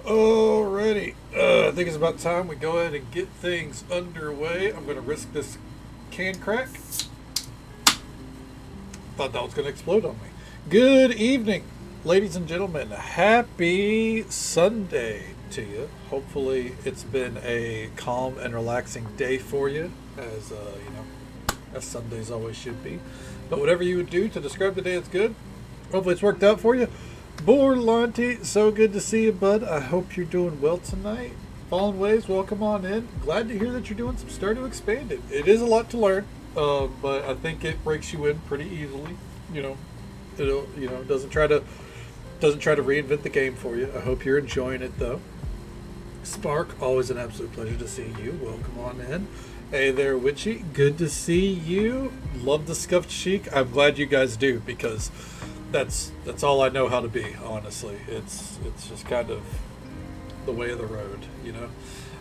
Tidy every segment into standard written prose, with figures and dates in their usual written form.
Alrighty. I think it's about time we go ahead and get things underway. I'm going to risk this can crack. Thought that was going to explode on me. Good evening, ladies and gentlemen. Happy Sunday to you. Hopefully, it's been a calm and relaxing day for you, as as Sundays always should be. But whatever you would do to describe the day as good, hopefully it's worked out for you. Borlanti, so good to see you, bud. I hope you're doing well tonight. Fallen Waves, welcome on in. Glad to hear that you're doing some Stardew Expanded. It is a lot to learn, but I think it breaks you in pretty easily. It doesn't try to reinvent the game for you. I hope you're enjoying it though. Spark, always an absolute pleasure to see you. Welcome on in. Hey there, Witchy. Good to see you. Love the scuffed chic. I'm glad you guys do, because that's all I know how to be, honestly. It's just kind of the way of the road,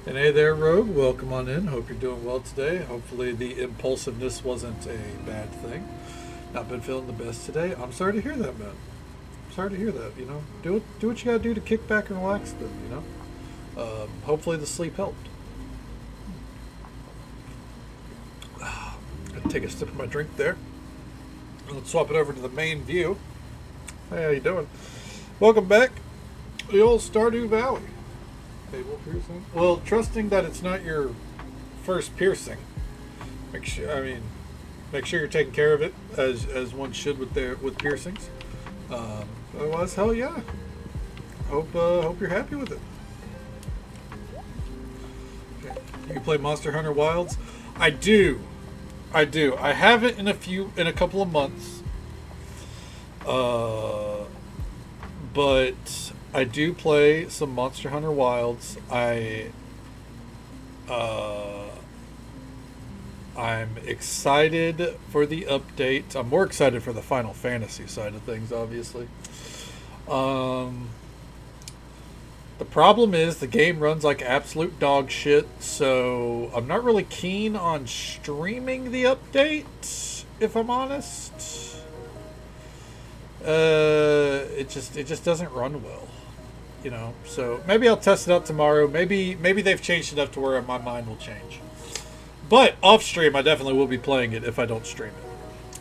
And hey there, Rogue. Welcome on in. Hope you're doing well today. Hopefully the impulsiveness wasn't a bad thing. Not been feeling the best today. I'm sorry to hear that, man. I'm sorry to hear that. Do what you gotta do to kick back and relax. Then, hopefully the sleep helped. Gonna take a sip of my drink there. Let's swap it over to the main view. Hey, how you doing? Welcome back to the old Stardew Valley. Table piercing. Well, trusting that it's not your first piercing. Make sure you're taking care of it as one should with piercings. Otherwise, hell yeah. Hope you're happy with it. Okay. You play Monster Hunter Wilds? I do. I haven't in a couple of months. But I do play some Monster Hunter Wilds. I'm excited for the update. I'm more excited for the Final Fantasy side of things, obviously. The problem is the game runs like absolute dog shit, so I'm not really keen on streaming the update, if I'm honest. It just doesn't run well, So maybe I'll test it out tomorrow. Maybe they've changed enough to where my mind will change. But off stream, I definitely will be playing it if I don't stream it,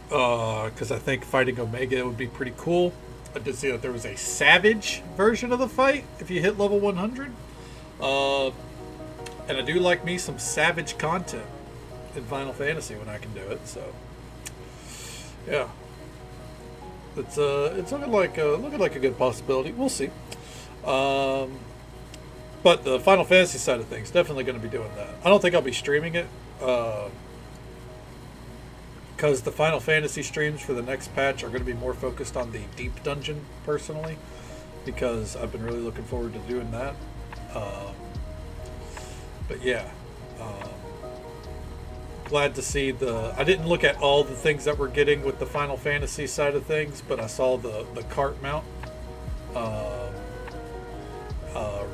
because I think fighting Omega would be pretty cool. I did see that there was a Savage version of the fight if you hit level 100. And I do like me some Savage content in Final Fantasy when I can do it. So yeah. It's looking like a good possibility. We'll see. But the Final Fantasy side of things, definitely going to be doing that. I don't think I'll be streaming it, because the Final Fantasy streams for the next patch are going to be more focused on the deep dungeon, personally, because I've been really looking forward to doing that. But yeah. Glad to see I didn't look at all the things that we're getting with the Final Fantasy side of things, but I saw the cart mount.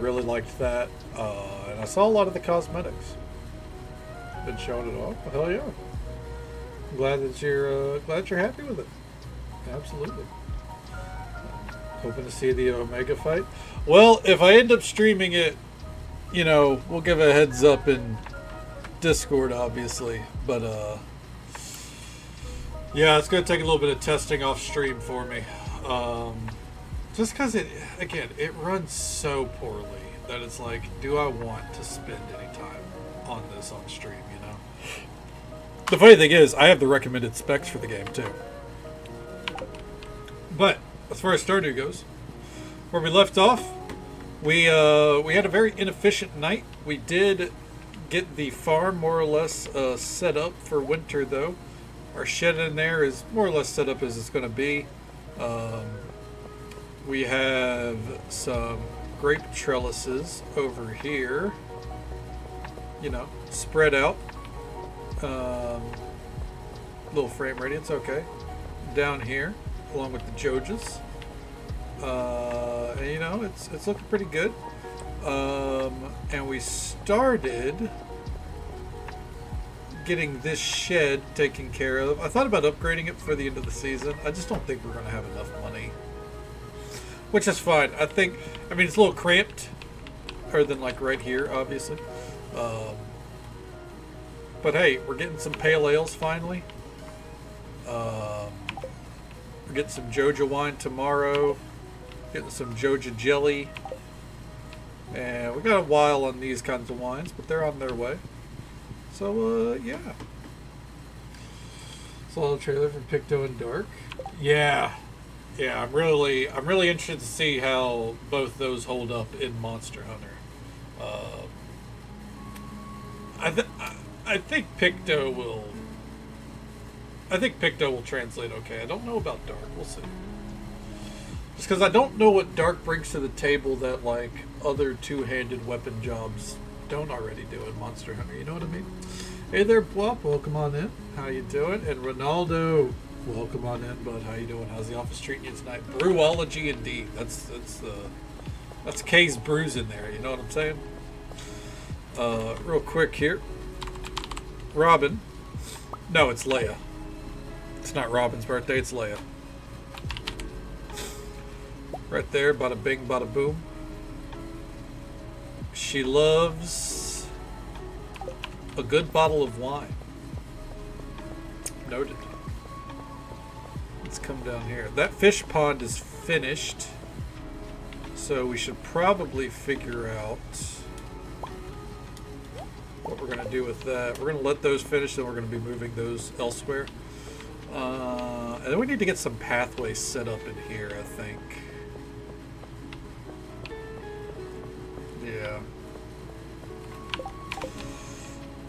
Really liked that. And I saw a lot of the cosmetics. Been showing it off. Hell yeah. I'm glad that you're happy with it. Absolutely. Hoping to see the Omega fight. Well, if I end up streaming it, we'll give a heads up in Discord, obviously, but yeah, it's gonna take a little bit of testing off stream for me, just because it runs so poorly that it's like, do I want to spend any time on this on stream? The funny thing is, I have the recommended specs for the game too. But as far as Stardew goes, where we left off, we had a very inefficient night. We did get the farm more or less set up for winter, though. Our shed in there is more or less set up as it's going to be. We have some grape trellises over here, spread out. Little frame radiance, okay. Down here, along with the Jojas. And it's looking pretty good. And we started getting this shed taken care of. I thought about upgrading it for the end of the season. I just don't think we're going to have enough money. Which is fine. I mean, it's a little cramped other than like right here, obviously. Um, but hey, we're getting some pale ales finally. We're getting some Joja wine tomorrow. Getting some Joja jelly. And we got a while on these kinds of wines, but they're on their way. So, yeah. Saw the trailer for Picto and Dark. Yeah. Yeah, I'm really interested to see how both those hold up in Monster Hunter. I think Picto will. I think Picto will translate okay. I don't know about Dark. We'll see. Just because I don't know what Dark brings to the table that like other two-handed weapon jobs don't already do in Monster Hunter. You know what I mean? Hey there, Blup. Welcome on in. How you doing? And Ronaldo, welcome on in, bud. How you doing? How's the office treating you tonight? Brewology indeed. That's K's brews in there. You know what I'm saying? Real quick here. Robin. No, it's Leia. It's not Robin's birthday. It's Leia. Right there, bada bing, bada boom. She loves a good bottle of wine. Noted. Let's come down here. That fish pond is finished. So we should probably figure out what we're going to do with that. We're going to let those finish, then we're going to be moving those elsewhere. And then we need to get some pathways set up in here, I think. Yeah.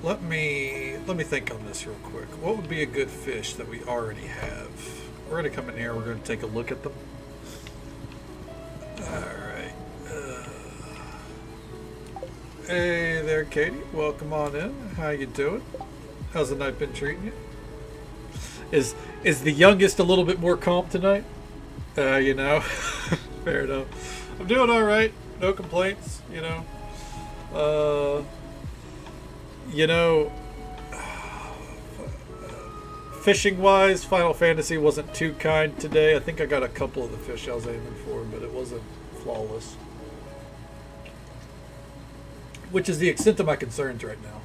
Let me think on this real quick. What would be a good fish that we already have? We're going to come in here. We're going to take a look at them. All right. Hey there, Katie. Welcome on in. How you doing? How's the night been treating you? Is the youngest a little bit more calm tonight? You know, fair enough. I'm doing all right. No complaints. You know, fishing wise, Final Fantasy wasn't too kind today. I think I got a couple of the fish I was aiming for, but it wasn't flawless. Which is the extent of my concerns right now.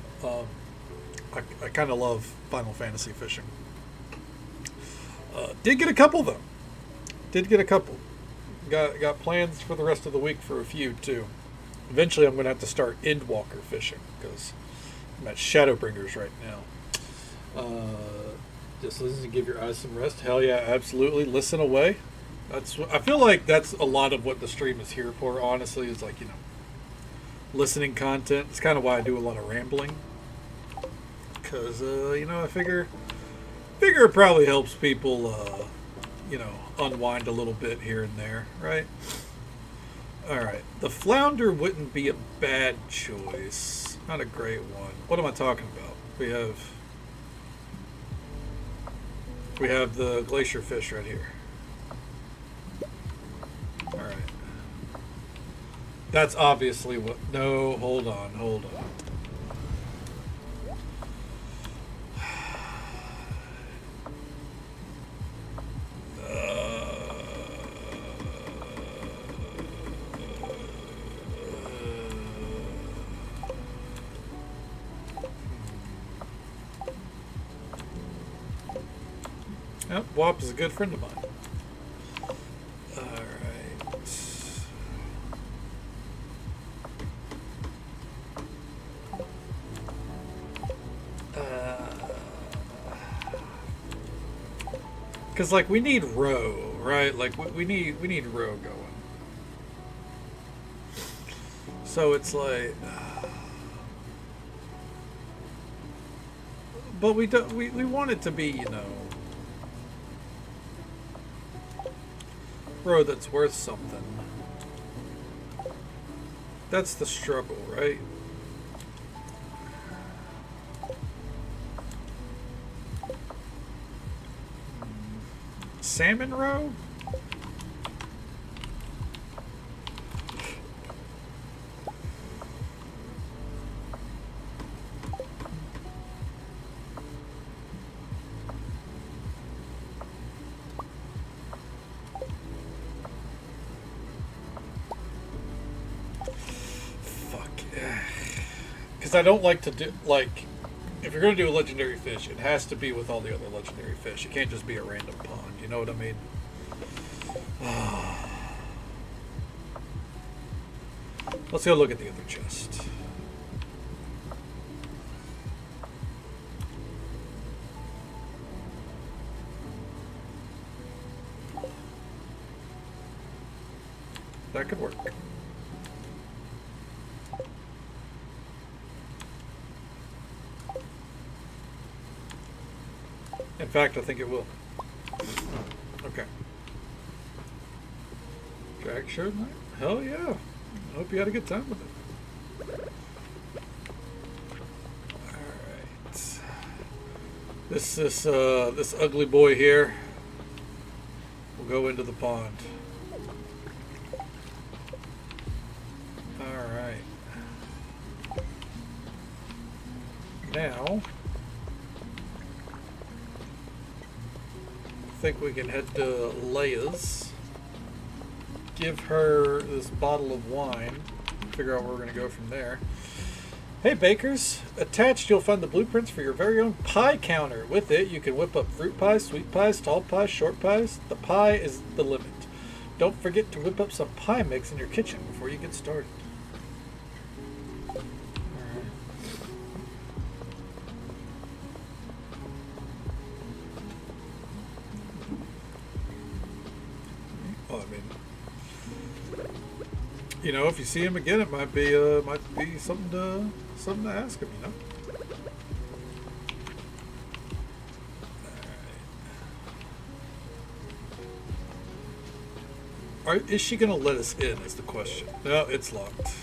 I kind of love Final Fantasy fishing. Did get a couple though. Did get a couple. Got plans for the rest of the week for a few too. Eventually, I'm going to have to start Endwalker fishing because I'm at Shadowbringers right now. Just listen to give your eyes some rest. Hell yeah, absolutely. Listen away. I feel like that's a lot of what the stream is here for. Honestly, is like listening content. It's kind of why I do a lot of rambling. Because I figure it probably helps people unwind a little bit here and there, right? Alright, the flounder wouldn't be a bad choice. Not a great one. What am I talking about? We have the glacier fish right here. Alright. That's obviously what... No, hold on. Yep, Wop is a good friend of mine. Alright. Because, like, we need row, right? Like, we need row going. So it's like... But we want it to be, row that's worth something. That's the struggle, right? Salmon row? because I don't like to do, like, if you're going to do a legendary fish, it has to be with all the other legendary fish. It can't just be a random pond. You know what I mean? Let's go look at the other chest. That could work. In fact, I think it will. Okay. Drag show night? Hell yeah. I hope you had a good time with it. Alright. This ugly boy here will go into the pond. Alright. Now I think we can head to Leia's, give her this bottle of wine, figure out where we're going to go from there. Hey bakers, attached you'll find the blueprints for your very own pie counter. With it you can whip up fruit pies, sweet pies, tall pies, short pies. The pie is the limit. Don't forget to whip up some pie mix in your kitchen before you get started. You know, if you see him again, it might be something to ask him. You know. Is she gonna let us in? Is the question. No, it's locked.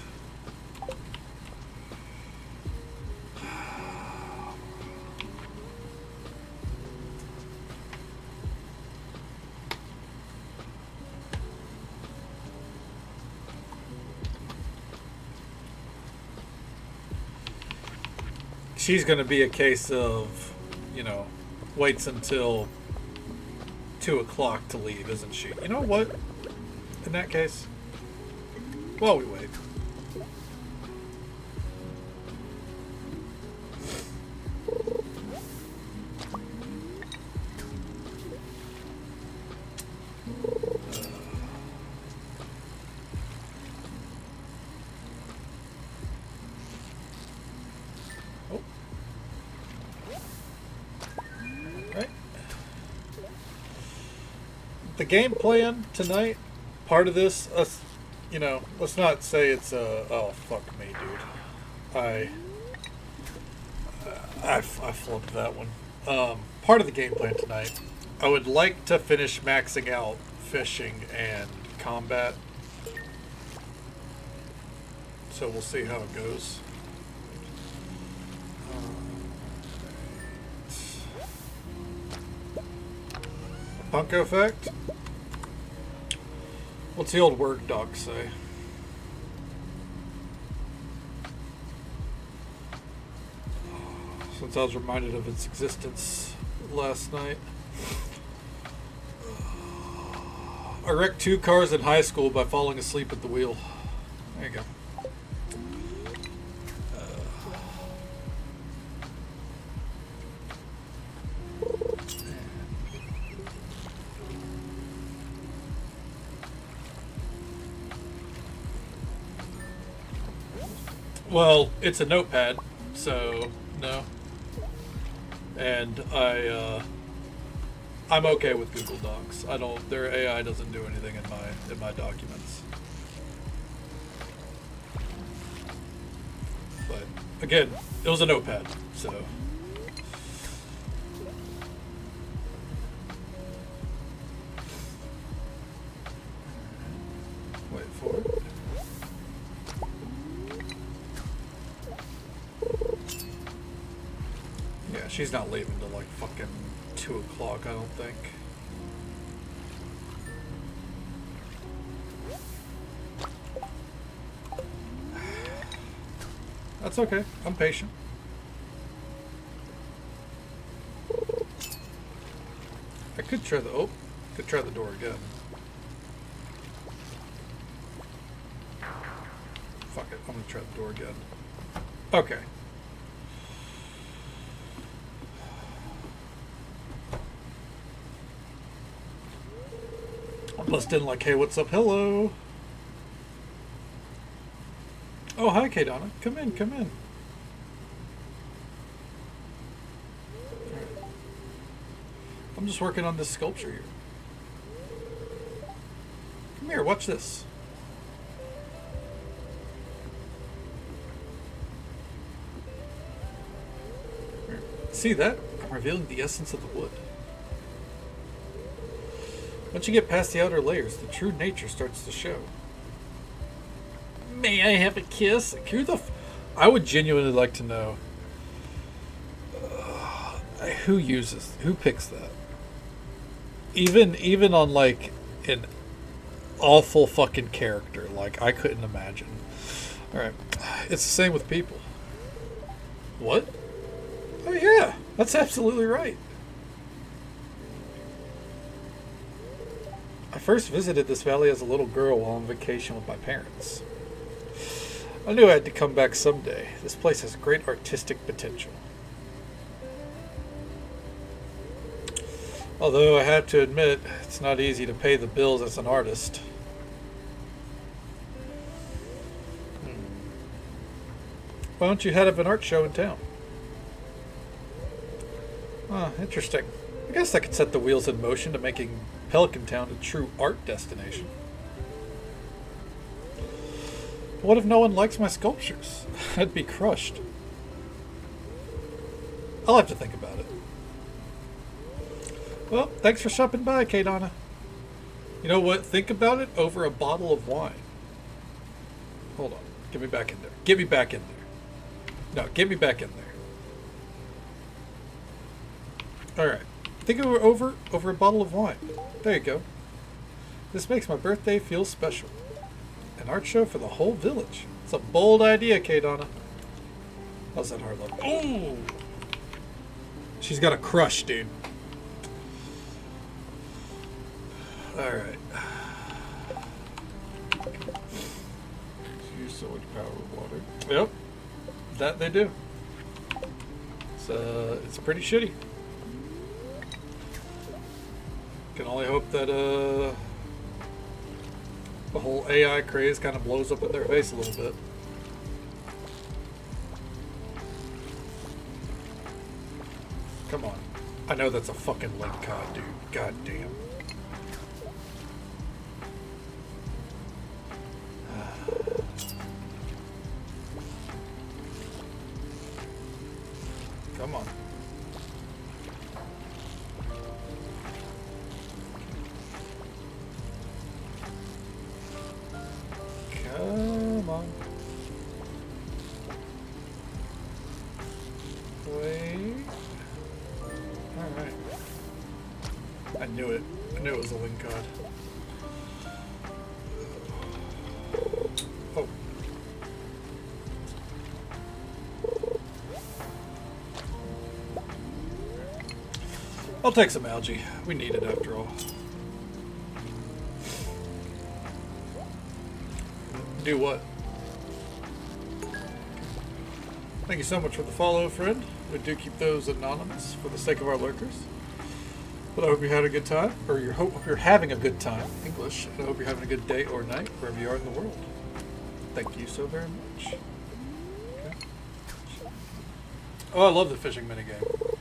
She's going to be a case of, you know, waits until 2 o'clock to leave, isn't she? You know what? In that case, while we wait. The game plan tonight, part of this, you know, let's not say it's a, oh, fuck me, dude. I flubbed that one. Part of the game plan tonight, I would like to finish maxing out fishing and combat. So we'll see how it goes. Punko effect? What's the old word doc say? Since I was reminded of its existence last night. I wrecked 2 cars in high school by falling asleep at the wheel. There you go. Well, it's a notepad, so no. And I'm okay with Google Docs. Their AI doesn't do anything in my documents. But again, it was a notepad, so. Wait for it. Yeah, she's not leaving till like fucking 2 o'clock, I don't think. That's okay. I'm patient. I could try the door again. Fuck it. I'm gonna try the door again. Okay. I bust in like, hey, what's up? Hello. Oh, hi, Kadana. Come in, come in. Right. I'm just working on this sculpture here. Come here, watch this. See that? I'm revealing the essence of the wood. Once you get past the outer layers, the true nature starts to show. May I have a kiss? I would genuinely like to know who picks that? Even on like an awful fucking character, like I couldn't imagine. All right, it's the same with people. What? Oh yeah, that's absolutely right. I first visited this valley as a little girl while on vacation with my parents. I knew I had to come back someday. This place has great artistic potential. Although I have to admit, it's not easy to pay the bills as an artist. Why don't you head up an art show in town? Ah, interesting. I guess I could set the wheels in motion to making Pelican Town a true art destination. What if no one likes my sculptures? I'd be crushed. I'll have to think about it. Well, thanks for stopping by, Kadana. You know what? Think about it over a bottle of wine. Hold on. Get me back in there. Get me back in there. No, get me back in there. Alright. Think it over a bottle of wine. There you go. This makes my birthday feel special. An art show for the whole village. It's a bold idea, Kadana. How's that hard luck? Ooh! She's got a crush, dude. Alright. Use so much power with water. Yep. That they do. It's pretty shitty. Can only hope that the whole AI craze kind of blows up in their face a little bit. Come on. I know that's a fucking link cod, dude. God damn. Come on. Come on. Wait. Alright. I knew it. I knew it was a link cod. Oh. I'll take some algae. We need it after all. Do what? Thank you so much for the follow, friend. We do keep those anonymous for the sake of our lurkers. But I hope you had a good time, or hope you're having a good time, English, and I hope you're having a good day or night, wherever you are in the world. Thank you so very much. Okay. Oh, I love the fishing minigame.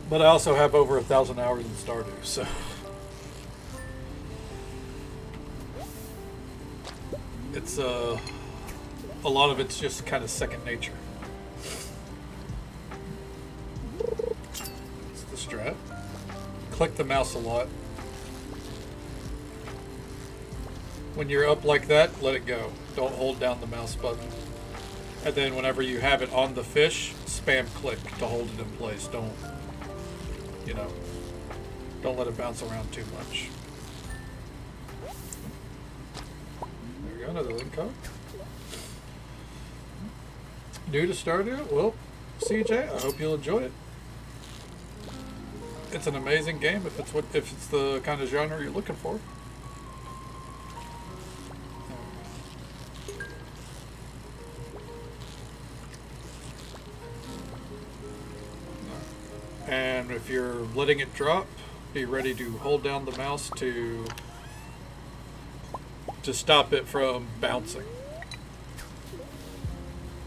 But I also have over 1,000 hours in Stardew, so... It's, a lot of it's just kind of second nature. It's the strap. Click the mouse a lot. When you're up like that, let it go. Don't hold down the mouse button. And then whenever you have it on the fish, spam click to hold it in place. Don't, you know, don't let it bounce around too much. There we go, another link code. New to Stardew? Well, CJ, I hope you'll enjoy it. It's an amazing game if it's the kind of genre you're looking for. And if you're letting it drop, be ready to hold down the mouse to stop it from bouncing,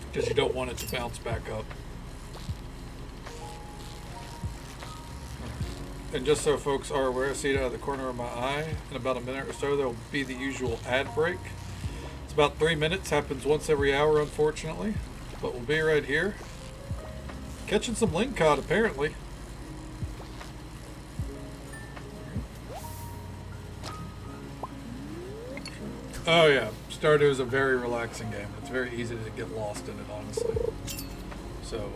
because you don't want it to bounce back up. And just so folks are aware, I see it out of the corner of my eye. In about a minute or so, there will be the usual ad break. It's about 3 minutes, happens once every hour, unfortunately. But we'll be right here. Catching some lingcod, apparently. Oh yeah, Stardew is a very relaxing game. It's very easy to get lost in it, honestly. So,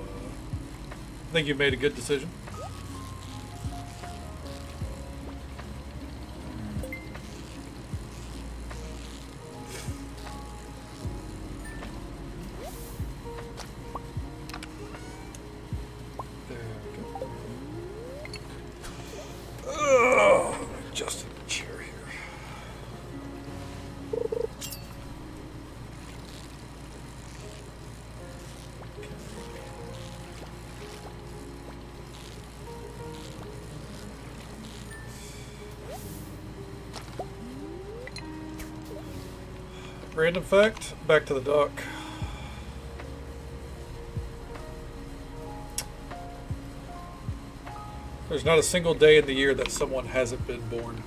I think you made a good decision. Just a chair here. Random fact, back to the dock. There's not a single day in the year that someone hasn't been born.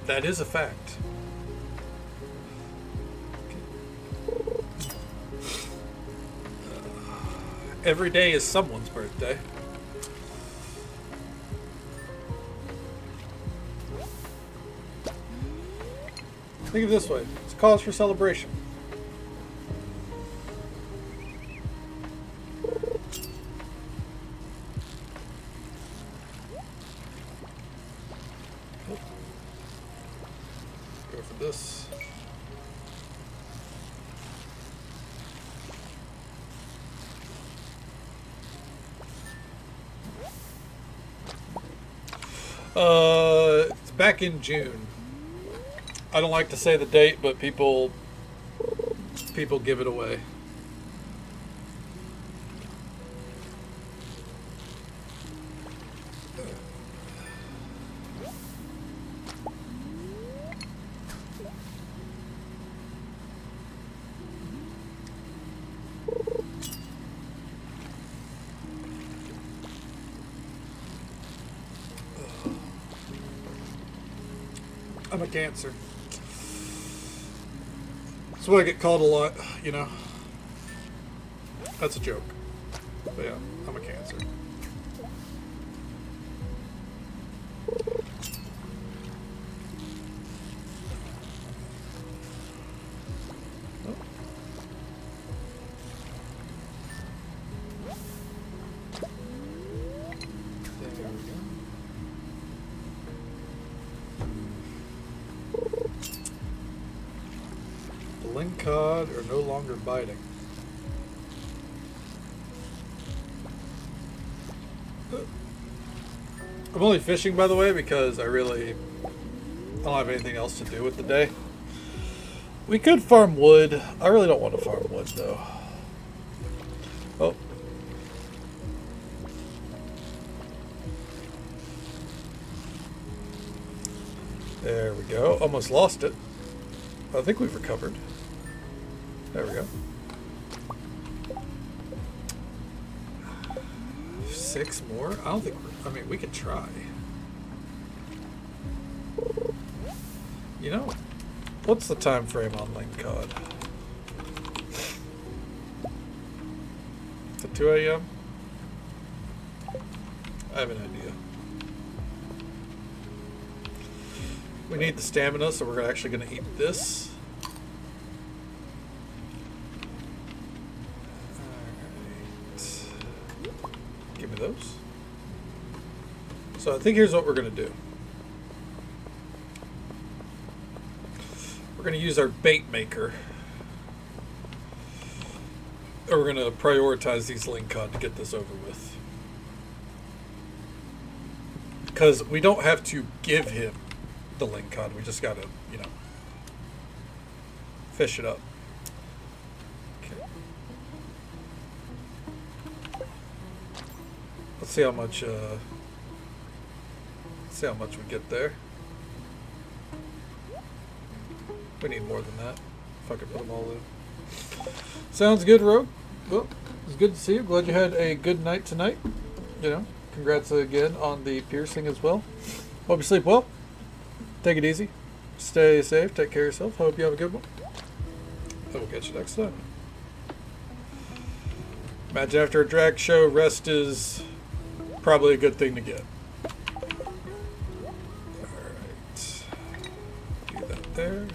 That is a fact. Every day is someone's birthday. Think of it this way, it's a cause for celebration. Go for this. It's back in June. I don't like to say the date, but people give it away. I'm a Cancer. That's what I get called a lot, you know. That's a joke. But yeah, I'm a Cancer. Oh. There we go. Lingcod are no longer biting. I'm only fishing, by the way, because I don't have anything else to do with the day. We could farm wood. I really don't want to farm wood, though. Oh. There we go. Almost lost it. I think we've recovered. There we go. 6 more? I don't think I mean, we could try. You know, what's the time frame on lingcod? Is it 2 a.m.? I have an idea. We need the stamina, so we're actually going to eat this. Give me those. So I think here's what we're going to do. We're going to use our bait maker. Or we're going to prioritize these lingcod to get this over with. because we don't have to give him the link cod. We just gotta, you know, fish it up. Okay. Let's see how much. Let's see how much we get there. We need more than that. If I could put them all in. Sounds good, Rogue. Well, it's good to see you. Glad you had a good night tonight. You know, congrats again on the piercing as well. Hope you sleep well. Take it easy. Stay safe. Take care of yourself. Hope you have a good one. I will catch you next time. Imagine after a drag show, rest is probably a good thing to get. Alright. Do that there.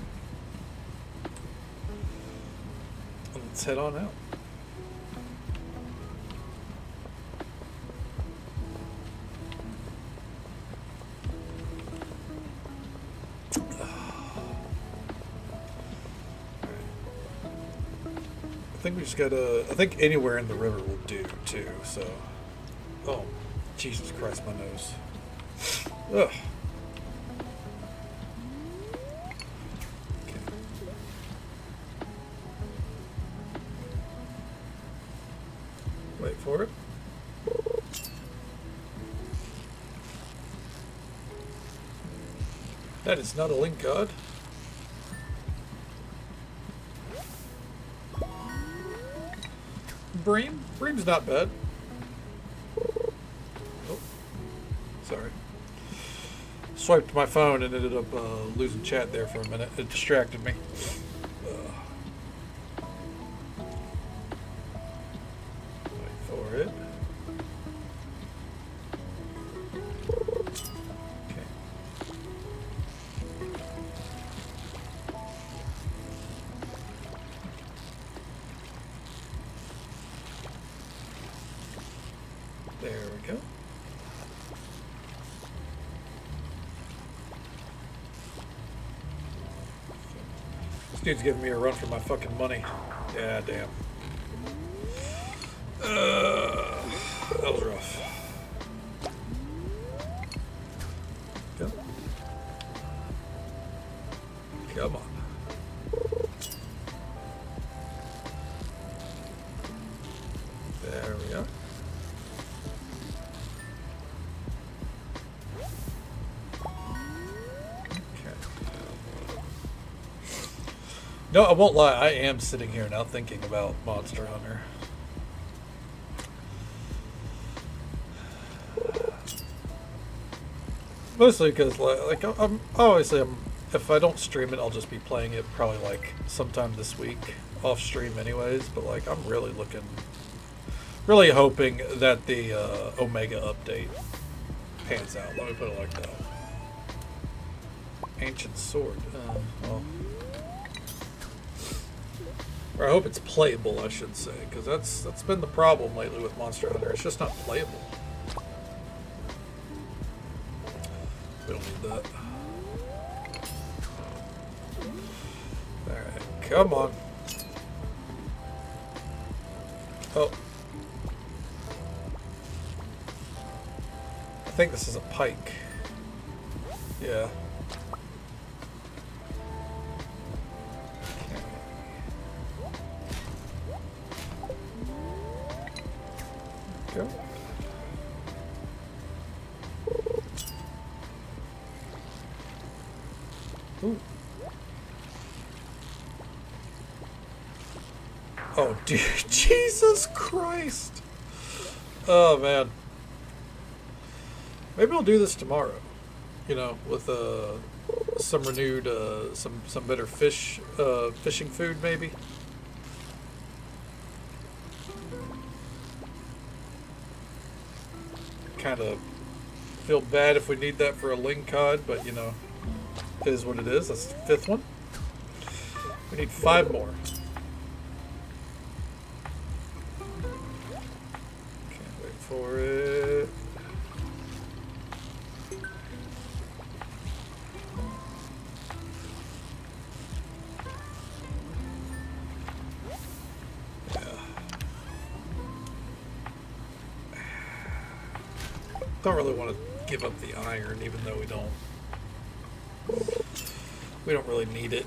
Let's head on out. I think we just gotta, I think anywhere in the river will do too, so. Oh, Jesus Christ, my nose. Ugh. Okay. Wait for it. That is not a link god. Bream? Bream's not bad. Oh, sorry. Swiped my phone and ended up losing chat there for a minute. It distracted me. Wait for it. Okay. There we go. This dude's giving me a run for my fucking money. Yeah, damn. That was rough. Go. Come on. There we are. No, I won't lie. I am sitting here now thinking about Monster Hunter. Mostly because, like, I'm obviously, if I don't stream it, I'll just be playing it probably like sometime this week off stream, anyways. But like, I'm really really hoping that the Omega update pans out. Let me put it like that. Ancient sword. Well. Or I hope it's playable, I should say, because that's been the problem lately with Monster Hunter. It's just not playable. We don't need that. Alright, come on. Oh. I think this is a pike. Yeah. Go. Ooh. Oh, dude, Jesus Christ! Oh man, maybe I'll do this tomorrow. You know, with some renewed, some better fishing food, maybe. Kind of feel bad if we need that for a ling cod, but you know, it is what it is. That's the 5th one. We need 5 more. Can't wait for it. Don't really want to give up the iron, even though we don't really need it.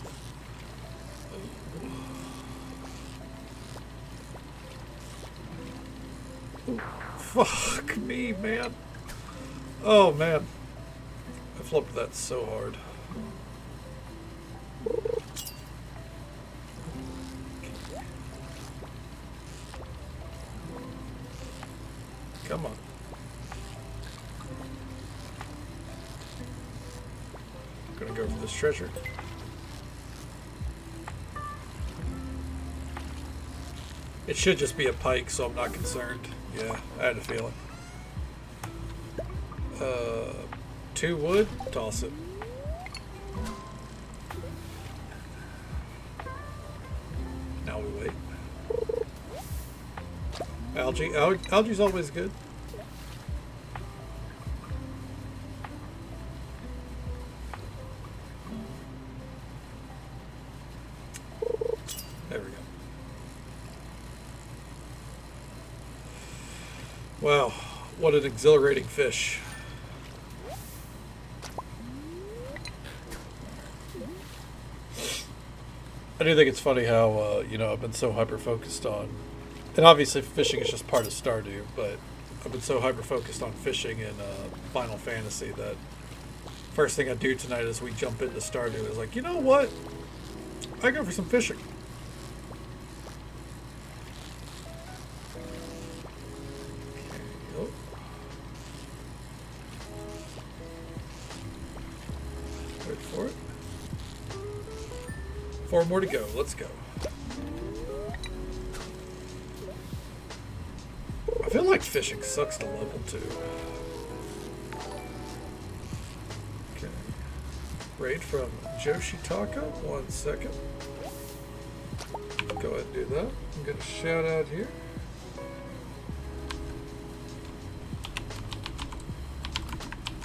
Ooh, fuck me, man. Oh, man. I flipped that so hard. Come on. I'm gonna go for this treasure. It should just be a pike, so I'm not concerned. Yeah, I had a feeling. 2 wood, toss it. Now we wait. Algae. Algae's always good. There we go. Wow, what an exhilarating fish. I do think it's funny how, you know, I've been so hyper-focused on, and obviously fishing is just part of Stardew, but I've been so hyper-focused on fishing in Final Fantasy that first thing I do tonight as we jump into Stardew is like, you know what? I go for some fishing. Okay, wait for it. 4 more to go. Let's go. I feel like fishing sucks to level 2. Okay. Raid from Joshitaka. 1 second. Go ahead and do that. I'm going to shout out here.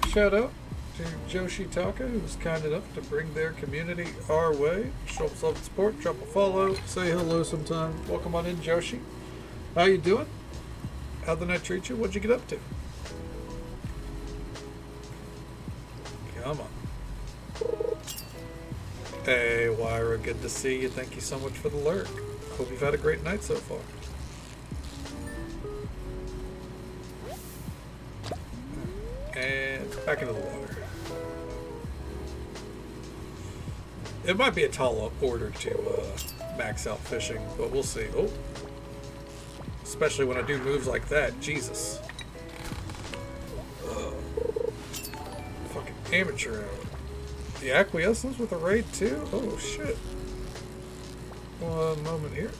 Shout out to Joshitaka, who was kind enough to bring their community our way. Show them love and support, drop a follow, say hello sometime. Welcome on in, Joshi. How you doing? How'd the night treat you? What'd you get up to? Come on. Hey, Wyra, good to see you. Thank you so much for the lurk. Hope you've had a great night so far. And back into the water. It might be a tall order to max out fishing, but we'll see. Oh, especially when I do moves like that. Jesus. Fucking amateur hour. The acquiescence with a raid too? Oh shit. 1 moment here.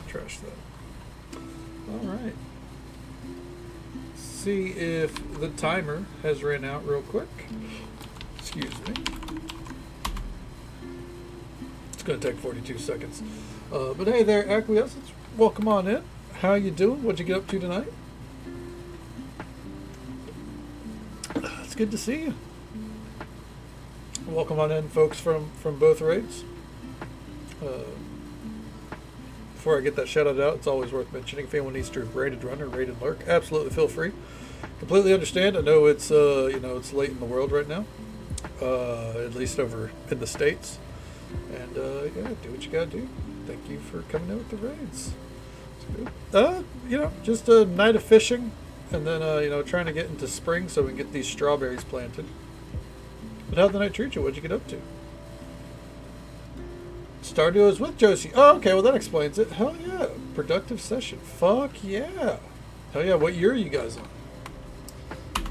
Trash that. Alright. See if the timer has ran out real quick. Excuse me. It's going to take 42 seconds. But hey there, Acquiescence. Welcome on in. How you doing? What'd you get up to tonight? It's good to see you. Welcome on in, folks, from both raids. Before I get that shout out, it's always worth mentioning if anyone needs to rated run or rated lurk, absolutely feel free. Completely understand. I know it's you know, it's late in the world right now, at least over in the States, and yeah, do what you gotta do. Thank you for coming in with the raids. It's good. You know, just a night of fishing, and then you know, trying to get into spring so we can get these strawberries planted. But how'd the night treat you? What'd you get up to? Stardew is with Josie. Oh, okay, well that explains it. Hell yeah. Productive session. Fuck yeah. Hell yeah, what year are you guys on?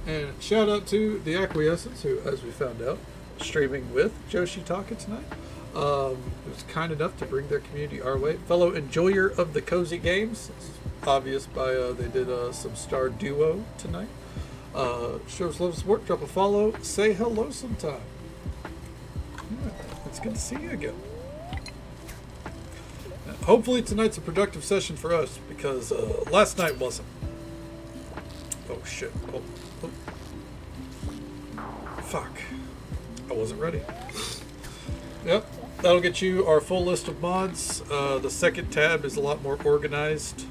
And shout out to the Acquiescence, who, as we found out, streaming with Joshitaka tonight. It was kind enough to bring their community our way. Fellow enjoyer of the cozy games. It's obvious by they did some Stardew tonight. Show us love and support, drop a follow, say hello sometime. Yeah, it's good to see you again. Hopefully tonight's a productive session for us, because last night wasn't. Oh shit. Oh. Fuck. I wasn't ready. Yep. That'll get you our full list of mods. The second tab is a lot more organized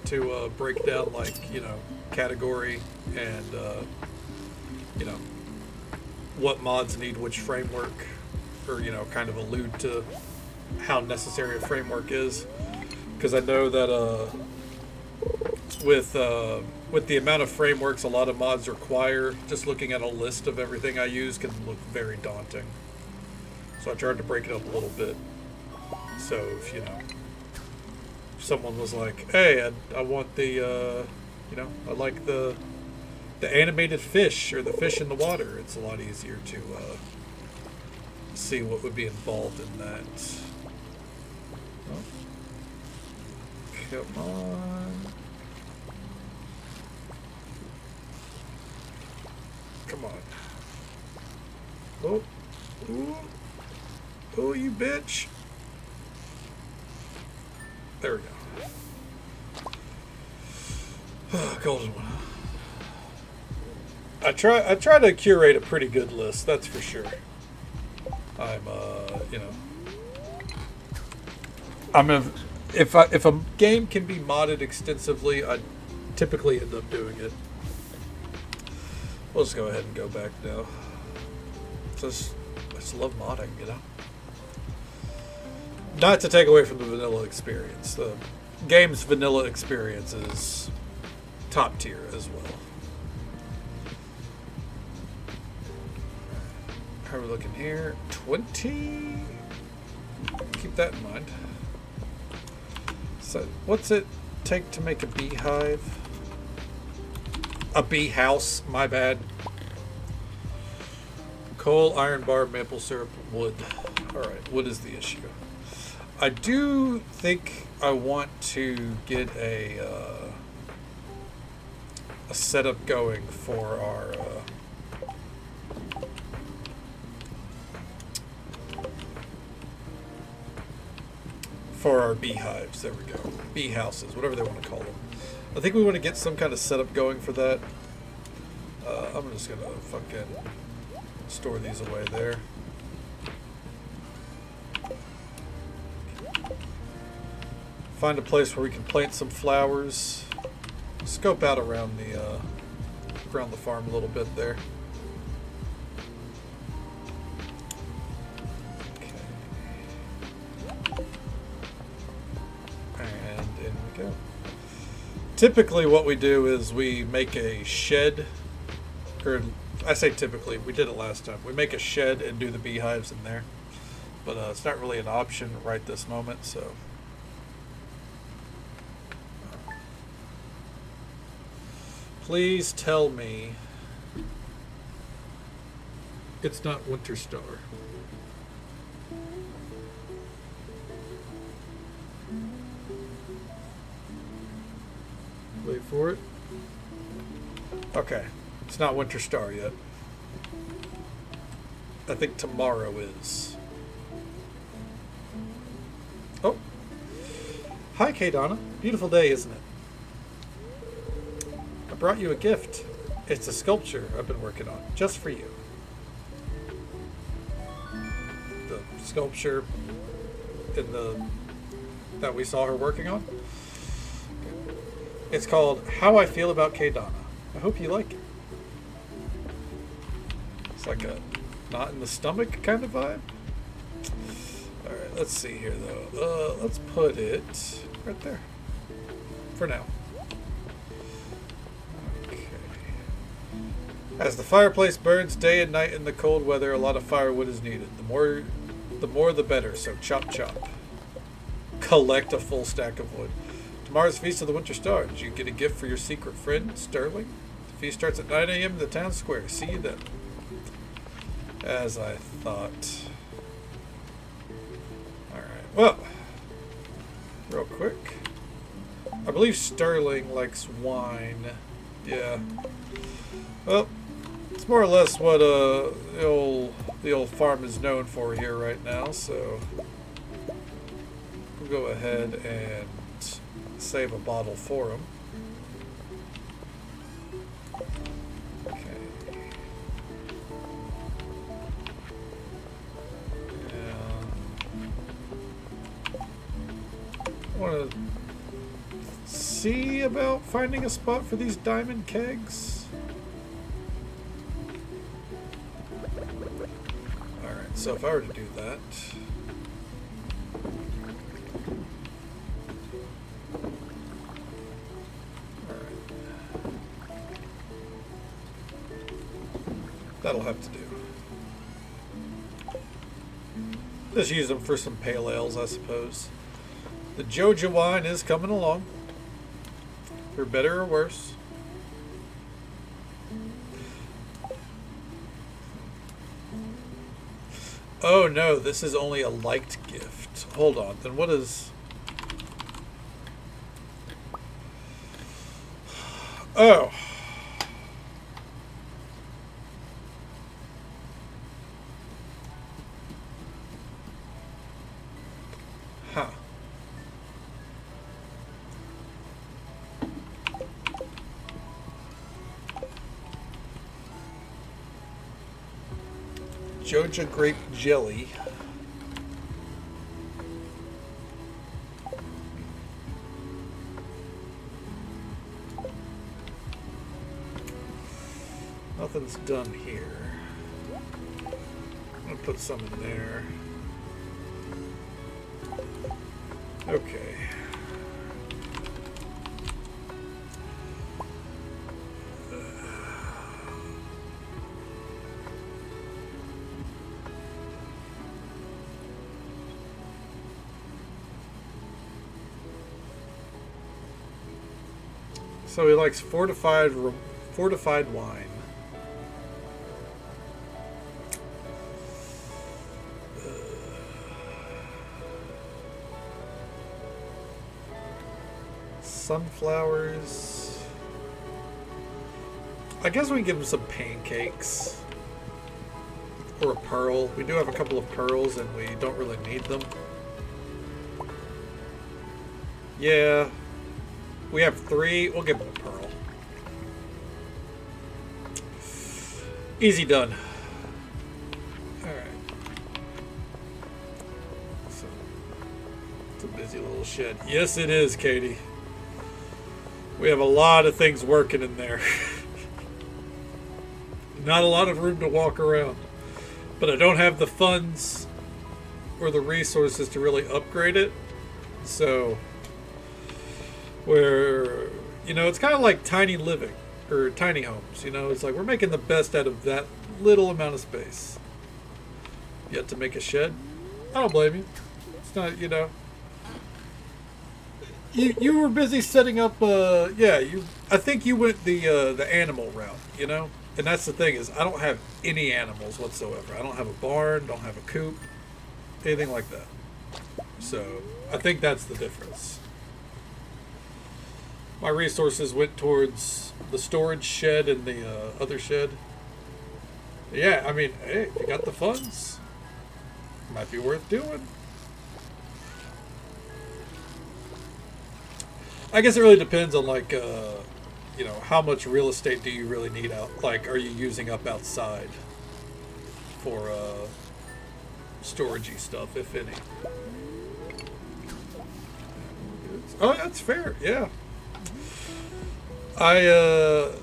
to break down, like, you know, category and, you know, what mods need which framework, or, you know, kind of allude to how necessary a framework is. Because I know that with the amount of frameworks a lot of mods require, just looking at a list of everything I use can look very daunting. So I tried to break it up a little bit. So if, you know, if someone was like, hey, I want the, you know, I like the animated fish or the fish in the water, it's a lot easier to see what would be involved in that. Oh. Come on. Come on. Oh. Ooh. Oh, you bitch. There we go. Golden one. I try to curate a pretty good list, that's for sure. I'm you know, if a game can be modded extensively, I typically end up doing it. We'll just go ahead and go back now. I just love modding, you know. Not to take away from the vanilla experience. The game's vanilla experience is top tier as well. How are we looking here? 20? Keep that in mind. So, what's it take to make a beehive? A bee house, my bad. Coal, iron bar, maple syrup, wood. Alright, wood is the issue. I do think I want to get a setup going for our beehives. There we go. Bee houses, whatever they want to call them. I think we want to get some kind of setup going for that. I'm just gonna fucking store these away there. Find a place where we can plant some flowers. Scope out around the farm a little bit there. Okay. And in we go. Typically what we do is we make a shed, or I say typically, we did it last time. We make a shed and do the beehives in there. But it's not really an option right this moment, so. Please tell me it's not Winter Star. Wait for it. Okay, it's not Winter Star yet. I think tomorrow is. Oh. Hi, Kay Donna. Beautiful day, isn't it? I brought you a gift. It's a sculpture I've been working on, just for you. The sculpture that we saw her working on. It's called How I Feel About Kay Donna. I hope you like it. It's like a knot in the stomach kind of vibe. Alright, let's see here though. Let's put it right there. For now. As the fireplace burns day and night in the cold weather, a lot of firewood is needed. The more the better, so chop chop. Collect a full stack of wood. Tomorrow's Feast of the Winter Star. Did you get a gift for your secret friend, Sterling? The feast starts at 9 a.m. in the town square. See you then. As I thought. Alright, well. Real quick. I believe Sterling likes wine. Yeah. Well, it's more or less what the old farm is known for here right now, so we'll go ahead and save a bottle for him. Okay. Want to see about finding a spot for these diamond kegs? Alright, so if I were to do that... that'll have to do. Just use them for some pale ales, I suppose. The Joja wine is coming along. For better or worse. Oh no, this is only a liked gift. Hold on, then what is... Oh. Huh. Joja grape jelly. Nothing's done here. I'm gonna put some in there. Okay. So he likes fortified wine. Sunflowers. I guess we can give him some pancakes. Or a pearl. We do have a couple of pearls and we don't really need them. Yeah. We have 3. We'll give him a pearl. Easy done. Alright. So, it's a busy little shed. Yes, it is, Katie. We have a lot of things working in there. Not a lot of room to walk around. But I don't have the funds or the resources to really upgrade it. So, it's kind of like tiny living. Or tiny homes, It's like we're making the best out of that little amount of space. Yet to make a shed? I don't blame you. It's not, You were busy setting up, I think you went the animal route, And that's the thing is, I don't have any animals whatsoever. I don't have a barn, don't have a coop, anything like that. So, I think that's the difference. My resources went towards the storage shed and the other shed. Yeah, I mean, hey, if you got the funds, might be worth doing. I guess it really depends on, like, how much real estate do you really need out? Like, are you using up outside for storagey stuff, if any? Oh, that's fair, yeah. I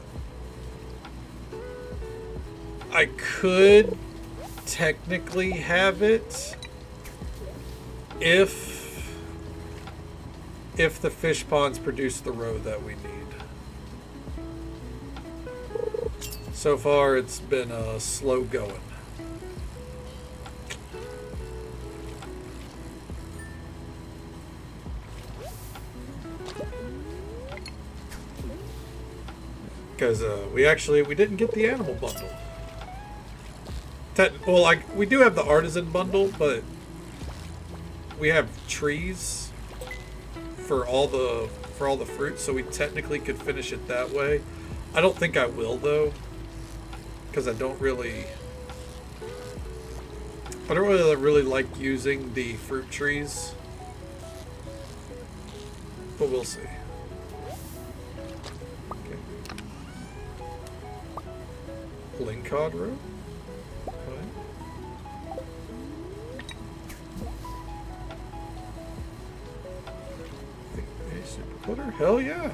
could technically have it if the fish ponds produce the roe that we need. So far, it's been slow going. Because we didn't get the animal bundle. We do have the artisan bundle, but we have trees for all the fruit, so we technically could finish it that way. I don't think I will though, because I don't really like using the fruit trees, but we'll see. Lingcod row? Super clutter? Hell yeah.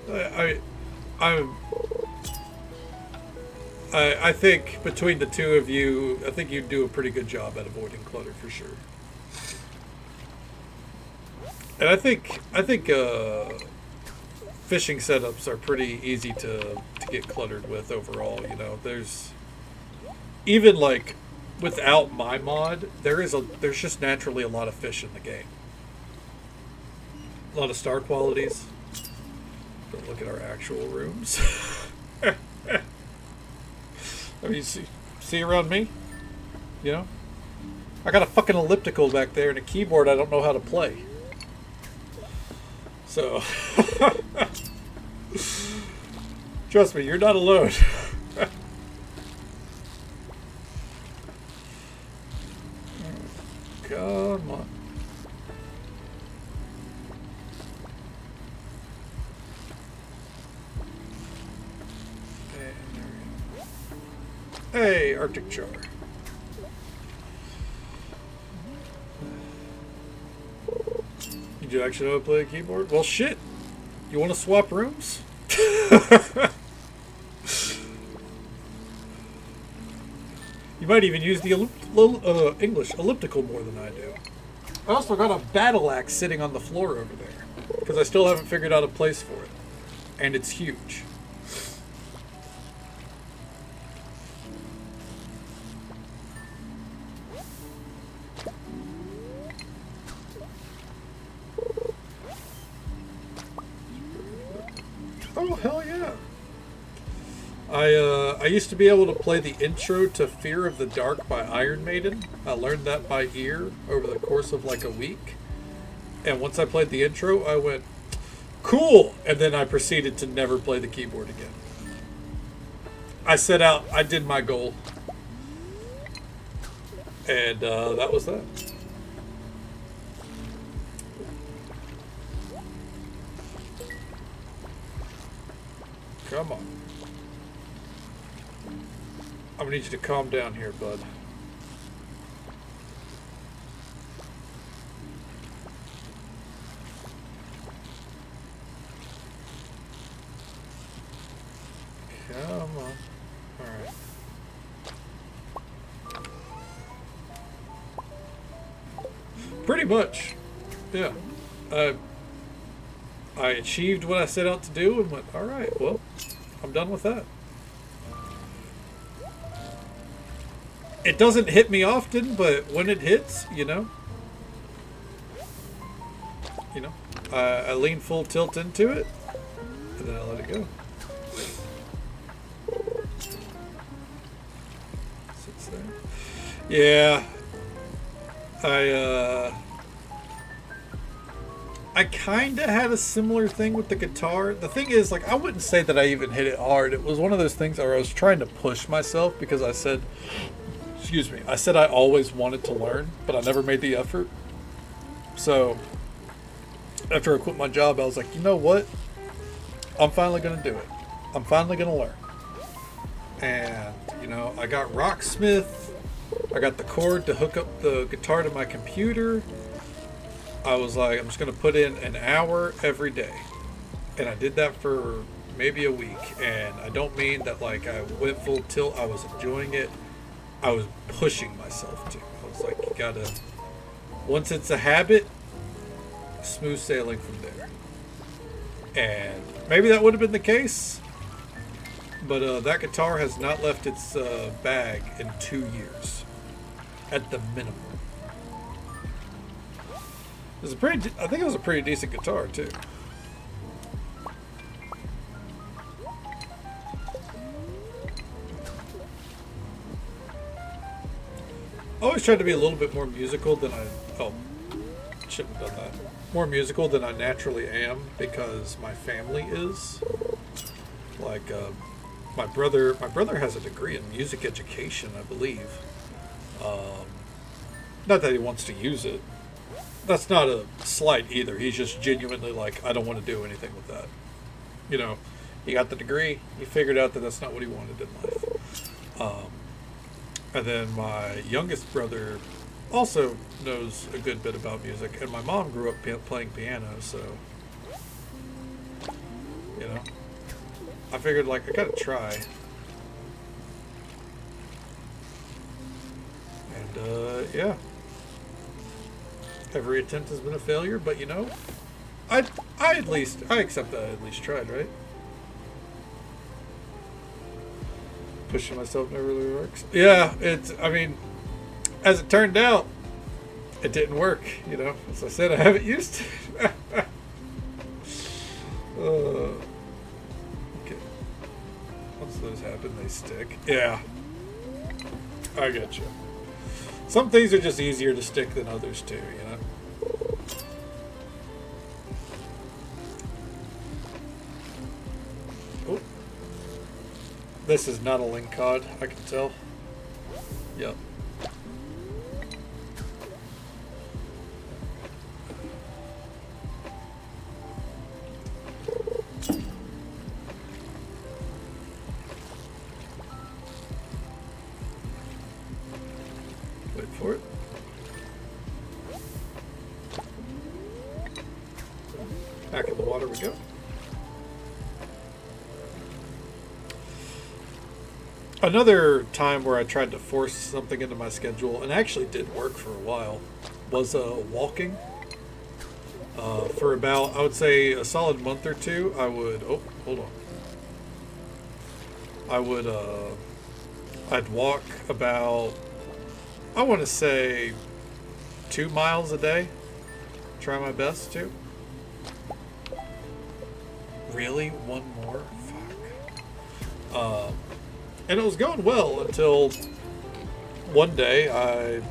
I I think between the two of you, I think you do a pretty good job at avoiding clutter for sure. And I think fishing setups are pretty easy to get cluttered with overall. You know, there's even like without my mod, there's just naturally a lot of fish in the game. A lot of star qualities. Don't look at our actual rooms. I mean, see around me? You know? I got a fucking elliptical back there and a keyboard I don't know how to play. So, trust me, you're not alone. Come on. Hey, Arctic Char. You do actually know how to play a keyboard? Well, shit. You want to swap rooms? You might even use the English elliptical more than I do. I also got a battle axe sitting on the floor over there because I still haven't figured out a place for it. And it's huge. Oh, hell yeah. I used to be able to play the intro to Fear of the Dark by Iron Maiden. I learned that by ear over the course of like a week. And once I played the intro, I went, cool! And then I proceeded to never play the keyboard again. I set out, I did my goal. And that was that. Come on. I'm gonna need you to calm down here, bud. Come on. Alright. Pretty much. Yeah. I achieved what I set out to do and went, alright, well, I'm done with that. It doesn't hit me often, but when it hits, you know, I lean full tilt into it, and then I let it go. Sits there. Yeah, I kind of had a similar thing with the guitar. The thing is, like, I wouldn't say that I even hit it hard. It was one of those things where I was trying to push myself because I said, excuse me, I said I always wanted to learn, but I never made the effort. So, after I quit my job, I was like, you know what? I'm finally going to do it. I'm finally going to learn. And, you know, I got Rocksmith. I got the cord to hook up the guitar to my computer. I was like, I'm just going to put in an hour every day. And I did that for maybe a week. And I don't mean that, like, I went full tilt. I was enjoying it. I was pushing myself to. I was like, you gotta, once it's a habit, smooth sailing from there. And maybe that would have been the case, but that guitar has not left its bag in 2 years, at the minimum. It was I think it was a pretty decent guitar too. I always tried to be a little bit more musical than shouldn't have done that. More musical than I naturally am because my family is. Like, my brother has a degree in music education, I believe. Not that he wants to use it. That's not a slight either. He's just genuinely like, I don't want to do anything with that. You know, he got the degree. He figured out that that's not what he wanted in life. And then my youngest brother also knows a good bit about music, and my mom grew up playing piano, so you know, I figured like I gotta try. And yeah, every attempt has been a failure, but you know, I at least I accept that I at least tried, right? Pushing myself never really works. Yeah, it's. I mean, as it turned out, it didn't work. You know, as I said, I haven't used it. Okay. Once those happen, they stick. Yeah, I get you. Some things are just easier to stick than others too. You know. Oh, this is not a link cod. I can tell. Yep. Wait for it. Back in the water we go. Another time where I tried to force something into my schedule, and actually did work for a while, was walking. For about, I would say, a solid month or two, I would, oh, hold on. I would, I'd walk about, I want to say, 2 miles a day. Try my best to. Really? One more? Fuck. And it was going well until one day I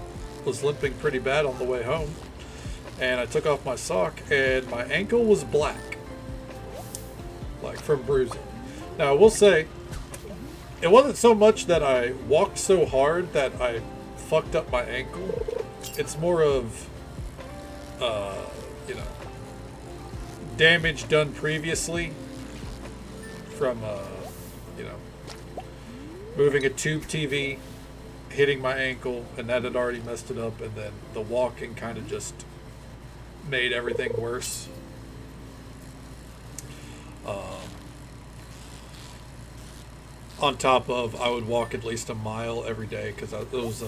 was limping pretty bad on the way home, and I took off my sock and my ankle was black, like from bruising. Now I will say, it wasn't so much that I walked so hard that I fucked up my ankle. It's more of, you know, damage done previously from, you know, moving a tube TV, hitting my ankle, and that had already messed it up, and then the walking kind of just made everything worse. On top of, I would walk at least a mile every day, because it was,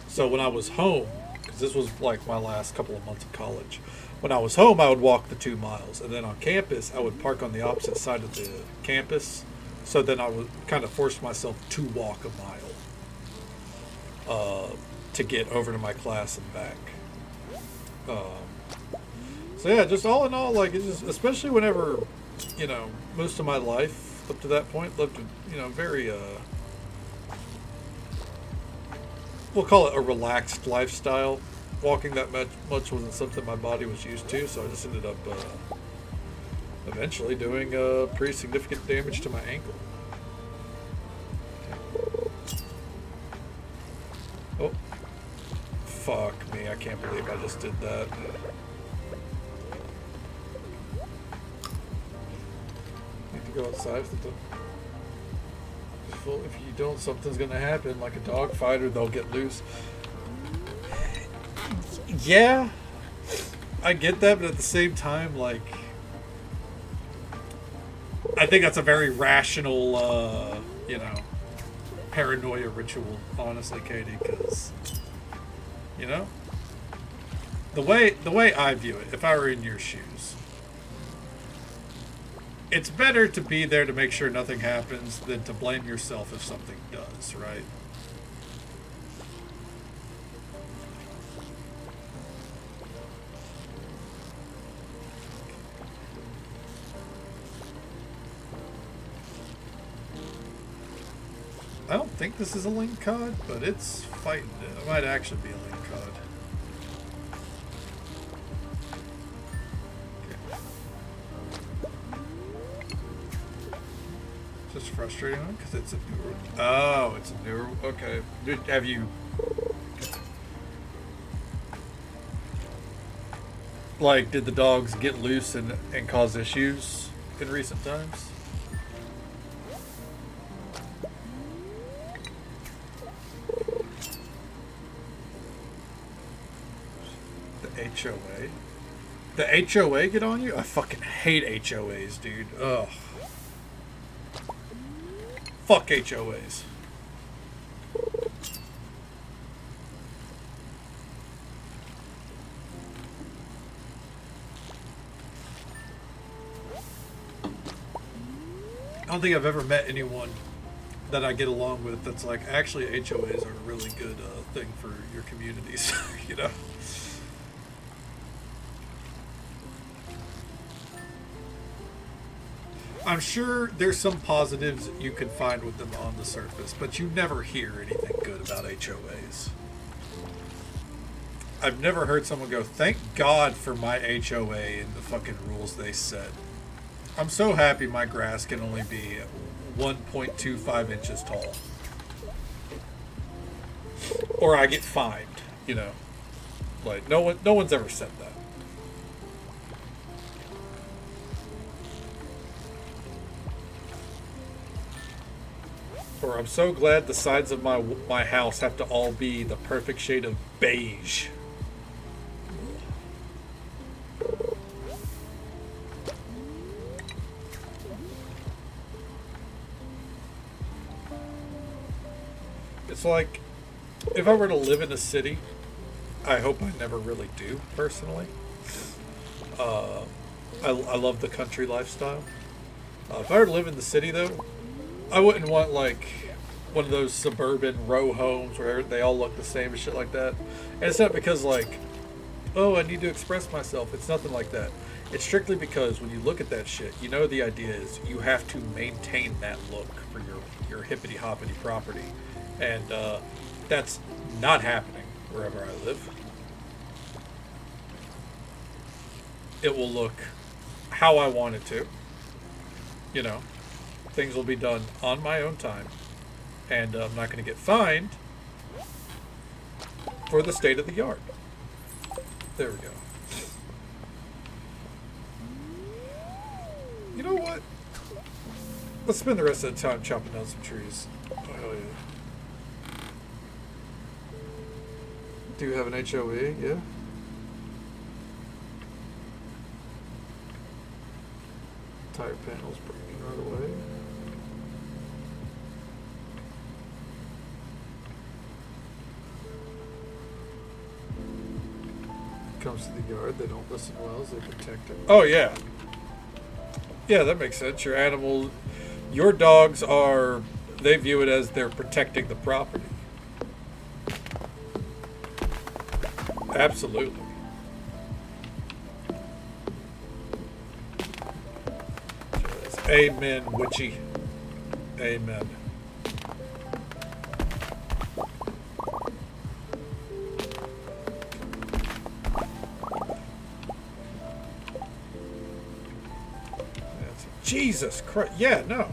so when I was home, because this was like my last couple of months of college, when I was home I would walk the 2 miles, and then on campus I would park on the opposite side of the campus. So then I would kind of force myself to walk a mile to get over to my class and back. So yeah, just all in all, like, it's just, especially whenever, you know, most of my life up to that point lived, you know, very, we'll call it a relaxed lifestyle. Walking that much wasn't something my body was used to, so I just ended up eventually doing pretty significant damage to my ankle. Oh, fuck me, I can't believe I just did that. Need to go outside if you don't, something's gonna happen, like a dog fight, or they'll get loose. Yeah, I get that, but at the same time, like, I think that's a very rational, you know, paranoia ritual, honestly, Katie, because, you know, the way I view it, if I were in your shoes, it's better to be there to make sure nothing happens than to blame yourself if something does, right? I don't think this is a link cod, but it's fighting it. It might actually be a link cod. Okay. Just frustrating because it's a newer. Oh, it's a newer. Okay. Have you? Like, did the dogs get loose and cause issues in recent times? HOA. The HOA get on you? I fucking hate HOAs, dude. Ugh. Fuck HOAs. I don't think I've ever met anyone that I get along with that's like, actually HOAs are a really good thing for your communities, you know? I'm sure there's some positives you can find with them on the surface, but you never hear anything good about HOAs. I've never heard someone go, thank God for my HOA and the fucking rules they set. I'm so happy my grass can only be 1.25 inches tall. Or I get fined, you know. Like, no one's ever said that. Or I'm so glad the sides of my house have to all be the perfect shade of beige. It's like, if I were to live in a city, I hope I never really do, personally. I love the country lifestyle. If I were to live in the city, though, I wouldn't want, like, one of those suburban row homes where they all look the same and shit like that. And it's not because, like, oh, I need to express myself. It's nothing like that. It's strictly because when you look at that shit, you know the idea is you have to maintain that look for your hippity-hoppity property. And that's not happening wherever I live. It will look how I want it to. You know, things will be done on my own time. And I'm not going to get fined for the state of the yard. There we go. You know what? Let's spend the rest of the time chopping down some trees. Oh, hell yeah. Do you have an HOE? Yeah. Tire panels breaking right away. Comes to the yard, they don't listen well as they protect it. Oh yeah. Yeah, that makes sense. Your animal, your dogs are, they view it as they're protecting the property. Absolutely. Amen, witchy. Amen. Jesus Christ. Yeah, no.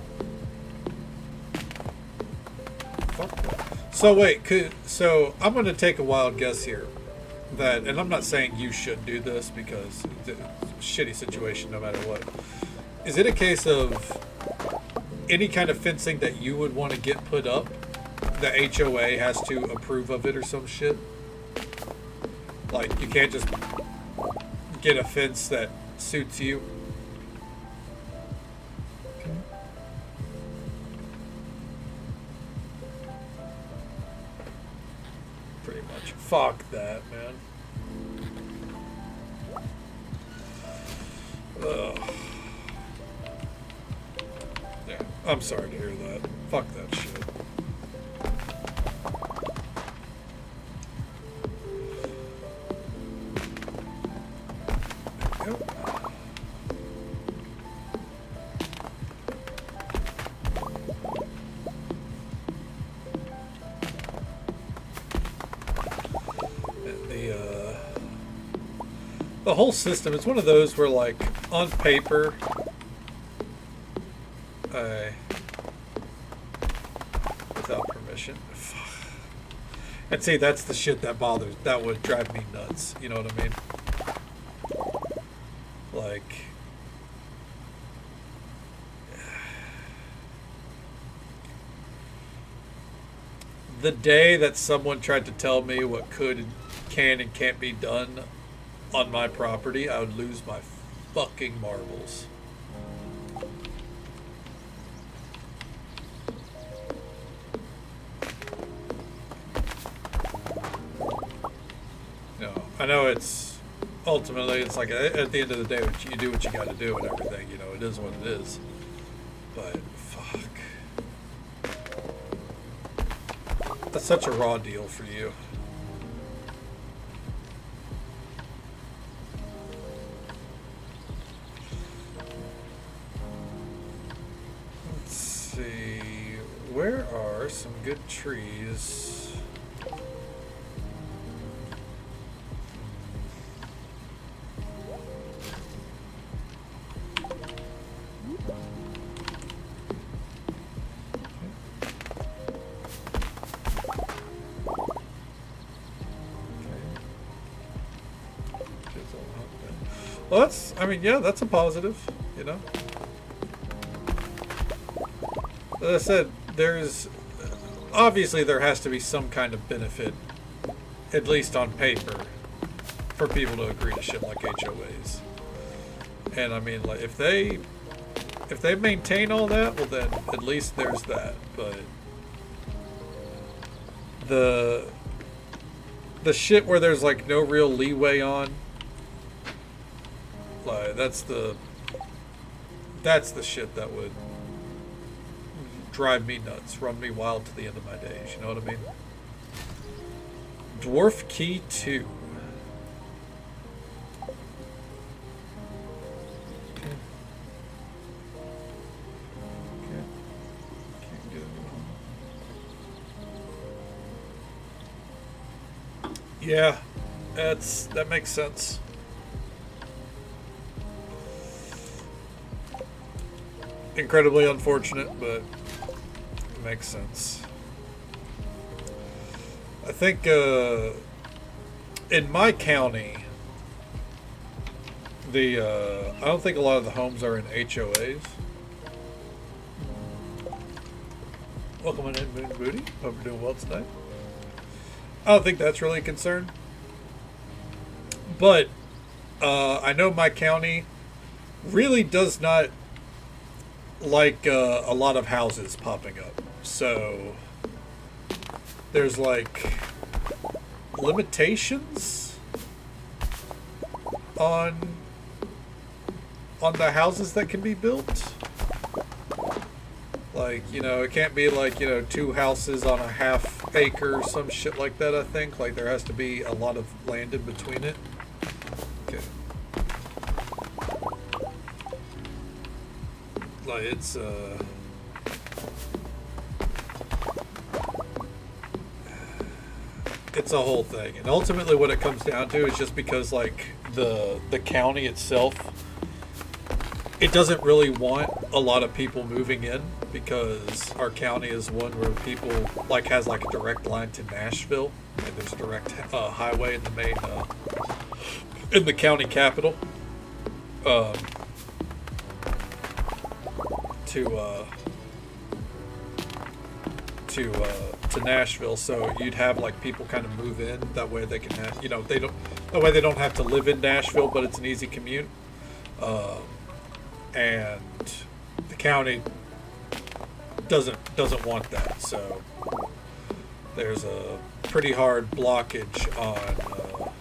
Fuck that. So wait, so I'm going to take a wild guess here. That, and I'm not saying you should do this because it's a shitty situation no matter what. Is it a case of any kind of fencing that you would want to get put up, the HOA has to approve of it or some shit? Like, you can't just get a fence that suits you? Pretty much. Fuck that, man. Ugh. Yeah, I'm sorry to hear that. Fuck that shit. The whole system, it's one of those where, like, on paper, without permission. And see, that's the shit that bothers, that would drive me nuts. You know what I mean? Like, the day that someone tried to tell me what can and can't be done on my property, I would lose my fucking marbles. No, I know it's ultimately it's like at the end of the day, you do what you got to do and everything. You know, it is what it is. But fuck, that's such a raw deal for you. Let's see, where are some good trees? Well, that's, I mean, yeah, that's a positive, you know. As I said, obviously there has to be some kind of benefit, at least on paper, for people to agree to shit like HOAs. And I mean, like, if they maintain all that, well then at least there's that. But the shit where there's like no real leeway on, like that's the shit that would drive me nuts, run me wild to the end of my days, you know what I mean? Dwarf Key 2. Yeah, that makes sense. Incredibly unfortunate, but it makes sense. I think in my county, I don't think a lot of the homes are in HOAs. Welcome in, Moon Booty. Hope you're doing well tonight. I don't think that's really a concern. But I know my county really does not like a lot of houses popping up. So there's like limitations on the houses that can be built. Like, you know, it can't be like, you know, 2 houses on a half acre or some shit like that, I think. Like, there has to be a lot of land in between it. Okay. Like, it's a whole thing. And ultimately what it comes down to is just because, like, the county itself, it doesn't really want a lot of people moving in, because our county is one where people like has like a direct line to Nashville, and there's a direct highway in the main in the county capital to Nashville. So you'd have like people kind of move in, that way they can have, you know, they don't have to live in Nashville, but it's an easy commute. And the county doesn't want that, so there's a pretty hard blockage on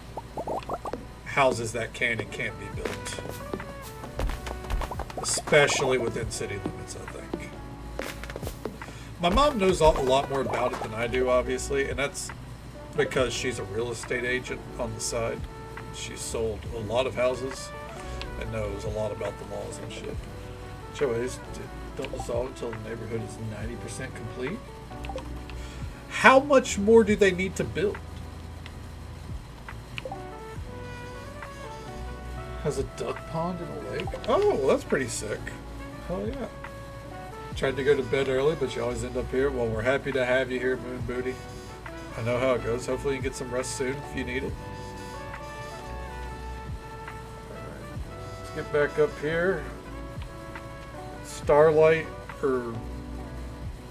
houses that can and can't be built, especially within city limits, I think. My mom knows a lot more about it than I do, obviously, and that's because she's a real estate agent on the side. She's sold a lot of houses and knows a lot about the laws and shit. HOAs don't dissolve until the neighborhood is 90% complete. How much more do they need to build? Has a duck pond and a lake? Oh, well, that's pretty sick. Hell yeah. Tried to go to bed early, but you always end up here. Well, we're happy to have you here, Moon Booty. I know how it goes. Hopefully you can get some rest soon if you need it. Let's get back up here. Starlight, or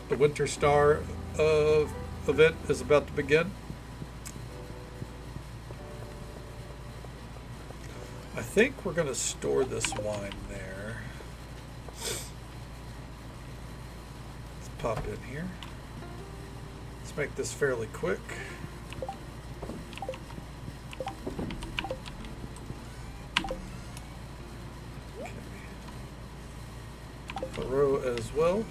the Winter Star event is about to begin. think we're going to store this wine there. Let's pop in here. Let's make this fairly quick. Okay. Thoreau as well.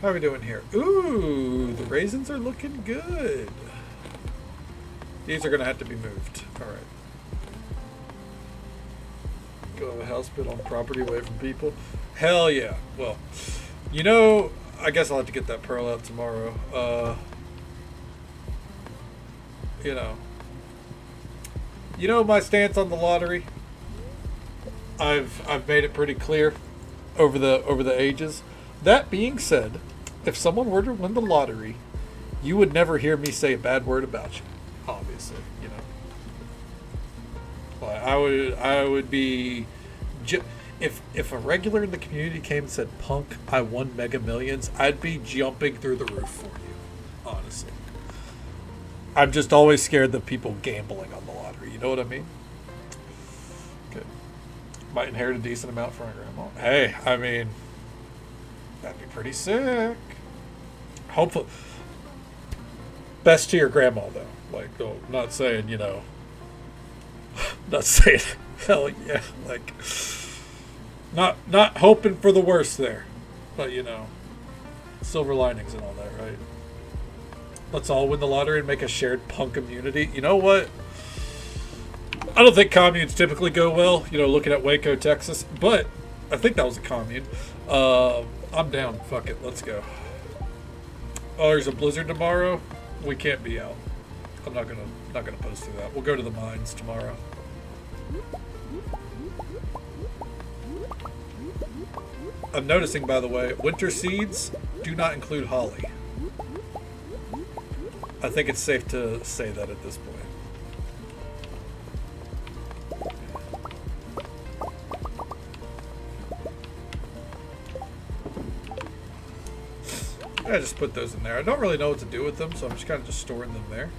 How are we doing here? Ooh, the raisins are looking good. These are going to have to be moved. All right. Go have a house built on property away from people. Hell yeah. Well, you know, I guess I'll have to get that pearl out tomorrow. You know my stance on the lottery. I've made it pretty clear over the ages. That being said, if someone were to win the lottery, you would never hear me say a bad word about you. Obviously, you know. But I would be, if a regular in the community came and said, "Punk, I won Mega Millions," I'd be jumping through the roof for you. Honestly, I'm just always scared of people gambling on the lottery. You know what I mean? Okay. Might inherit a decent amount from my grandma. Hey, I mean, that'd be pretty sick. Hopefully. Best to your grandma, though. Like, oh, not saying, not saying, hell yeah. Like, not hoping for the worst there. But, silver linings and all that, right? Let's all win the lottery and make a shared punk community. You know what? I don't think communes typically go well, looking at Waco, Texas. But I think that was a commune. I'm down. Fuck it. Let's go. Oh, there's a blizzard tomorrow. We can't be out. I'm not gonna post through that. We'll go to the mines tomorrow. I'm noticing, by the way, winter seeds do not include holly. I think it's safe to say that at this point. I just put those in there. I don't really know what to do with them, so I'm just kind of just storing them there.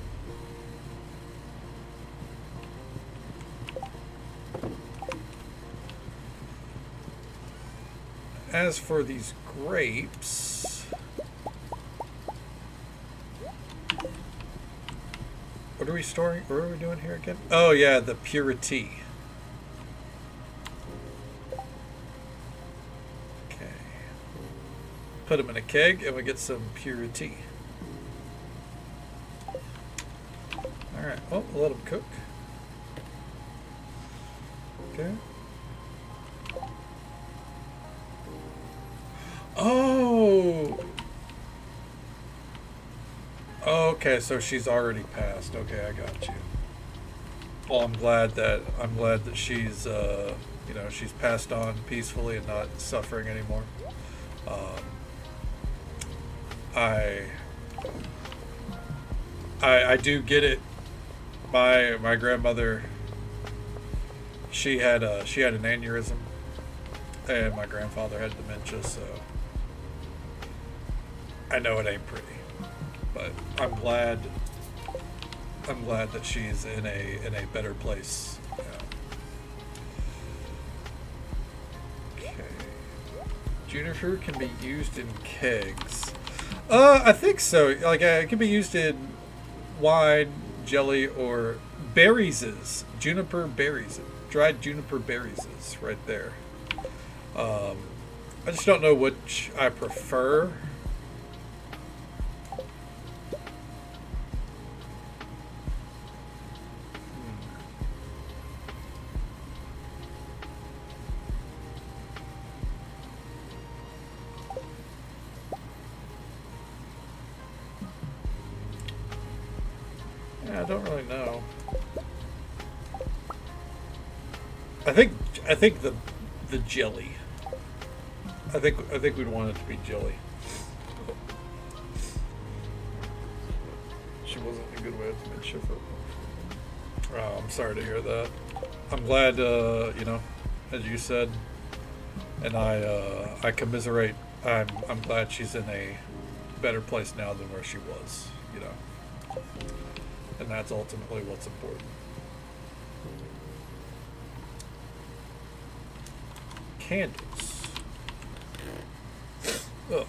As for these grapes, what are we storing? What are we doing here again? Oh yeah, the purity. Put them in a keg and we get some purity. Alright, well, we'll let them cook. Okay. Oh! Okay, so she's already passed. Okay, I got you. Well, I'm glad that she's she's passed on peacefully and not suffering anymore. I do get it. My grandmother, she had an aneurysm, and my grandfather had dementia, so I know it ain't pretty. But I'm glad that she's in a better place. Okay. Juniper can be used in kegs. I think so. Like, it can be used in wine, jelly, or berries. Juniper berries. Dried juniper berries right there. I just don't know which I prefer. I don't really know. I think the jelly. I think we'd want it to be jelly. She wasn't in a good way with dementia. Oh, I'm sorry to hear that. I'm glad, as you said, and I commiserate I'm glad she's in a better place now than where she was, you know. And that's ultimately what's important. Candles. Ugh.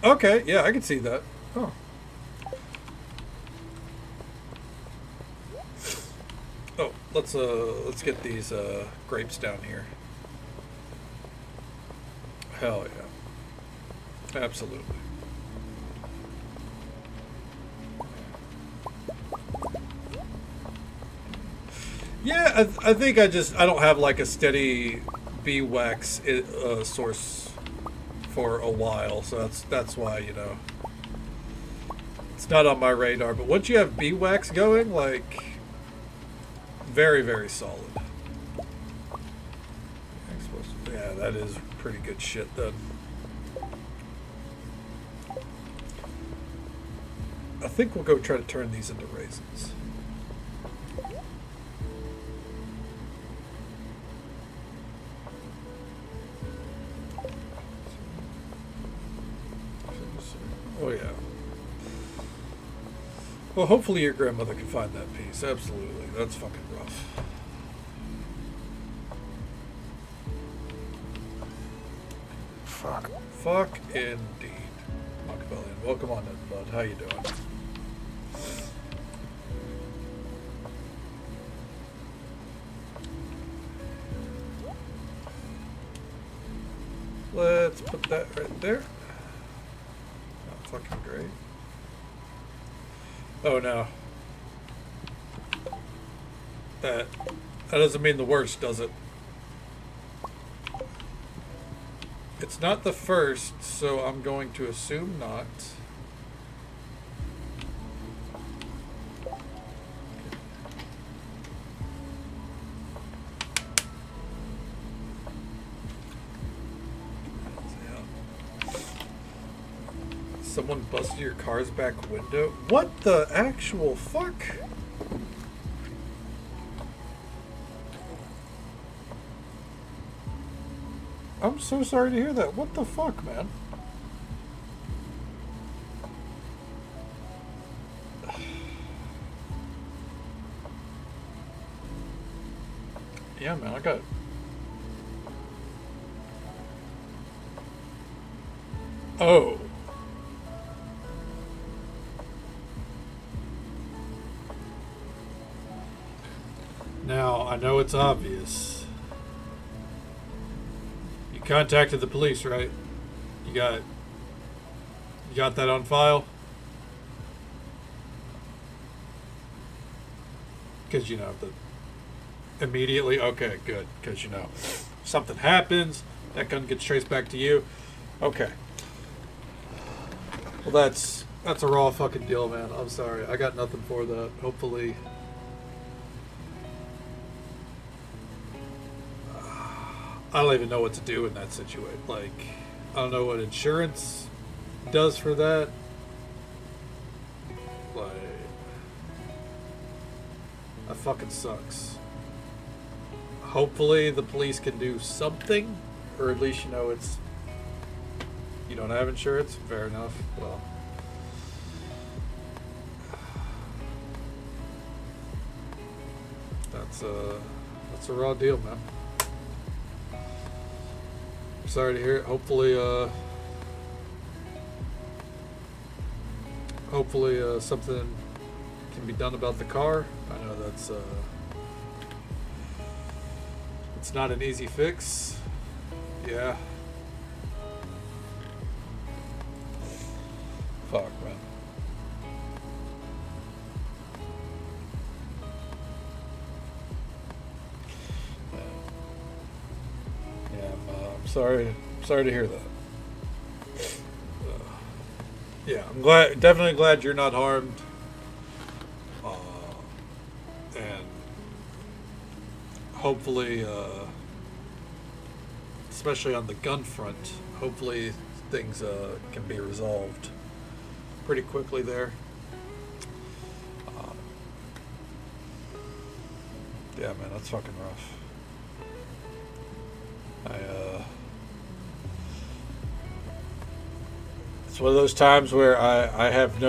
Okay, yeah, I can see that. Oh. Oh, let's get these grapes down here. Hell yeah. Absolutely. Yeah, I think I don't have like a steady bee wax source for a while, so that's why, you know, it's not on my radar. But once you have bee wax going, like, very, very solid. Yeah, that is pretty good shit then. I think we'll go try to turn these into raisins. Oh yeah. Well, hopefully your grandmother can find that piece. Absolutely. That's fucking rough. Fuck. Fuck indeed. Machiavellian. Welcome on in, bud. How you doing? Let's put that right there. Oh, fucking great. Oh no. That doesn't mean the worst, does it? It's not the first, so I'm going to assume not. Someone busted your car's back window? What the actual fuck? I'm so sorry to hear that. What the fuck, man? Yeah, man, I got... Oh. Now, I know it's obvious. You contacted the police, right? You got that on file? Because, you know, immediately, okay, good. Because, you know, something happens, that gun gets traced back to you. Okay. Well, that's a raw fucking deal, man. I'm sorry. I got nothing for that. Hopefully... I don't even know what to do in that situation. Like, I don't know what insurance does for that. Like, that fucking sucks. Hopefully the police can do something, or at least, you know, it's... You don't have insurance? Fair enough. Well... That's a raw deal, man. Sorry to hear it. Hopefully something can be done about the car. I know that's it's not an easy fix. Yeah. Fuck, man. Sorry to hear that. Yeah, I'm definitely glad you're not harmed. And hopefully, especially on the gun front, hopefully things can be resolved pretty quickly there. Yeah, man, that's fucking rough. It's one of those times where I have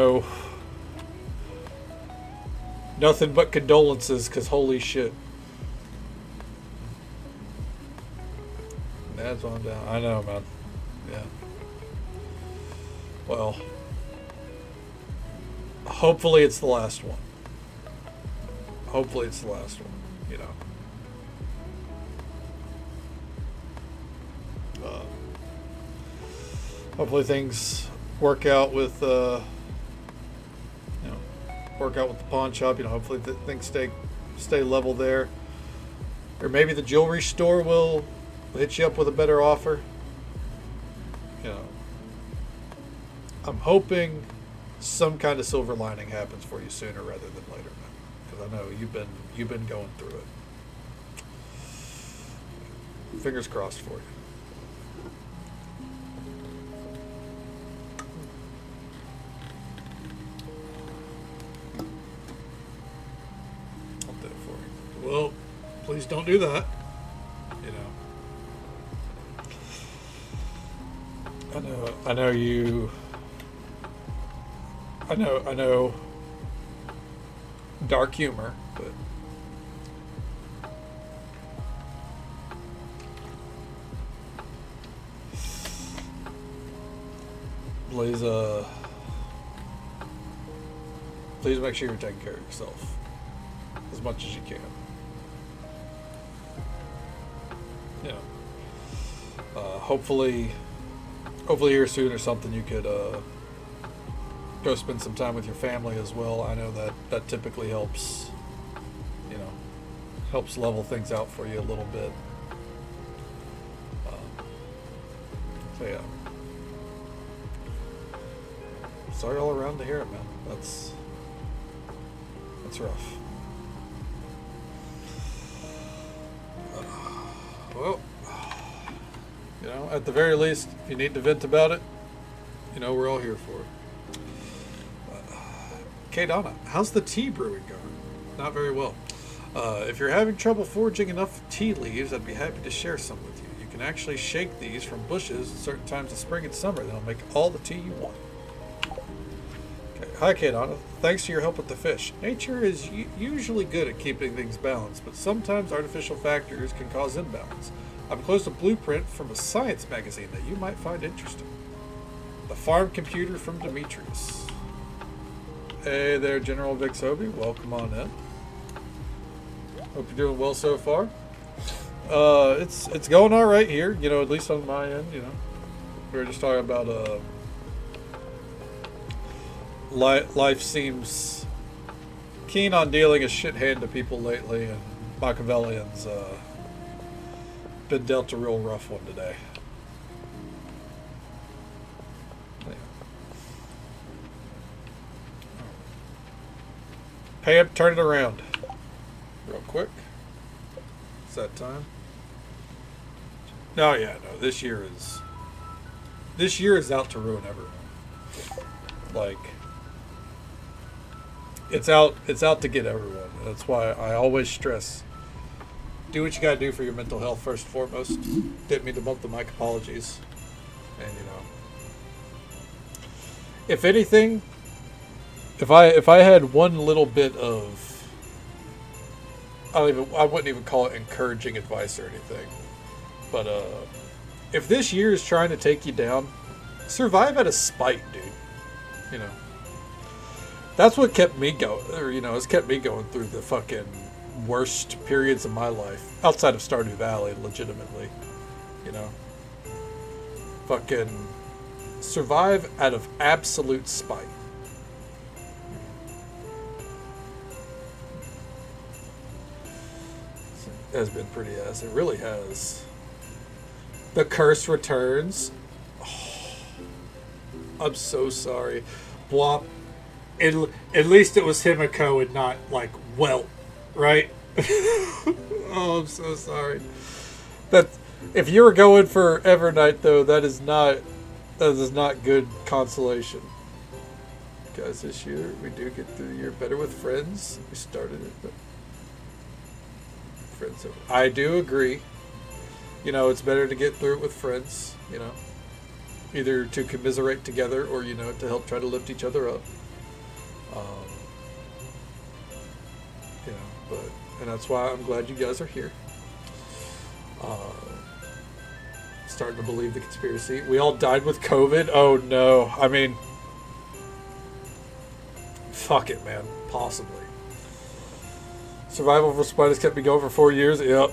nothing but condolences, because holy shit. That's on down. I know, man. Yeah. Well, hopefully it's the last one. Hopefully it's the last one, you know. Hopefully things work out with, work out with the pawn shop. You know, hopefully things stay level there. Or maybe the jewelry store will hit you up with a better offer. You know, I'm hoping some kind of silver lining happens for you sooner rather than later, man. Because I know you've been going through it. Fingers crossed for you. I'll do it for you. Well, please don't do that. You know. I know you. I know. Dark humor, but please make sure you're taking care of yourself as much as you can. You know, hopefully here soon or something you could go spend some time with your family as well. I know that typically helps, you know, helps level things out for you a little bit. So yeah. Sorry all around to hear it, man. That's rough. Well, you know, at the very least, if you need to vent about it, you know, we're all here for it. Okay, Donna, how's the tea brewing going? Not very well. If you're having trouble foraging enough tea leaves, I'd be happy to share some with you. You can actually shake these from bushes at certain times of spring and summer. That'll make all the tea you want. Okay. Hi, Kate Donna. Thanks for your help with the fish. Nature is usually good at keeping things balanced, but sometimes artificial factors can cause imbalance. I've enclosed a blueprint from a science magazine that you might find interesting. The farm computer from Demetrius. Hey there, General Vixobi. Welcome on in. Hope you're doing well so far. It's going all right here. You know, at least on my end. You know, we were just talking about life seems keen on dealing a shit hand to people lately, and Machiavellian's been dealt a real rough one today. Pam, turn it around. Real quick. It's that time. No, yeah, no. This year is out to ruin everyone. Like, it's out to get everyone. That's why I always stress, do what you gotta do for your mental health first and foremost. Didn't mean to bump the mic, apologies. And you know, if anything, if I had one little bit of, I wouldn't even call it encouraging advice or anything, but if this year is trying to take you down, survive out of spite, dude. You know, that's what kept me going, or you know, it's kept me going through the fucking worst periods of my life outside of Stardew Valley, legitimately. You know, fucking survive out of absolute spite. Has been pretty ass. It really has. The curse returns. Oh, I'm so sorry. Blop. At least it was Himiko and not like Welt, right? Oh, I'm so sorry. That if you were going for Evernight though, that is not good consolation. Guys, this year we do get through the year better with friends. We started it, but. I do agree. You know, it's better to get through it with friends, you know, either to commiserate together or, you know, to help try to lift each other up. Um, you know, and that's why I'm glad you guys are here. Starting to believe the conspiracy. We all died with COVID. Oh no. I mean, fuck it, man. Possibly. Survival for spiders kept me going for 4 years. Yep.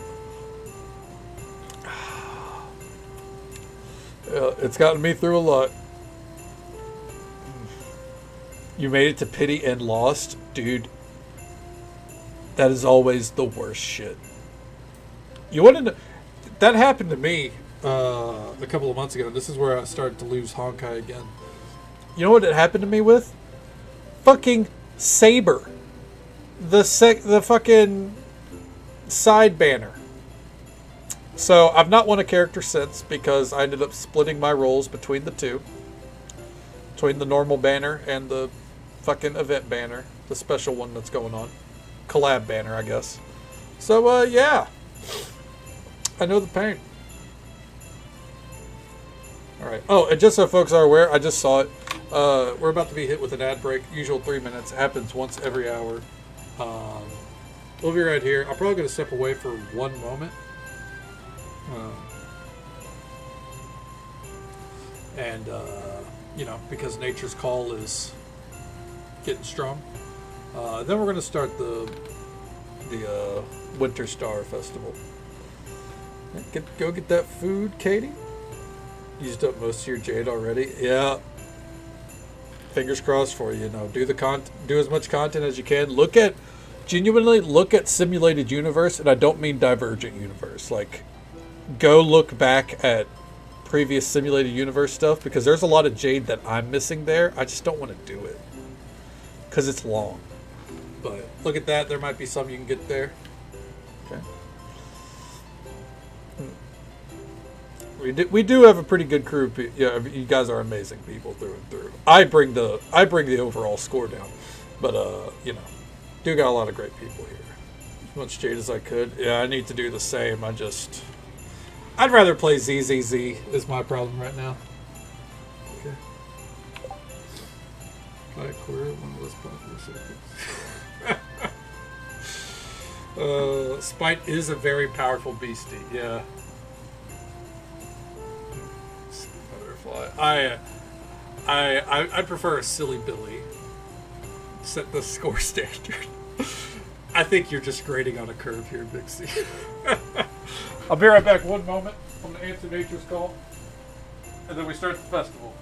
It's gotten me through a lot. You made it to pity and lost? Dude, that is always the worst shit. You want to know? That happened to me a couple of months ago. This is where I started to lose Honkai again. You know what it happened to me with? Fucking Saber. The fucking side banner. So I've not won a character since because I ended up splitting my roles between the two. Between the normal banner and the fucking event banner. The special one that's going on. Collab banner, I guess. So, yeah. I know the pain. Alright. Oh, and just so folks are aware, I just saw it. We're about to be hit with an ad break. Usual 3 minutes. Happens once every hour. We'll be right here. I'm probably going to step away for 1 moment. You know, because nature's call is getting strong. Then we're going to start the Winter Star Festival. Go get that food, Katie. Used up most of your jade already. Yeah. Fingers crossed for you. You know, do as much content as you can. Genuinely look at Simulated Universe, and I don't mean Divergent Universe. Like, go look back at previous Simulated Universe stuff because there's a lot of jade that I'm missing there. I just don't want to do it because it's long. But look at that. There might be some you can get there. Okay. We do have a pretty good crew. Yeah, you guys are amazing people through and through. I bring the overall score down, but you know, do got a lot of great people here. As much jade as I could. Yeah, I need to do the same. I'd rather play ZZZ is my problem right now. Okay. Play Queer, one of those popular circuits. Spite is a very powerful beastie. Yeah. Butterfly. I prefer a silly Billy. Set the score standard. I think you're just grading on a curve here, Bixie. I'll be right back 1 moment. I'm going to answer nature's call. And then we start the festival.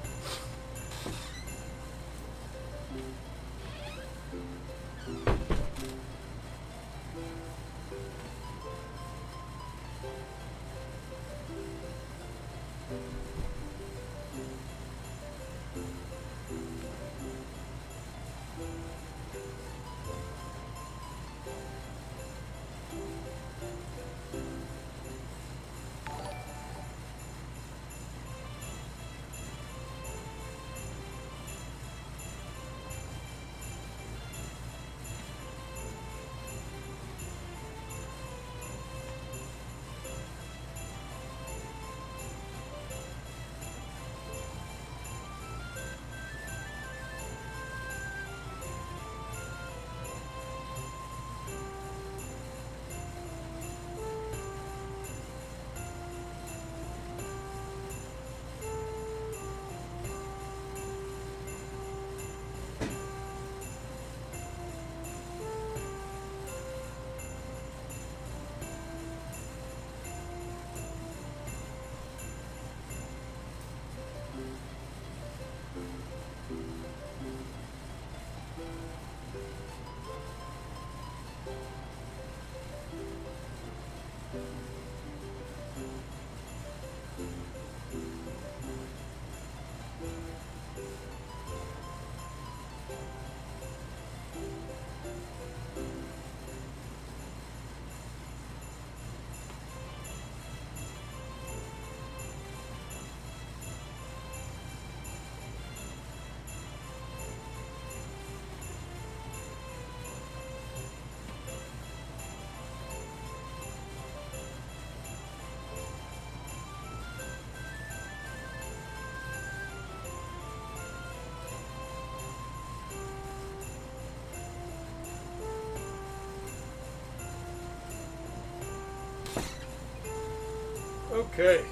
Okay.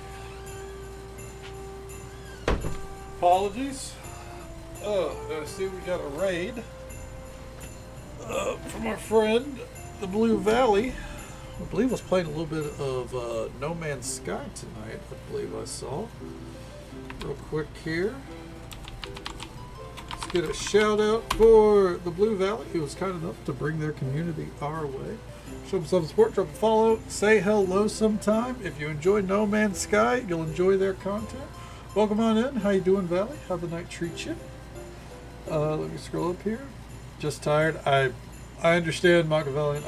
Apologies. I see we got a raid from our friend, the Blue Valley. I believe was playing a little bit of No Man's Sky tonight. I believe I saw. Real quick here. Let's get a shout out for the Blue Valley, who was kind enough to bring their community our way. Show them some support, drop a follow, say hello sometime. If you enjoy No Man's Sky, you'll enjoy their content. Welcome on in. How you doing, Valley? How the night treat you? Let me scroll up here. Just tired. I understand, Machiavellian.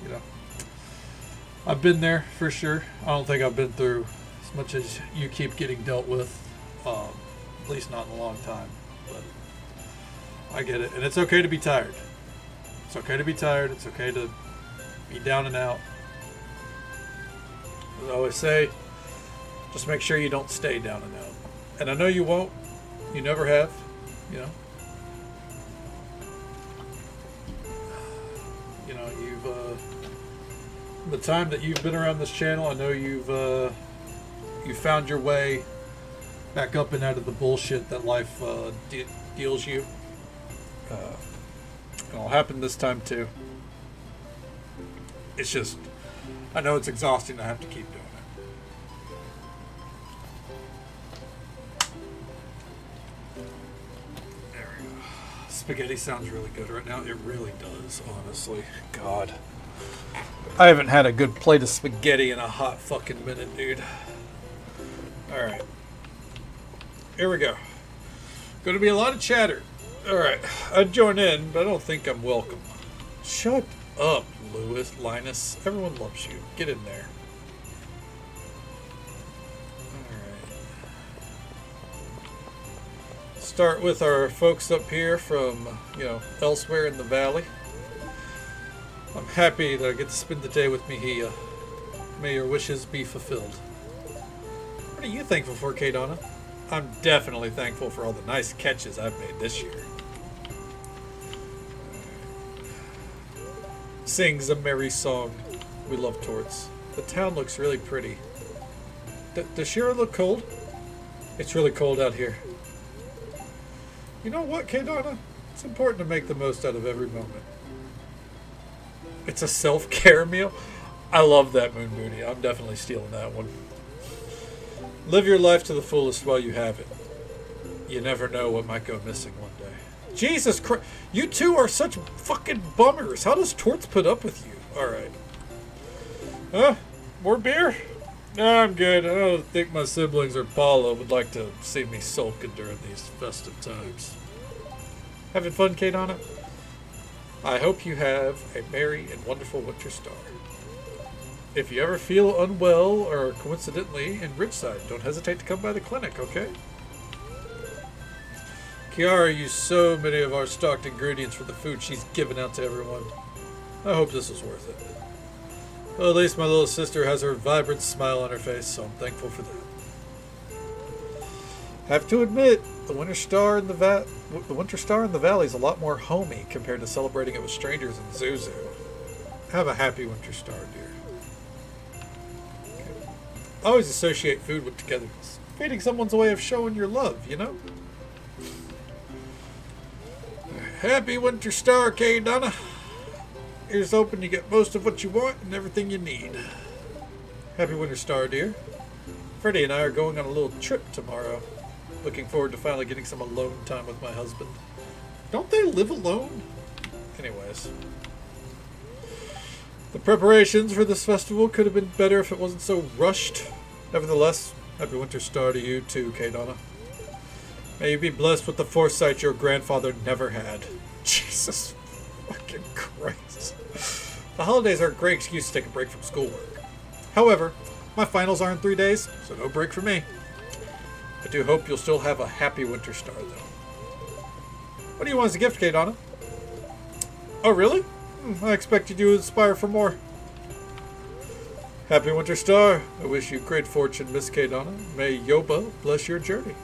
You know, I've been there for sure. I don't think I've been through as much as you keep getting dealt with, at least not in a long time. But I get it, and it's okay to be tired. It's okay to be tired. It's okay to be down and out. As I always say, just make sure you don't stay down and out. And I know you won't. You never have, you know. You know, the time that you've been around this channel, I know you've found your way back up and out of the bullshit that life deals you. It'll happen this time too. It's just, I know it's exhausting to have to keep doing it. There we go. Spaghetti sounds really good right now. It really does, honestly. God. I haven't had a good plate of spaghetti in a hot fucking minute, dude. Alright. Here we go. Going to be a lot of chatter. Alright. I'd join in, but I don't think I'm welcome. Shut up, Linus. Everyone loves you. Get in there. Alright. Start with our folks up here from, you know, elsewhere in the valley. I'm happy that I get to spend the day with Mihia. May your wishes be fulfilled. What are you thankful for, Kadana? I'm definitely thankful for all the nice catches I've made this year. Sings a merry song. We love torts. The town looks really pretty. Does Shira look cold? It's really cold out here. You know what, Kadana? It's important to make the most out of every moment. It's a self-care meal? I love that, Moon Mooney. I'm definitely stealing that one. Live your life to the fullest while you have it. You never know what might go missing one day. Jesus Christ. You two are such fucking bummers. How does Torts put up with you? Alright. More beer? No, I'm good. I don't think my siblings or Paula would like to see me sulking during these festive times. Having fun, Kadana? I hope you have a merry and wonderful winter star. If you ever feel unwell or coincidentally in Ridgeside, don't hesitate to come by the clinic, okay? Kiara used so many of our stocked ingredients for the food she's given out to everyone. I hope this is worth it. Well, at least my little sister has her vibrant smile on her face, so I'm thankful for that. Have to admit, the Winter Star in the Valley is a lot more homey compared to celebrating it with strangers in Zuzu. Have a happy Winter Star, dear. I always associate food with togetherness. Feeding someone's a way of showing your love, you know? Happy Winter Star, Kadana. Here's hoping you get most of what you want and everything you need. Happy Winter Star, dear. Freddie and I are going on a little trip tomorrow. Looking forward to finally getting some alone time with my husband. Don't they live alone? Anyways. The preparations for this festival could have been better if it wasn't so rushed. Nevertheless, happy Winter Star to you too, Kadana. May you be blessed with the foresight your grandfather never had. Jesus fucking Christ. The holidays are a great excuse to take a break from schoolwork. However, my finals are in 3 days, so no break for me. I do hope you'll still have a happy Winter Star, though. What do you want as a gift, Kadana? Oh, really? I expected you to aspire for more. Happy Winter Star. I wish you great fortune, Miss Kadana. May Yoba bless your journey.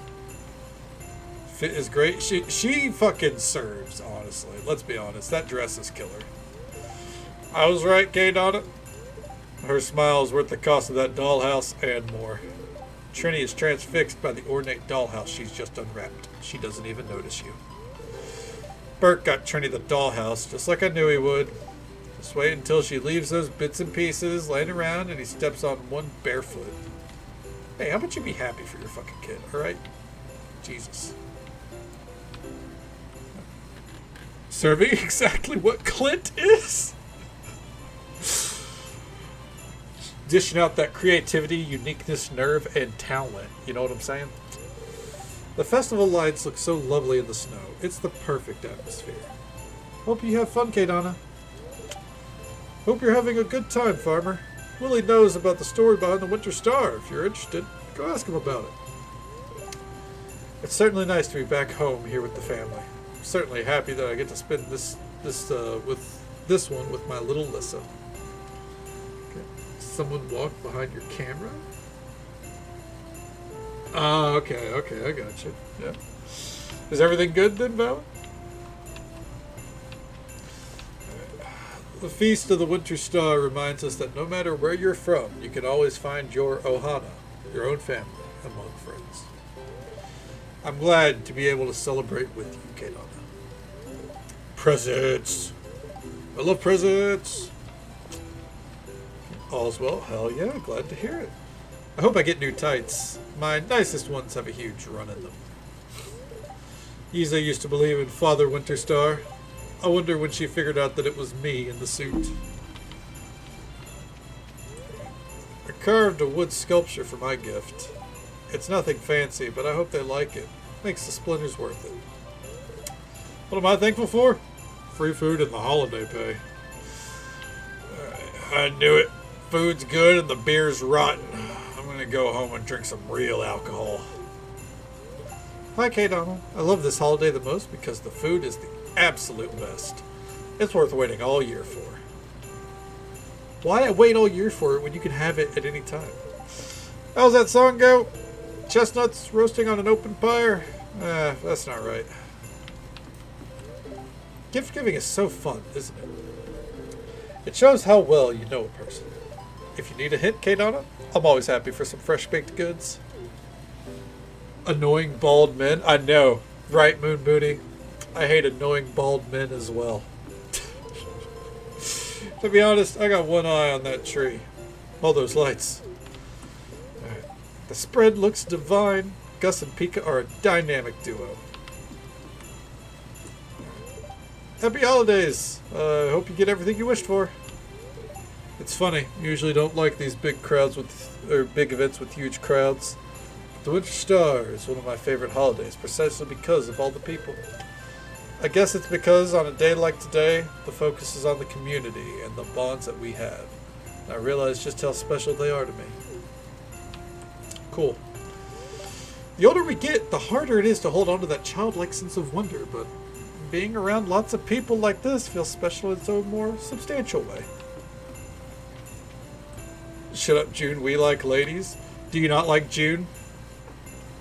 Fit is great. She fucking serves, honestly. Let's be honest. That dress is killer. I was right, Kadana. Her smile is worth the cost of that dollhouse and more. Trini is transfixed by the ornate dollhouse she's just unwrapped. She doesn't even notice you. Bert got Trini the dollhouse, just like I knew he would. Just wait until she leaves those bits and pieces laying around and he steps on one barefoot. Hey, how about you be happy for your fucking kid, alright? Jesus. Serving exactly what Clint is? Dishing out that creativity, uniqueness, nerve, and talent. You know what I'm saying? The festival lights look so lovely in the snow. It's the perfect atmosphere. Hope you have fun, Kadana. Hope you're having a good time, farmer. Willie knows about the story behind the Winter Star. If you're interested, go ask him about it. It's certainly nice to be back home here with the family. I'm certainly happy that I get to spend this one with my little Lissa. Someone walk behind your camera? Ah, okay, I got you. Yeah. Is everything good then, Val? The Feast of the Winter Star reminds us that no matter where you're from, you can always find your Ohana, your own family, among friends. I'm glad to be able to celebrate with you, Kadana. Presents! I love presents! All's well. Hell yeah, glad to hear it. I hope I get new tights. My nicest ones have a huge run in them. Isa used to believe in Father Winterstar. I wonder when she figured out that it was me in the suit. I carved a wood sculpture for my gift. It's nothing fancy, but I hope they like it. Makes the splinters worth it. What am I thankful for? Free food and the holiday pay. I knew it. Food's good and the beer's rotten. I'm gonna go home and drink some real alcohol. Hi, Kay Donald. I love this holiday the most because the food is the absolute best. It's worth waiting all year for. Why wait all year for it when you can have it at any time? How's that song go? Chestnuts roasting on an open fire? That's not right. Gift giving is so fun, isn't it? It shows how well you know a person. If you need a hint, Kadana, I'm always happy for some fresh baked goods. Annoying bald men? I know. Right, Moon Booty? I hate annoying bald men as well. To be honest, I got one eye on that tree. All those lights. The spread looks divine. Gus and Pika are a dynamic duo. Happy holidays. I hope you get everything you wished for. It's funny. Usually don't like these big crowds big events with huge crowds. The Winter Star is one of my favorite holidays, precisely because of all the people. I guess it's because on a day like today, the focus is on the community and the bonds that we have. And I realize just how special they are to me. Cool. The older we get, the harder it is to hold on to that childlike sense of wonder, but being around lots of people like this feels special in its own more substantial way. Shut up, June. We like ladies. Do you not like June?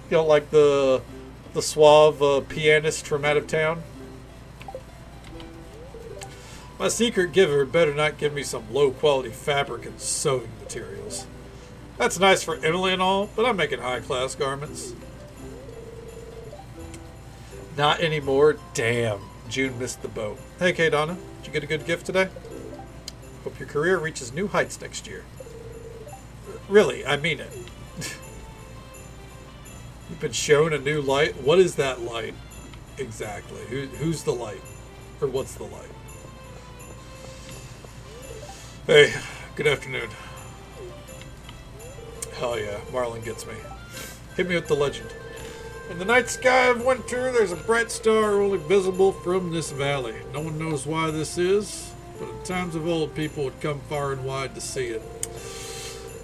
You don't like the suave pianist from out of town? My secret giver better not give me some low-quality fabric and sewing materials. That's nice for Emily and all, but I'm making high-class garments. Not anymore. Damn. June missed the boat. Hey, Kay Donna. Did you get a good gift today? Hope your career reaches new heights next year. Really, I mean it. You've been shown a new light. What is that light? Exactly. Who's the light? Or what's the light? Hey, good afternoon. Hell yeah, Marlin gets me. Hit me with the legend. In the night sky of winter, there's a bright star only visible from this valley. No one knows why this is, but in times of old, people would come far and wide to see it.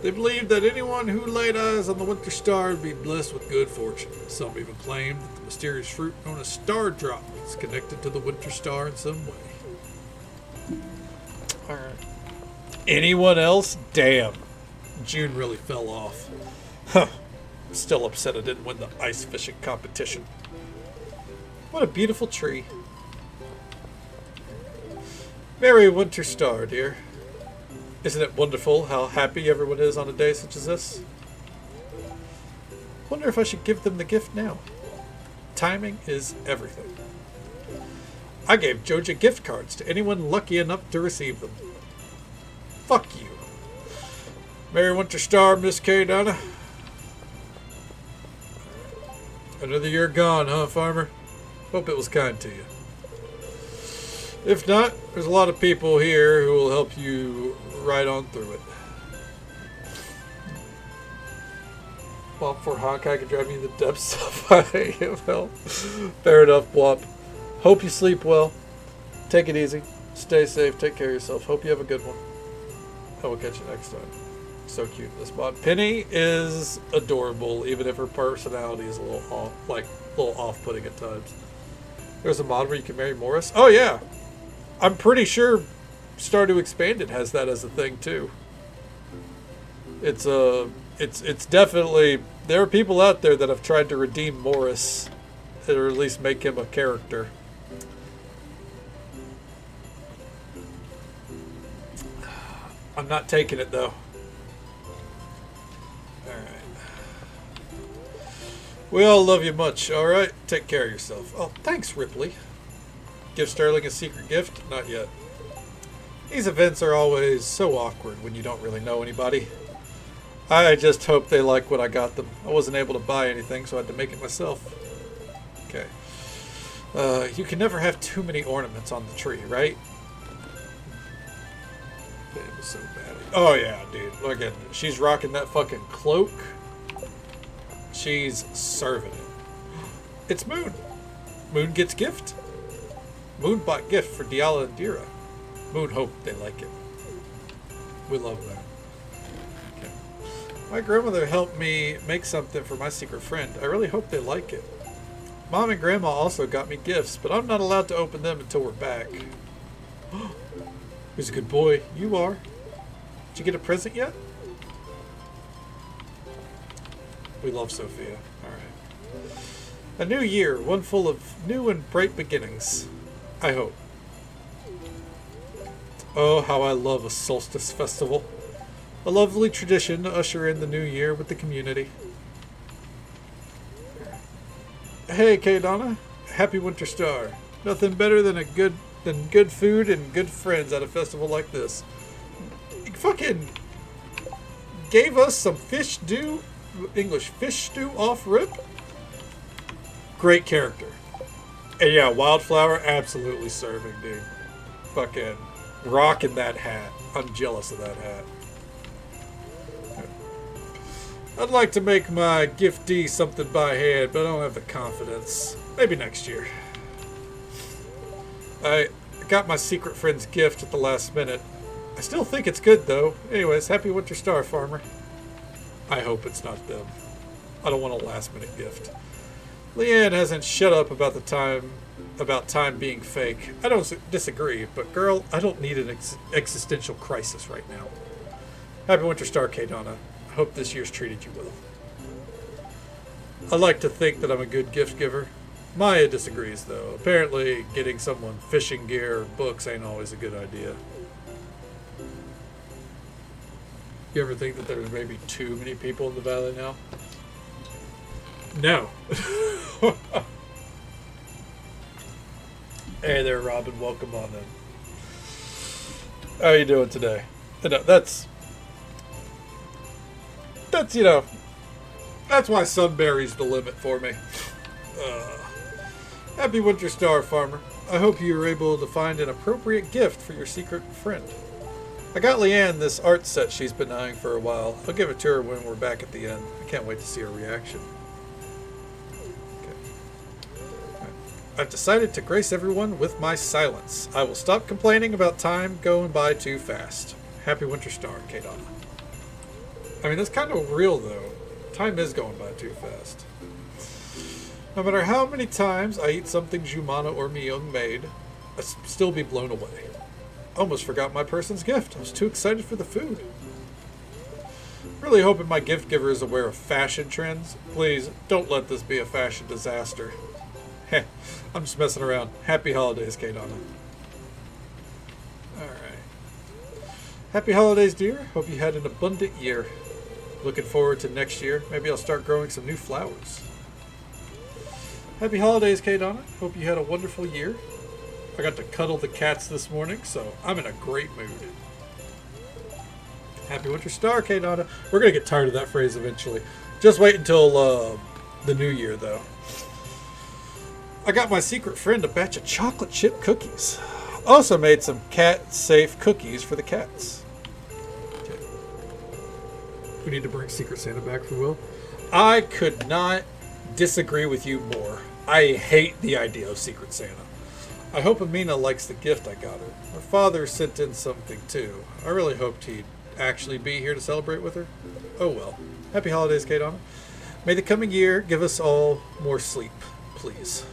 They believed that anyone who laid eyes on the Winter Star would be blessed with good fortune. Some even claimed that the mysterious fruit known as Star Drop is connected to the Winter Star in some way. Alright. Anyone else? Damn. June really fell off. Huh. Still upset I didn't win the ice fishing competition. What a beautiful tree. Merry Winter Star, dear. Isn't it wonderful how happy everyone is on a day such as this? Wonder if I should give them the gift now. Timing is everything. I gave Joja gift cards to anyone lucky enough to receive them. Fuck you. Merry Winter Star, Miss K. Donna. Another year gone, huh, farmer? Hope it was kind to you. If not, there's a lot of people here who will help you right on through it. Womp for Hawkeye can drive me in the depths of my AML. Fair enough, Womp. Hope you sleep well. Take it easy. Stay safe. Take care of yourself. Hope you have a good one. I will catch you next time. So cute, this mod. Penny is adorable, even if her personality is a little off-putting at times. There's a mod where you can marry Morris. Oh yeah, I'm pretty sure Stardew Expanded has that as a thing too. It's definitely, there are people out there that have tried to redeem Morris, or at least make him a character. I'm not taking it though. We all love you much, alright? Take care of yourself. Oh, thanks, Ripley. Give Sterling a secret gift? Not yet. These events are always so awkward when you don't really know anybody. I just hope they like what I got them. I wasn't able to buy anything, so I had to make it myself. Okay. You can never have too many ornaments on the tree, right? It was so bad. Oh yeah, dude. Look at it. She's rocking that fucking cloak. She's serving it. It's Moon. Moon gets gift. Moon bought gift for Diala and Dira. Moon hoped they like it. We love Moon. Okay. My grandmother helped me make something for my secret friend. I really hope they like it. Mom and Grandma also got me gifts, but I'm not allowed to open them until we're back. Who's a good boy? You are. Did you get a present yet? We love Sophia. Alright. A new year, one full of new and bright beginnings. I hope. Oh, how I love a solstice festival. A lovely tradition to usher in the new year with the community. Hey, K. Donna. Happy Winter Star. Nothing better than good food and good friends at a festival like this. You fucking gave us some fish stew. English fish stew off rip. Great character. And yeah, Wildflower absolutely serving, dude. Fucking rocking that hat. I'm jealous of that hat. I'd like to make my giftee something by hand, but I don't have the confidence. Maybe next year. I got my secret friend's gift at the last minute. I still think it's good though. Anyways, happy Winter Star, farmer. I hope it's not them. I don't want a last minute gift. Leanne hasn't shut up about time being fake. I don't disagree, but girl, I don't need an existential crisis right now. Happy Winter Star, K. Donna. I hope this year's treated you well. I like to think that I'm a good gift giver. Maya disagrees, though. Apparently, getting someone fishing gear or books ain't always a good idea. You ever think that there's maybe too many people in the valley now? No. Hey there, Robin. Welcome on in. How are you doing today? That's why Sunbury's the limit for me. Happy Winter Star, farmer. I hope you were able to find an appropriate gift for your secret friend. I got Leanne this art set she's been eyeing for a while. I'll give it to her when we're back at the end. I can't wait to see her reaction. Okay. Right. I've decided to grace everyone with my silence. I will stop complaining about time going by too fast. Happy Winter Star, K. Donna. I mean, that's kind of real, though. Time is going by too fast. No matter how many times I eat something Jumana or Myung made, I'd still be blown away. Almost forgot my person's gift. I was too excited for the food. Really hoping my gift giver is aware of fashion trends. Please, don't let this be a fashion disaster. Heh, I'm just messing around. Happy holidays, K. Donna. Alright. Happy holidays, dear. Hope you had an abundant year. Looking forward to next year. Maybe I'll start growing some new flowers. Happy holidays, Kay Donna. Hope you had a wonderful year. I got to cuddle the cats this morning, so I'm in a great mood. Happy Winter Star, Kay Donna. We're going to get tired of that phrase eventually. Just wait until the new year, though. I got my secret friend a batch of chocolate chip cookies. Also made some cat-safe cookies for the cats. Okay. We need to bring Secret Santa back for Will. I could not disagree with you more. I hate the idea of Secret Santa. I hope Amina likes the gift I got her. Her father sent in something too. I really hoped he'd actually be here to celebrate with her. Oh well. Happy holidays, Kate Anna. May the coming year give us all more sleep, please.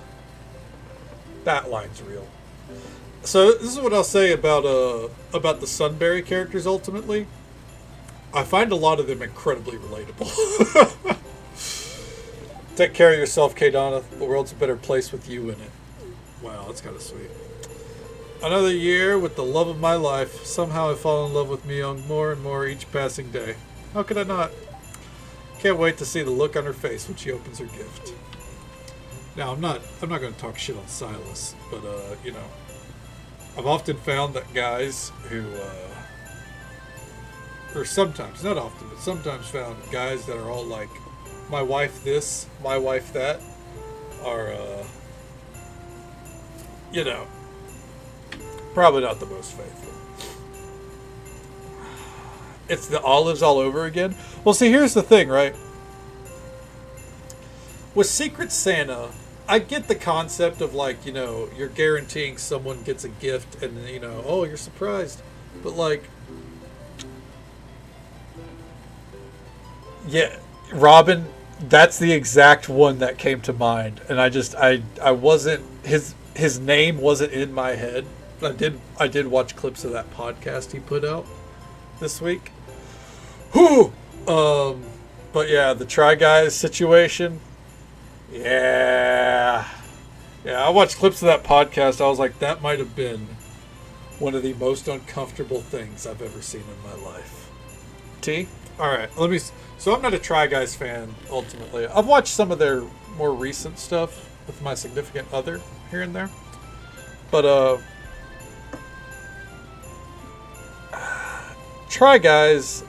That line's real. So this is what I'll say about the Sunberry characters ultimately. I find a lot of them incredibly relatable. Take care of yourself, Kate Donna. The world's a better place with you in it. Wow, that's kind of sweet. Another year with the love of my life. Somehow I fall in love with Myung more and more each passing day. How could I not? Can't wait to see the look on her face when she opens her gift. Now, I'm not going to talk shit on Silas, but you know, I've often found that guys who or sometimes, not often, but sometimes found guys that are all like, my wife this, my wife that, are you know, probably not the most faithful. It's the olives all over again. Well, see, here's the thing, right? With Secret Santa, I get the concept of like, you know, you're guaranteeing someone gets a gift and, you know, oh, you're surprised. But like, yeah, Robin, that's the exact one that came to mind. And I wasn't, his name wasn't in my head. I did watch clips of that podcast he put out this week. Whew! But yeah, the Try Guys situation. Yeah, I watched clips of that podcast. I was like, that might have been one of the most uncomfortable things I've ever seen in my life. T? Alright, so I'm not a Try Guys fan, ultimately. I've watched some of their more recent stuff with my significant other here and there. But, Try Guys,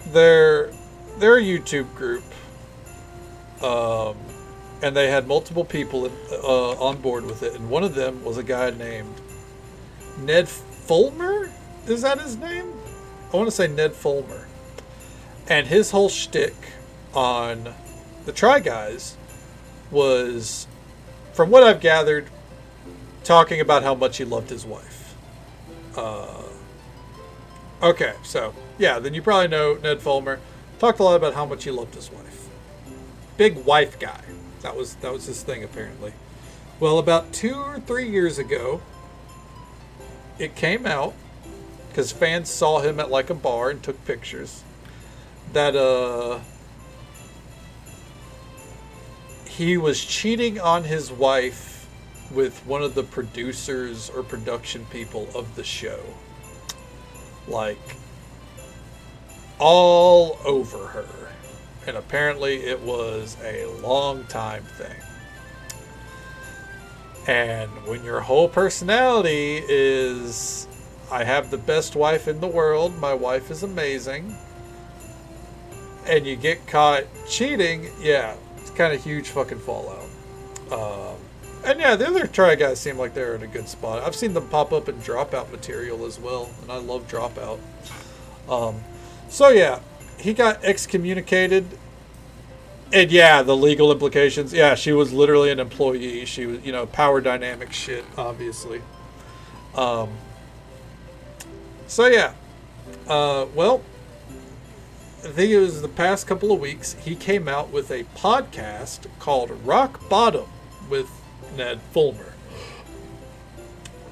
they're a YouTube group. And they had multiple people on board with it, and one of them was a guy named Ned Fulmer? Is that his name? I want to say Ned Fulmer. And his whole shtick on the Try Guys was, from what I've gathered, talking about how much he loved his wife. Okay, so, yeah, then you probably know Ned Fulmer. Talked a lot about how much he loved his wife. Big wife guy. That was his thing, apparently. Well, about 2 or 3 years ago, it came out, because fans saw him at like a bar and took pictures, that he was cheating on his wife with one of the producers or production people of the show. Like, all over her. And apparently it was a long time thing. And when your whole personality is, I have the best wife in the world, my wife is amazing, and you get caught cheating, yeah, it's kind of huge fucking fallout. And yeah, the other Try Guys seem like they're in a good spot. I've seen them pop up in Dropout material as well, and I love Dropout. So yeah, he got excommunicated. And yeah, the legal implications. Yeah, she was literally an employee. She was, you know, power dynamic shit, obviously. So yeah. Well, I think it was the past couple of weeks, he came out with a podcast called Rock Bottom with Ned Fulmer.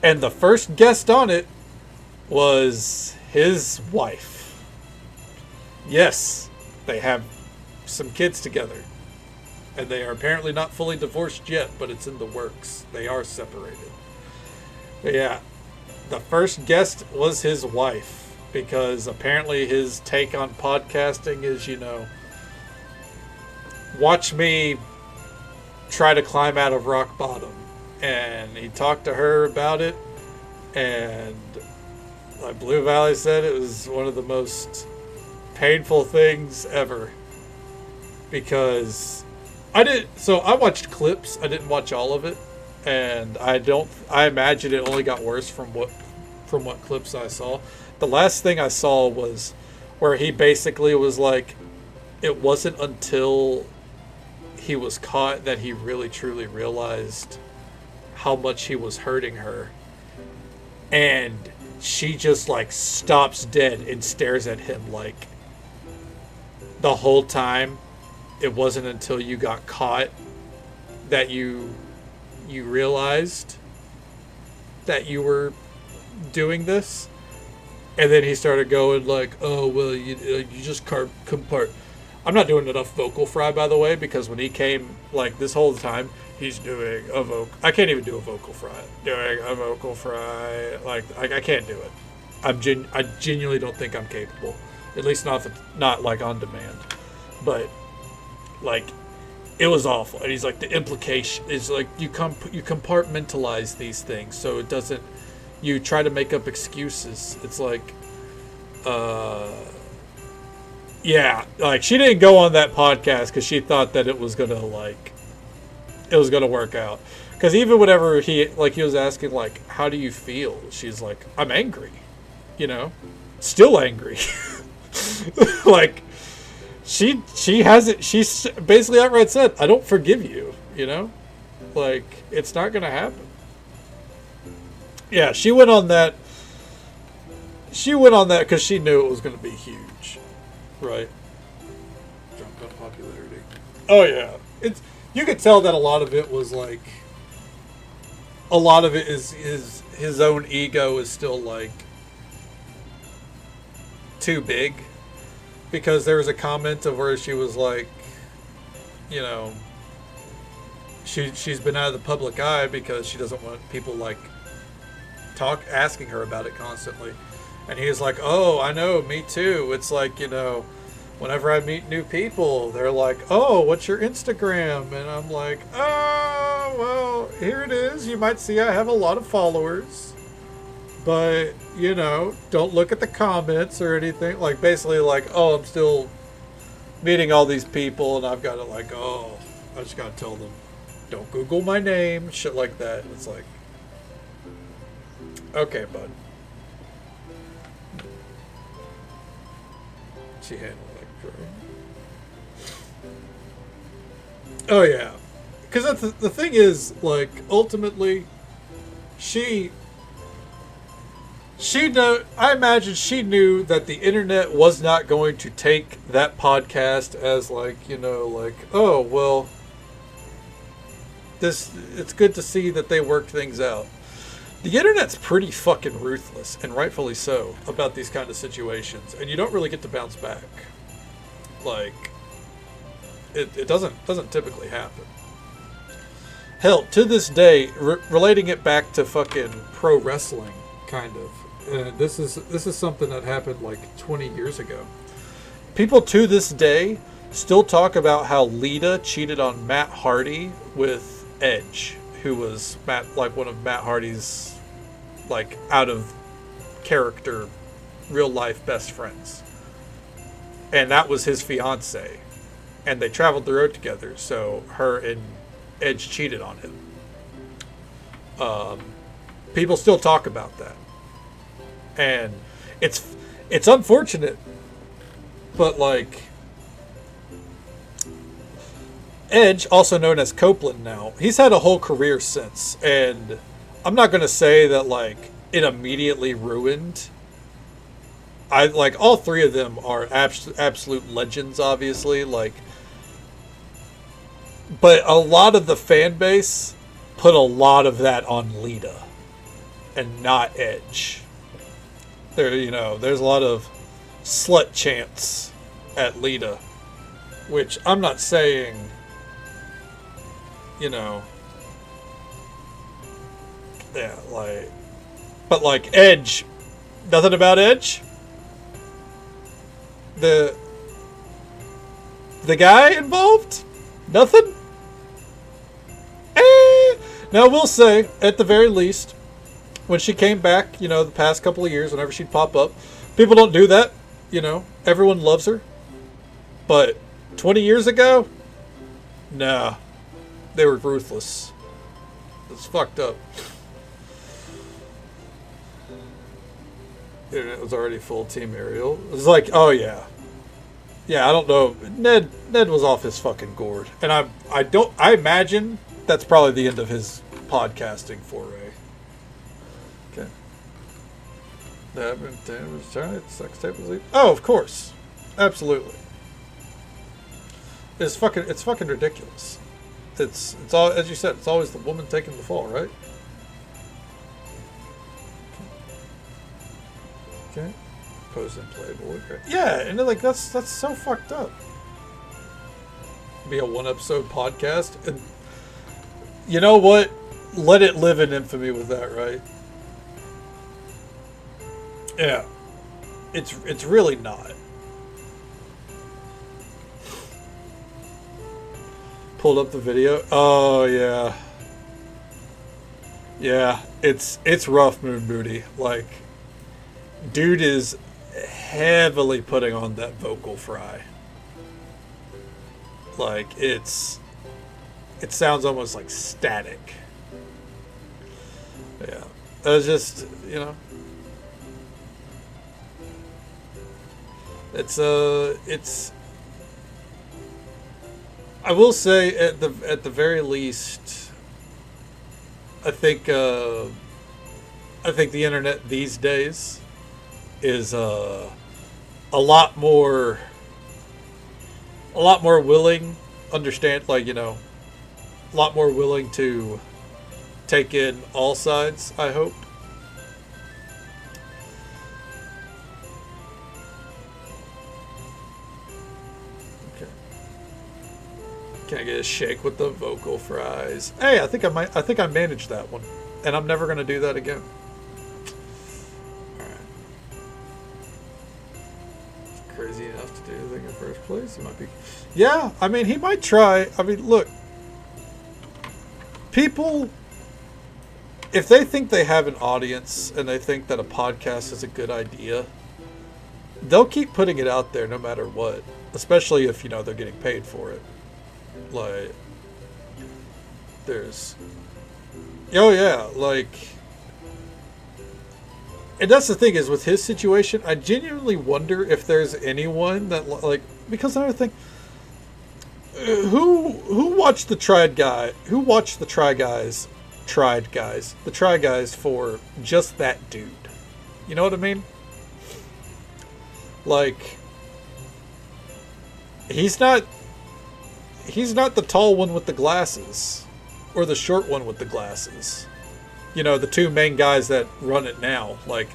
And the first guest on it was his wife. Yes, they have some kids together. And they are apparently not fully divorced yet, but it's in the works. They are separated. But yeah, the first guest was his wife. because apparently his take on podcasting is, watch me try to climb out of rock bottom. And he talked to her about it, and like Blue Valley said, it was one of the most painful things ever. Because I watched clips, I didn't watch all of it, and I imagine it only got worse from what clips I saw. The last thing I saw was where he basically was like, it wasn't until he was caught that he really truly realized how much he was hurting her. And she just like stops dead and stares at him like the whole time. It wasn't until you got caught that you realized that you were doing this. And then he started going like, oh, well, you just compart. I'm not doing enough vocal fry, by the way, because when he came, like, this whole time, he's doing a vocal. I can't even do a vocal fry. Doing a vocal fry. Like, I can't do it. I genuinely don't think I'm capable. At least not like on demand. But, like, it was awful. And he's like, the implication is like, you compartmentalize these things so it doesn't. You try to make up excuses. It's like, yeah, like she didn't go on that podcast because she thought that it was gonna work out. Because even whenever he was asking like, how do you feel? She's like, I'm angry, still angry. Like, she hasn't. She's basically outright said, I don't forgive you. Like, it's not gonna happen. Yeah, she went on that. She went on that because she knew it was going to be huge, right? Jumped up popularity. Oh yeah, you could tell that a lot of it was like. A lot of it is his own ego is still like too big, because there was a comment of where she was like, she's been out of the public eye because she doesn't want people like. Asking her about it constantly, and he was like, oh, I know, me too. It's like, whenever I meet new people, they're like, oh, what's your Instagram? And I'm like, oh, well, here it is. You might see I have a lot of followers, but don't look at the comments or anything. Like, basically like, oh, I'm still meeting all these people, and I've got to like, oh, I just got to tell them, don't Google my name, shit like that. It's like, okay, bud. She handled it. Oh yeah, because that's the thing is, like, ultimately, she know. I imagine she knew that the internet was not going to take that podcast as like, like, oh well, it's good to see that they worked things out. The internet's pretty fucking ruthless, and rightfully so, about these kind of situations, and you don't really get to bounce back. Like, it doesn't typically happen. Hell, to this day, relating it back to fucking pro wrestling, kind of. This is something that happened like 20 years ago. People to this day still talk about how Lita cheated on Matt Hardy with Edge, who was one of Matt Hardy's like out of character, real life best friends, and that was his fiance, and they traveled the road together. So her and Edge cheated on him. People still talk about that, and it's unfortunate, but like. Edge, also known as Copeland now, he's had a whole career since, and I'm not going to say that like it immediately ruined. All three of them are absolute legends, obviously, like, but a lot of the fan base put a lot of that on Lita and not Edge. There's a lot of slut chants at Lita, which I'm not saying. Yeah, like, but like Edge, nothing about Edge. The guy involved? Nothing? Now, we'll say, at the very least, when she came back, you know, the past couple of years, whenever she'd pop up, people don't do that, you know. Everyone loves her. But 20 years ago? Nah. They were ruthless. It's fucked up. Internet was already full Team Ariel. It was like, oh yeah. Yeah, I don't know. Ned was off his fucking gourd. And I imagine that's probably the end of his podcasting foray. Okay. Sex tape was oh, of course. Absolutely. It's fucking ridiculous. It's all, as you said, it's always the woman taking the fall, right? Okay. Post in Playboy. Yeah, and like that's so fucked up. Be a one episode podcast, and you know what? Let it live in infamy with that, right? Yeah. It's really not. Pulled up the video. Oh yeah. Yeah, it's rough Moon Booty. Like, dude is heavily putting on that vocal fry. Like, it sounds almost like static. Yeah. It was just, you know. It's I will say at the very least, I think the internet these days is a lot more willing, understand, like, you know, a lot more willing to take in all sides, I hope. Okay. Can I get a shake with the vocal fries? Hey, I think I managed that one. And I'm never gonna do that again. Crazy enough to do anything in first place. He might be. Yeah, I mean, he might try. I mean, look, people, if they think they have an audience and they think that a podcast is a good idea, they'll keep putting it out there no matter what, especially if, you know, they're getting paid for it. Like, there's, oh yeah, like, and that's the thing is with his situation, I genuinely wonder if there's anyone that, like, because another thing, who watched the Tried Guy? Who watched the Try Guys for just that dude? You know what I mean? Like, he's not the tall one with the glasses or the short one with the glasses. You know, the two main guys that run it now. Like,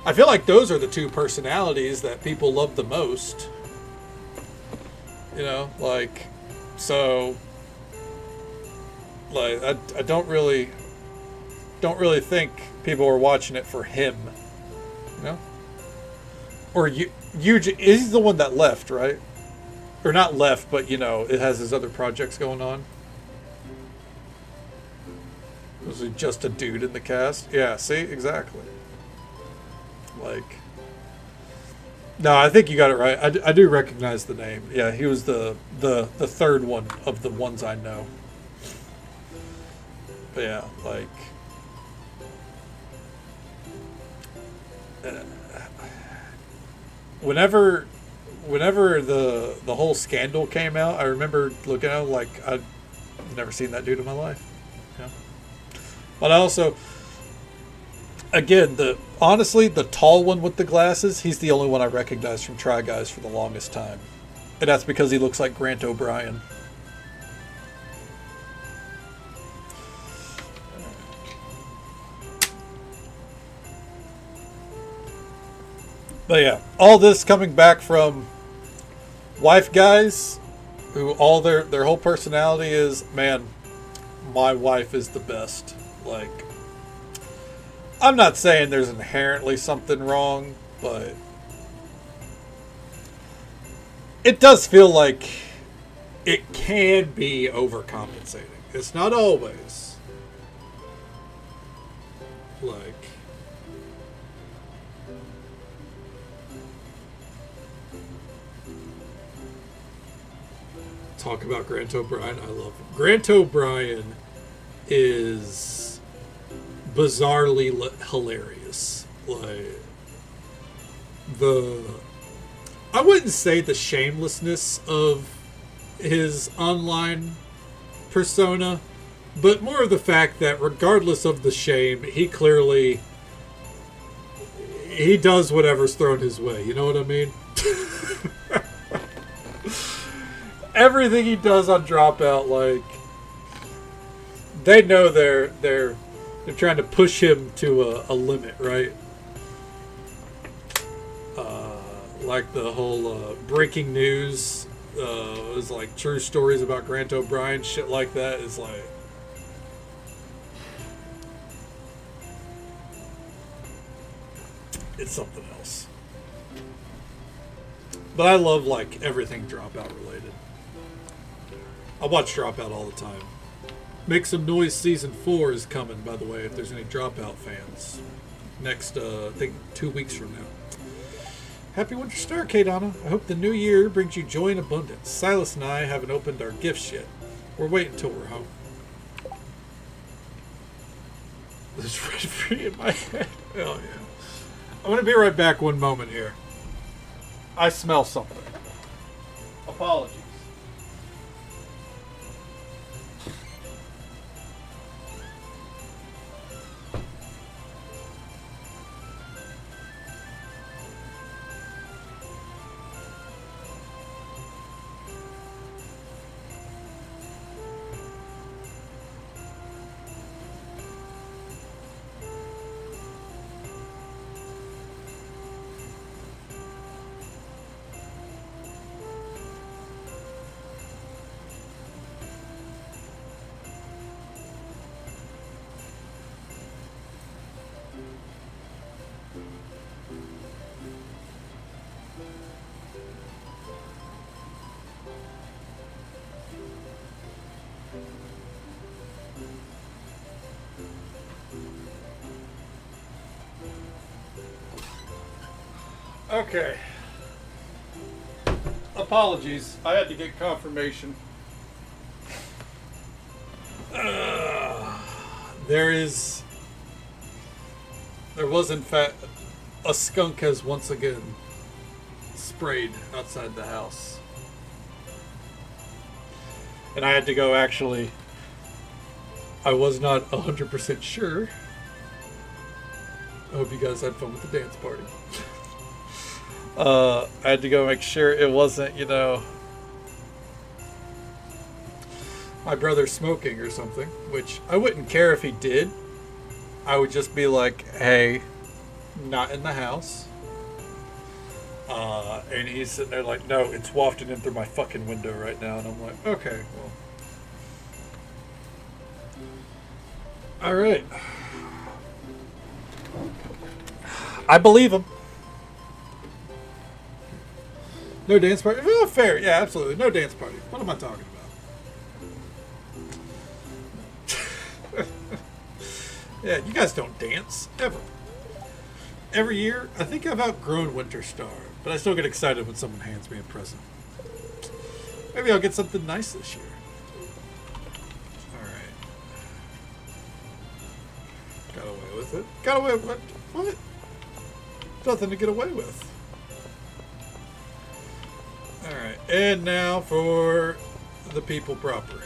I feel like those are the two personalities that people love the most. You know, like, so, like, I don't really think people are watching it for him. You know? Or he's the one that left, right? Or not left, but, you know, it has his other projects going on. Was he just a dude in the cast? Yeah, see? Exactly. Like, no, I think you got it right. I do recognize the name. Yeah, he was the third one of the ones I know. But yeah, like, whenever the whole scandal came out, I remember looking at it like, I'd never seen that dude in my life. Yeah. But I also, again, honestly, the tall one with the glasses, he's the only one I recognized from Try Guys for the longest time. And that's because he looks like Grant O'Brien. But yeah, all this coming back from wife guys who all their whole personality is, man, my wife is the best. Like, I'm not saying there's inherently something wrong, but it does feel like it can be overcompensating. It's not always. Like, talk about Grant O'Brien. I love him. Grant O'Brien is bizarrely hilarious. Like, I wouldn't say the shamelessness of his online persona, but more of the fact that regardless of the shame, he does whatever's thrown his way. You know what I mean? Everything he does on Dropout, like, they know they're trying to push him to a limit, right? Like the whole breaking news is like true stories about Grant O'Brien, shit like that is like, it's something else. But I love like everything Dropout related. I watch Dropout all the time. Make Some Noise Season 4 is coming, by the way, if there's any Dropout fans. Next, I think 2 weeks from now. Happy Winter Star, K-Donna. I hope the new year brings you joy and abundance. Silas and I haven't opened our gifts yet. We're waiting until we're home. This red free in my head. Hell yeah. I'm going to be right back 1 moment here. I smell something. Apologies. Okay. Apologies. I had to get confirmation. There was in fact a skunk has once again sprayed outside the house. And I had to go actually, I was not 100% sure. I hope you guys had fun with the dance party. I had to go make sure it wasn't, my brother smoking or something, which I wouldn't care if he did. I would just be like, hey, not in the house. And he's sitting there like, no, it's wafting in through my fucking window right now. And I'm like, okay, well. All right. I believe him. No dance party? Oh, fair. Yeah, absolutely. No dance party. What am I talking about? Yeah, you guys don't dance. Ever. Every year, I think I've outgrown Winter Star, but I still get excited when someone hands me a present. Maybe I'll get something nice this year. Alright. Got away with it. Got away with what? Nothing to get away with. Alright, and now for the people proper.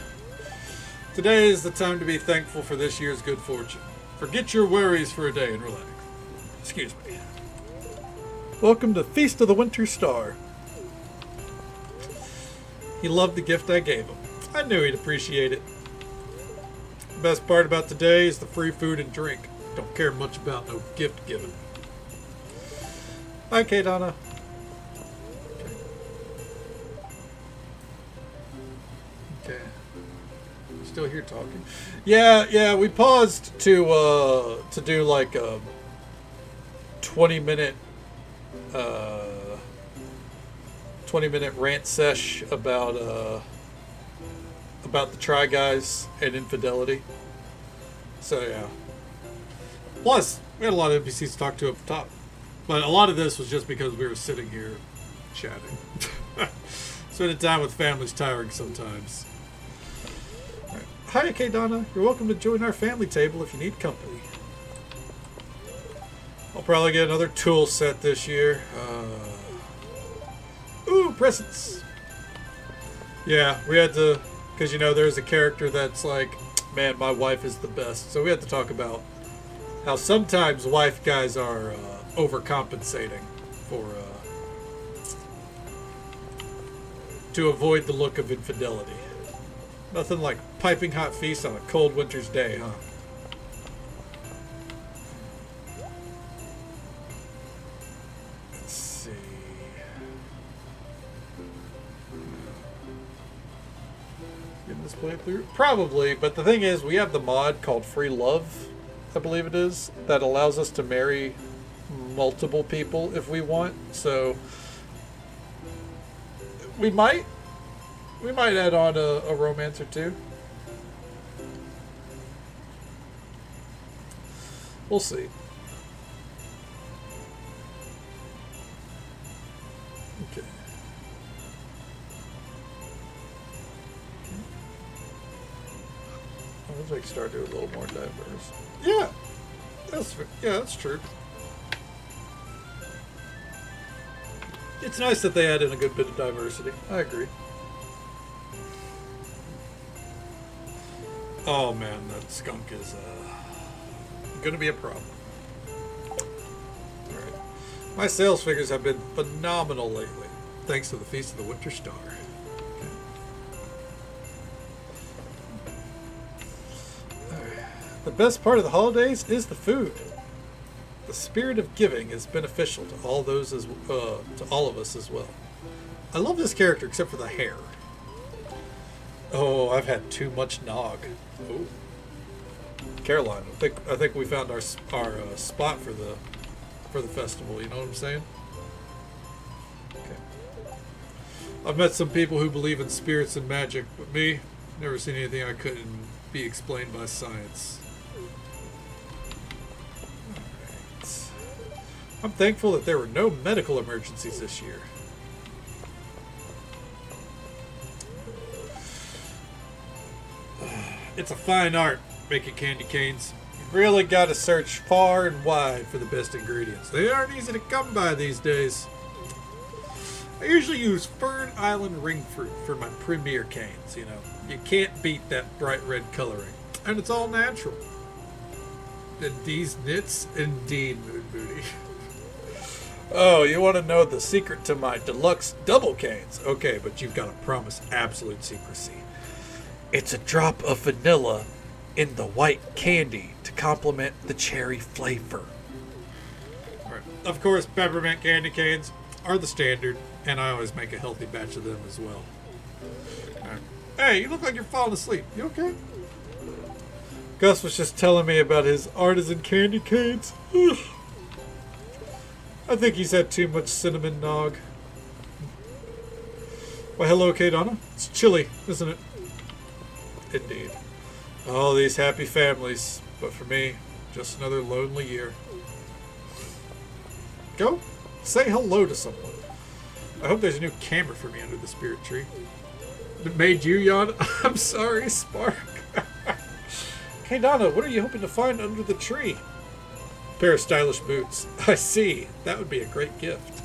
Today is the time to be thankful for this year's good fortune. Forget your worries for a day and relax. Excuse me. Welcome to Feast of the Winter Star. He loved the gift I gave him. I knew he'd appreciate it. The best part about today is the free food and drink. Don't care much about no gift giving. Hi, K-Donna. Okay. Still here talking. Yeah, we paused to do like a 20-minute 20-minute rant sesh about the Try Guys and infidelity. So yeah. Plus, we had a lot of NPCs to talk to up top. But a lot of this was just because we were sitting here chatting. Spending time with family's tiring sometimes. Right. Hi, K Donna. You're welcome to join our family table if you need company. I'll probably get another tool set this year. Ooh, presents. Yeah, we had to, because you know there's a character that's like, man, my wife is the best. So we had to talk about how sometimes wife guys are overcompensating for to avoid the look of infidelity. Nothing like piping hot feast on a cold winter's day, huh? Let's see. Getting this playthrough? Probably, but the thing is, we have the mod called Free Love, I believe it is, that allows us to marry multiple people if we want. So we might add on a romance or two. We'll see. Okay. Let's make Stardew a little more diverse. Yeah, that's true. It's nice that they add in a good bit of diversity. I agree. Oh man, that skunk is going to be a problem. All right. My sales figures have been phenomenal lately, thanks to the Feast of the Winter Star. The best part of the holidays is the food. The spirit of giving is beneficial to all those to all of us as well. I love this character except for the hair. Oh, I've had too much nog. Oh, Caroline, I think we found our spot for the festival. You know what I'm saying? Okay. I've met some people who believe in spirits and magic, but me, never seen anything I couldn't be explained by science. I'm thankful that there were no medical emergencies this year. It's a fine art, making candy canes. You've really got to search far and wide for the best ingredients. They aren't easy to come by these days. I usually use Fern Island ring fruit for my premier canes, you know. You can't beat that bright red coloring. And it's all natural. And these knits, indeed, Moon Booty. Oh, you want to know the secret to my deluxe double canes? Okay, but you've got to promise absolute secrecy. It's a drop of vanilla in the white candy to complement the cherry flavor. All right. Of course, peppermint candy canes are the standard, and I always make a healthy batch of them as well. All right. Hey, you look like you're falling asleep. You okay? Gus was just telling me about his artisan candy canes. I think he's had too much cinnamon nog. Why, hello, Kate Donna. It's chilly, isn't it? Indeed. All these happy families, but for me, just another lonely year. Go, say hello to someone. I hope there's a new camera for me under the spirit tree. It made you yawn? I'm sorry, Spark. Hey Donna, what are you hoping to find under the tree? Pair of stylish boots. I see. That would be a great gift.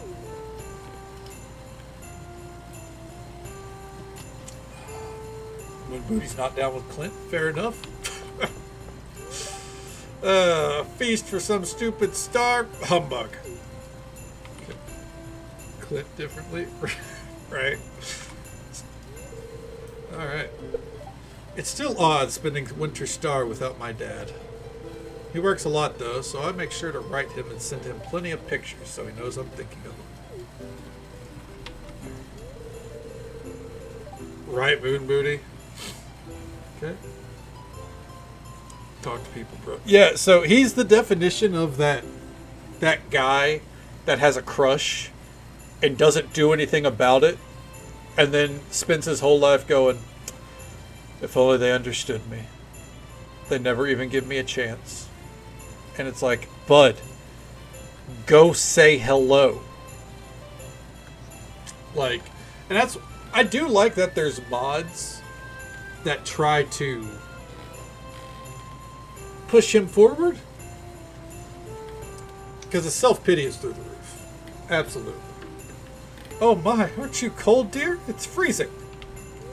When Booty's not down with Clint, fair enough. Feast for some stupid star. Humbug. Clint differently. Right. Alright. It's still odd spending Winter Star without my dad. He works a lot though, so I make sure to write him and send him plenty of pictures so he knows I'm thinking of him. Right, Moon Booty? Okay. Talk to people, bro. Yeah, so he's the definition of that guy that has a crush and doesn't do anything about it, and then spends his whole life going, if only they understood me. They never even give me a chance. And it's like, bud, go say hello. Like, and that's, I do like that there's mods that try to push him forward. Because the self-pity is through the roof. Absolutely. Oh my, aren't you cold, dear? It's freezing.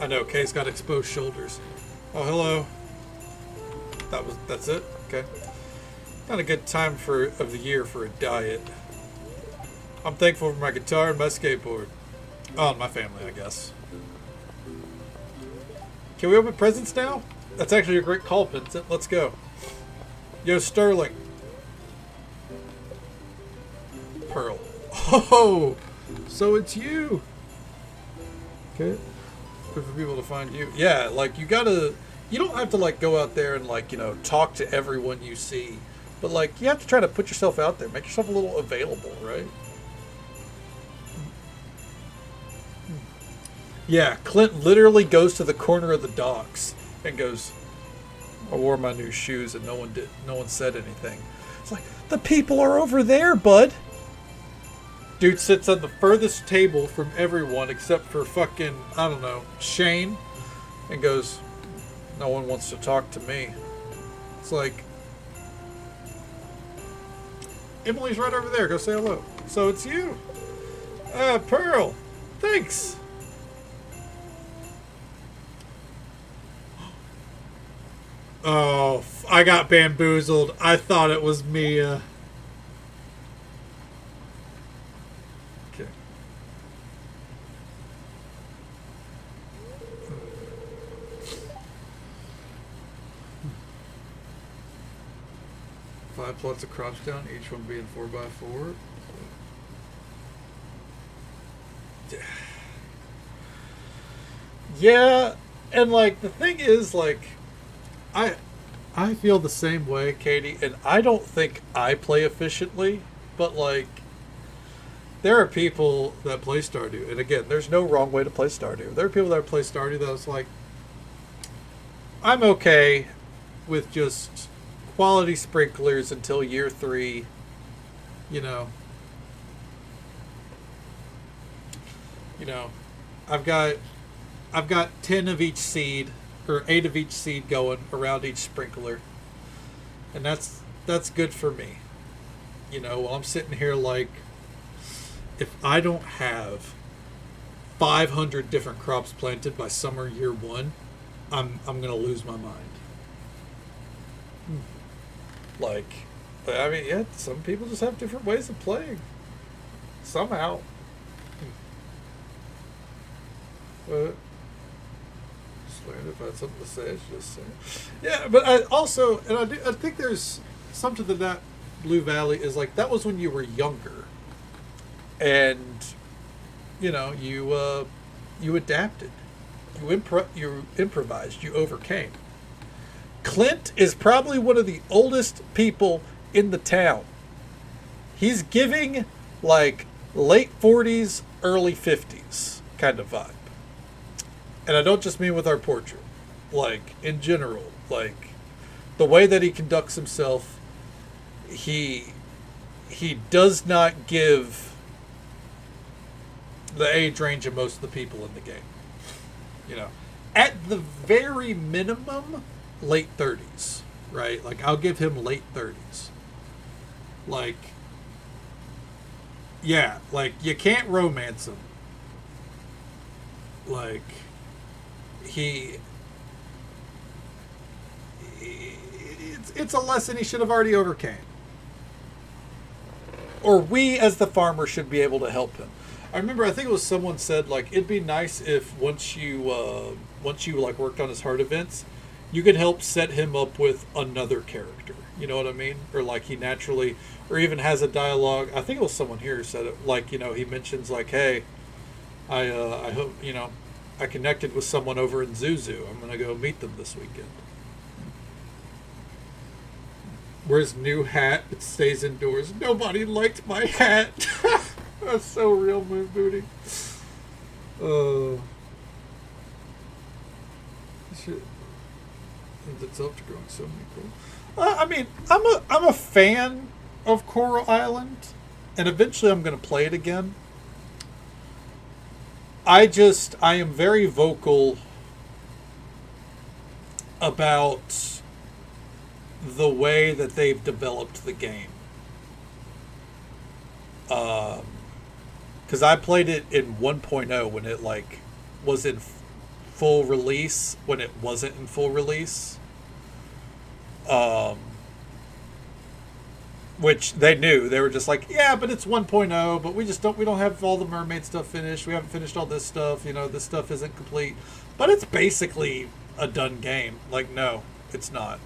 I know, Kay's got exposed shoulders. Oh, hello. That's it? Okay. Not a good time of the year for a diet. I'm thankful for my guitar and my skateboard. Oh, and my family, I guess. Can we open presents now? That's actually a great call, Vincent. Let's go. Yo, Sterling. Pearl. Oh, so it's you. Okay. Good for people to find you. Yeah, like you don't have to like go out there and like, talk to everyone you see. But like you have to try to put yourself out there. Make yourself a little available, right? Yeah, Clint literally goes to the corner of the docks and goes, I wore my new shoes and no one said anything. It's like, the people are over there, bud. Dude sits on the furthest table from everyone except for fucking, I don't know, Shane, and goes, no one wants to talk to me. It's like, Emily's right over there. Go say hello. So it's you. Pearl. Thanks. Oh, I got bamboozled. I thought it was Mia. Okay. Five plots of crops down, each one being 4x4. Yeah, and like the thing is, like, I feel the same way, Katie, and I don't think I play efficiently, but like there are people that play Stardew, and again, there's no wrong way to play Stardew. There are people that play Stardew that's like, I'm okay with just quality sprinklers until year 3, I've got 10 of each seed or 8 of each seed going around each sprinkler, and that's good for me. While I'm sitting here like, if I don't have 500 different crops planted by summer year 1, I'm gonna lose my mind. Like, I mean, yeah, some people just have different ways of playing. Somehow. But if I had something to say, I should just say. Yeah, but I also, and I think there's something to that. Blue Valley is like, that was when you were younger, and you adapted, you improvised, you overcame. Clint is probably one of the oldest people in the town. He's giving like late 40s, early 50s kind of vibe. And I don't just mean with our portrait. Like, in general. Like, the way that he conducts himself, he does not give the age range of most of the people in the game. At the very minimum, late 30s, right? Like, I'll give him late 30s. Like, yeah, like, you can't romance him. Like, it's a lesson he should have already overcame. Or we, as the farmer, should be able to help him. I remember, I think it was someone said, like, it'd be nice if once you like worked on his heart events, you could help set him up with another character. You know what I mean? Or like he naturally, or even has a dialogue. I think it was someone here who said it. Like, he mentions like, hey, I hope, I connected with someone over in Zuzu. I'm going to go meet them this weekend. Where's new hat? It stays indoors. Nobody liked my hat. That's so real, Moon Booty. Shit. Itself to growing so many cool. I mean, I'm a fan of Coral Island, and eventually I'm going to play it again. I am very vocal about the way that they've developed the game. Because I played it in 1.0 when it like was in full release, when it wasn't in full release. Which they knew. They were just like, yeah, but it's 1.0, but we don't have all the mermaid stuff finished. We haven't finished all this stuff. You know, this stuff isn't complete. But it's basically a done game. Like, no, it's not.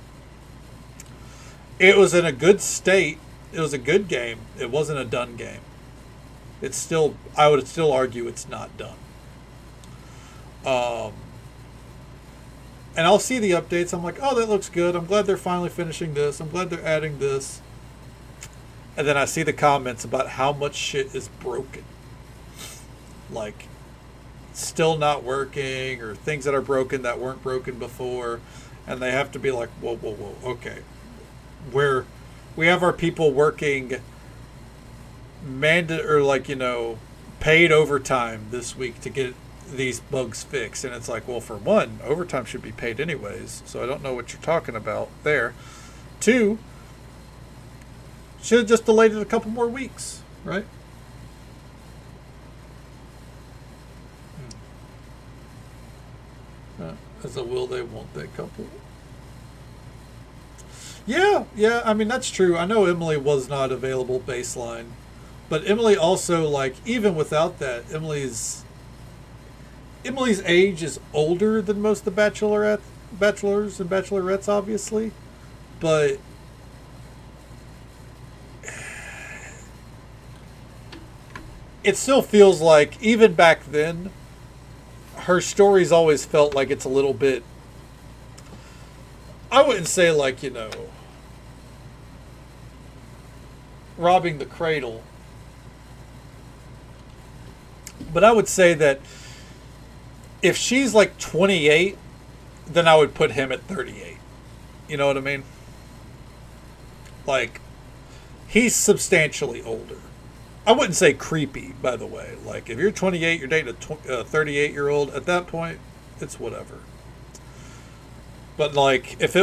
It was in a good state. It was a good game. It wasn't a done game. It's still, I would still argue it's not done. And I'll see the updates. I'm like, oh, that looks good. I'm glad they're finally finishing this. I'm glad they're adding this. And then I see the comments about how much shit is broken. Like, still not working, or things that are broken that weren't broken before. And they have to be like, whoa, whoa, whoa, okay. We have our people working paid overtime this week to get these bugs fixed. And it's like, well, for one, overtime should be paid anyways. So I don't know what you're talking about there. Two, should have just delayed it a couple more weeks, right? As a will they, won't they couple. Yeah, I mean, that's true. I know Emily was not available baseline. But Emily also, like, even without that, Emily's age is older than most of the bachelors and bachelorettes, obviously. But it still feels like, even back then, her stories always felt like it's a little bit, I wouldn't say like, robbing the cradle. But I would say that if she's like 28, then I would put him at 38. You know what I mean? Like, he's substantially older. I wouldn't say creepy, by the way. Like, if you're 28, you're dating a 38-year-old, at that point, it's whatever. But, like, if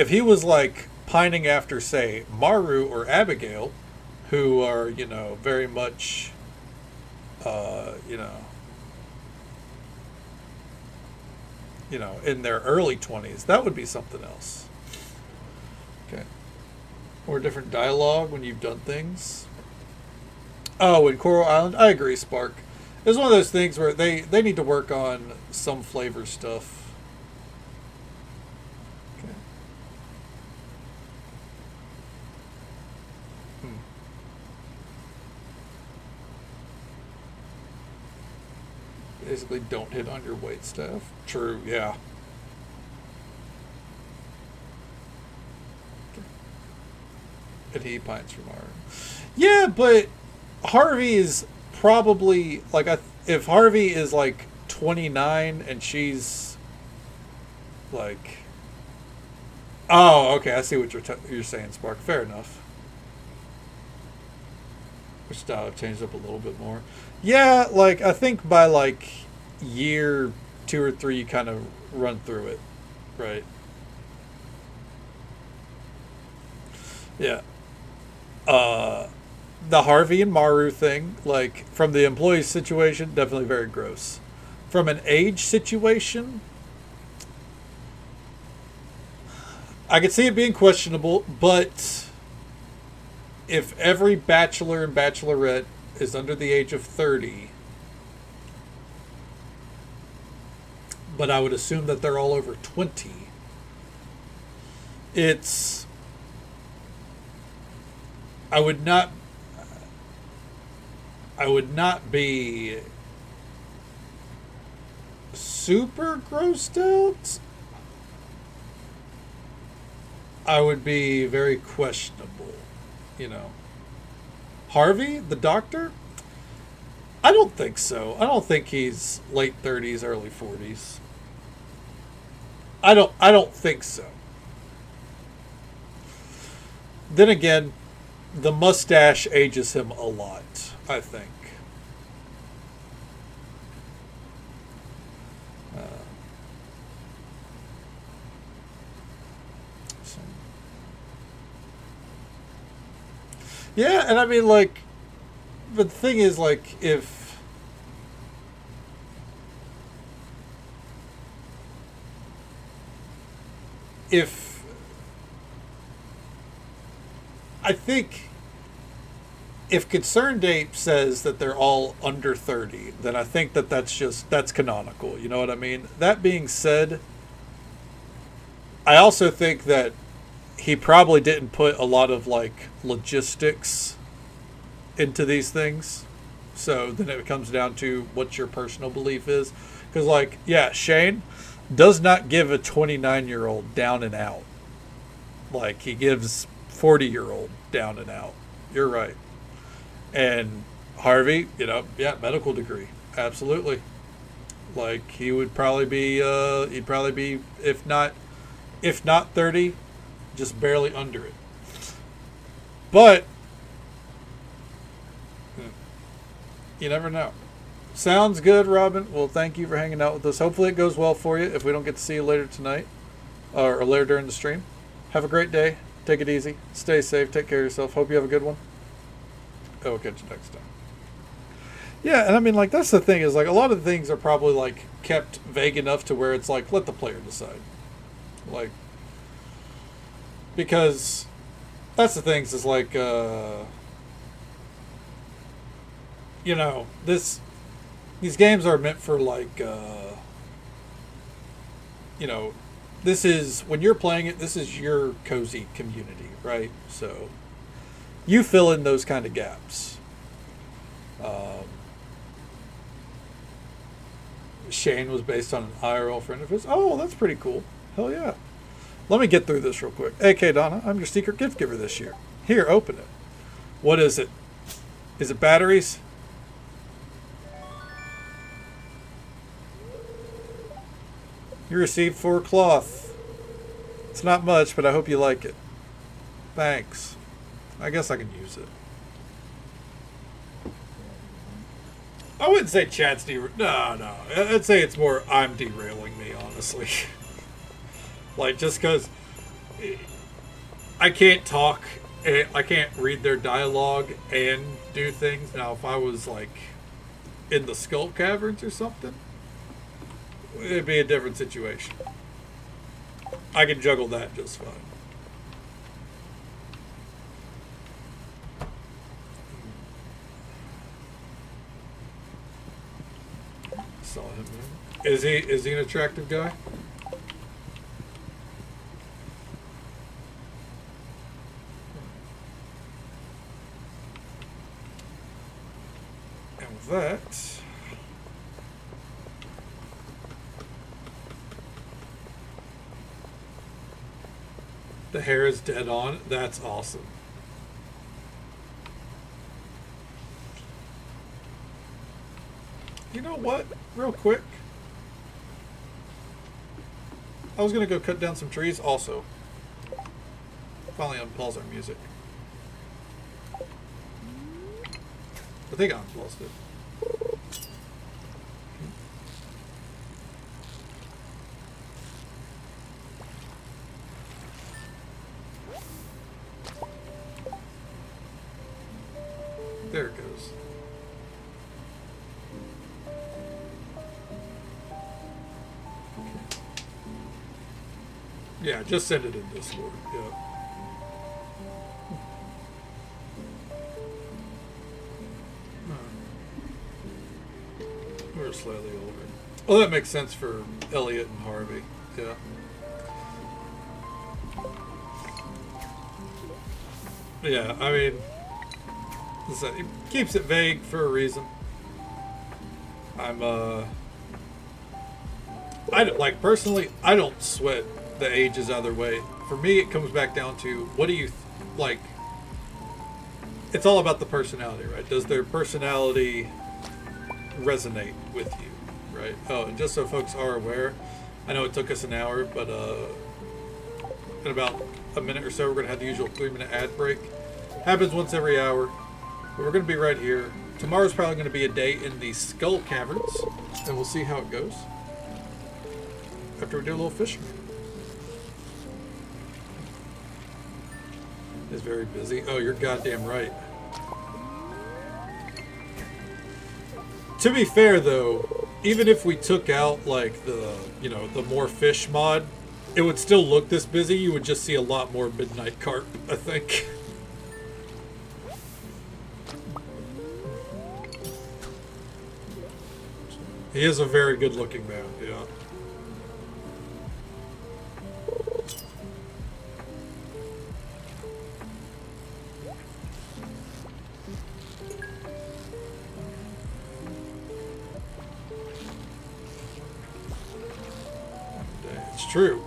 he was, like, pining after, say, Maru or Abigail, who are, very much, in their early 20s, that would be something else. Okay. Or different dialogue when you've done things. Oh, in Coral Island, I agree, Spark. It's one of those things where they need to work on some flavor stuff. Okay. Basically, don't hit on your wait staff. True, yeah. Okay. And he pines from our... Yeah, but Harvey is probably like, if Harvey is like 29 and she's like, oh, okay, I see what you're saying, Spark. Fair enough. Which style changed up a little bit more. Yeah, like I think by like year 2 or 3, you kind of run through it, right? Yeah. The Harvey and Maru thing, like, from the employee situation, definitely very gross. From an age situation, I could see it being questionable, but if every bachelor and bachelorette is under the age of 30, but I would assume that they're all over 20, I would not be super grossed out. I would be very questionable, Harvey, the doctor? I don't think so. I don't think he's late 30s, early 40s. I don't think so. Then again, the mustache ages him a lot, I think. Uh, so. Yeah, and I mean, like, but the thing is, like, if I think if Concerned Ape says that they're all under 30, then I think that that's canonical. You know what I mean? That being said, I also think that he probably didn't put a lot of like logistics into these things. So then it comes down to what your personal belief is. Because, like, yeah, Shane does not give a 29-year-old down and out. Like, he gives 40-year-old down and out. You're right. And Harvey, yeah, medical degree. Absolutely. Like, he would probably be, if not 30, just barely under it. But you never know. Sounds good, Robin. Well, thank you for hanging out with us. Hopefully it goes well for you if we don't get to see you later tonight or later during the stream. Have a great day. Take it easy. Stay safe. Take care of yourself. Hope you have a good one. I will catch you next time. Yeah, and I mean, like, that's the thing is, like, a lot of things are probably, like, kept vague enough to where it's like, let the player decide. Like, because that's the things is like, these games are meant for like, you know, this is when you're playing it. This is your cozy community, right? So you fill in those kind of gaps. Um, Shane was based on an IRL friend of his. Oh, that's pretty cool. Hell yeah. Let me get through this real quick. AK Donna, I'm your secret gift giver this year. Here, open it. What is it? Is it batteries? You received 4 cloth. It's not much, but I hope you like it. Thanks. I guess I can use it. I wouldn't say chat's no. I'd say it's more I'm derailing me, honestly. Like, just because I can't talk, I can't read their dialogue and do things. Now, if I was, like, in the Skull Caverns or something, it'd be a different situation. I can juggle that just fine. Saw him. Is he an attractive guy? And with that, the hair is dead on. That's awesome. You know what? Real quick. I was going to go cut down some trees also. Finally unpause our music. I think I unpaused it. There it goes. Yeah, just send it in Discord. Yeah. We're slightly older. Well, that makes sense for Elliot and Harvey. Yeah. Yeah, I mean, it keeps it vague for a reason. I don't, like, personally, I don't sweat the ages either way. For me, it comes back down to what do you like? It's all about the personality, right? Does their personality resonate with you, right? Oh, and just so folks are aware, I know it took us an hour, but in about a minute or so, we're going to have the usual 3-minute ad break. Happens once every hour, but we're going to be right here. Tomorrow's probably going to be a day in the Skull Caverns, and we'll see how it goes after we do a little fishing. It's very busy. Oh, you're goddamn right. To be fair, though, even if we took out, like, the more fish mod, it would still look this busy. You would just see a lot more midnight carp, I think. He is a very good looking man, yeah. It's true.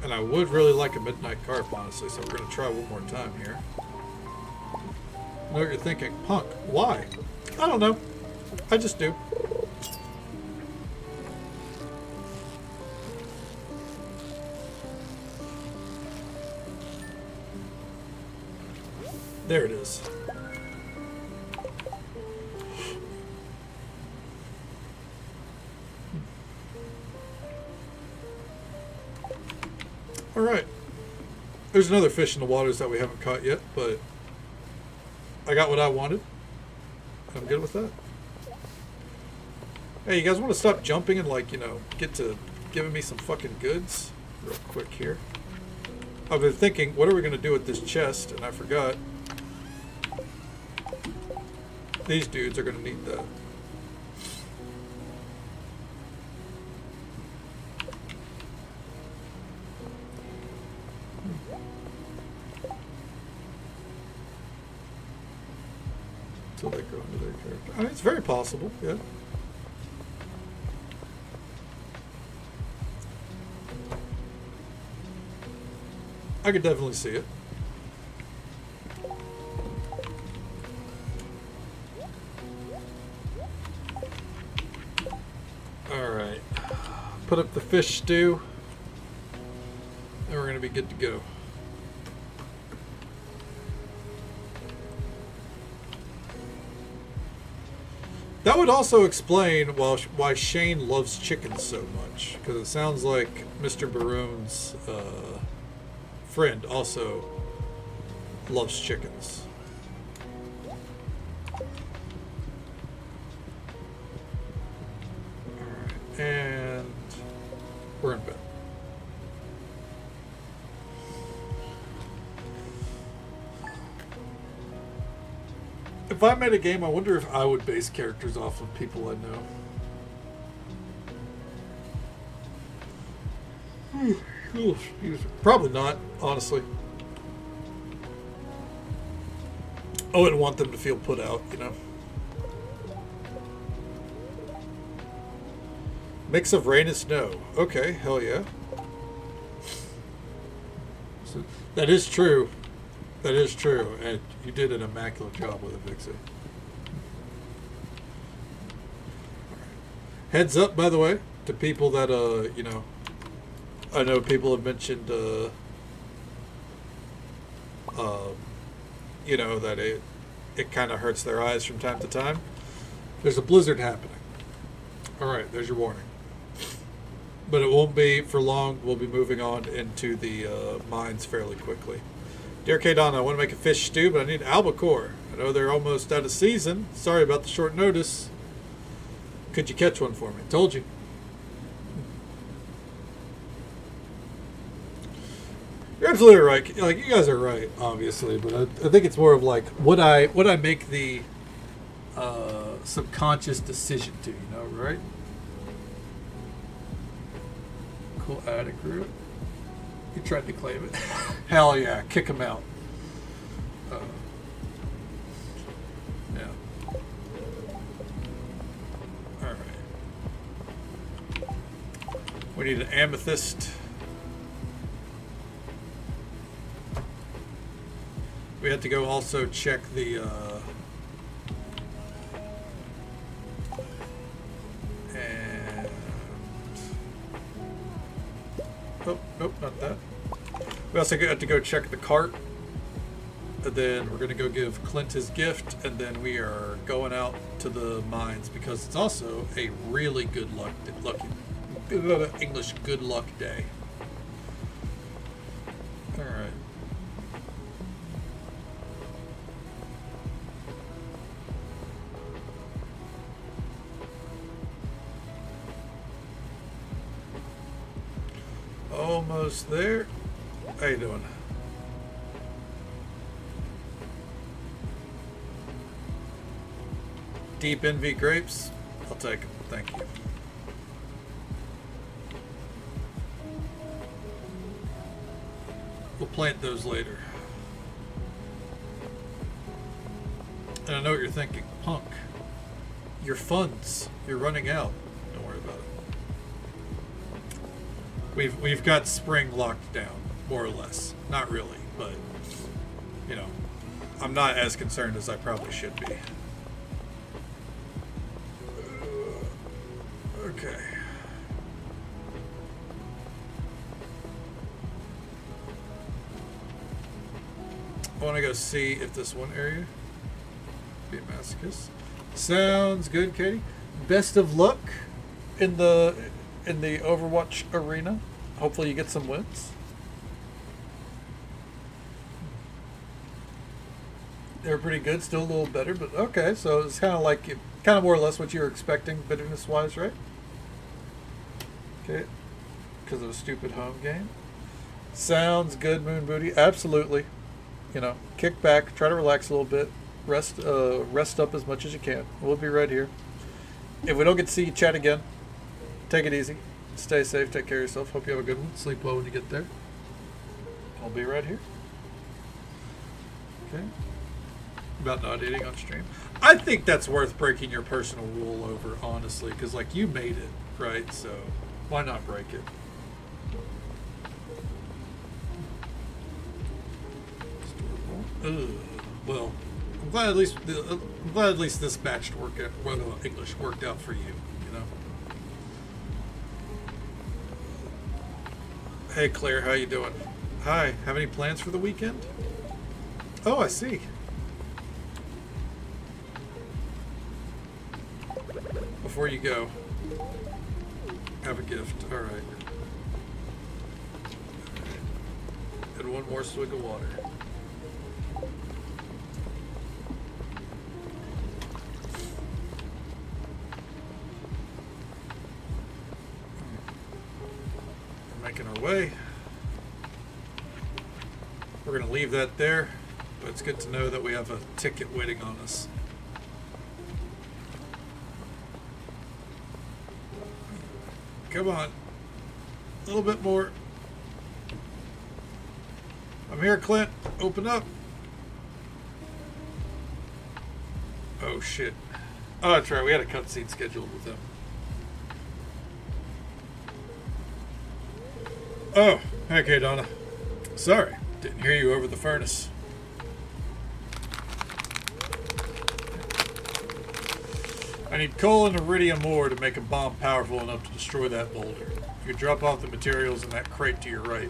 And I would really like a midnight carp, honestly, so we're going to try one more time here. I know what you're thinking. Punk, why? I don't know. I just do. There it is. All right. There's another fish in the waters that we haven't caught yet, but I got what I wanted. I'm good with that. Hey, you guys want to stop jumping and, like, get to giving me some fucking goods real quick here? I've been thinking, what are we going to do with this chest? And I forgot. These dudes are going to need that. Until they grow into their character. I mean, it's very possible, yeah. I could definitely see it. Alright. Put up the fish stew. And we're going to be good to go. That would also explain why Shane loves chickens so much. Because it sounds like Mr. Baroon's friend also loves chickens. Alright, and we're in bed. If I made a game, I wonder if I would base characters off of people I know. Probably not, honestly. I wouldn't want them to feel put out, Mix of rain and snow. Okay, hell yeah. So, that is true. That is true, and you did an immaculate job with it, Vixie. Heads up, by the way, to people that, I know people have mentioned, that it kind of hurts their eyes from time to time. There's a blizzard happening. All right, there's your warning. But it won't be for long. We'll be moving on into the mines fairly quickly. Dear K Don, I want to make a fish stew, but I need albacore. I know they're almost out of season. Sorry about the short notice. Could you catch one for me? Told you. You're absolutely right. Like, you guys are right, obviously, but I think it's more of like would I make the subconscious decision to, right? Cool attic group. He tried to claim it. Hell yeah, kick him out. Yeah. Alright. We need an amethyst. We had to go also check the Oh, nope, not that. We also got to go check the cart. And then we're going to go give Clint his gift. And then we are going out to the mines because it's also a really good English good luck day. Alright. Almost there. How you doing? Deep Envy grapes? I'll take them. Thank you. We'll plant those later. And I know what you're thinking. Punk. Your funds. You're running out. Don't worry about it. We've got spring locked down, more or less. Not really, but you know, I'm not as concerned as I probably should be. Okay. I want to go see if this one area be a masochist. Sounds good, Katie. Best of luck in the Overwatch arena. Hopefully you get some wins. They're pretty good, still a little better, but okay. So it's kind of more or less what you were expecting, bitterness-wise, right? Okay, because of a stupid home game. Sounds good, Moon Booty. Absolutely. You know, kick back, try to relax a little bit, rest up as much as you can. We'll be right here. If we don't get to see you chat again, take it easy. Stay safe, take care of yourself. Hope you have a good one. Sleep well when you get there. I'll be right here. Okay. About not eating on stream. I think that's worth breaking your personal rule over, honestly, because like you made it, right? So why not break it? Well, I'm glad at least this batch English worked out for you. You know. Hey Claire, how you doing? Hi. Have any plans for the weekend? Oh, I see. Before you go, have a gift. All right. And one more swig of water. Making our way. We're going to leave that there, but it's good to know that we have a ticket waiting on us. Come on. A little bit more. I'm here, Clint. Open up. Oh, shit. Oh, that's right. We had a cutscene scheduled with them. Oh, okay, Donna. Sorry, didn't hear you over the furnace. I need coal and iridium ore to make a bomb powerful enough to destroy that boulder. You can drop off the materials in that crate to your right.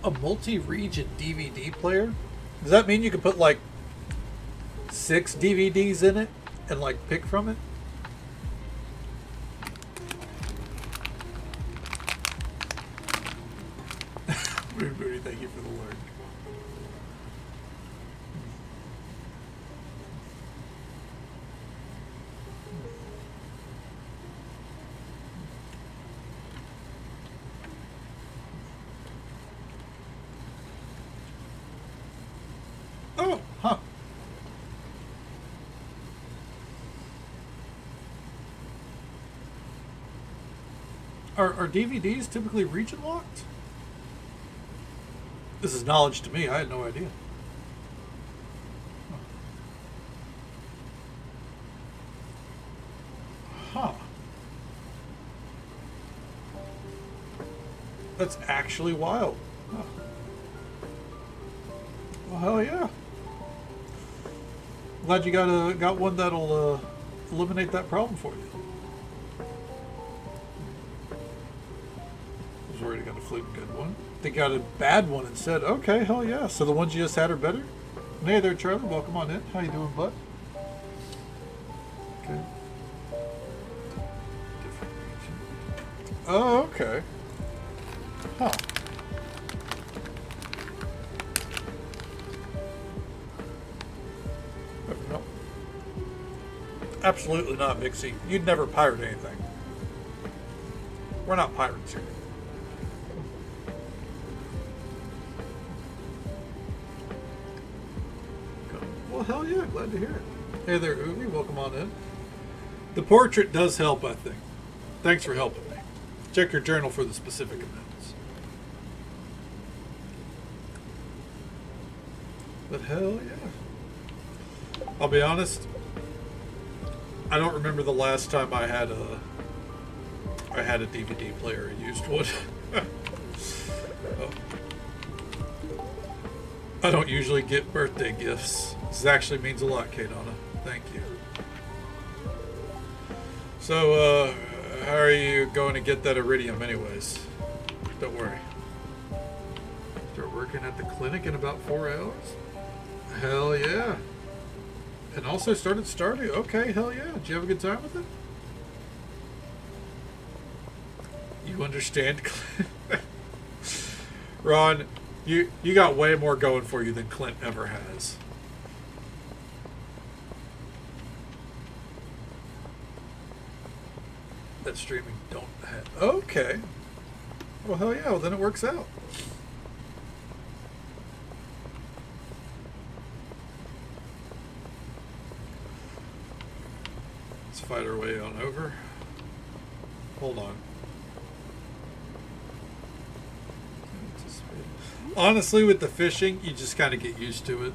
A multi-region DVD player? Does that mean you can put like 6 DVDs in it and like pick from it? Booty, thank you for the word. Oh, huh. Are DVDs typically region locked? This is knowledge to me. I had no idea. Huh. That's actually wild. Huh. Well, hell yeah. Glad you got one that'll eliminate that problem for you. I was worried I got a fleeting good one. They got a bad one instead. Okay, hell yeah. So the ones you just had are better? Hey there, Charlie. Welcome on in. How you doing, bud? Okay. Different region. Oh, okay. Huh. No. Absolutely not, Mixie. You'd never pirate anything. We're not pirates here. Well, hell yeah, glad to hear it. Hey there, Uvi, welcome on in. The portrait does help, I think. Thanks for helping me. Check your journal for the specific amounts. But hell yeah. I'll be honest, I don't remember the last time I had a DVD player and used one. Oh. I don't usually get birthday gifts. This actually means a lot, Kadona. Thank you. So, how are you going to get that iridium anyways? Don't worry. Start working at the clinic in about 4 hours? Hell yeah. And also started Stardew. Okay, hell yeah. Did you have a good time with it? You understand? Ron, you got way more going for you than Clint ever has. That streaming don't have. Okay. Well, hell yeah. Well, then it works out. Let's fight our way on over. Hold on. Honestly, with the fishing, you just kind of get used to it.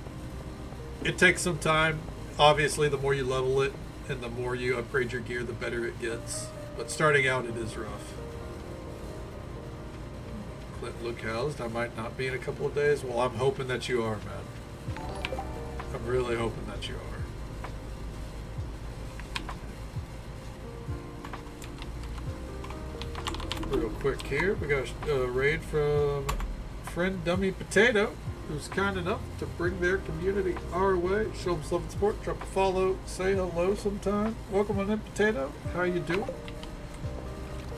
It takes some time. Obviously, the more you level it and the more you upgrade your gear, the better it gets. But starting out, it is rough. Clint, look housed. I might not be in a couple of days. Well, I'm hoping that you are, man. I'm really hoping that you are. Real quick here, we got a raid from friend Dummy Potato, who's kind enough to bring their community our way. Show them some love and support. Drop a follow. Say hello sometime. Welcome on in, Potato. How you doing?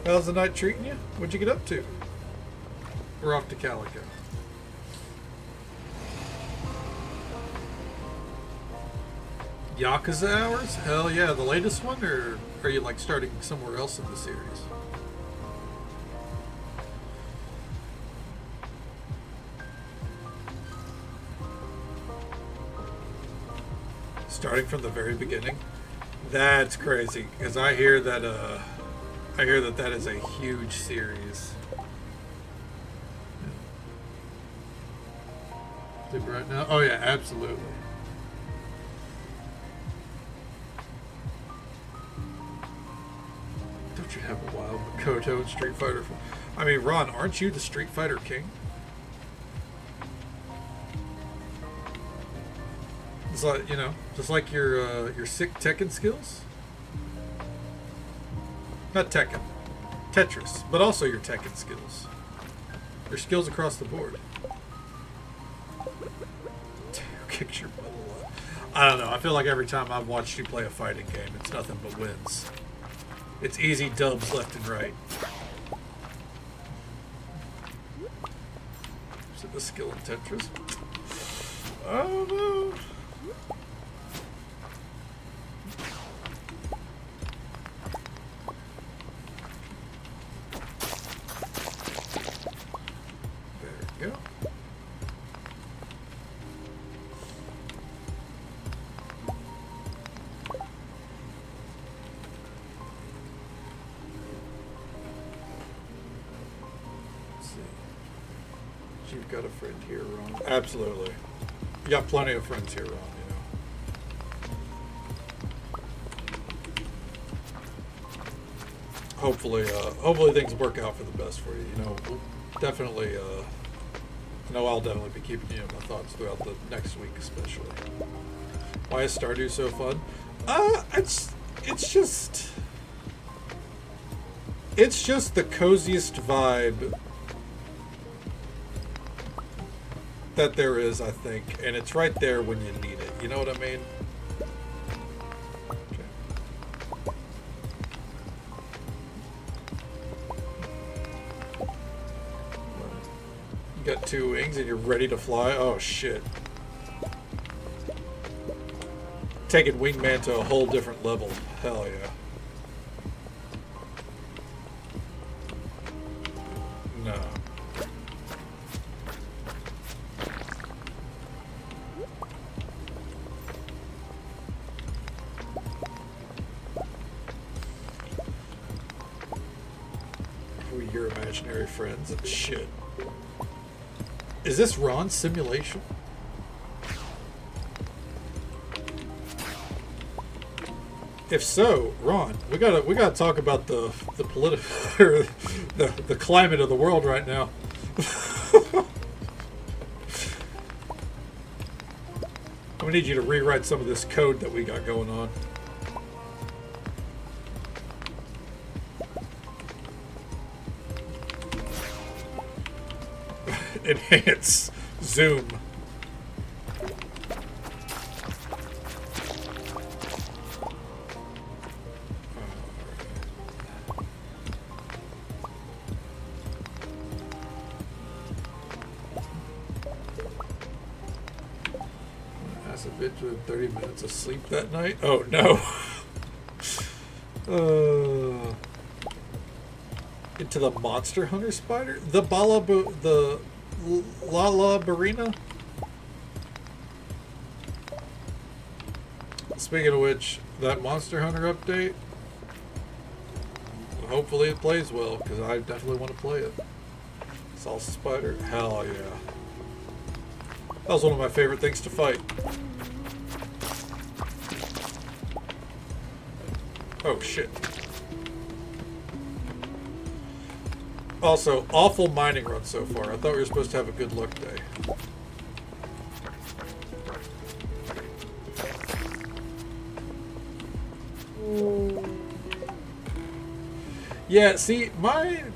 How's the night treating you? What'd you get up to? We're off to Calico. Yakuza Hours? Hell yeah. The latest one? Or are you like starting somewhere else in the series? Starting from the very beginning? That's crazy. Because I hear that that is a huge series. Did right now? Oh yeah, absolutely. Don't you have a wild Makoto and Street Fighter? I mean, Ron, aren't you the Street Fighter king? It's like, you know, just like your sick Tekken skills. Not Tekken, Tetris, but also your Tekken skills. Your skills across the board. Kicks your butt a lot. I don't know. I feel like every time I've watched you play a fighting game, it's nothing but wins. It's easy dubs left and right. Is it the skill in Tetris? I don't know. There we go. You've got a friend here, Ron. Absolutely. You got plenty of friends here, Ron, you know. Hopefully things work out for the best for you. You know, we'll definitely No, I'll definitely be keeping you in my thoughts throughout the next week, especially. Why is Stardew so fun? It's just the coziest vibe that there is, I think, and it's right there when you need it. You know what I mean? Okay. You got 2 wings and you're ready to fly? Oh shit. Taking Wingman to a whole different level. Hell yeah. No. Who are your imaginary friends? Shit. Is this Ron's simulation? If so, Ron, we gotta talk about the political the climate of the world right now. I'm gonna need you to rewrite some of this code that we got going on. Enhance zoom. As a bitch with 30 minutes of sleep that night. Oh no. Into the Monster Hunter spider? The Lala Barina? Speaking of which, that Monster Hunter update, hopefully it plays well, because I definitely want to play it. Salsa spider? Hell yeah. That was one of my favorite things to fight. Oh shit. Also, awful mining run so far. I thought we were supposed to have a good luck day. Yeah, see, mine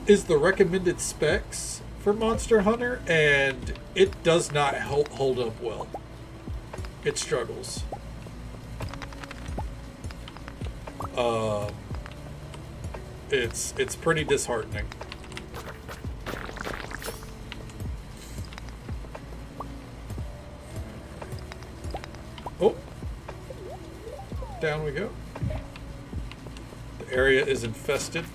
is the recommended specs for Monster Hunter, and it does not hold up well. It struggles. It's pretty disheartening. Oh, down we go. The area is infested.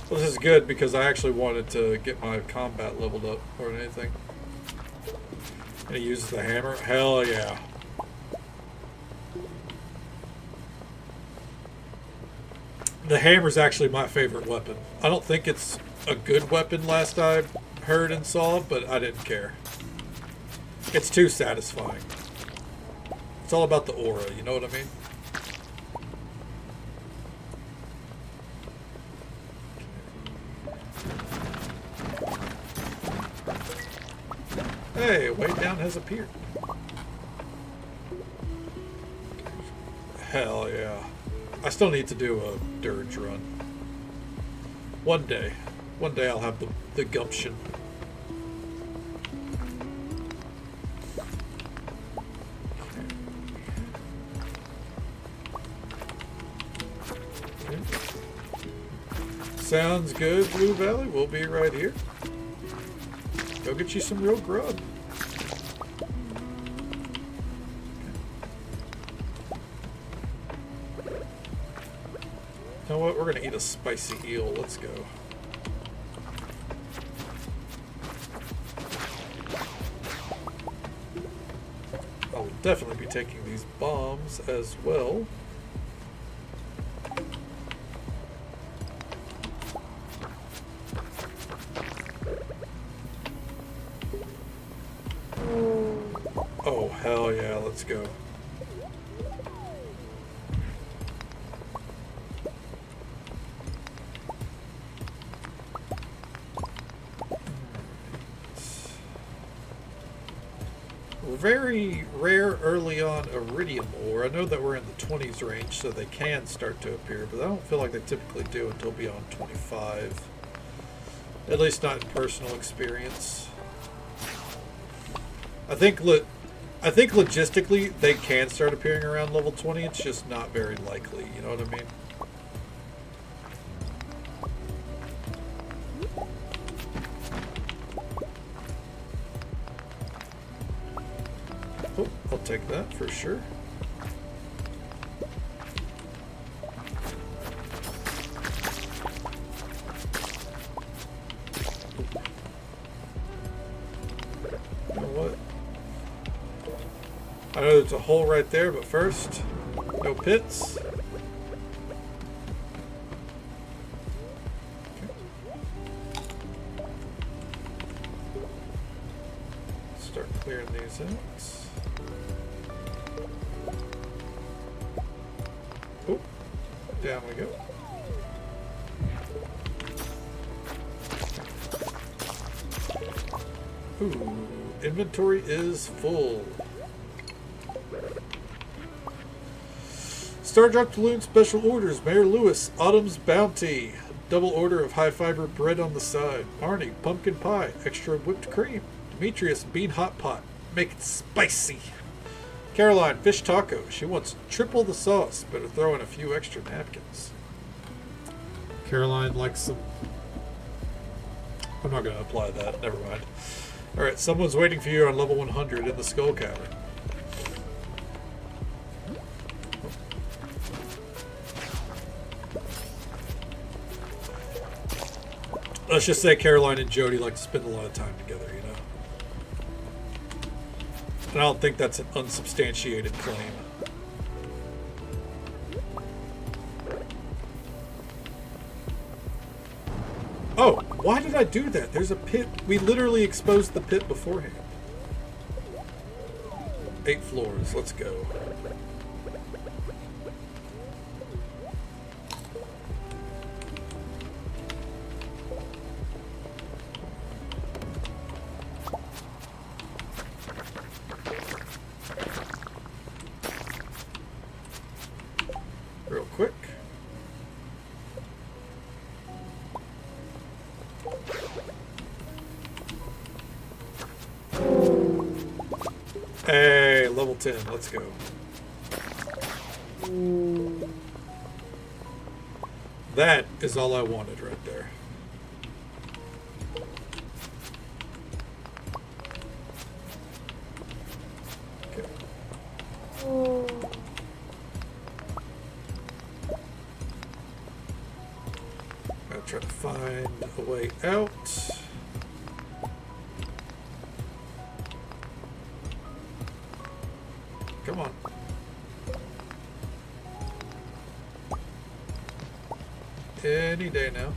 Well, this is good because I actually wanted to get my combat leveled up more than anything. And he uses the hammer. Hell yeah. The hammer's actually my favorite weapon. I don't think it's a good weapon last I heard and saw, but I didn't care. It's too satisfying. It's all about the aura, you know what I mean? Hey, way down has appeared. Hell yeah. I still need to do a dirge run. One day I'll have the gumption. Okay. Sounds good, Blue Valley. We'll be right here. Go get you some real grub. You know what? We're gonna eat a spicy eel. Let's go. I'll definitely be taking these bombs as well. Oh, hell yeah. Let's go. very rare early on iridium ore. I know that we're in the 20s range, so they can start to appear, but I don't feel like they typically do until beyond 25. At least not in personal experience. I think logistically they can start appearing around level 20. It's just not very likely. You know what I mean? Oh, I'll take that for sure. You know what? I know there's a hole right there, but first, no pits. Start clearing these out. Oh, down we go. Ooh, inventory is full. Stardew Balloon Special Orders. Mayor Lewis, Autumn's Bounty. Double order of high fiber bread on the side. Arnie, pumpkin pie. Extra whipped cream. Demetrius, bean hot pot. Make it spicy. Caroline, fish taco. She wants triple the sauce. Better throw in a few extra napkins. Caroline likes some... I'm not going to apply that. Never mind. Alright, someone's waiting for you on level 100 in the Skull Cavern. Let's just say Caroline and Jody like to spend a lot of time together, you know? And I don't think that's an unsubstantiated claim. Oh, why did I do that? There's a pit. We literally exposed the pit beforehand. 8 floors. Let's go. Real quick. Hey, level 10, let's go. That is all I wanted right there. Okay. Gotta try to find a way out. Come on. Any day now.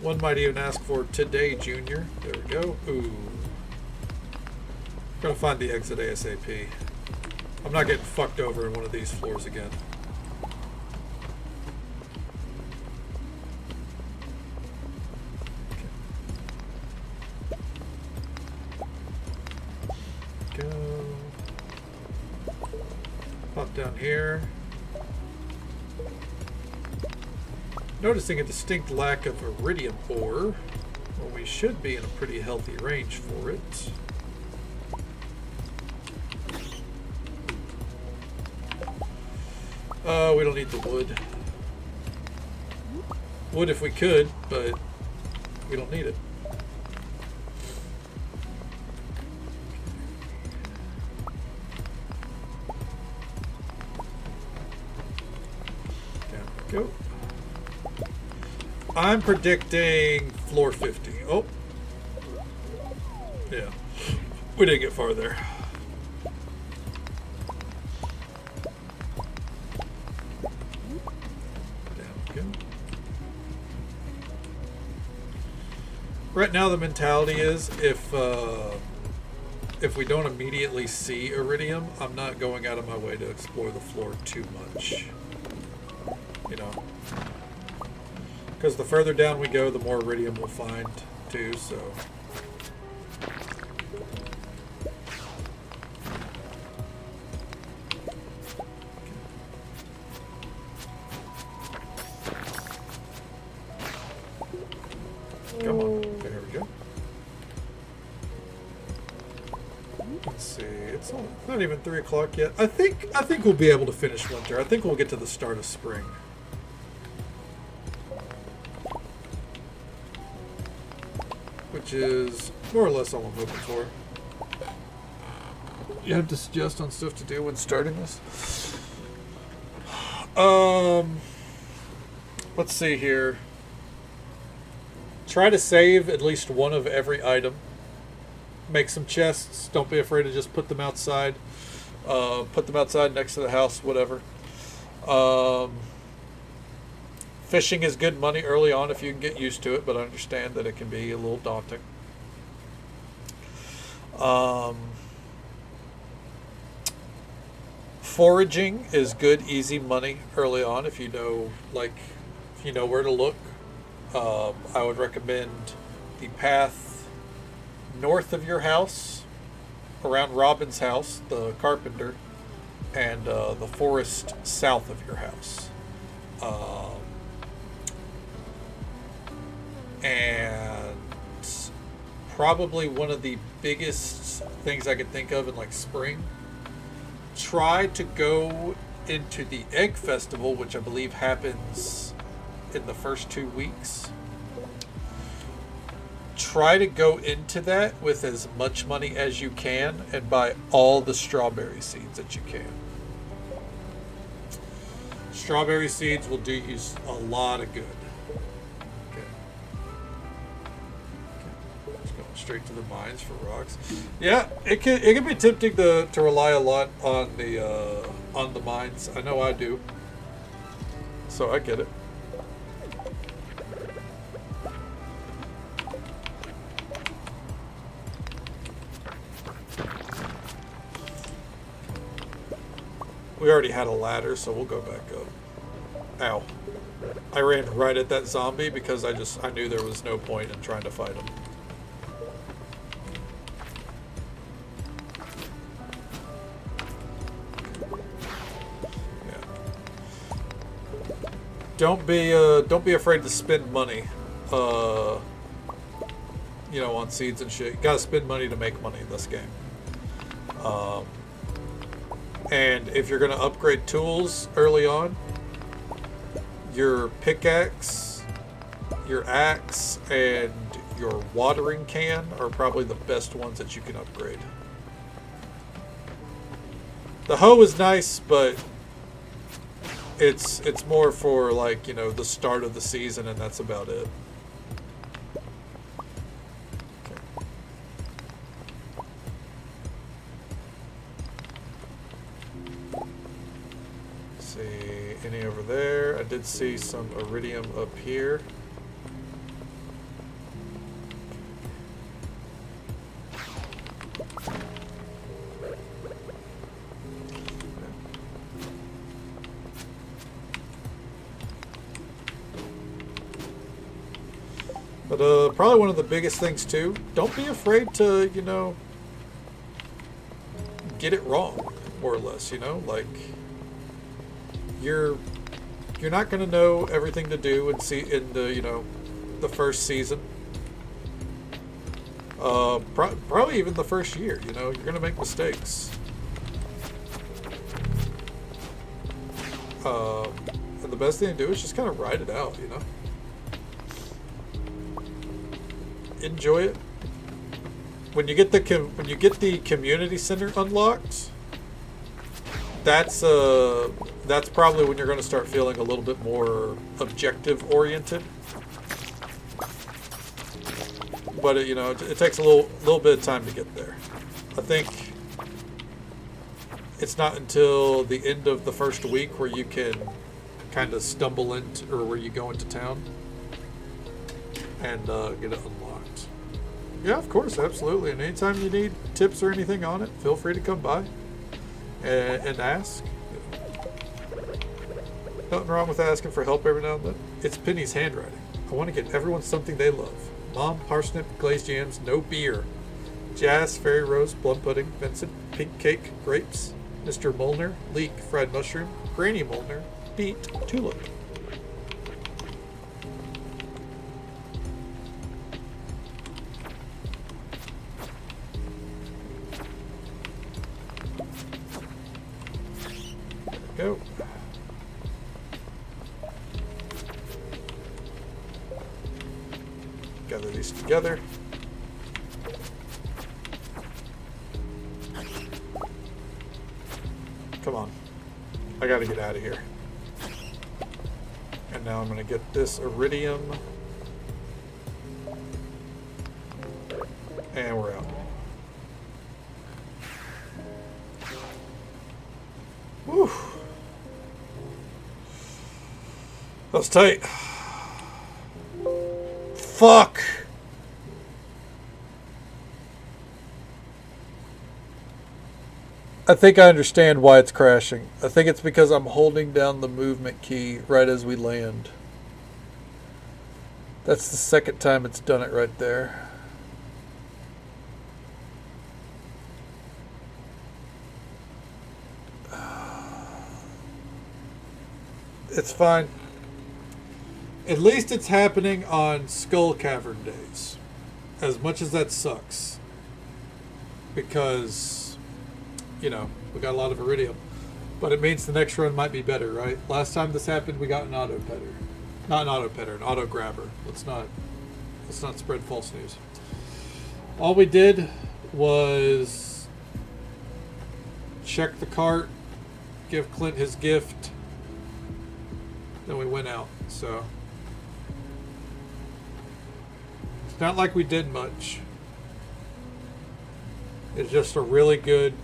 One might even ask for today, Junior. There we go. Ooh. Gotta find the exit ASAP. I'm not getting fucked over in one of these floors again. Pop down here. Noticing a distinct lack of iridium ore. Well, we should be in a pretty healthy range for it. We don't need the wood. Wood if we could, but we don't need it. Go. I'm predicting floor 50. Oh. Yeah. We didn't get far there. Down we go. Right now the mentality is if we don't immediately see iridium, I'm not going out of my way to explore the floor too much. You know, because the further down we go, the more iridium we'll find too, so Okay, here we go. Let's see. It's not even 3 o'clock yet. I think we'll be able to finish winter. I think we'll get to the start of spring. Which is more or less all I'm hoping for. You have to suggest on stuff to do when starting this? Let's see here. Try to save at least one of every item. Make some chests. Don't be afraid to just put them outside. Put them outside next to the house, whatever. Fishing is good money early on if you can get used to it, but I understand that it can be a little daunting. Foraging is good, easy money early on if you know, where to look. I would recommend the path north of your house, around Robin's house, the carpenter, and the forest south of your house. And probably one of the biggest things I could think of in like spring, try to go into the egg festival, which I believe happens in the first 2 weeks. Try to go into that with as much money as you can and buy all the strawberry seeds that you can. Strawberry seeds will do you a lot of good. Straight to the mines for rocks. Yeah, it can be tempting to rely a lot on the mines. I know I do. So I get it. We already had a ladder, so we'll go back up. Ow. I ran right at that zombie because I knew there was no point in trying to fight him. Don't be afraid to spend money, on seeds and shit. You gotta spend money to make money in this game. And if you're gonna upgrade tools early on, your pickaxe, your axe, and your watering can are probably the best ones that you can upgrade. The hoe is nice, but it's more for the start of the season, and that's about it. Okay. See any over there? I did see some iridium up here. But probably one of the biggest things too, don't be afraid to, get it wrong, more or less, you're not going to know everything to do and see in the first season. Probably even the first year, you're going to make mistakes. And the best thing to do is just kind of ride it out, Enjoy it. When you get the community center unlocked, that's probably when you're going to start feeling a little bit more objective oriented. But it takes a little bit of time to get there. I think it's not until the end of the first week where you can kind of stumble into, or where you go into town and get it unlocked. Yeah, of course, absolutely. And anytime you need tips or anything on it, feel free to come by and ask. Nothing wrong with asking for help every now and then. It's Penny's handwriting. I want to get everyone something they love. Mom, parsnip, glazed yams, no beer. Jazz, fairy rose, plum pudding, Vincent, pink cake, grapes, Mr. Molnar, leek, fried mushroom, Granny Molnar, beet, tulip. go. Gather these together. Come on. I gotta get out of here. And now I'm gonna get this iridium. And we're out. Whew. That was tight. Fuck. I think I understand why it's crashing. I think it's because I'm holding down the movement key right as we land. That's the second time it's done it right there. It's fine. At least it's happening on Skull Cavern days. As much as that sucks. Because, you know, we got a lot of iridium. But it means the next run might be better, right? Last time this happened, we got an auto petter. Not an auto petter, an auto grabber. Let's not spread false news. All we did was check the cart, give Clint his gift, then we went out. So it's not like we did much. It's just a really good,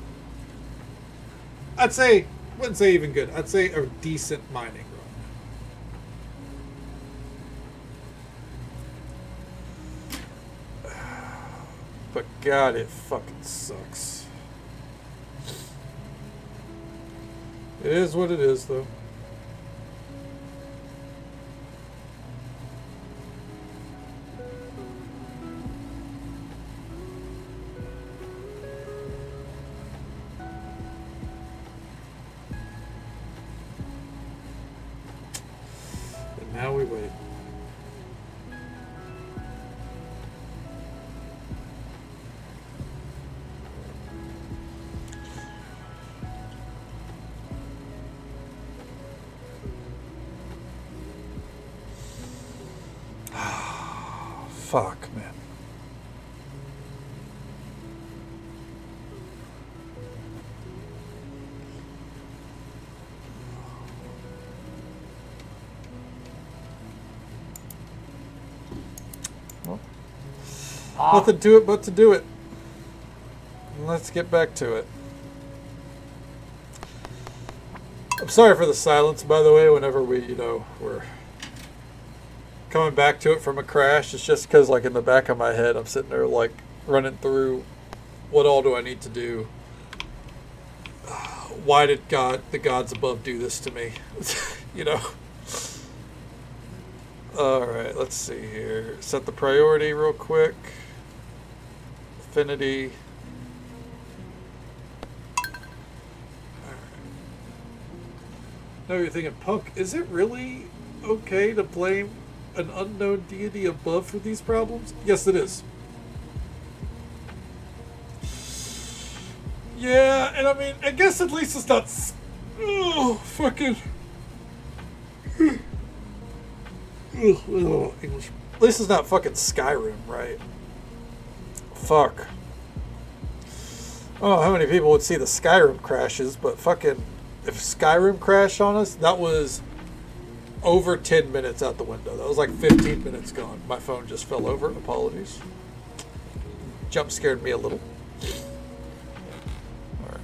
wouldn't say even good, I'd say a decent mining run. But God, it fucking sucks. It is what it is, though. Now we wait. Fuck, man. Nothing to it but to do it. Let's get back to it. I'm sorry for the silence, by the way, whenever we're coming back to it from a crash. It's just because, like, in the back of my head, I'm sitting there, like, running through what all do I need to do? Why did the gods above do this to me? You know? Alright, let's see here. Set the priority real quick. Affinity. Now you're thinking, Punk, is it really okay to blame an unknown deity above for these problems? Yes, it is. Yeah, and I mean, I guess at least it's not... fucking... English. At least it's not fucking Skyrim, right? Fuck. I don't know how many people would see the Skyrim crashes, but fucking... If Skyrim crashed on us, that was over 10 minutes out the window. That was like 15 minutes gone. My phone just fell over. Apologies. Jump scared me a little. Alright.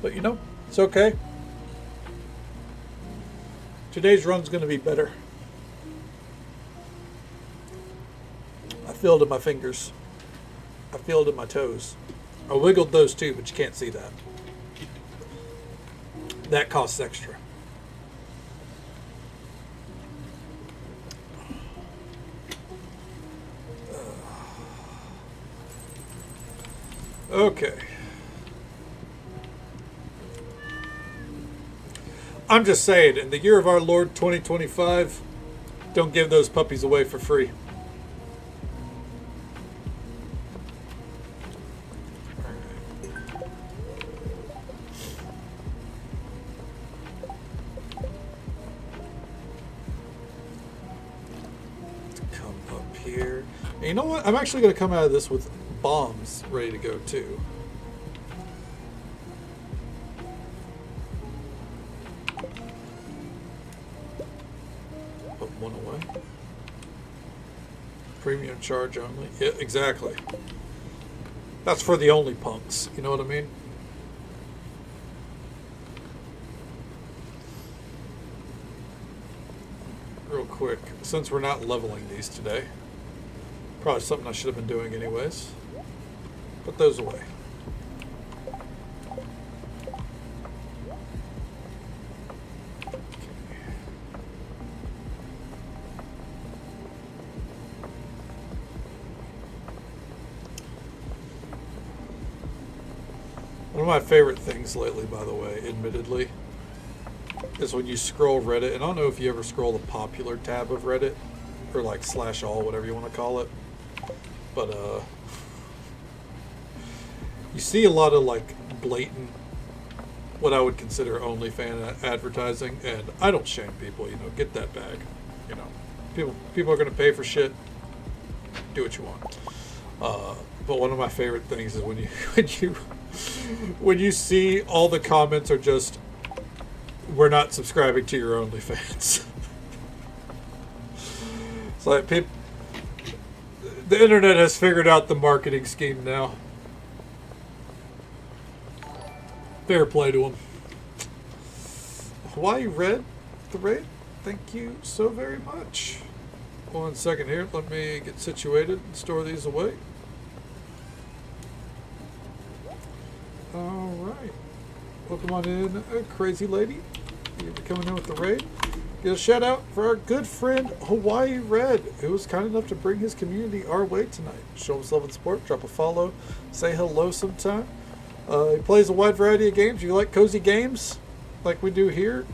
But you know, it's okay. Today's run's going to be better. I feel it in my fingers. I feel it in my toes. I wiggled those too, but you can't see that. That costs extra. Okay. I'm just saying, in the year of our Lord 2025, don't give those puppies away for free. Come up here. And you know what? I'm actually going to come out of this with bombs ready to go too. Put one away. Premium charge only. Yeah, exactly. That's for the only punks. You know what I mean? Real quick, since we're not leveling these today, probably something I should have been doing anyways. Put those away. One of my favorite things lately, by the way, admittedly, is when you scroll Reddit, and I don't know if you ever scroll the popular tab of Reddit, or like /all, whatever you want to call it, but you see a lot of like blatant, what I would consider OnlyFans advertising, and I don't shame people, you know, get that bag, you know, people are going to pay for shit, do what you want. But one of my favorite things is when you see all the comments are just, we're not subscribing to your OnlyFans. It's like the internet has figured out the marketing scheme now. Fair play to them. Hawaii Red, the raid. Thank you so very much. 1 second here. Let me get situated and store these away. All right. Welcome on in, crazy lady. You're coming in with the raid. Get a shout out for our good friend Hawaii Red, who was kind enough to bring his community our way tonight. Show him some love and support. Drop a follow. Say hello sometime. He plays a wide variety of games. You like cozy games like we do here?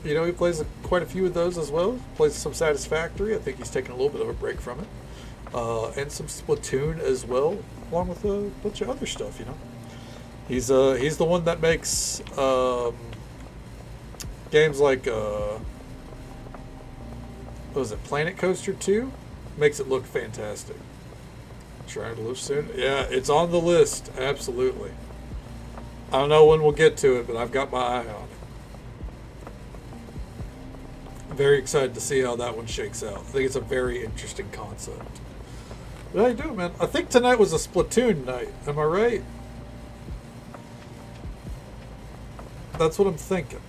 You know, he plays quite a few of those as well. Plays some Satisfactory. I think he's taking a little bit of a break from it. And some Splatoon as well, along with a bunch of other stuff, you know. He's the one that makes games like what was it, Planet Coaster 2? Makes it look fantastic. Trying to live soon? Yeah, it's on the list. Absolutely. I don't know when we'll get to it, but I've got my eye on it. Very excited to see how that one shakes out. I think it's a very interesting concept. But how you doing, man? I think tonight was a Splatoon night. Am I right? That's what I'm thinking.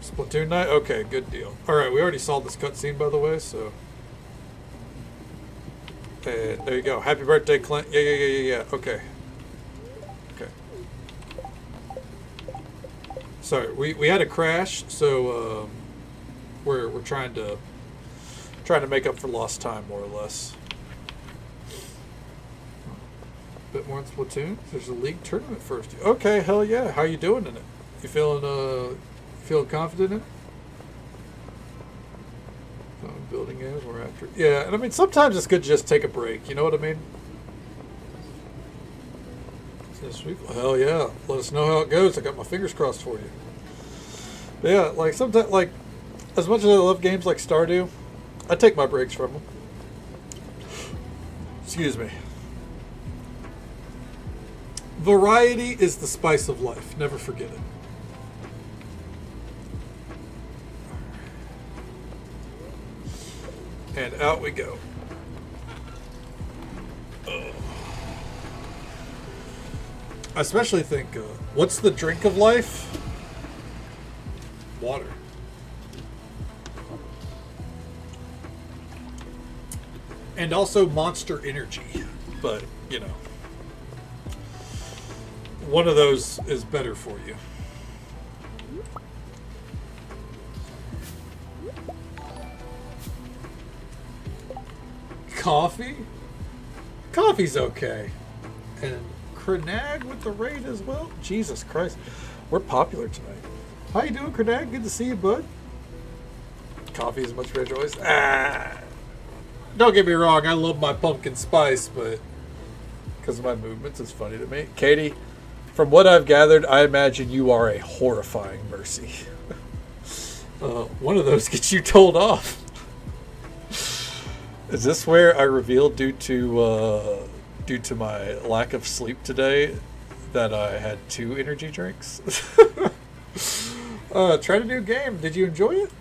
Splatoon night? Okay, good deal. Alright, we already saw this cutscene, by the way, so... And there you go. Happy birthday, Clint. Yeah. Okay. Sorry, we had a crash, so we're trying to make up for lost time, more or less. Bit more in Splatoon. There's a league tournament first. Okay, hell yeah. How you doing in it? You feeling confident in it? Building games we're after. Yeah, and I mean sometimes it's good to just take a break. You know what I mean? This week, well, hell yeah. Let us know how it goes. I got my fingers crossed for you. But yeah, like sometimes, like as much as I love games like Stardew, I take my breaks from them. Excuse me. Variety is the spice of life. Never forget it. And out we go. I especially think, what's the drink of life? Water. And also Monster Energy. But, you know, one of those is better for you. Coffee? Coffee's okay. And Crenag with the raid as well. Jesus Christ. We're popular tonight. How you doing, Crenag? Good to see you, bud. Coffee is much better choice. Don't get me wrong, I love my pumpkin spice, but because of my movements, it's funny to me. Katie, from what I've gathered, I imagine you are a horrifying Mercy. One of those gets you told off. Is this where I revealed due to my lack of sleep today that I had 2 energy drinks? Tried a new game. Did you enjoy it?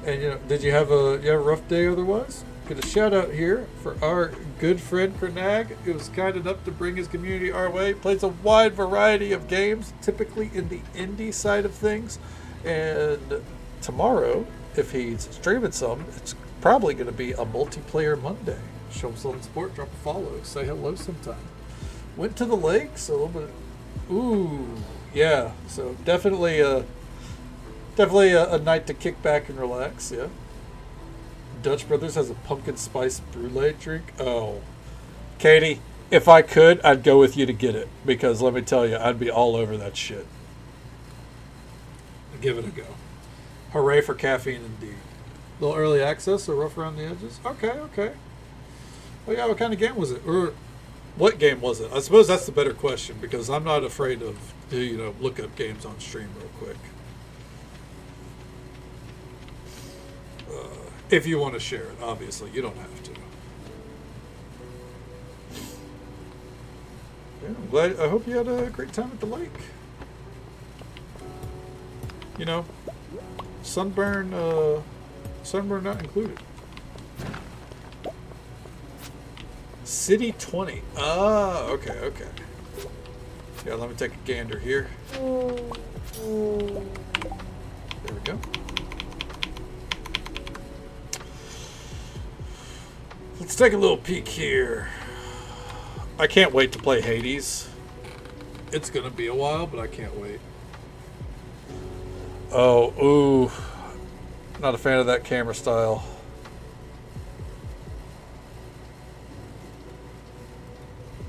And did you have a rough day otherwise? Get a shout out here for our good friend Crenag, who was kind enough to bring his community our way. Plays a wide variety of games, typically in the indie side of things. And tomorrow, if he's streaming some, it's probably going to be a multiplayer Monday. Show him some support, drop a follow, say hello sometime. Went to the lakes, a little bit. Ooh, yeah. So definitely a night to kick back and relax. Yeah. Dutch Brothers has a pumpkin spice brulee drink. Oh, Katie, if I could, I'd go with you to get it, because let me tell you, I'd be all over that shit. Give it a go. Hooray for caffeine, indeed. A little early access, or rough around the edges. Okay. Well, yeah, what kind of game was it? Or what game was it? I suppose that's the better question, because I'm not afraid of, look up games on stream real quick. If you want to share it, obviously. You don't have to. Yeah, I'm glad. I hope you had a great time at the lake. Sunburn not included. City 20. Ah, okay. Yeah, let me take a gander here. There we go. Let's take a little peek here. I can't wait to play Hades. It's gonna be a while, but I can't wait. Oh, ooh. Not a fan of that camera style.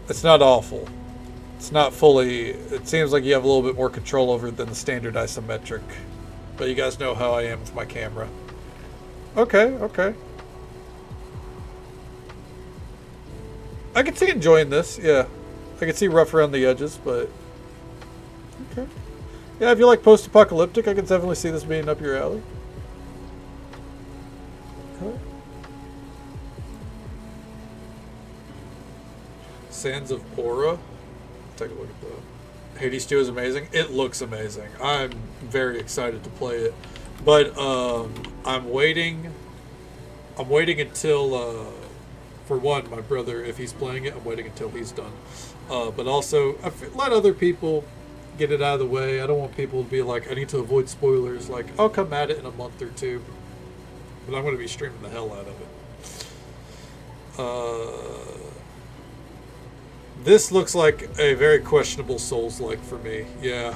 It's not awful. It's not fully... It seems like you have a little bit more control over it than the standard isometric. But you guys know how I am with my camera. Okay. I can see enjoying this, yeah. I can see rough around the edges, but... Okay. Yeah, if you like post-apocalyptic, I can definitely see this being up your alley. Okay. Sands of Aura. Take a look at the... Hades 2 is amazing. It looks amazing. I'm very excited to play it. But, I'm waiting until... For one, my brother, if he's playing it, I'm waiting until he's done. But also, let other people get it out of the way. I don't want people to be like, I need to avoid spoilers. Like, I'll come at it in a month or two. But I'm going to be streaming the hell out of it. This looks like a very questionable Souls-like for me. Yeah.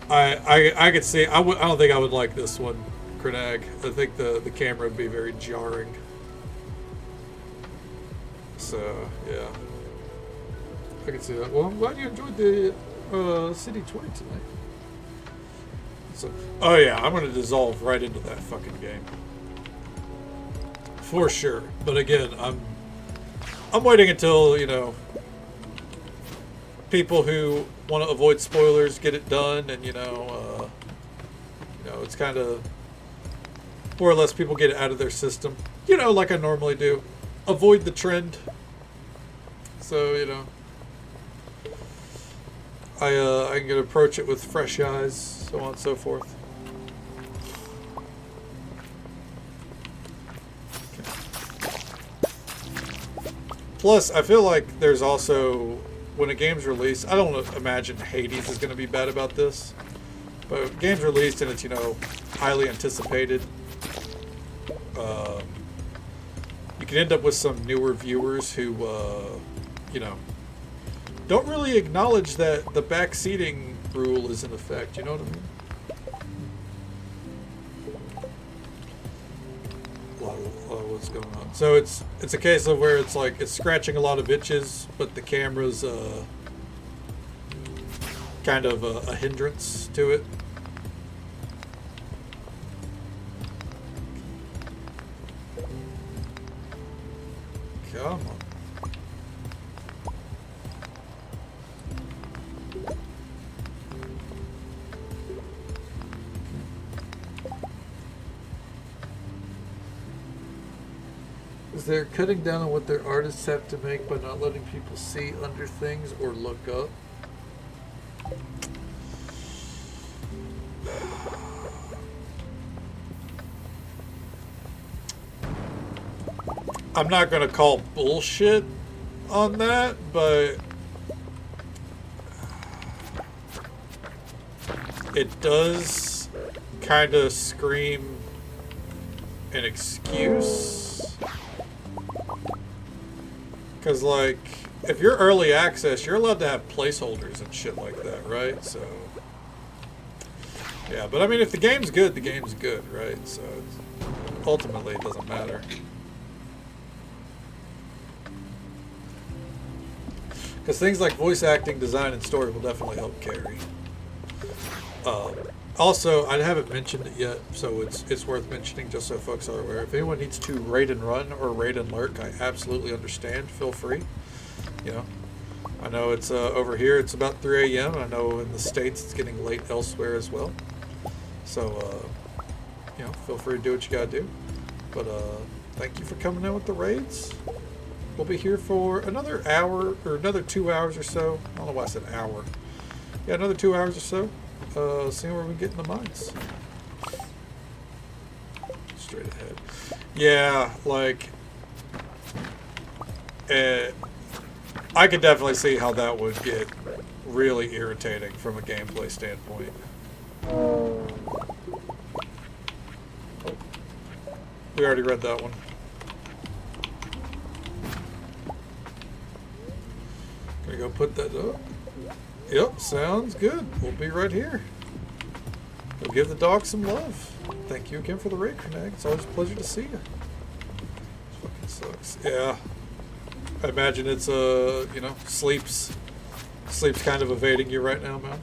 I could see... I don't think I would like this one, Crenag. I think the camera would be very jarring. So, yeah. I can see that. Well, I'm glad you enjoyed the City 20 tonight. So, oh yeah, I'm going to dissolve right into that fucking game. For sure. But again, I'm waiting until, people who want to avoid spoilers get it done, and, it's kind of more or less people get it out of their system. Like I normally do. Avoid the trend. So, I can approach it with fresh eyes, so on and so forth. Okay. Plus, I feel like there's also, when a game's released, I don't imagine Hades is going to be bad about this, but if game's released and it's, highly anticipated, you can end up with some newer viewers who, don't really acknowledge that the backseating rule is in effect. You know what I mean? what's going on. So it's a case of where it's like it's scratching a lot of itches, but the camera's kind of a hindrance to it. Come on. Is there cutting down on what their artists have to make by not letting people see under things or look up? I'm not going to call bullshit on that, but it does kind of scream an excuse. Because, like, if you're early access, you're allowed to have placeholders and shit like that, right? So, yeah, but I mean, if the game's good, the game's good, right? So, ultimately, it doesn't matter. Because things like voice acting, design, and story will definitely help carry. Also, I haven't mentioned it yet, so it's worth mentioning just so folks are aware. If anyone needs to raid and run or raid and lurk, I absolutely understand. Feel free. You know, I know it's over here. It's about 3 a.m. I know in the States it's getting late elsewhere as well. So, you know, feel free to do what you gotta do. But thank you for coming in with the raids. We'll be here for another hour or another 2 hours or so. I don't know why I said hour. Yeah, another 2 hours or so. Seeing where we get in the mines. Straight ahead. Yeah, like, I could definitely see how that would get really irritating from a gameplay standpoint. Oh, we already read that one. Gonna go put that up. Yep, sounds good. We'll be right here. Go give the dog some love. Thank you again for the raid, Crenag. It's always a pleasure to see you. This fucking sucks. Yeah. I imagine it's, you know, sleep's kind of evading you right now, man.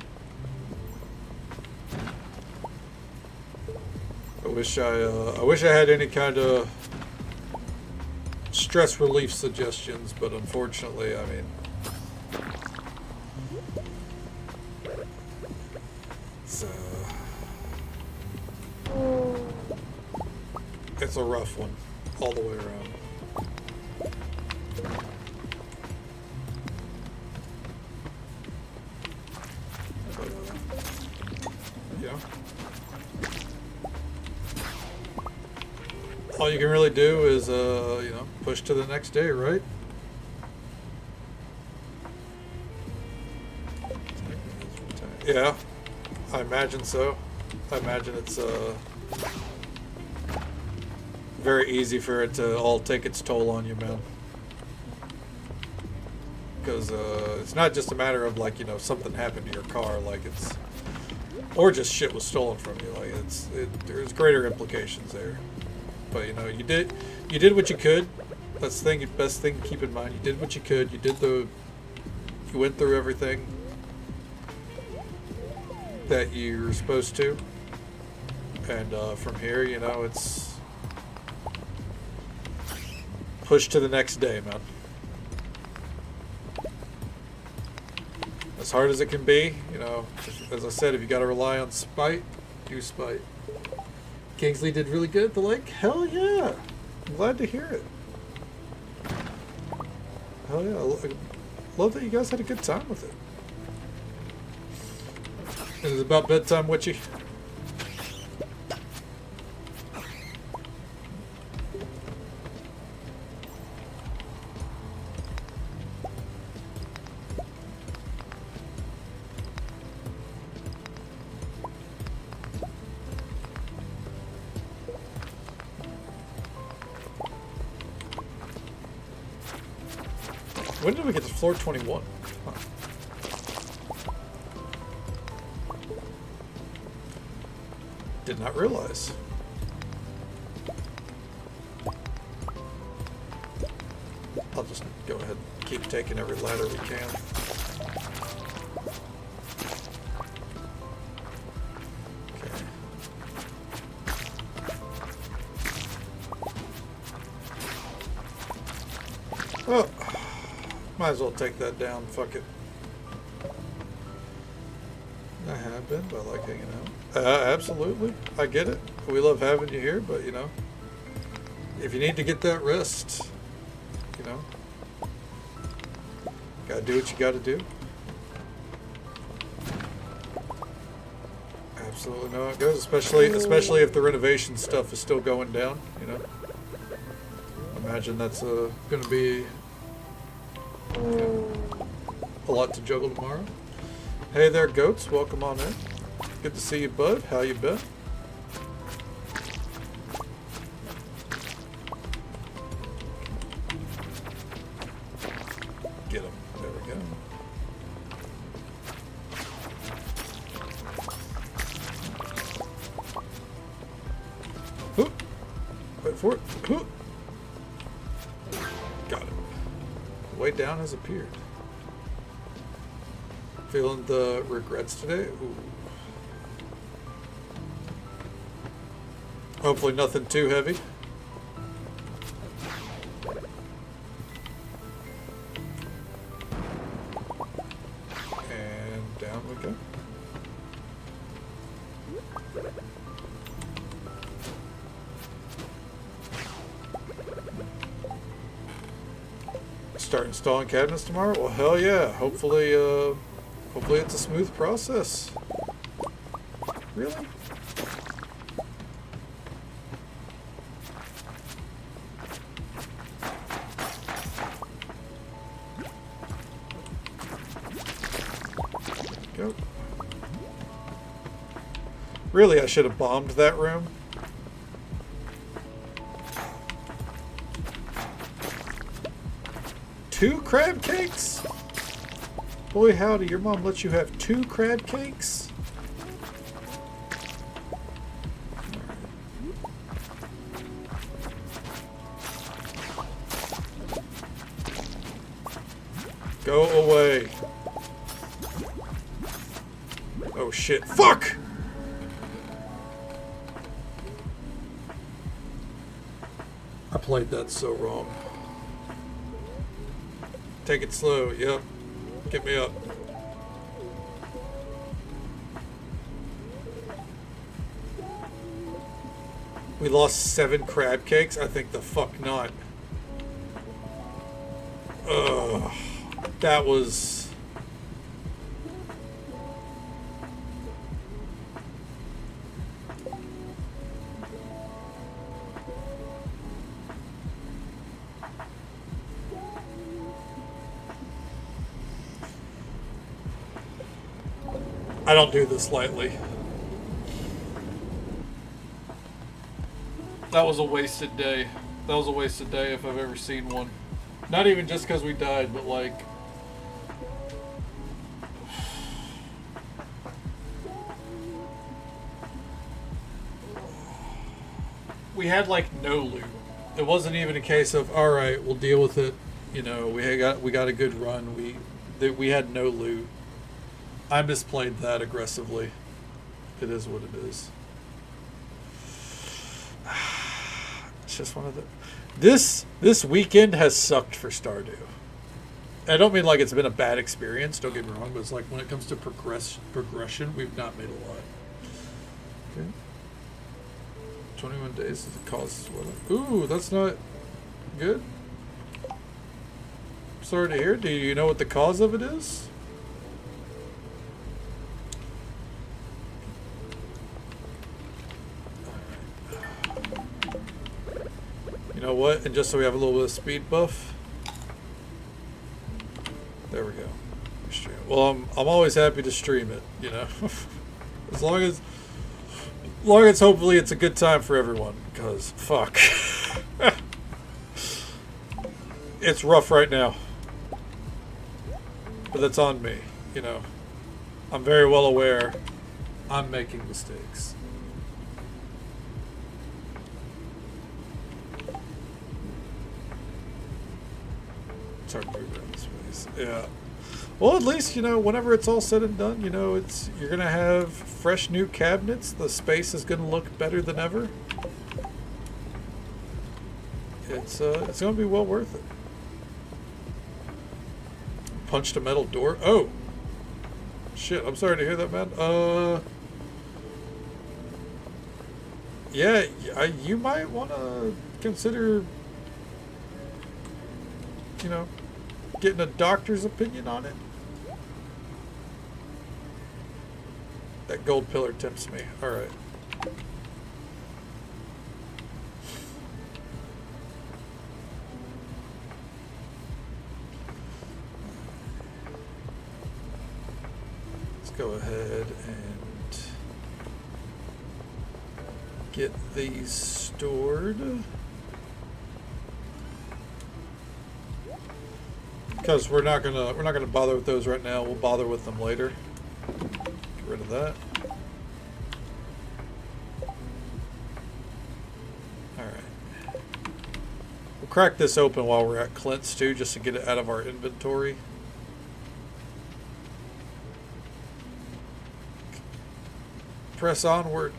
I wish I had any kind of stress relief suggestions, but unfortunately, I mean, it's a rough one all the way around. Yeah. All you can really do is, you know, push to the next day, right? Yeah, I imagine so. I imagine it's, very easy for it to all take its toll on you, man. Because it's not just a matter of, like, you know, something happened to your car, like it's, or just shit was stolen from you. Like there's greater implications there. But you know, you did what you could. That's the best thing to keep in mind. You did what you could. You went through everything that you were supposed to, and from here, you know, it's push to the next day, man. As hard as it can be, you know, as I said, if you got to rely on spite, do spite. Kingsley did really good at the lake. Hell yeah. I'm glad to hear it. Hell yeah. I love that you guys had a good time with it. It is about bedtime, Witchy. When did we get to floor 21? Huh. Did not realize. go ahead and keep taking every ladder we can. Okay. Oh, might as well take that down. Fuck it. I have been, but I like hanging out. Absolutely. I get it. We love having you here, but you know, if you need to get that rest, you know, gotta do what you gotta do. Absolutely know how it goes, especially if the renovation stuff is still going down, you know. Imagine that's gonna be, you know, a lot to juggle tomorrow. Hey there, goats. Welcome on in. Good to see you, bud. How you been? Get him. There we go. Hoop. Wait for it. Hoop. Got it. The way down has appeared. Feeling the regrets today? Ooh. Hopefully nothing too heavy. And down we go. Start installing cabinets tomorrow? Well, hell yeah. Hopefully it's a smooth process. Really? Go. Really, I should have bombed that room. Two crab cakes? Boy, howdy, your mom lets you have 2 crab cakes? Go away. Oh shit. Fuck! I played that so wrong. Take it slow, yep. Get me up. We lost 7 crab cakes? I think the fuck not. Ugh. That was... I don't do this lightly. That was a wasted day. That was a wasted day if I've ever seen one. Not even just because we died, but like... we had like no loot. It wasn't even a case of, alright, we'll deal with it. You know, we got a good run. We had no loot. I misplayed that aggressively. It is what it is. It's just one of the... This weekend has sucked for Stardew. I don't mean like it's been a bad experience, don't get me wrong, but it's like when it comes to progression, we've not made a lot. Okay. 21 days is the cause as well. Ooh, that's not good. Sorry to hear. Do you know what the cause of it is? You know what? And just so we have a little bit of speed buff. There we go. Well, I'm always happy to stream it, you know. as long as hopefully it's a good time for everyone, because fuck. It's rough right now. But that's on me, you know. I'm very well aware I'm making mistakes. It's hard to move around this place. Yeah. Well, at least, you know, whenever it's all said and done, you know, you're going to have fresh new cabinets. The space is going to look better than ever. It's going to be well worth it. Punched a metal door. Oh! Shit, I'm sorry to hear that, man. Yeah, you might want to consider, you know, getting a doctor's opinion on it. That gold pillar tempts me. Alright. Let's go ahead and get these stored. Because we're not gonna bother with those right now. We'll bother with them later. Get rid of that. Alright. We'll crack this open while we're at Clint's too, just to get it out of our inventory. Press onward.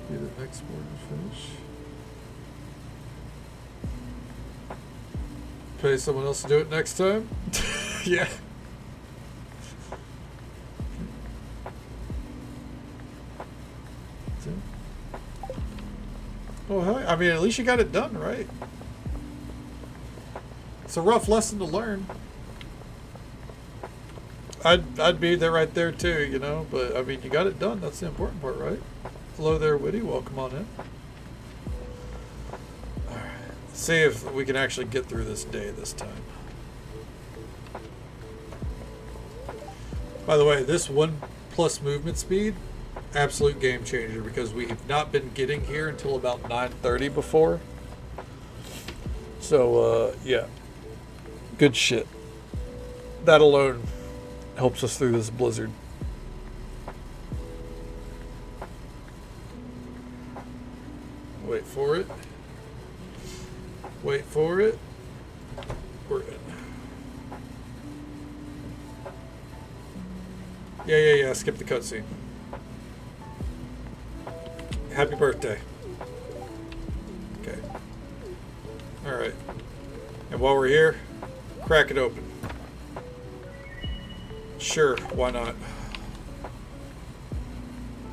Be the next board to finish. Pay someone else to do it next time? Yeah. Well, I mean, at least you got it done, right? It's a rough lesson to learn. I'd be there right there too, you know, but I mean, you got it done. That's the important part, right? Hello there, Whitty. Welcome on in. All right. Let's see if we can actually get through this day this time. By the way, this 1+ movement speed, absolute game changer, because we have not been getting here until about 9:30 before. So, yeah. Good shit. That alone helps us through this blizzard. Wait for it. Wait for it. We're in. Yeah. Skip the cutscene. Happy birthday. Okay. Alright. And while we're here, crack it open. Sure, why not?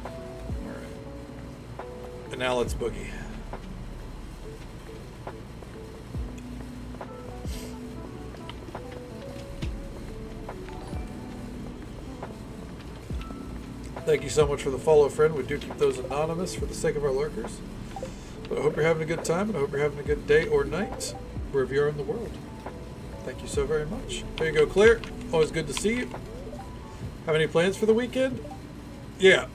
Alright. And now let's boogie. Thank you so much for the follow, friend. We do keep those anonymous for the sake of our lurkers. But I hope you're having a good time, and I hope you're having a good day or night, wherever you are in the world. Thank you so very much. There you go, Claire. Always good to see you. Have any plans for the weekend? Yeah.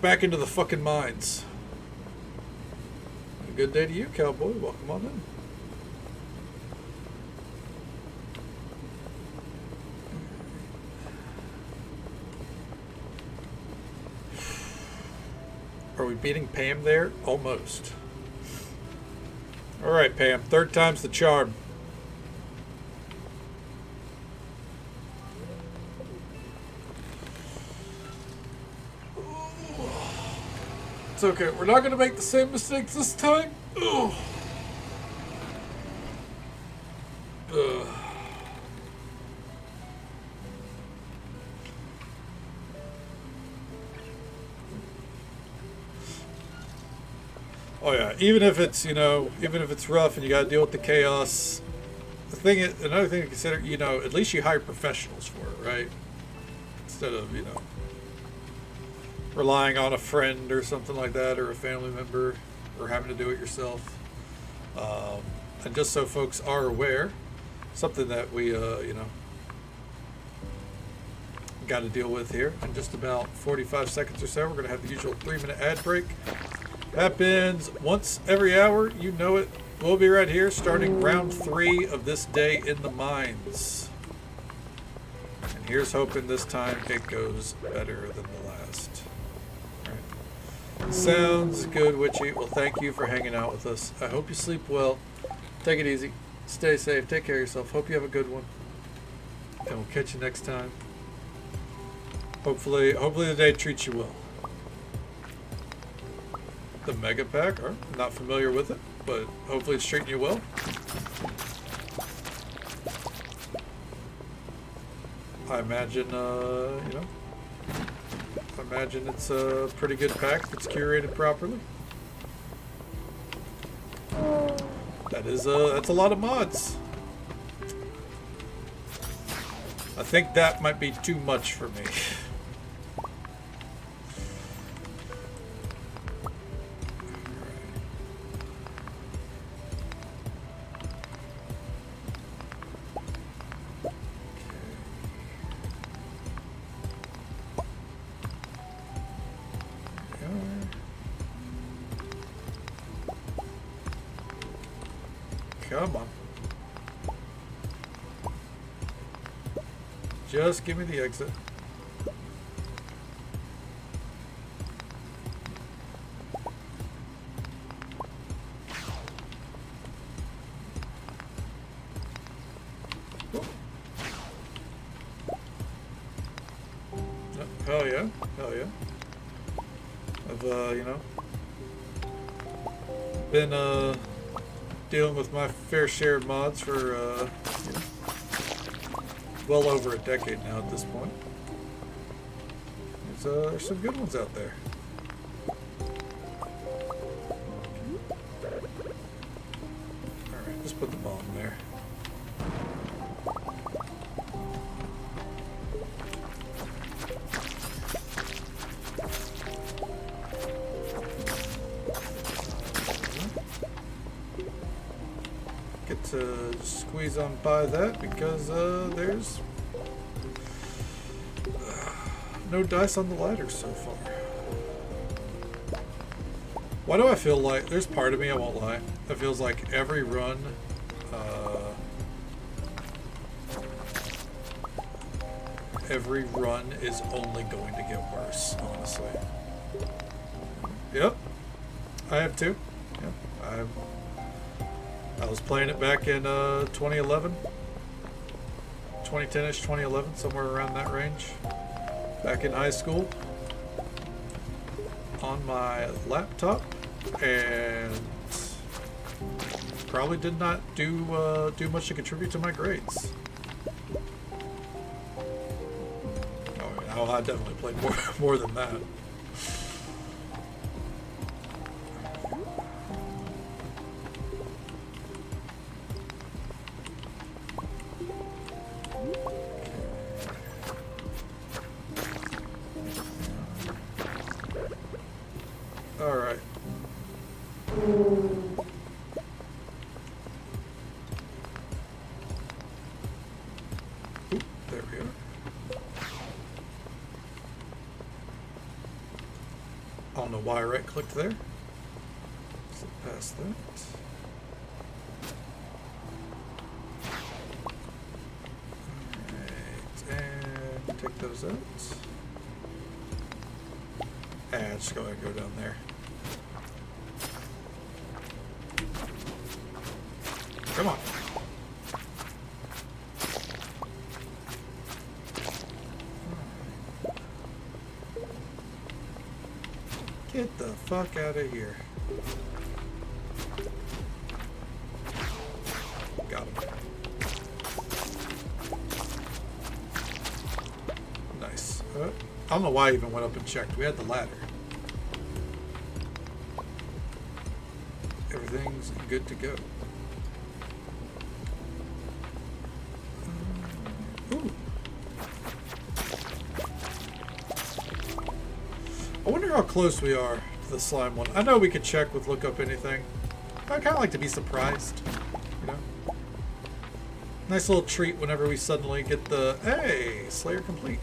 Back into the fucking mines. A good day to you, cowboy. Welcome on in. Are we beating Pam there? Almost. Alright, Pam. Third time's the charm. It's okay. We're not going to make the same mistakes this time. Ugh. Ugh. Oh yeah, even if it's, you know, even if it's rough and you got to deal with the chaos, the thing is, another thing to consider, you know, at least you hire professionals for it, right? Instead of, you know, relying on a friend or something like that, or a family member, or having to do it yourself. And just so folks are aware, something that we, you know, got to deal with here in just about 45 seconds or so. We're going to have the usual 3-minute ad break. Happens once every hour, you know it. We'll be right here starting round 3 of this day in the mines. And here's hoping this time it goes better than the last. Alright. Sounds good, Witchy. Well, thank you for hanging out with us. I hope you sleep well. Take it easy. Stay safe. Take care of yourself. Hope you have a good one. And we'll catch you next time. Hopefully the day treats you well. The Mega Pack? I'm not familiar with it, but hopefully it's treating you well. I imagine, I imagine it's a pretty good pack that's curated properly. That's a lot of mods. I think that might be too much for me. Come on. Just give me the exit. Oh. Hell yeah. Hell yeah. I've, been, dealing with my fair share of mods for well over a decade now at this point. There's some good ones out there. Alright, just put the bomb there. To squeeze on by that because there's no dice on the ladder so far. Why do I feel like there's part of me, I won't lie, that feels like every run is only going to get worse, honestly. Yep, I have too. Yep, I was playing it back in 2011, 2010-ish, 2011, somewhere around that range, back in high school, on my laptop, and probably did not do much to contribute to my grades. Oh, I definitely played more than that. Alright. There we are. I don't know why I right-clicked there. So past that. Alright, and take those out. And just go ahead and go down there. Come on. Get the fuck out of here. Got him. Nice. I don't know why I even went up and checked. We had the ladder. Everything's good to go. Ooh. I wonder how close we are to the slime one. I know we could check with look up anything. I kind of like to be surprised, you know? Nice little treat whenever we suddenly get the, hey, Slayer complete.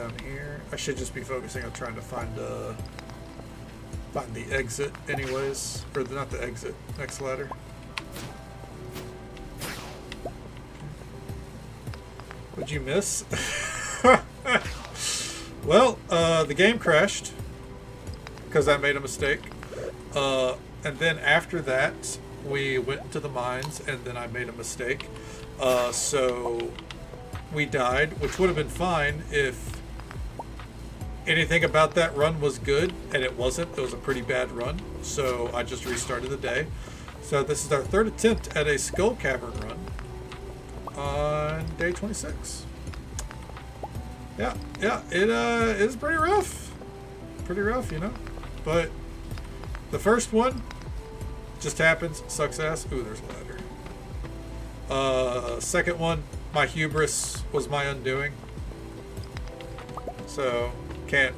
down here. I should just be focusing on trying to find the exit anyways. Or not the exit, next ladder. What'd you miss? Well, the game crashed because I made a mistake. And then after that, we went to the mines and then I made a mistake. So we died, which would have been fine if anything about that run was good, and it wasn't. It was a pretty bad run, so I just restarted the day. So this is our third attempt at a Skull Cavern run on day 26. Yeah, it is pretty rough. Pretty rough, you know? But the first one just happens, sucks ass. Ooh, there's a ladder. Second one, my hubris was my undoing. So can't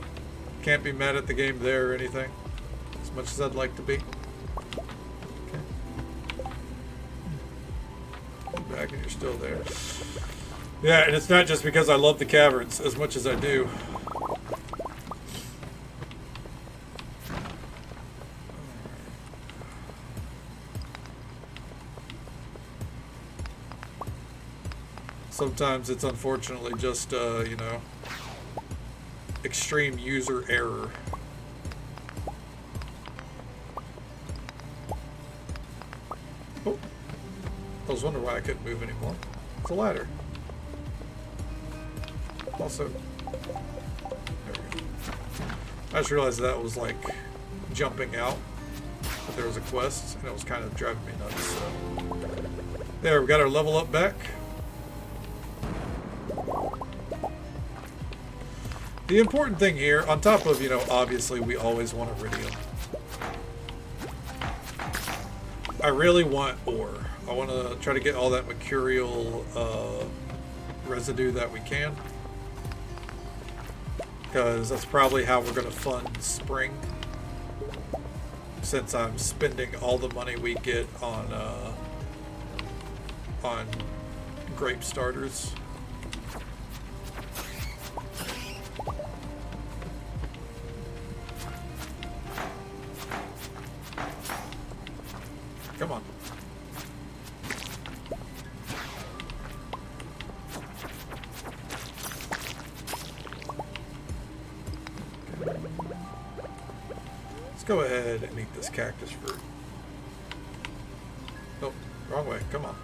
be mad at the game there or anything, as much as I'd like to be. Okay. Back and you're still there. Yeah, and it's not just because I love the caverns as much as I do. Sometimes it's unfortunately just, you know, extreme user error. Oh, I was wondering why I couldn't move anymore. It's a ladder. Also, there we go. I just realized that was like jumping out, but there was a quest, and it was kind of driving me nuts. So. There, we got our level up back. The important thing here, on top of, you know, obviously we always want iridium. I really want ore. I want to try to get all that mercurial residue that we can. Because that's probably how we're going to fund spring. Since I'm spending all the money we get on grape starters. Come on. Let's go ahead and eat this cactus fruit. Oh, wrong way. Come on.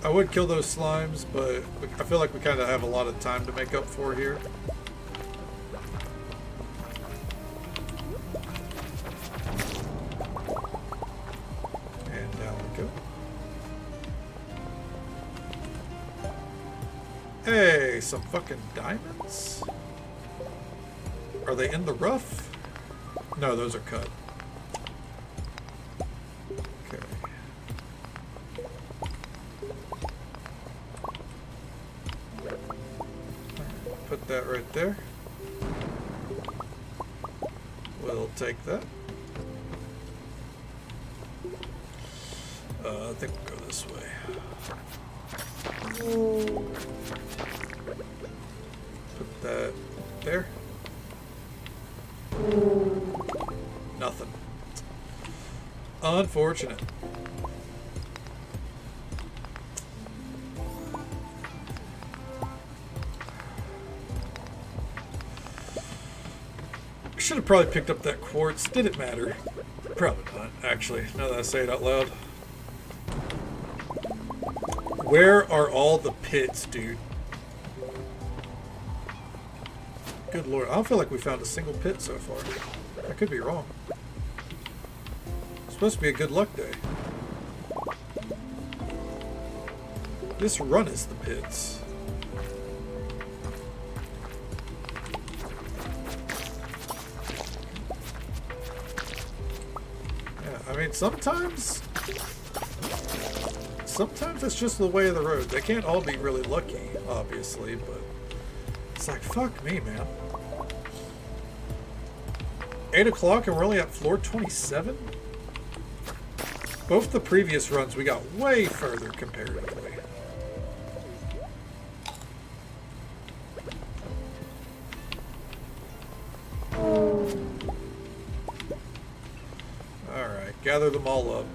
I would kill those slimes, but I feel like we kind of have a lot of time to make up for here. And down we go. Hey, some fucking diamonds? Are they in the rough? No, those are cut. Put that right there. We'll take that. I think we'll go this way. Put that there. Nothing. Unfortunate. Should have probably picked up that quartz. Did it matter? Probably not, actually, now that I say it out loud. Where are all the pits, dude? Good lord. I don't feel like we found a single pit so far. I could be wrong. It's supposed to be a good luck day. This run is the pits. I mean, sometimes it's just the way of the road. They can't all be really lucky, obviously, but it's like, fuck me, man. 8 o'clock and we're only at floor 27? Both the previous runs we got way further comparatively. Alright, gather them all up.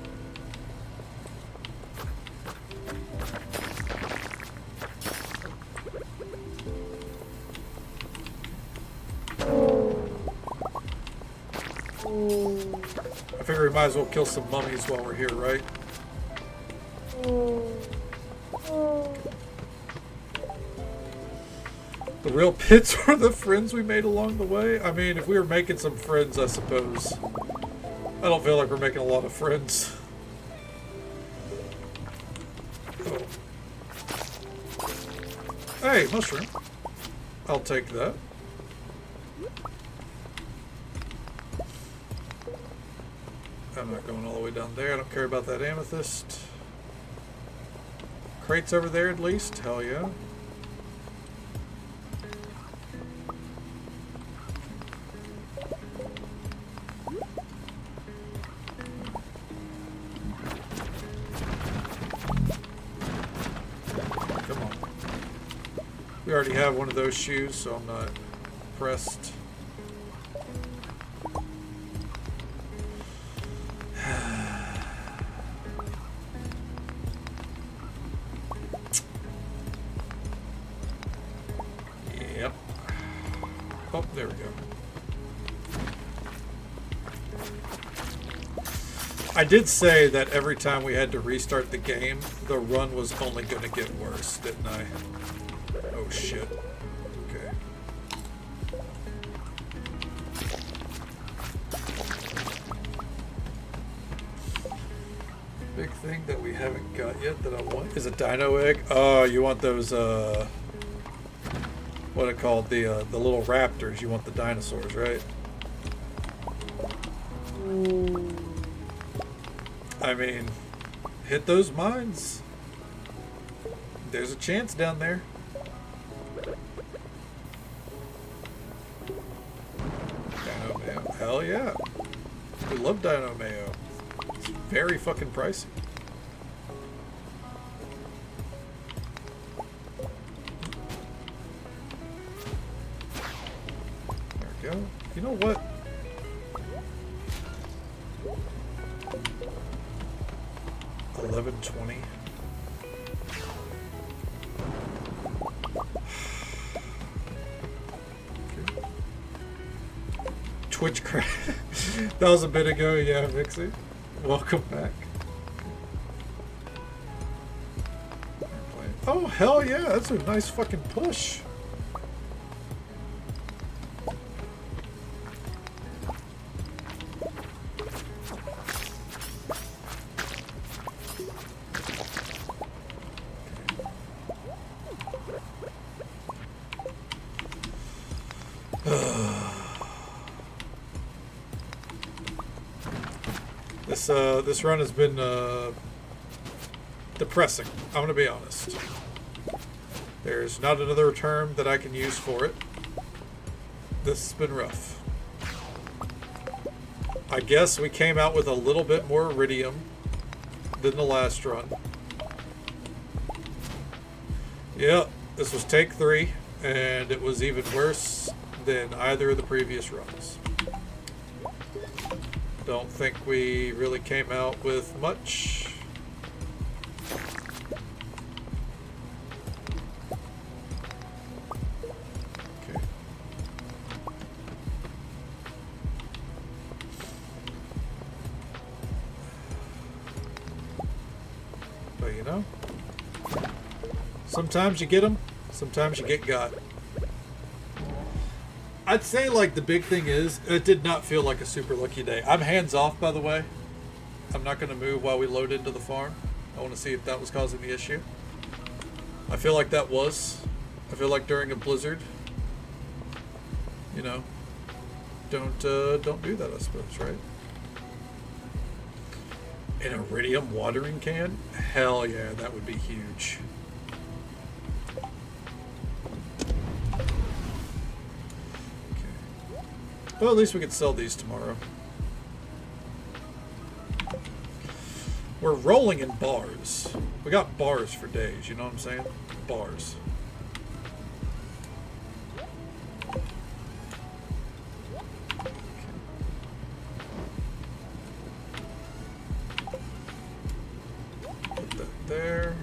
I figure we might as well kill some mummies while we're here, right? The real pits are the friends we made along the way. I mean, if we were making some friends, I suppose. I don't feel like we're making a lot of friends. Oh. Hey, mushroom. I'll take that. I'm not going all the way down there. I don't care about that amethyst. Crates over there at least. Hell yeah. Come on. We already have one of those shoes, so I'm not pressed. Yep. Oh, there we go. I did say that every time we had to restart the game, the run was only going to get worse, didn't I? Oh shit. Okay. Big thing that we haven't got yet that I want is a dino egg. Oh, you want those, what are called? The little raptors. You want the dinosaurs, right? I mean, hit those mines. There's a chance down there. Dino mayo. Hell yeah. We love dino mayo. It's very fucking pricey. There we go. You know what? $11.20. Twitch crash. That was a bit ago, yeah, Vixie. Welcome back. Oh, hell yeah, that's a nice fucking push. This run has been depressing. I'm gonna be honest. There's not another term that I can use for it. This has been rough. I guess we came out with a little bit more iridium than the last run. Yeah, this was take 3, and it was even worse than either of the previous runs. Don't think we really came out with much. Okay. But you know, sometimes you get them, sometimes you get got. I'd say, like, the big thing is, it did not feel like a super lucky day. I'm hands off, by the way. I'm not going to move while we load into the farm. I want to see if that was causing the issue. I feel like that was. I feel like during a blizzard, you know, don't do that, I suppose, right? An iridium watering can? Hell yeah, that would be huge. Well, at least we could sell these tomorrow. We're rolling in bars. We got bars for days, you know what I'm saying? Bars. Put that there.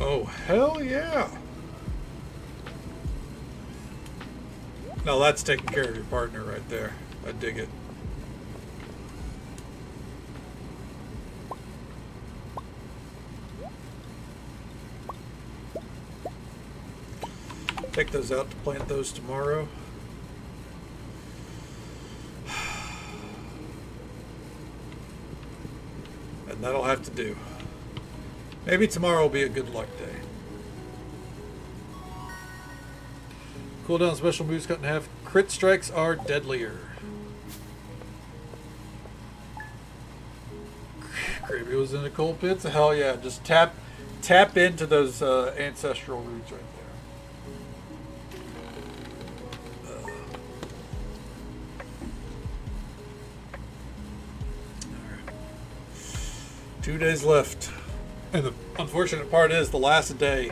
Oh, hell yeah! Now that's taking care of your partner right there. I dig it. Take those out to plant those tomorrow. And that'll have to do. Maybe tomorrow will be a good luck day. Cooldown special moves cut in half. Crit strikes are deadlier. Gravy was in the coal pits. Hell yeah! Just tap into those ancestral roots right there. All right. 2 days left. And the unfortunate part is the last day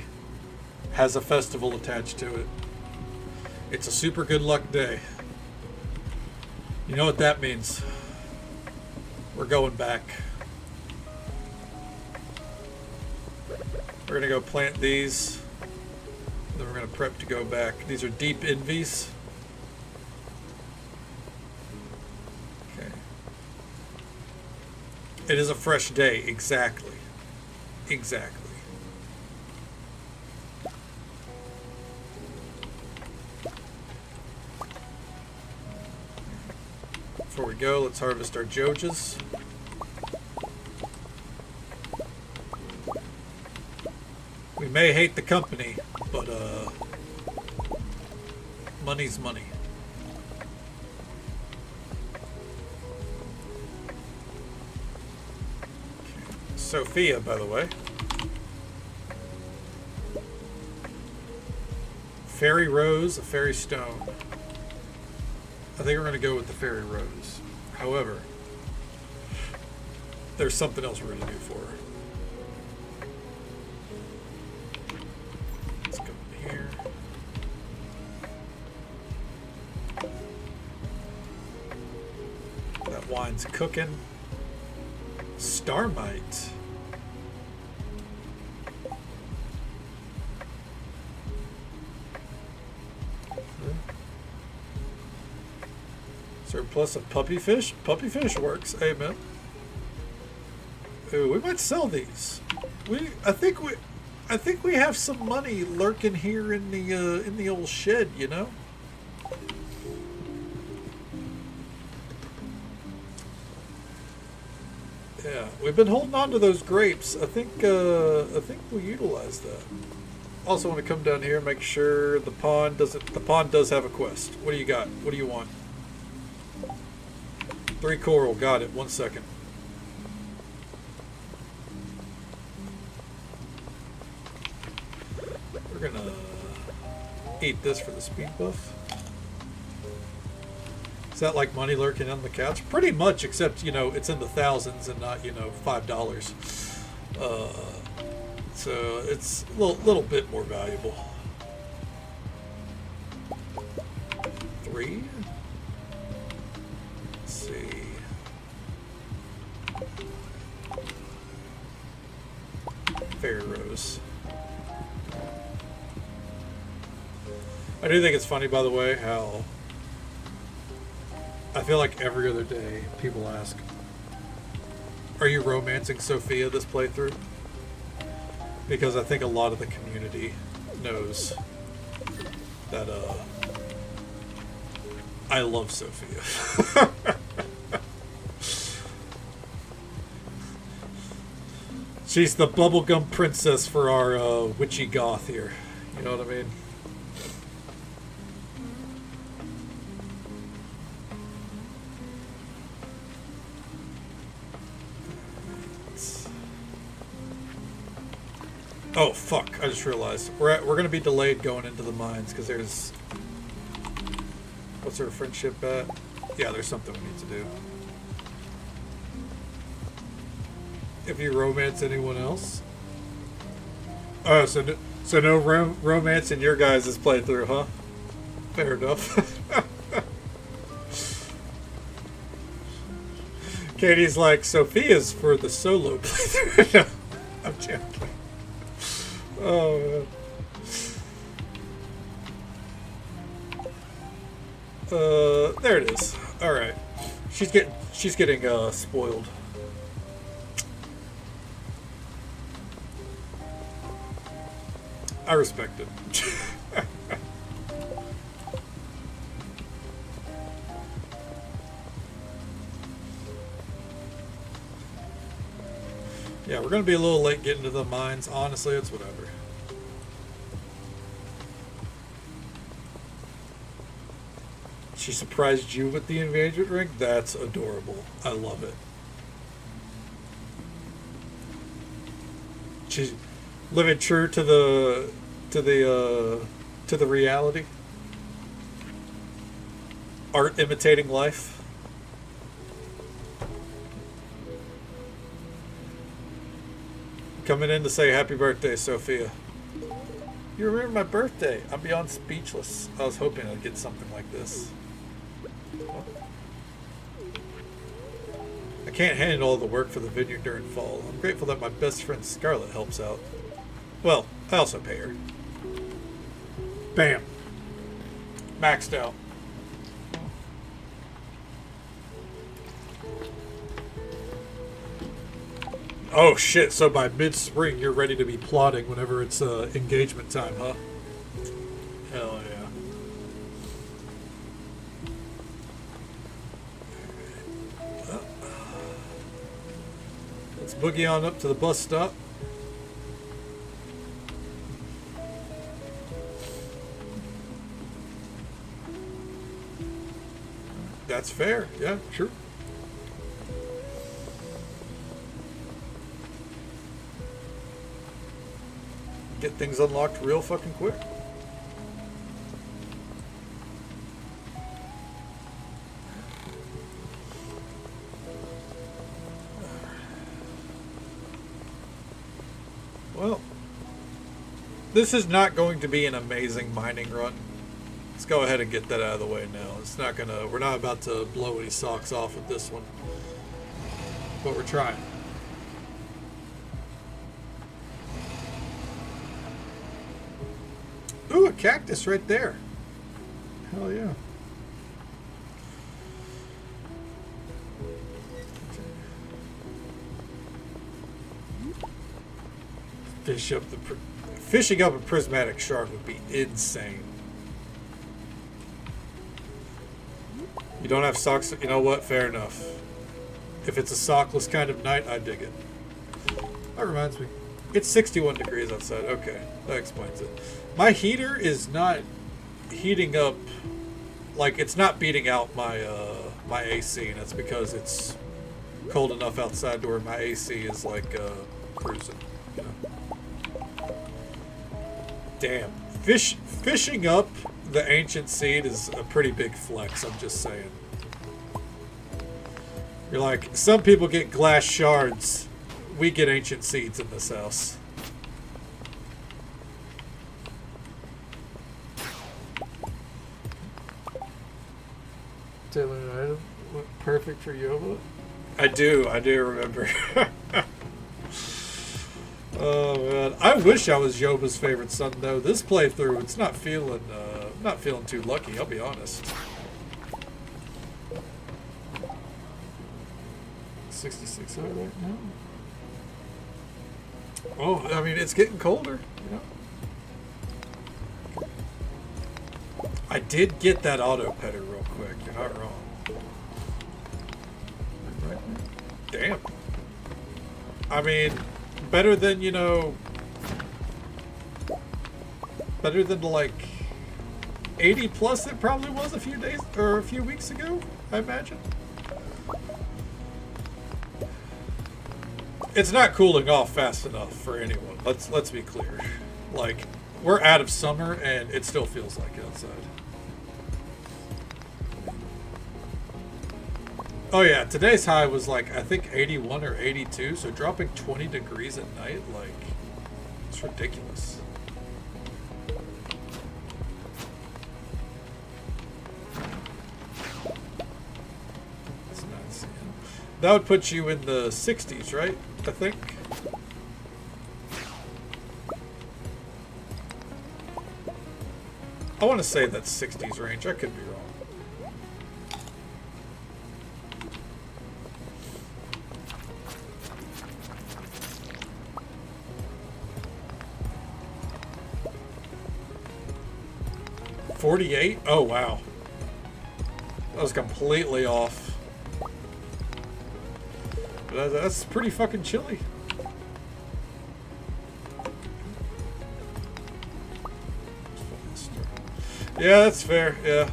has a festival attached to it. It's a super good luck day. You know what that means. We're going back. We're going to go plant these. Then we're going to prep to go back. These are deep envies. Okay. It is a fresh day, exactly. Exactly. Before we go, let's harvest our Jojas. We may hate the company, but money's money. Sophia, by the way. Fairy Rose, a Fairy Stone. I think we're going to go with the Fairy Rose. However, there's something else we're going to do for her. Let's go in here. That wine's cooking. Starmite. Surplus of puppy fish. Puppy fish works. Amen. Ooh, we might sell these. I think we have some money lurking here in the old shed. You know. Yeah, we've been holding on to those grapes. I think we utilize that. Also want to come down here and make sure the pond does have a quest. What do you got? What do you want? 3 coral, got it. 1 second. We're gonna eat this for the speed buff. Is that like money lurking on the couch? Pretty much, except, you know, it's in the thousands and not, you know, $5. So it's a little bit more valuable. 3. Let's see. Fairy Rose. I do think it's funny, by the way, how I feel like every other day people ask, are you romancing Sophia this playthrough? Because I think a lot of the community knows that I love Sophia. She's the bubblegum princess for our witchy goth here. You know what I mean? Oh fuck! I just realized we're gonna be delayed going into the mines because there's what's our friendship at? Yeah, there's something we need to do. If you romance anyone else, oh, so no romance in your guys' playthrough, huh? Fair enough. Katie's like, Sophia's for the solo playthrough. No, I'm joking. Oh man. There it is. All right, she's getting spoiled. I respect it. Yeah, we're gonna be a little late getting to the mines. Honestly, it's whatever. She surprised you with the engagement ring? That's adorable. I love it. She's living true to the reality. Art imitating life. Coming in to say happy birthday, Sophia. You remember my birthday? I'm beyond speechless. I was hoping I'd get something like this. I can't handle all the work for the vineyard during fall. I'm grateful that my best friend Scarlett helps out. Well, I also pay her. Bam. Maxed out. Oh shit, so by mid-spring you're ready to be plotting whenever it's engagement time, huh? Hell yeah. Let's boogie on up to the bus stop. That's fair, yeah, sure. Get things unlocked real fucking quick. Well, this is not going to be an amazing mining run. Let's go ahead and get that out of the way now. It's not gonna, we're not about to blow any socks off with this one, but we're trying. Ooh, a cactus right there. Hell yeah. Fishing up a prismatic shark would be insane. You don't have socks. You know what? Fair enough. If it's a sockless kind of night, I dig it. That reminds me. It's 61 degrees outside. Okay, that explains it. My heater is not heating up, like it's not beating out my my AC, and that's because it's cold enough outside to where my AC is like cruising. You know? Damn, fishing up the ancient seed is a pretty big flex. I'm just saying. You're like, some people get glass shards. We get ancient seeds in this house. Tailored item, perfect for Yoba. I do remember. Oh man, I wish I was Yoba's favorite son though. This playthrough, it's not feeling too lucky. I'll be honest. 66 right now. Oh, I mean, it's getting colder. Yeah. I did get that auto petter real quick. You're not wrong. Damn. I mean, better than, you know, better than like 80 plus it probably was a few days or a few weeks ago, I imagine. It's not cooling off fast enough for anyone. Let's be clear. Like, we're out of summer and it still feels like it outside. Oh yeah, today's high was like, I think 81 or 82, so dropping 20 degrees at night, like, it's ridiculous. It's nuts, yeah. That would put you in the 60s, right? I think. I want to say that's 60s range. I could be wrong. $48? Oh, wow. That was completely off. But that's pretty fucking chilly. Yeah, that's fair, yeah.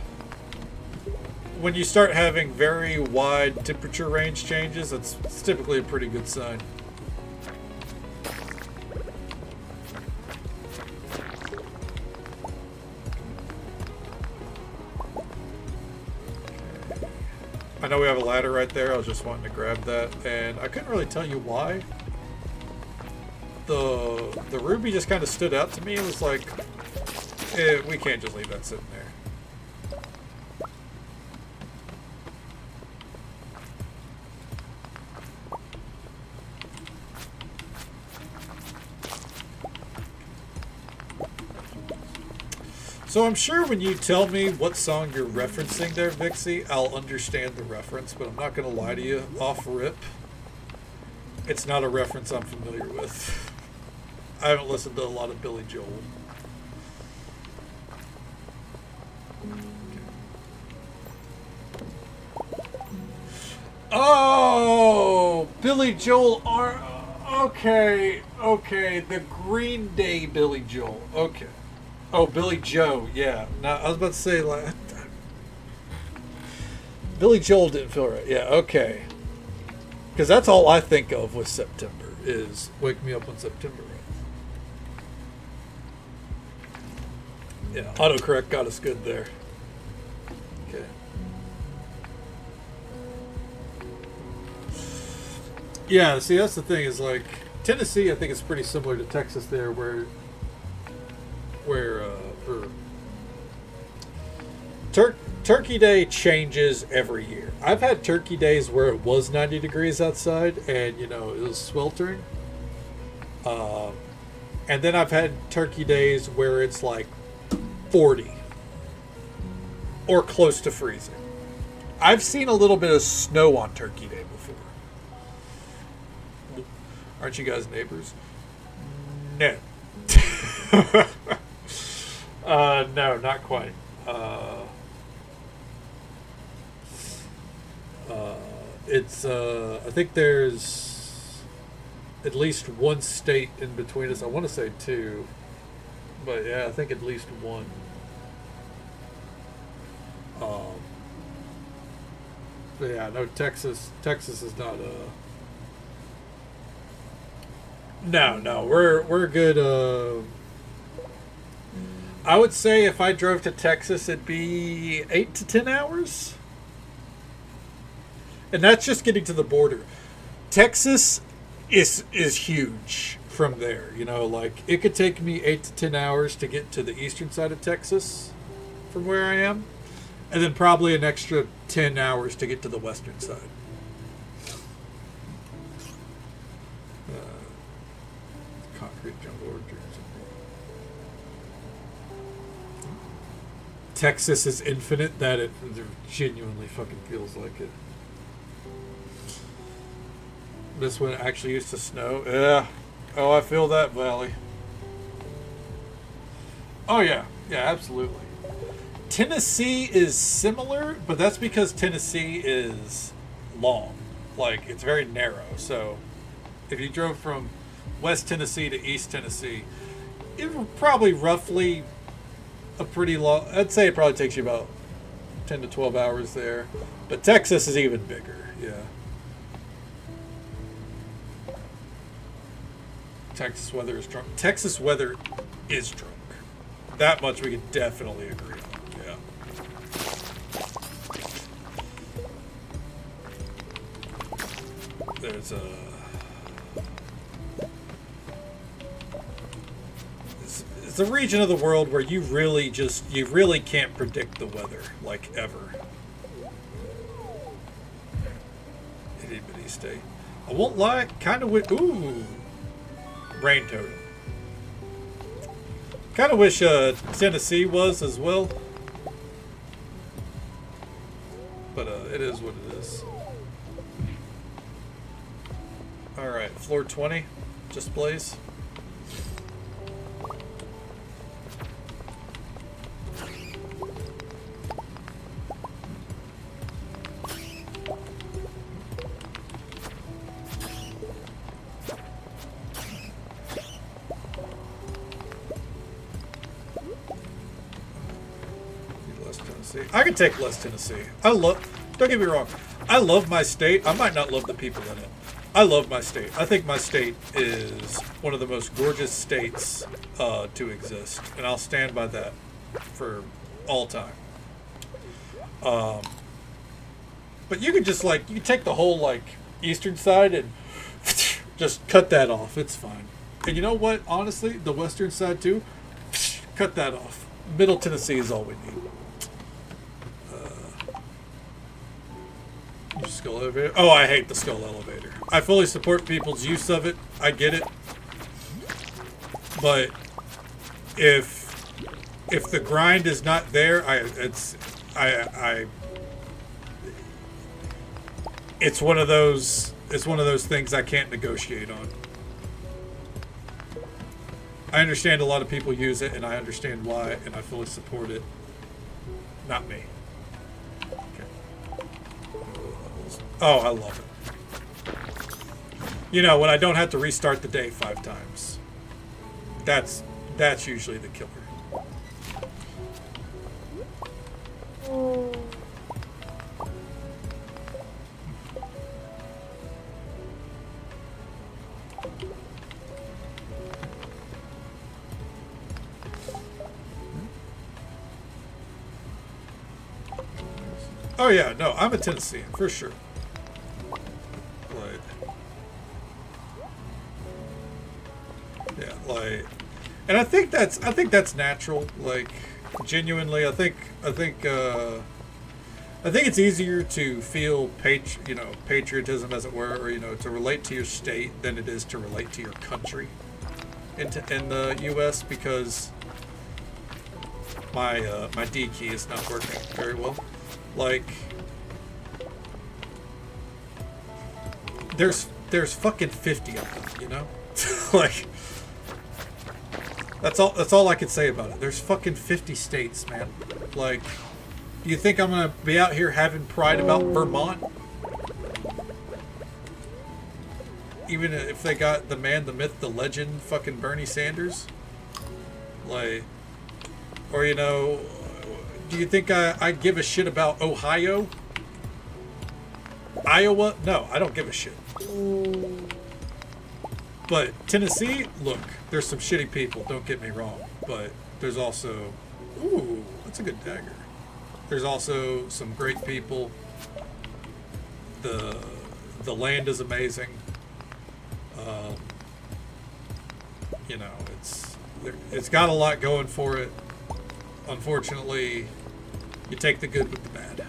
When you start having very wide temperature range changes, it's typically a pretty good sign. I know we have a ladder right there. I was just wanting to grab that, and I couldn't really tell you why. The ruby just kind of stood out to me. It was like, we can't just leave that sitting there. So I'm sure when you tell me what song you're referencing there, Vixie, I'll understand the reference, but I'm not going to lie to you off rip. It's not a reference I'm familiar with. I haven't listened to a lot of Billy Joel. Oh, Billy Joel are okay, the Green Day Billy Joel. Okay. Oh, Billy Joe, yeah. Now I was about to say like Billy Joel didn't feel right. Yeah, okay. Because that's all I think of with September is Wake Me Up When September Ends. Yeah, autocorrect got us good there. Okay. Yeah, see, that's the thing is like Tennessee, I think is pretty similar to Texas there, where Turkey Day changes every year. I've had Turkey Days where it was 90 degrees outside and, you know, it was sweltering. And then I've had Turkey Days where it's like 40 or close to freezing. I've seen a little bit of snow on Turkey Day before. Aren't you guys neighbors? No. No, not quite. It's I think there's at least one state in between us. I want to say two, but yeah, I think at least one. But yeah, no, Texas is not a. No, we're good. I would say if I drove to Texas, it'd be 8 to 10 hours. And that's just getting to the border. Texas is huge from there. You know, like it could take me 8 to 10 hours to get to the eastern side of Texas from where I am. And then probably an extra 10 hours to get to the western side. Concrete jungle orchards. Texas is infinite, that it genuinely fucking feels like it. This one actually used to snow. Yeah. Oh, I feel that, Valley. Oh, yeah. Yeah, absolutely. Tennessee is similar, but that's because Tennessee is long. Like, it's very narrow. So, if you drove from West Tennessee to East Tennessee, it would probably roughly a pretty long... I'd say it probably takes you about 10 to 12 hours there. But Texas is even bigger, yeah. Texas weather is drunk. Texas weather is drunk. That much we can definitely agree on. Yeah. There's a... It's a region of the world where you really can't predict the weather, like, ever. Itty bitty state. I won't lie, kind of wish... Ooh! Rain totem. Kind of wish Tennessee was as well. But it is what it is. Alright, floor 20. Just blaze. I can take less Tennessee. Don't get me wrong, I love my state. I might not love the people in it. I love my state. I think my state is one of the most gorgeous states to exist. And I'll stand by that for all time. But you could just you can take the whole eastern side and just cut that off. It's fine. And you know what? Honestly, the western side too, cut that off. Middle Tennessee is all we need. Skull elevator. Oh, I hate the skull elevator. I fully support people's use of it. I get it. But if the grind is not there, it's one of those things I can't negotiate on. I understand a lot of people use it, and I understand why, and I fully support it. Not me. Oh, I love it. You know, when I don't have to restart the day 5 times. That's usually the killer. Oh yeah, no, I'm a Tennessean for sure. And I think that's natural. Genuinely, I think it's easier to feel patriotism, as it were, or to relate to your state than it is to relate to your country in the U.S. because my D key is not working very well. There's fucking 50 of them, That's all I can say about it. There's fucking 50 states, man. Do you think I'm gonna be out here having pride about Vermont? Even if they got the man, the myth, the legend, fucking Bernie Sanders? Or, do you think I give a shit about Ohio? Iowa? No, I don't give a shit. But Tennessee, look, there's some shitty people, don't get me wrong. But there's also... Ooh, that's a good dagger. There's also some great people. The land is amazing. It's got a lot going for it. Unfortunately, you take the good with the bad.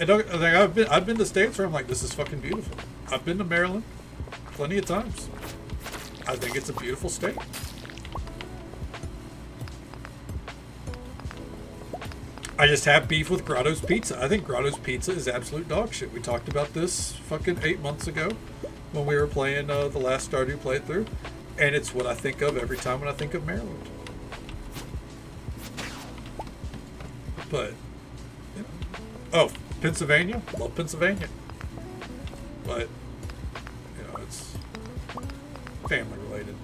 And I've been to states where I'm like, this is fucking beautiful. I've been to Maryland plenty of times. I think it's a beautiful state. I just have beef with Grotto's Pizza. I think Grotto's Pizza is absolute dog shit. We talked about this fucking 8 months ago when we were playing the last Stardew playthrough. And it's what I think of every time when I think of Maryland. But, oh, Pennsylvania? Love Pennsylvania. But, it's family related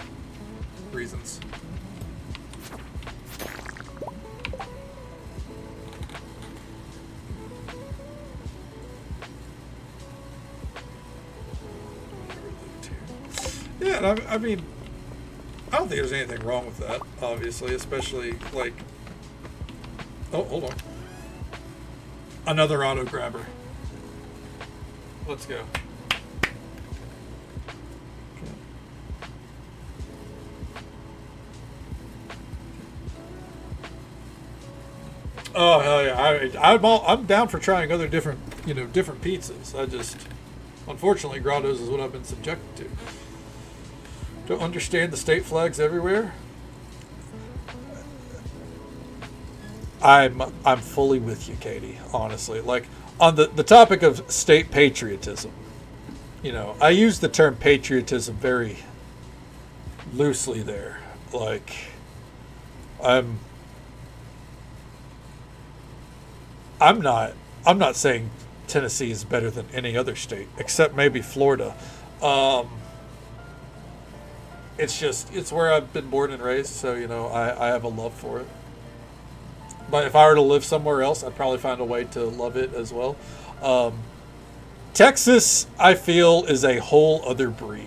reasons. Yeah, and I mean, I don't think there's anything wrong with that, obviously, especially, like... Oh, hold on. Another auto grabber. Let's go. Oh hell yeah! I'm down for trying other different different pizzas. I just unfortunately grottos is what I've been subjected to. Don't understand the state flags everywhere. I'm fully with you, Katie. Honestly, like on the topic of state patriotism, I use the term patriotism very loosely there. Like I'm not saying Tennessee is better than any other state, except maybe Florida. It's where I've been born and raised, so I have a love for it. But if I were to live somewhere else, I'd probably find a way to love it as well. Texas, I feel, is a whole other breed.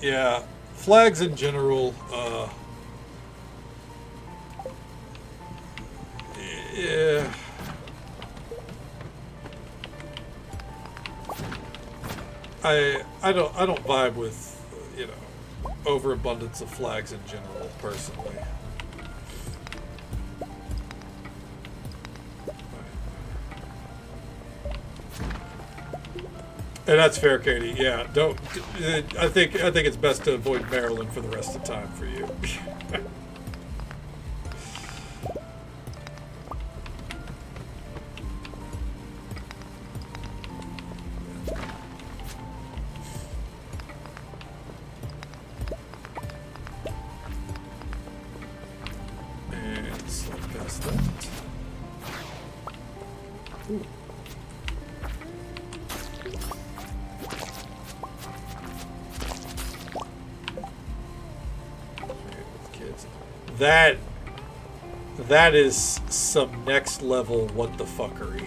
Yeah, flags in general. Yeah. I don't vibe with overabundance of flags in general personally. And that's fair, Katie. Yeah, don't. I think it's best to avoid Maryland for the rest of the time for you. And slip past that. Ooh. That is some next level what the fuckery.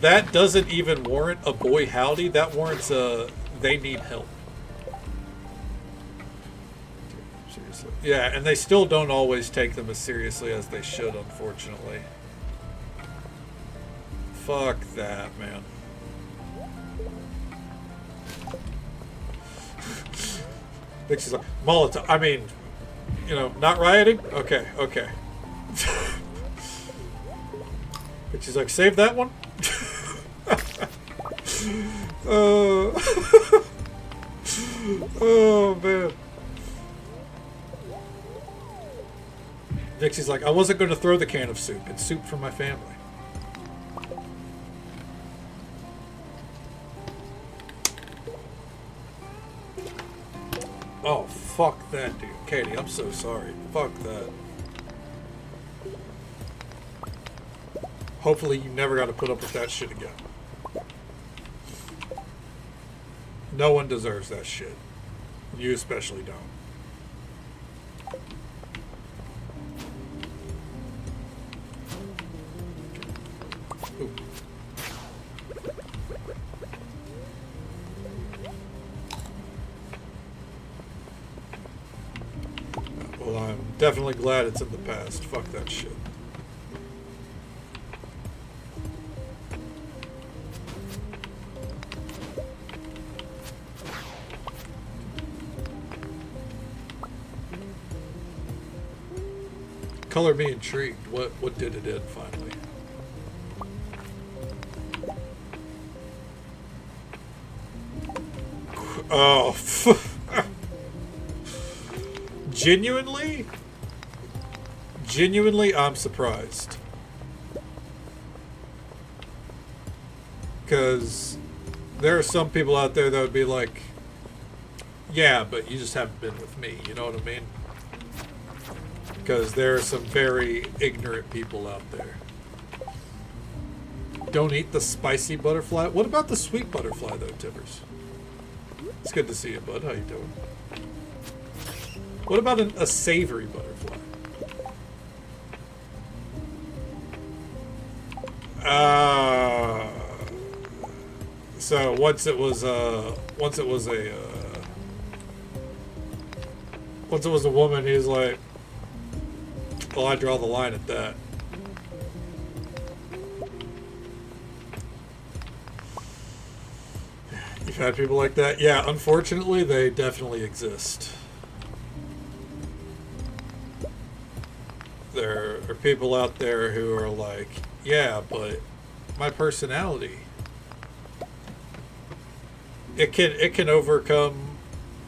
That doesn't even warrant a boy howdy. That warrants a they need help. Seriously. Yeah, and they still don't always take them as seriously as they should, unfortunately. Fuck that, man. I think she's like, Molotov. I mean, not rioting? Okay. But she's like, save that one? Oh, man. Dixie's like, I wasn't going to throw the can of soup. It's soup for my family. Oh, fuck that, dude. Katie, I'm so sorry. Fuck that. Hopefully you never got to put up with that shit again. No one deserves that shit. You especially don't. Ooh. Well, I'm definitely glad it's in the past. Fuck that shit. Color me intrigued. What did it end finally? Oh, genuinely, I'm surprised. Because there are some people out there that would be like, yeah, but you just haven't been with me. You know what I mean? Because there are some very ignorant people out there. Don't eat the spicy butterfly. What about the sweet butterfly, though, Timbers? It's good to see you, bud. How you doing? What about a savory butterfly? So once it was a woman, he was like, well, I draw the line at that. You've had people like that? Yeah, unfortunately, they definitely exist. There are people out there who are like, yeah, but my personality, it can overcome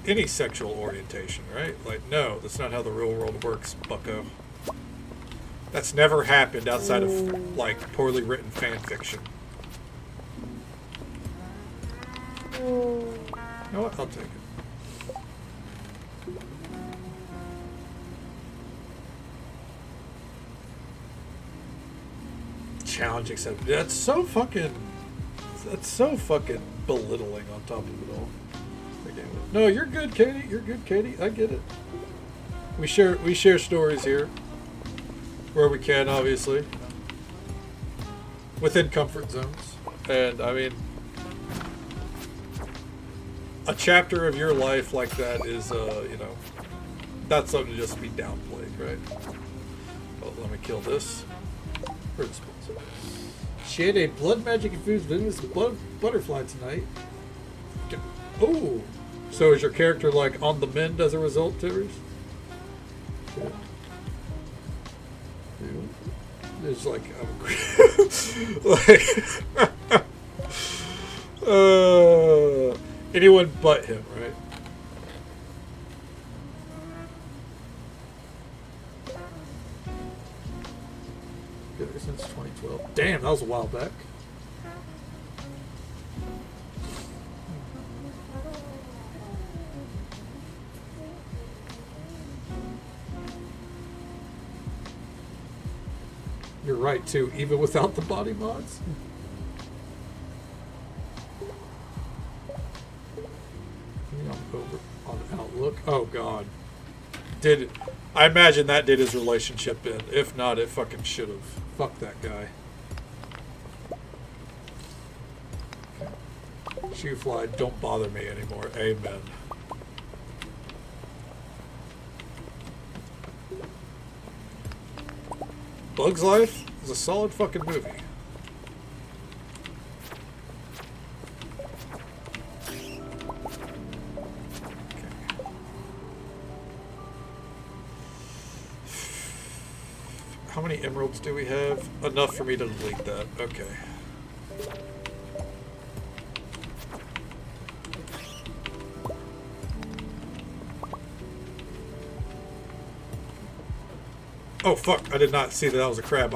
any sexual orientation, right? Like, no, that's not how the real world works, bucko. That's never happened outside of, like, poorly written fan fiction. You know what? I'll take it. Challenge accepted. That's so fucking belittling on top of it all. No, you're good, Katie. You're good, Katie. I get it. We share stories here where we can, obviously, within comfort zones. And I mean, a chapter of your life like that is, you know, that's something to just be downplayed, right? Oh, let me kill this. She had a blood magic infused venomous butterfly tonight. Oh, so is your character like on the mend as a result, Tivers? There's like, anyone but him, right? Good since 2012. Damn, that was a while back. You're right too, even without the body mods. Over on Outlook. Oh god. I imagine that did his relationship end. If not, it fucking should have. Fuck that guy. Shoe fly, don't bother me anymore. Amen. Bug's Life is a solid fucking movie. How many emeralds do we have? Enough for me to delete that. Okay. Oh fuck, I did not see that was a crab.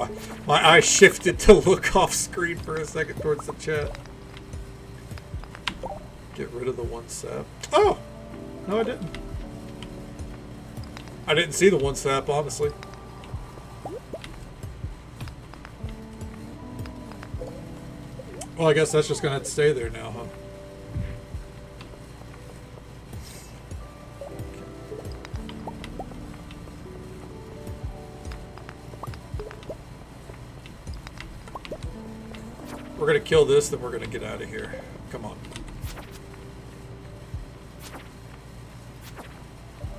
My eye shifted to look off screen for a second towards the chat. Get rid of the one sap. Oh! No, I didn't. I didn't see the one sap, honestly. Well, I guess that's just gonna have to stay there now, huh? We're gonna kill this, then we're gonna get out of here. Come on.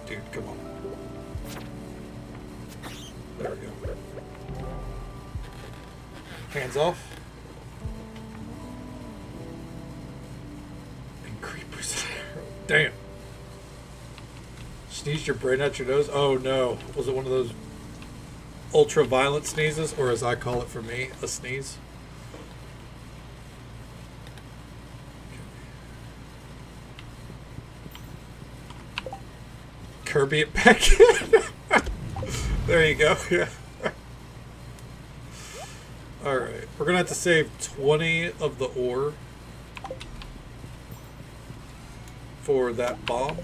Dude, come on. There we go. Hands off. Damn. Sneezed your brain out your nose? Oh no. Was it one of those ultra violent sneezes? Or as I call it for me, a sneeze? Okay. Kirby it back in. There you go. Yeah. Alright. We're going to have to save 20 of the ore for that bomb.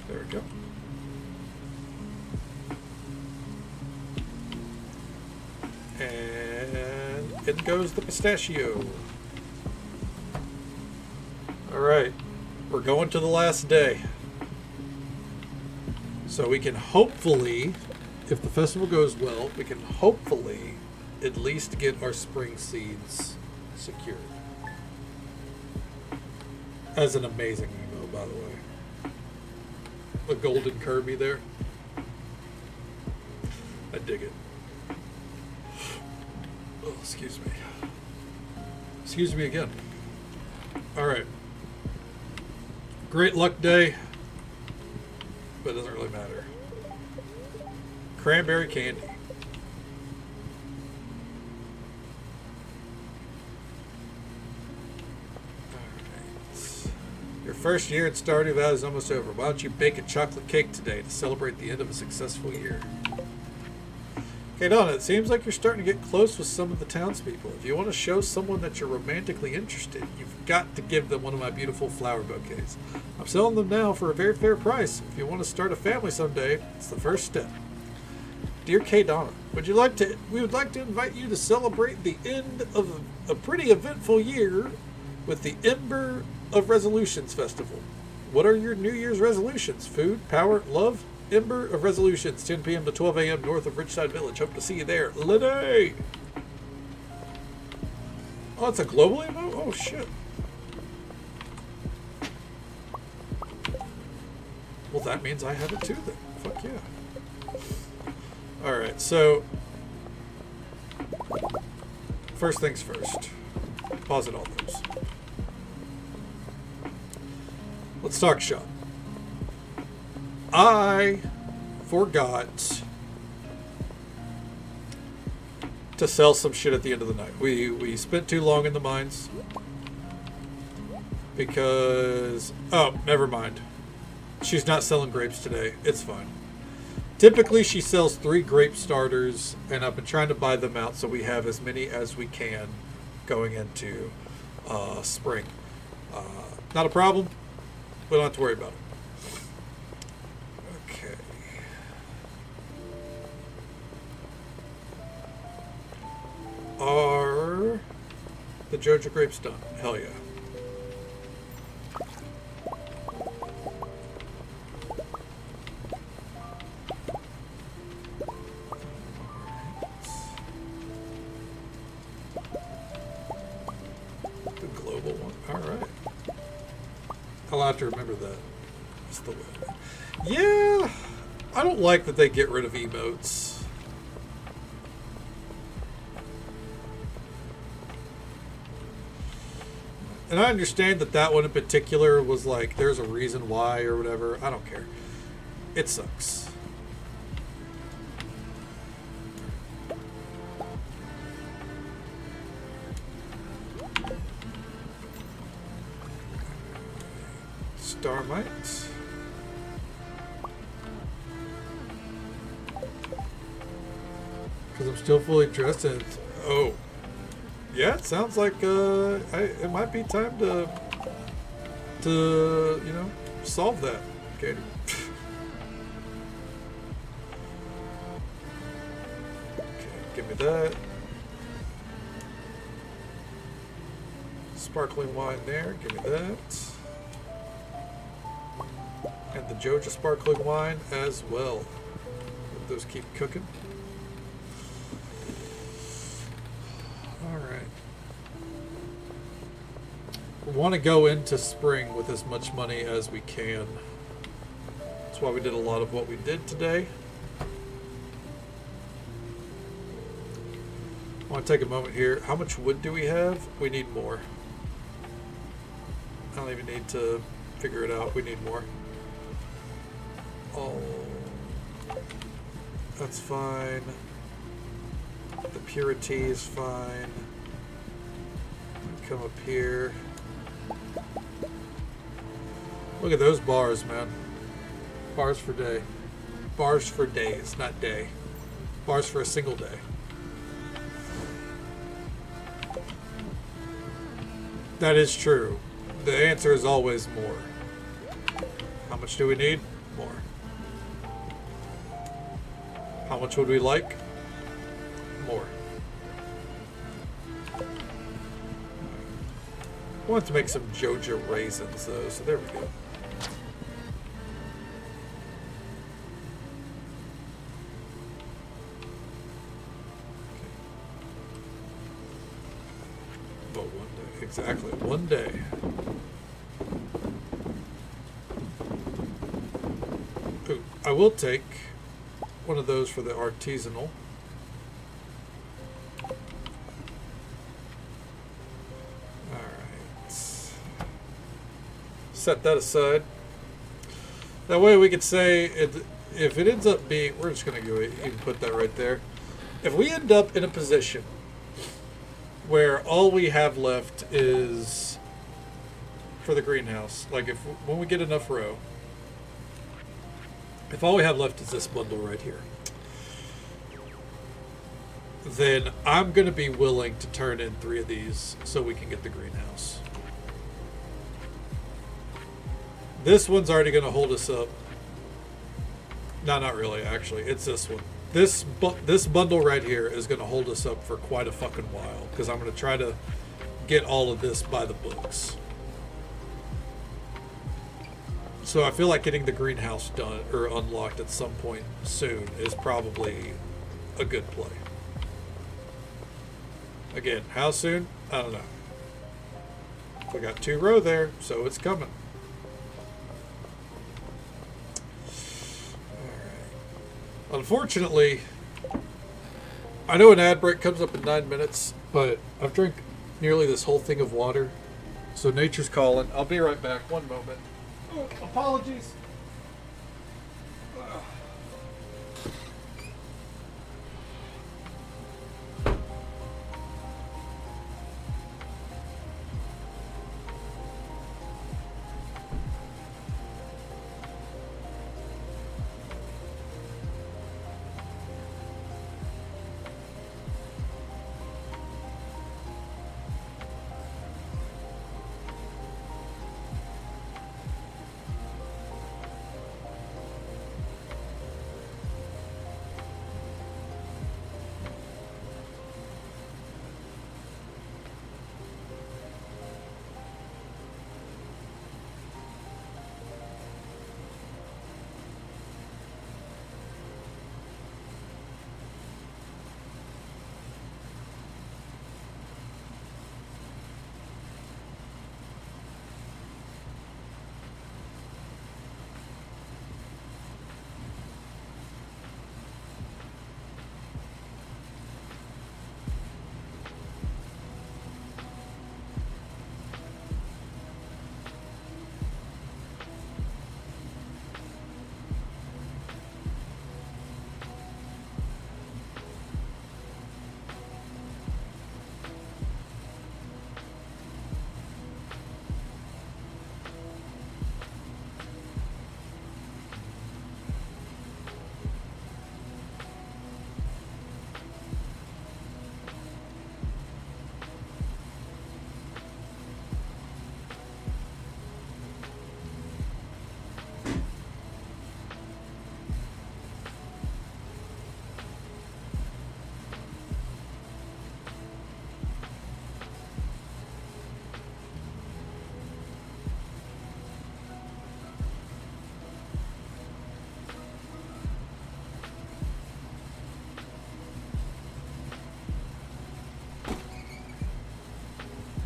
There we go. And in goes the pistachio. Alright. We're going to the last day. So we can hopefully, if the festival goes well, we can hopefully at least get our spring seeds secured. As an amazing emo, by the way. The golden Kirby there. I dig it. Oh, excuse me. Excuse me again. Alright. Great luck day. But it doesn't really matter. Cranberry candy. Alright. Your first year at Stardew Valley is almost over. Why don't you bake a chocolate cake today to celebrate the end of a successful year? Okay, Donna, it seems like you're starting to get close with some of the townspeople. If you want to show someone that you're romantically interested, you've got to give them one of my beautiful flower bouquets. I'm selling them now for a very fair price. If you want to start a family someday, it's the first step. Dear Kay Donna, we would like to invite you to celebrate the end of a pretty eventful year with the Ember of Resolutions Festival. What are your New Year's resolutions? Food, power, love? Ember of Resolutions, 10 p.m. to 12 a.m. north of Ridgeside Village. Hope to see you there. Lenny! Oh, it's a global emo? Oh, shit. Well, that means I have it too, then. Fuck yeah. Alright, so... First things first. Pause it all those. Let's talk shop. I forgot to sell some shit at the end of the night. We spent too long in the mines because... Oh, never mind. She's not selling grapes today. It's fine. Typically, she sells 3 grape starters, and I've been trying to buy them out so we have as many as we can going into spring. Not a problem. We don't have to worry about it. Okay. Are the Joja grapes done? Hell yeah. The global one. Alright. I'll have to remember that. That's the way. Yeah, I don't like that they get rid of emotes. And I understand that that one in particular was like, there's a reason why or whatever. I don't care. It sucks. Starmite. Because I'm still fully dressed and... Oh. Yeah, it sounds like it might be time to you know, solve that, Katie. Okay, give me that. Sparkling wine there, give me that. And the Joja sparkling wine as well. Let those keep cooking. Alright. We want to go into spring with as much money as we can. That's why we did a lot of what we did today. I want to take a moment here. How much wood do we have? We need more. I don't even need to figure it out. We need more. Oh, that's fine. The purity is fine. Come up here. Look at those bars, man. Bars for day. Bars for days, not day. Bars for a single day. That is true. The answer is always more. How much do we need? More. How much would we like? More. I want to make some Joja raisins though, so there we go. Oh, 1 day. Exactly, 1 day. Ooh, I will take one of those for the artisanal. Set that aside. That way we could say, if it ends up being, we're just going to go even put that right there. If we end up in a position where all we have left is for the greenhouse, like when we get enough row, if all we have left is this bundle right here, then I'm going to be willing to turn in 3 of these so we can get the greenhouse. This one's already going to hold us up. No, not really, actually. It's this one. This bundle right here is going to hold us up for quite a fucking while, because I'm going to try to get all of this by the books. So I feel like getting the greenhouse done or unlocked at some point soon is probably a good play. Again, how soon? I don't know. We got 2 row there, so it's coming. Unfortunately, I know an ad break comes up in 9 minutes, but I've drank nearly this whole thing of water, so nature's calling. I'll be right back. 1 moment. Oh, apologies.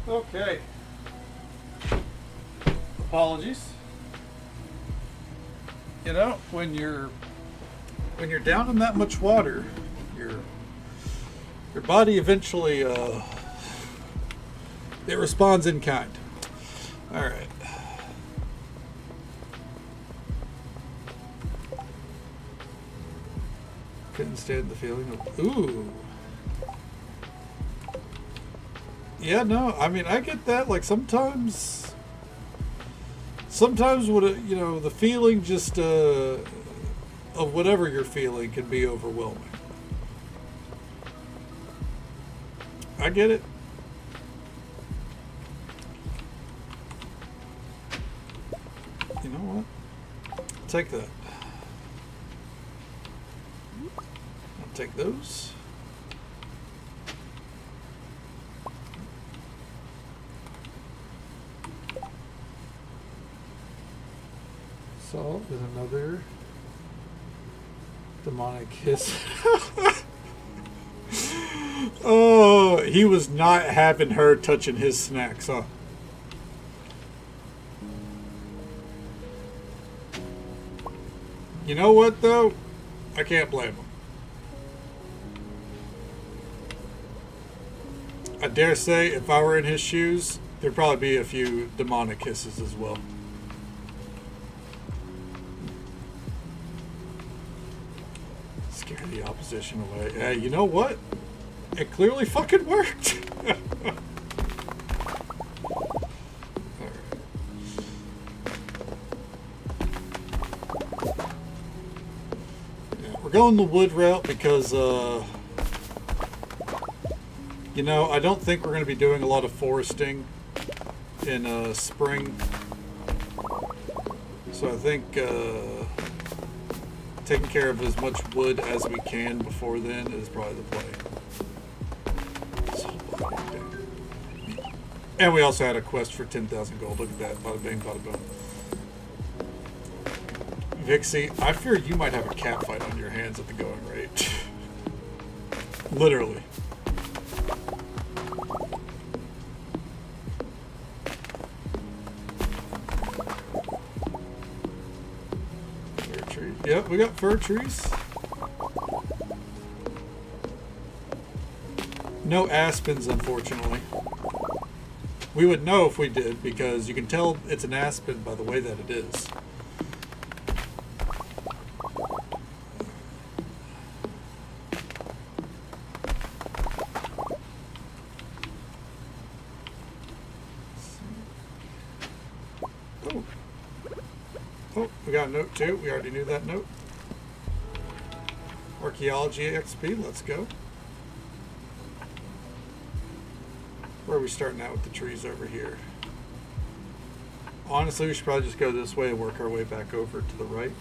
Okay. Apologies. You know, when you're down in that much water, your body eventually it responds in kind. All right. Couldn't stand the feeling of ooh. Yeah, no, I mean, I get that. Like, sometimes what you know, the feeling just of whatever you're feeling can be overwhelming. I get it. You know what? Take that. I'll take those. Salt is another demonic hiss. Oh, he was not having her touching his snacks, huh? You know what, though? I can't blame him. I dare say, if I were in his shoes, there'd probably be a few demonic hisses as well. Scare the opposition away. Hey, you know what? It clearly fucking worked. We're going the wood route because, you know, I don't think we're going to be doing a lot of foresting in spring. So I think taking care of as much wood as we can before then is probably the play. And we also had a quest for 10,000 gold. Look at that. Bada bing, bada boom. Vixie, I fear you might have a cat fight on your hands at the going rate. Literally. Fir tree. Yep, we got fir trees. No aspens, unfortunately. We would know if we did, because you can tell it's an aspen by the way that it is. Oh, we got a note too. We already knew that note. Archaeology XP, let's go. Where are we starting out with the trees over here? Honestly, we should probably just go this way and work our way back over to the right.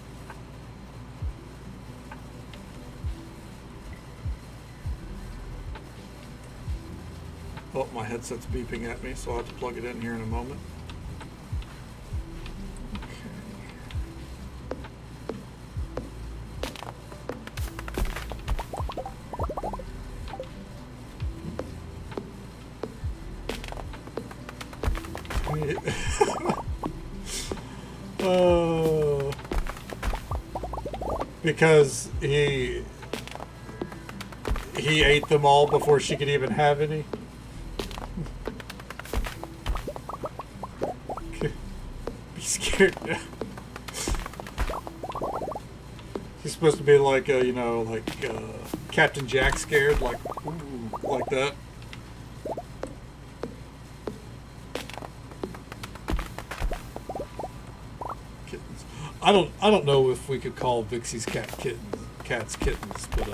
Oh, my headset's beeping at me, so I'll have to plug it in here in a moment. Because he ate them all before she could even have any. Be scared now. He's supposed to be like, you know, like Captain Jack scared, like, ooh, like that. Kittens. I don't know if we could call Vixie's cats kittens, but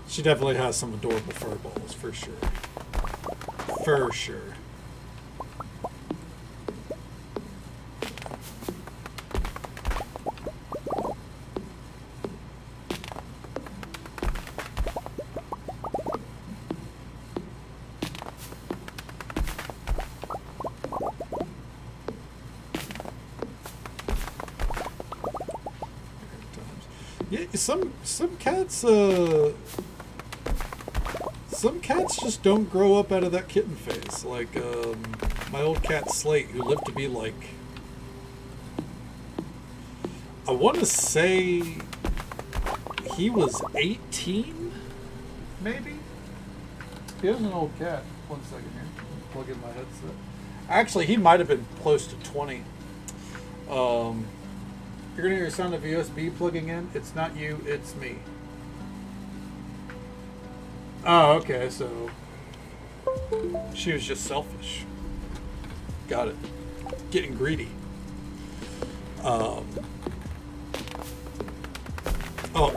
she definitely has some adorable fur balls for sure. For sure. Yeah, some cats just don't grow up out of that kitten phase. Like my old cat Slate, who lived to be like, I want to say he was 18, maybe. He was an old cat. 1 second here. Plug in my headset. Actually, he might have been close to 20. You're going to hear a sound of USB plugging in. It's not you, it's me. Oh, okay, so she was just selfish. Got it. Getting greedy. Oh,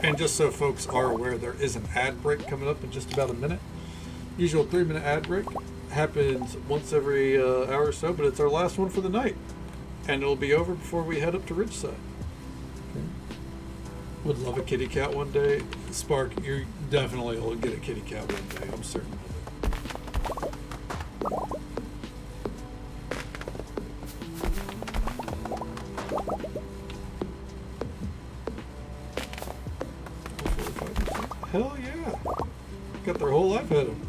and just so folks are aware, there is an ad break coming up in just about a minute. Usual 3-minute ad break. Happens once every hour or so, but it's our last one for the night. And it'll be over before we head up to Ridgeside. Would love a kitty cat one day. Spark, you definitely will get a kitty cat one day. I'm certain of it. I've had them.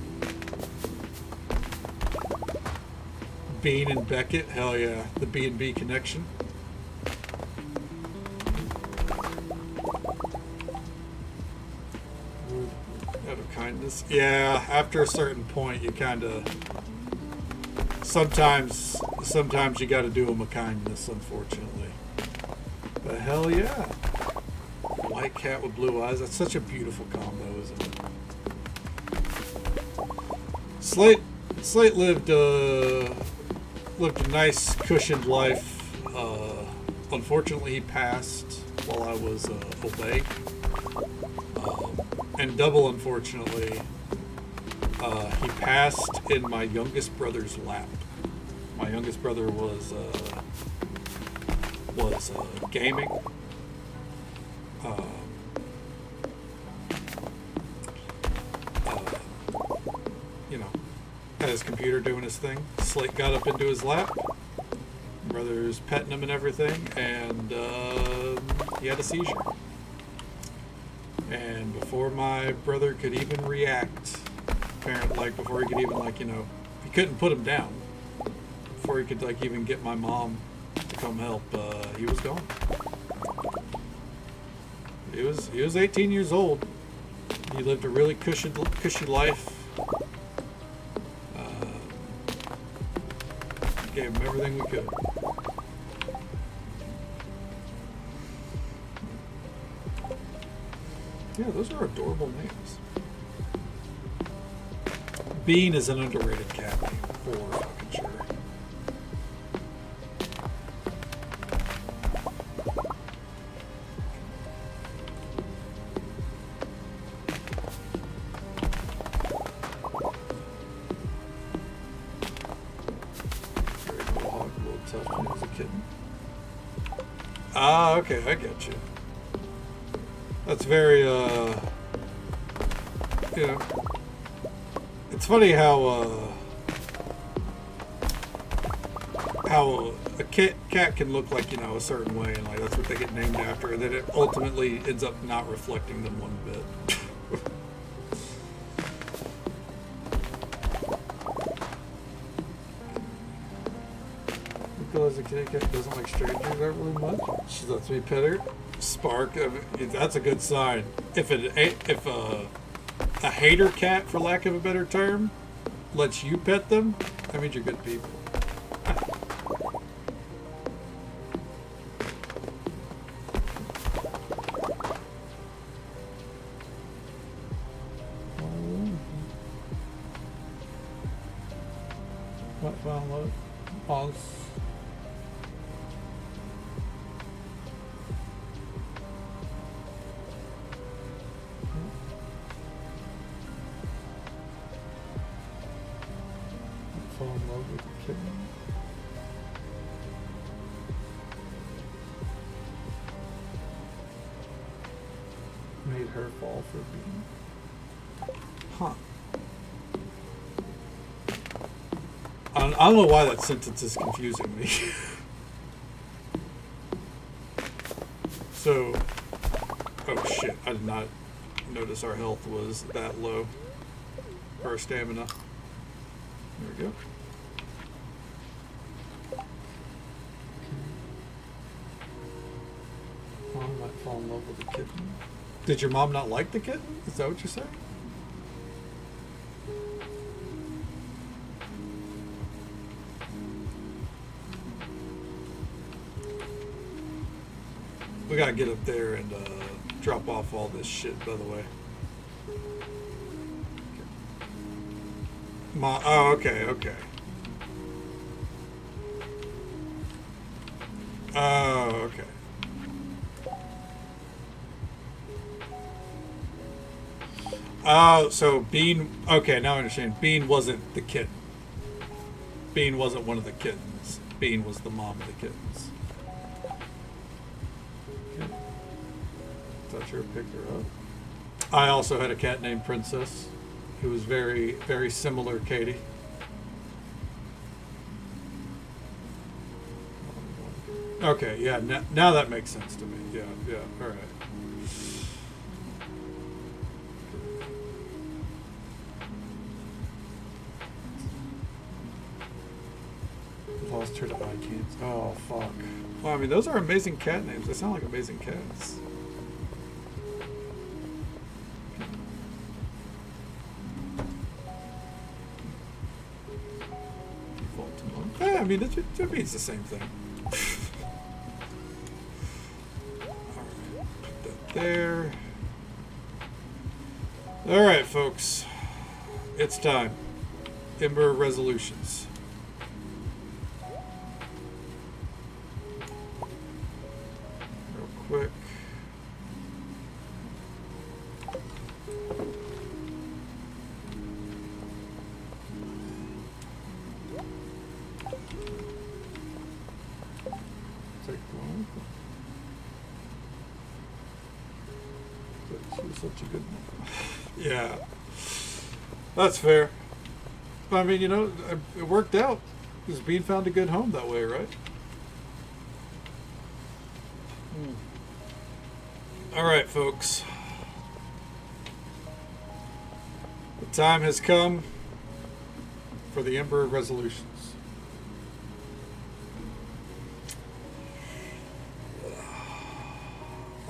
Bean and Beckett, hell yeah, the B&B connection. Out of kindness. Yeah, after a certain point, you kind of... Sometimes you got to do them a kindness, unfortunately. But hell yeah. White cat with blue eyes. That's such a beautiful combo, isn't it? Slate lived a nice, cushioned life. Unfortunately, he passed while I was away. And double unfortunately, he passed in my youngest brother's lap. My youngest brother was gaming. You know, had his computer doing his thing. Slate got up into his lap. Brother's petting him and everything, and he had a seizure. And before my brother could even react, before he could even he couldn't put him down. Before he could even get my mom to come help, he was gone. He was 18 years old. He lived a really cushy life. Gave him everything we could. Yeah, those are adorable names. Bean is an underrated cat name, for fucking sure. Ah, okay, I get you. That's very, it's funny how a cat can look a certain way, and that's what they get named after, and then it ultimately ends up not reflecting them one bit. Because a kitty cat doesn't like strangers that really much. She lets me pet her. Spark, that's a good sign. If a hater cat, for lack of a better term, lets you pet them, that means you're good people. What download? Pause. Fall in love with the kitten. Made her fall for Bean. Huh. I don't know why that sentence is confusing me. So, oh shit, I did not notice our health was that low. Our stamina. There we go. Mom might fall in love with the kitten. Did your mom not like the kitten? Is that what you're saying? We gotta get up there and drop off all this shit, by the way. Oh, okay. Oh, okay. Oh, so Bean... Okay, now I understand. Bean wasn't the kitten. Bean wasn't one of the kittens. Bean was the mom of the kittens. Okay. Thought you picked her up. I also had a cat named Princess. Who was very, very similar, Katie. Okay, yeah, now that makes sense to me. Yeah, all right. lost her to eye cancer. Oh, fuck. Well, I mean, those are amazing cat names. They sound like amazing cats. Yeah, I mean, it means the same thing. Alright, put that there. Alright, folks. It's time. Ember resolutions. Real quick. Take one. She was such a good one. Yeah. That's fair. I mean, you know, it worked out. Because Bean found a good home that way, right? All right, folks. The time has come for the Ember resolutions.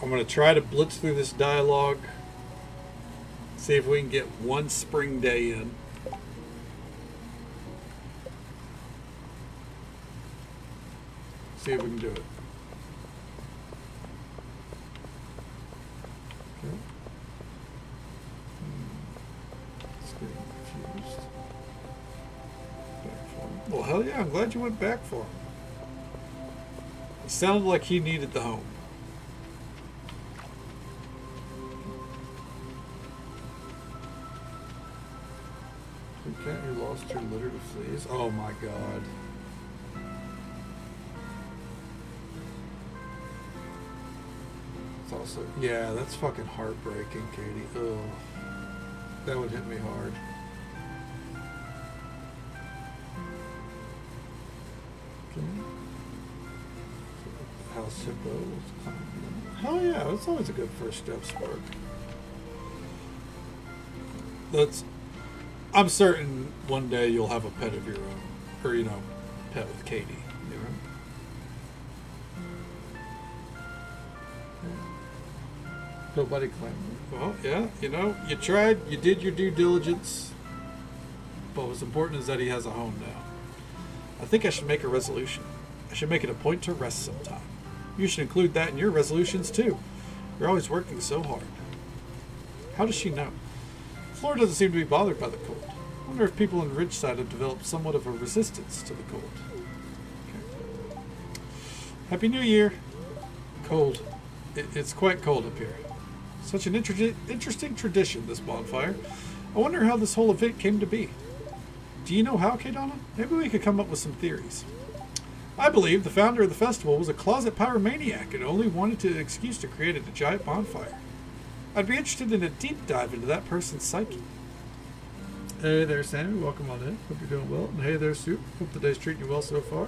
I'm going to try to blitz through this dialogue. See if we can get one spring day in. See if we can do it. Okay. It's getting confused. Back for him. Well, hell yeah, I'm glad you went back for him. It sounded like he needed the home. Cat, you lost your litter to fleas. Oh my god. It's also, yeah, that's fucking heartbreaking, Katie. Ugh. That would hit me hard. Okay. House hippo. Hell yeah, that's always a good first step, Spark. I'm certain one day you'll have a pet of your own. Or, you know, pet with Katie. You know? Nobody claimed it. Well, yeah, you know, you tried, you did your due diligence. But what's important is that he has a home now. I think I should make a resolution. I should make it a point to rest sometime. You should include that in your resolutions, too. You're always working so hard. How does she know? Flora doesn't seem to be bothered by the cold. I wonder if people in Ridgeside have developed somewhat of a resistance to the cold. Okay. Happy New Year. Cold. It's quite cold up here. Such an interesting tradition, this bonfire. I wonder how this whole event came to be. Do you know how, Kadana? Maybe we could come up with some theories. I believe the founder of the festival was a closet pyromaniac and only wanted an excuse to create a giant bonfire. I'd be interested in a deep dive into that person's psyche. Hey there, Sammy. Welcome on in. Hope you're doing well. And hey there, Soup. Hope the day's treating you well so far.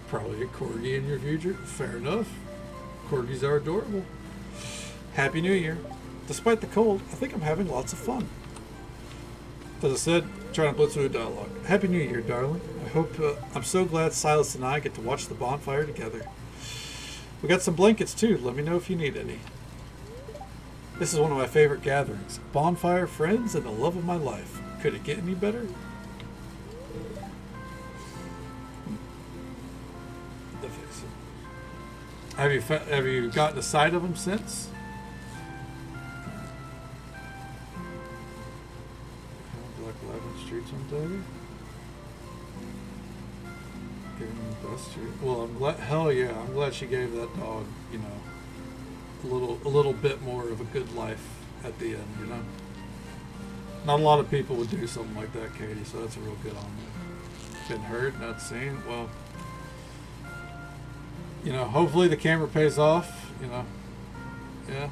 Probably a corgi in your future. Fair enough. Corgis are adorable. Happy New Year. Despite the cold, I think I'm having lots of fun. As I said, trying to blitz through the dialogue. Happy New Year, darling. I'm so glad Silas and I get to watch the bonfire together. We got some blankets too. Let me know if you need any. This is one of my favorite gatherings. Bonfire, friends, and the love of my life. Could it get any better? Have you gotten a sight of him since? Black 11 streets one day. Giving him the best street. Well, I'm glad. Hell yeah, I'm glad she gave that dog, you know, a little bit more of a good life at the end. You know, not a lot of people would do something like that, Katie. So that's a real good on you. Been heard, not seen. Well, you know, hopefully the camera pays off. You know, yeah.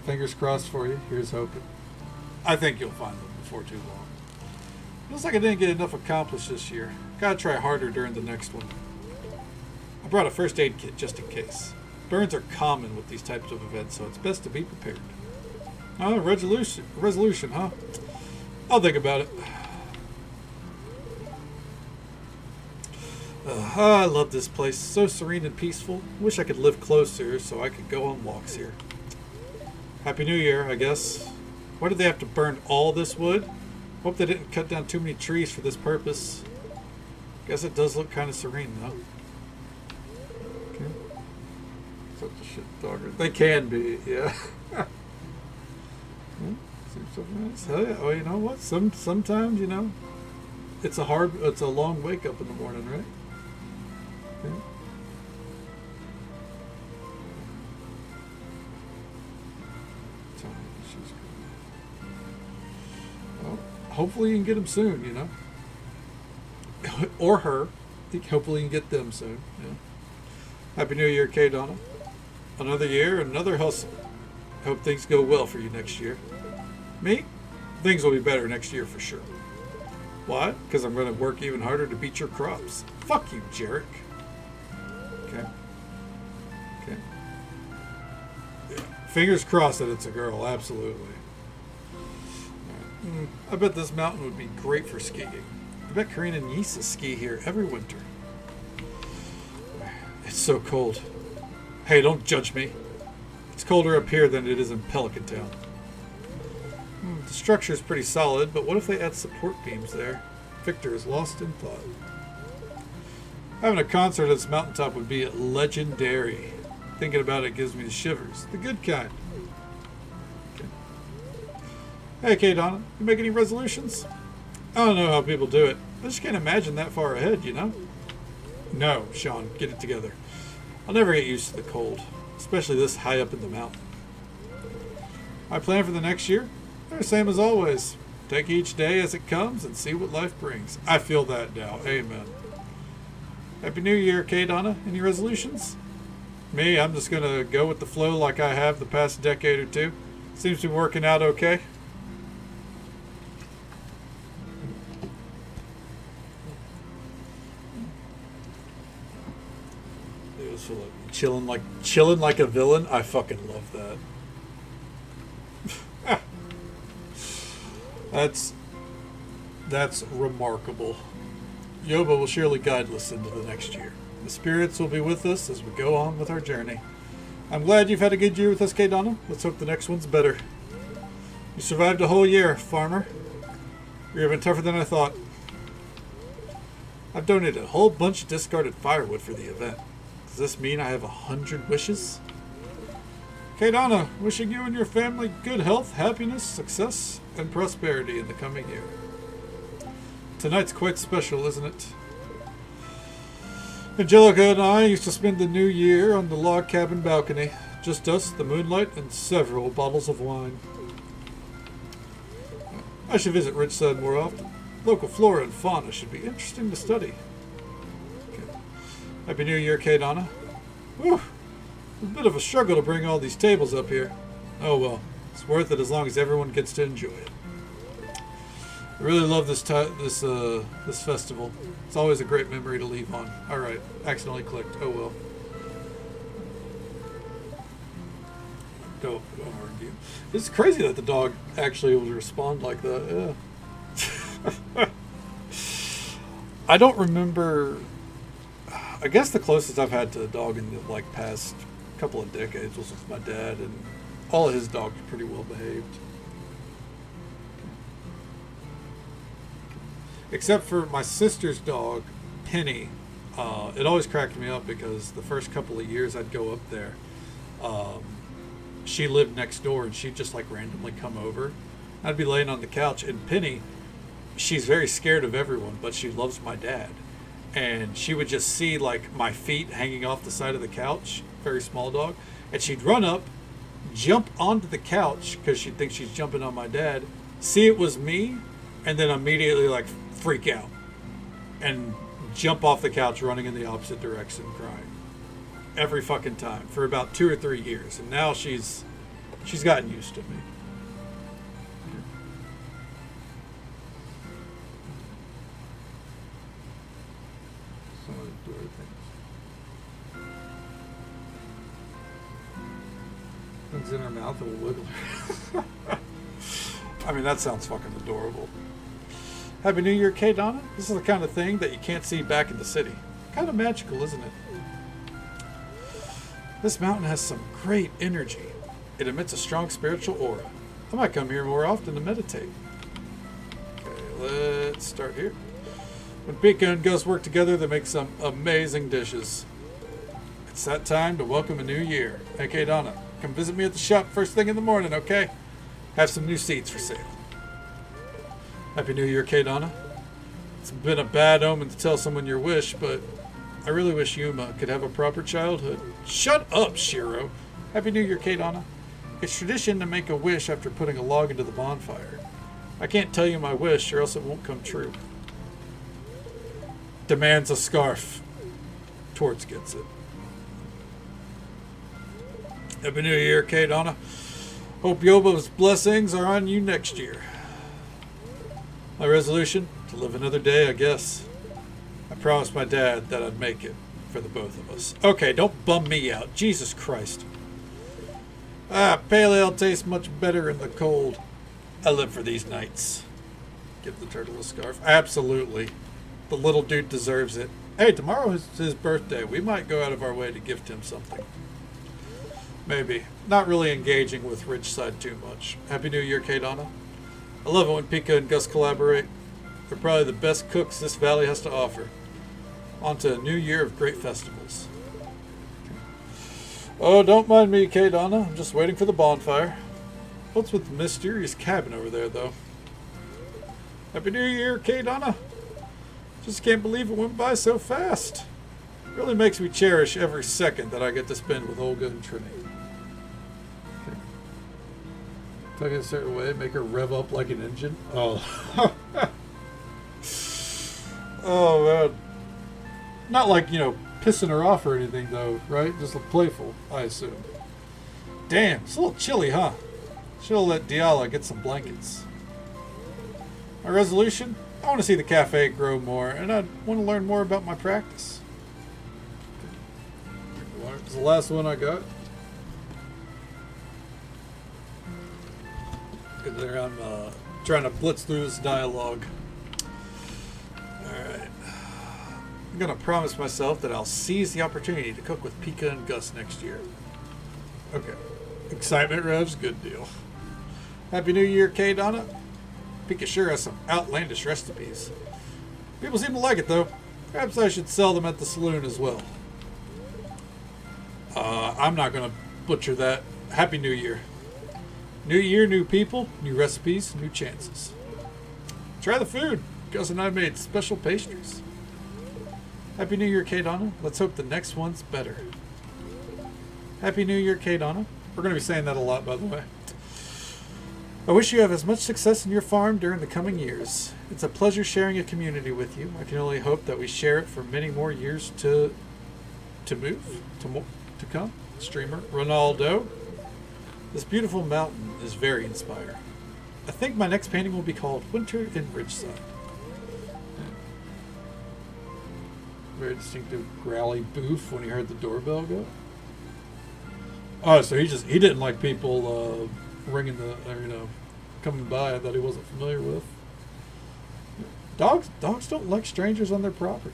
Fingers crossed for you. Here's hoping. I think you'll find them before too long. Looks like I didn't get enough accomplished this year. Gotta try harder during the next one. I brought a first aid kit just in case. Burns are common with these types of events, so it's best to be prepared. Oh, resolution, huh? I'll think about it. I love this place. So serene and peaceful. Wish I could live closer so I could go on walks here. Happy New Year, I guess. Why did they have to burn all this wood? Hope they didn't cut down too many trees for this purpose. Guess it does look kind of serene, though. Okay. Such a shit dogger. They can be, yeah. Seems so nice. Hell yeah. Oh, you know what? Sometimes, you know, it's a long wake up in the morning, right? Okay. Well, hopefully you can get them soon, you know. Or her. Hopefully you can get them soon. Yeah. Happy New Year, Kay Donna. Another year, another hustle. Hope things go well for you next year. Me? Things will be better next year for sure. Why? Because I'm going to work even harder to beat your crops. Fuck you, Jarek. Okay. Okay. Yeah. Fingers crossed that it's a girl, absolutely. Right. I bet this mountain would be great for skiing. I bet Karina and Yisa ski here every winter. It's so cold. Hey, don't judge me. It's colder up here than it is in Pelican Town. The structure is pretty solid, but what if they add support beams there? Victor is lost in thought. Having a concert at this mountaintop would be legendary. Thinking about it gives me the shivers. The good kind. Okay. Hey, Kay Donna, you make any resolutions? I don't know how people do it. I just can't imagine that far ahead, you know? No, Sean, get it together. I'll never get used to the cold, especially this high up in the mountain. My plan for the next year? They're the same as always. Take each day as it comes and see what life brings. I feel that now. Amen. Happy New Year, Kay Donna. Any resolutions? Me, I'm just going to go with the flow like I have the past decade or two. Seems to be working out okay. Chilling like a villain. I fucking love that. That's remarkable. Yoba will surely guide us into the next year. The spirits will be with us as we go on with our journey. I'm glad you've had a good year with us, Kay Donna. Let's hope the next one's better. You survived a whole year, farmer. You're even tougher than I thought. I've donated a whole bunch of discarded firewood for the event. Does this mean I have 100 wishes? Kay Donna, wishing you and your family good health, happiness, success, and prosperity in the coming year. Tonight's quite special, isn't it? Angelica and I used to spend the new year on the log cabin balcony. Just us, the moonlight, and several bottles of wine. I should visit Ridgeside more often. Local flora and fauna should be interesting to study. Okay. Happy New Year, Kay Donna. Whew. It's a bit of a struggle to bring all these tables up here. Oh well, it's worth it as long as everyone gets to enjoy it. I really love this festival. It's always a great memory to leave on. All right, accidentally clicked. Oh well. Don't argue. It's crazy that the dog actually would respond like that. Yeah. I don't remember. I guess the closest I've had to a dog in the past couple of decades was with my dad, and all of his dogs are pretty well behaved. Except for my sister's dog, Penny. It always cracked me up because the first couple of years I'd go up there, she lived next door and she'd just randomly come over. I'd be laying on the couch, and Penny, she's very scared of everyone, but she loves my dad. And she would just see my feet hanging off the side of the couch, very small dog, and she'd run up, jump onto the couch because she'd think she's jumping on my dad, see it was me, and then immediately freak out and jump off the couch running in the opposite direction crying every fucking time for about 2 or 3 years. And now she's gotten used to me. Things in her mouth will wiggle. I mean, that sounds fucking adorable. Happy New Year, Kay Donna. This is the kind of thing that you can't see back in the city. Kind of magical, isn't it? This mountain has some great energy. It emits a strong spiritual aura. I might come here more often to meditate. Okay, let's start here. When Pika and Gus work together, they make some amazing dishes. It's that time to welcome a new year. Hey, Kay Donna, come visit me at the shop first thing in the morning, okay? Have some new seeds for sale. Happy New Year, Kay Donna. It's been a bad omen to tell someone your wish, but I really wish Yuma could have a proper childhood. Shut up, Shiro. Happy New Year, Kay Donna. It's tradition to make a wish after putting a log into the bonfire. I can't tell you my wish or else it won't come true. Demands a scarf. Torts gets it. Happy New Year, Kay Donna. Hope Yoba's blessings are on you next year. My resolution? To live another day, I guess. I promised my dad that I'd make it for the both of us. Okay, don't bum me out. Jesus Christ. Pale ale tastes much better in the cold. I live for these nights. Give the turtle a scarf. Absolutely. The little dude deserves it. Hey, tomorrow is his birthday. We might go out of our way to gift him something. Maybe. Not really engaging with Rich side too much. Happy New Year, Kay Donna. I love it when Pika and Gus collaborate. They're probably the best cooks this valley has to offer. On to a new year of great festivals. Oh, don't mind me, Kay Donna. I'm just waiting for the bonfire. What's with the mysterious cabin over there, though? Happy New Year, Kay Donna. Just can't believe it went by so fast. It really makes me cherish every second that I get to spend with Olga and Trini. Okay. Tuck it a certain way, make her rev up like an engine. Oh. Oh, man. Not like, pissing her off or anything, though, right? Just playful, I assume. Damn, it's a little chilly, huh? Should've let Diala get some blankets. My resolution? I want to see the cafe grow more, and I want to learn more about my practice. It's the last one I got. There I'm trying to blitz through this dialogue. Alright. I'm going to promise myself that I'll seize the opportunity to cook with Pika and Gus next year. Okay. Excitement revs, good deal. Happy New Year, Kay Donna. Pika sure has some outlandish recipes. People seem to like it, though. Perhaps I should sell them at the saloon as well. I'm not going to butcher that. Happy New Year. New year, new people, new recipes, new chances. Try the food. Gus and I made special pastries. Happy New Year, Kay Donna. Let's hope the next one's better. Happy New Year, Kay Donna. We're going to be saying that a lot, by the way. I wish you have as much success in your farm during the coming years. It's a pleasure sharing a community with you. I can only hope that we share it for many more years to come. Streamer Ronaldo. This beautiful mountain is very inspiring. I think my next painting will be called Winter in Ridgeside. Very distinctive growly boof when he heard the doorbell go. Oh, so he didn't like people ringing coming by that he wasn't familiar with. Dogs don't like strangers on their property.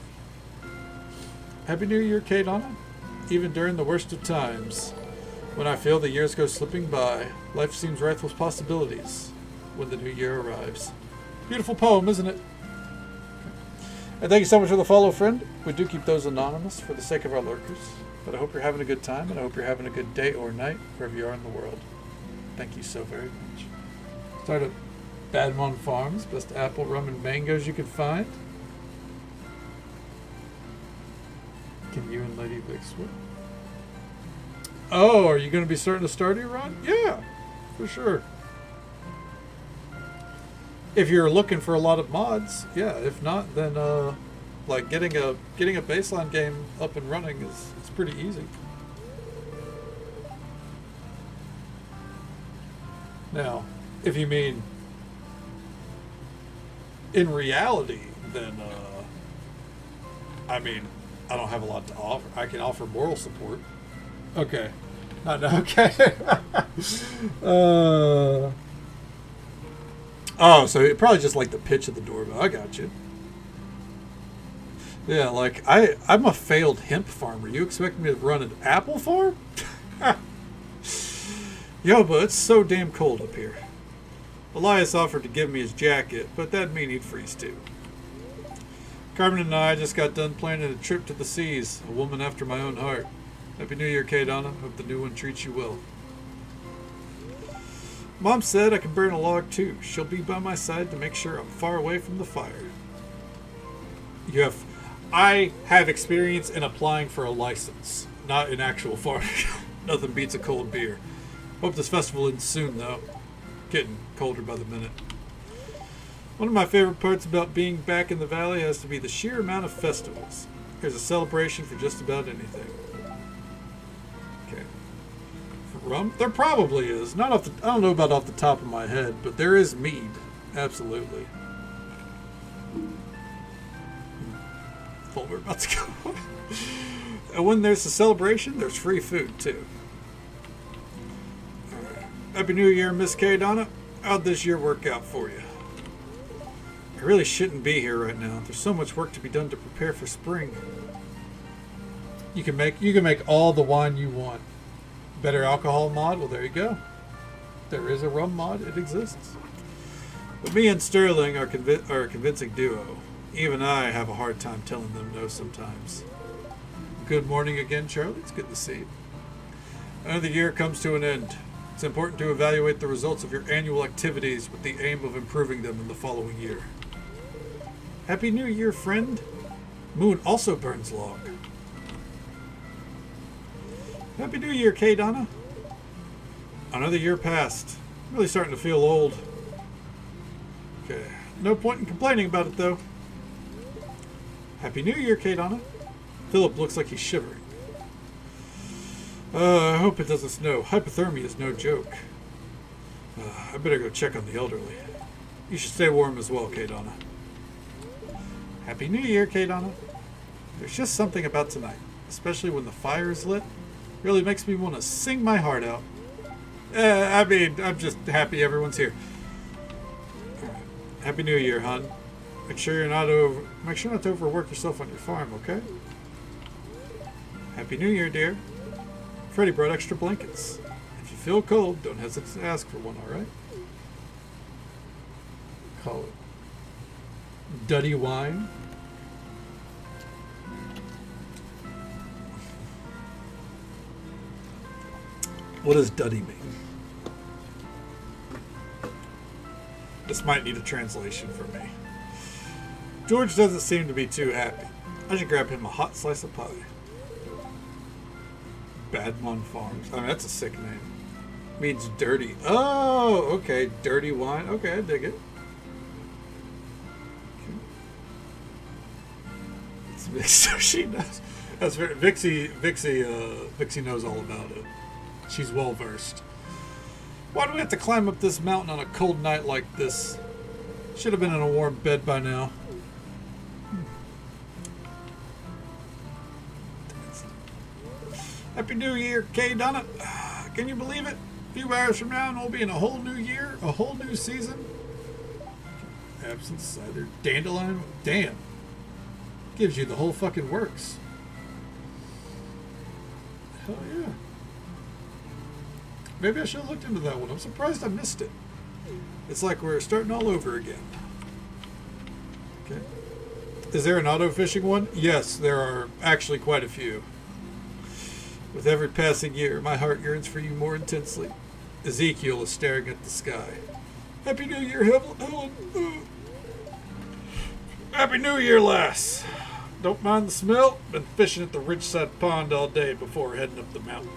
Happy New Year, Kay Donna. Even during the worst of times, when I feel the years go slipping by, life seems rife with possibilities when the new year arrives. Beautiful poem, isn't it? And thank you so much for the follow, friend. We do keep those anonymous for the sake of our lurkers. But I hope you're having a good time, and I hope you're having a good day or night, wherever you are in the world. Thank you so very much. Start at Badmon Farms, best apple, rum, and mangoes you can find. Can you and Lady Vic swim? Oh, are you going to be starting a Stardew run? Yeah, for sure. If you're looking for a lot of mods, yeah. If not, then like getting a baseline game up and running is pretty easy. Now, if you mean in reality, then I mean, I don't have a lot to offer. I can offer moral support. Okay. Okay. Oh, so it probably just like the pitch of the doorbell. I got you. Yeah, like I'm a failed hemp farmer. You expect me to run an apple farm? Yo, but it's so damn cold up here. Elias offered to give me his jacket, but that'd mean he'd freeze too. Carmen and I just got done planning a trip to the seas. A woman after my own heart. Happy New Year, Kay Donna. Hope the new one treats you well. Mom said I can burn a log too. She'll be by my side to make sure I'm far away from the fire. I have experience in applying for a license, not in actual farming. Nothing beats a cold beer. Hope this festival ends soon though. Getting colder by the minute. One of my favorite parts about being back in the valley has to be the sheer amount of festivals. There's a celebration for just about anything. Okay. Rum? There probably is. I don't know about off the top of my head, but there is mead. Absolutely. Well, we're about to go. And when there's a celebration, there's free food too. Alright. Happy New Year, Miss Kay Donna. How'd this year work out for you? I really shouldn't be here right now. There's so much work to be done to prepare for spring. You can make all the wine you want. Better alcohol mod? Well, there you go. There is a rum mod. It exists. But me and Sterling are a convincing duo. Even I have a hard time telling them no sometimes. Good morning again, Charlie. It's good to see you. Another year comes to an end. It's important to evaluate the results of your annual activities with the aim of improving them in the following year. Happy New Year, friend. Moon also burns log. Happy New Year, Kay Donna. Another year passed. Really starting to feel old. Okay. No point in complaining about it, though. Happy New Year, Kay Donna. Philip looks like he's shivering. I hope it doesn't snow. Hypothermia is no joke. I better go check on the elderly. You should stay warm as well, Kay Donna. Happy New Year, Kay Donna. There's just something about tonight, especially when the fire is lit. Really makes me want to sing my heart out. I'm just happy everyone's here. Right. Happy New Year, hon. Make sure not to overwork yourself on your farm, okay? Happy New Year, dear. Freddie brought extra blankets. If you feel cold, don't hesitate to ask for one, alright? Call it Duddy Wine. What does Duddy mean? This might need a translation for me. George doesn't seem to be too happy. I should grab him a hot slice of pie. Badmon Farms. I mean, that's a sick name. Means dirty. Oh, okay. Dirty wine. Okay, I dig it. Okay. So she knows. That's very, Vixie knows all about it. She's well versed. Why do we have to climb up this mountain on a cold night like this? Should have been in a warm bed by now. Happy New Year, Kay Donna. Can you believe it? A few hours from now and we'll be in a whole new year, a whole new season. Absinthe cider, dandelion. Damn. Gives you the whole fucking works. Hell yeah. Maybe I should have looked into that one. I'm surprised I missed it. It's like we're starting all over again. Okay. Is there an auto fishing one? Yes, there are actually quite a few. With every passing year, my heart yearns for you more intensely. Ezekiel is staring at the sky. Happy New Year, Helen. Happy New Year, lass. Don't mind the smell. Been fishing at the Ridgeside Pond all day before heading up the mountain.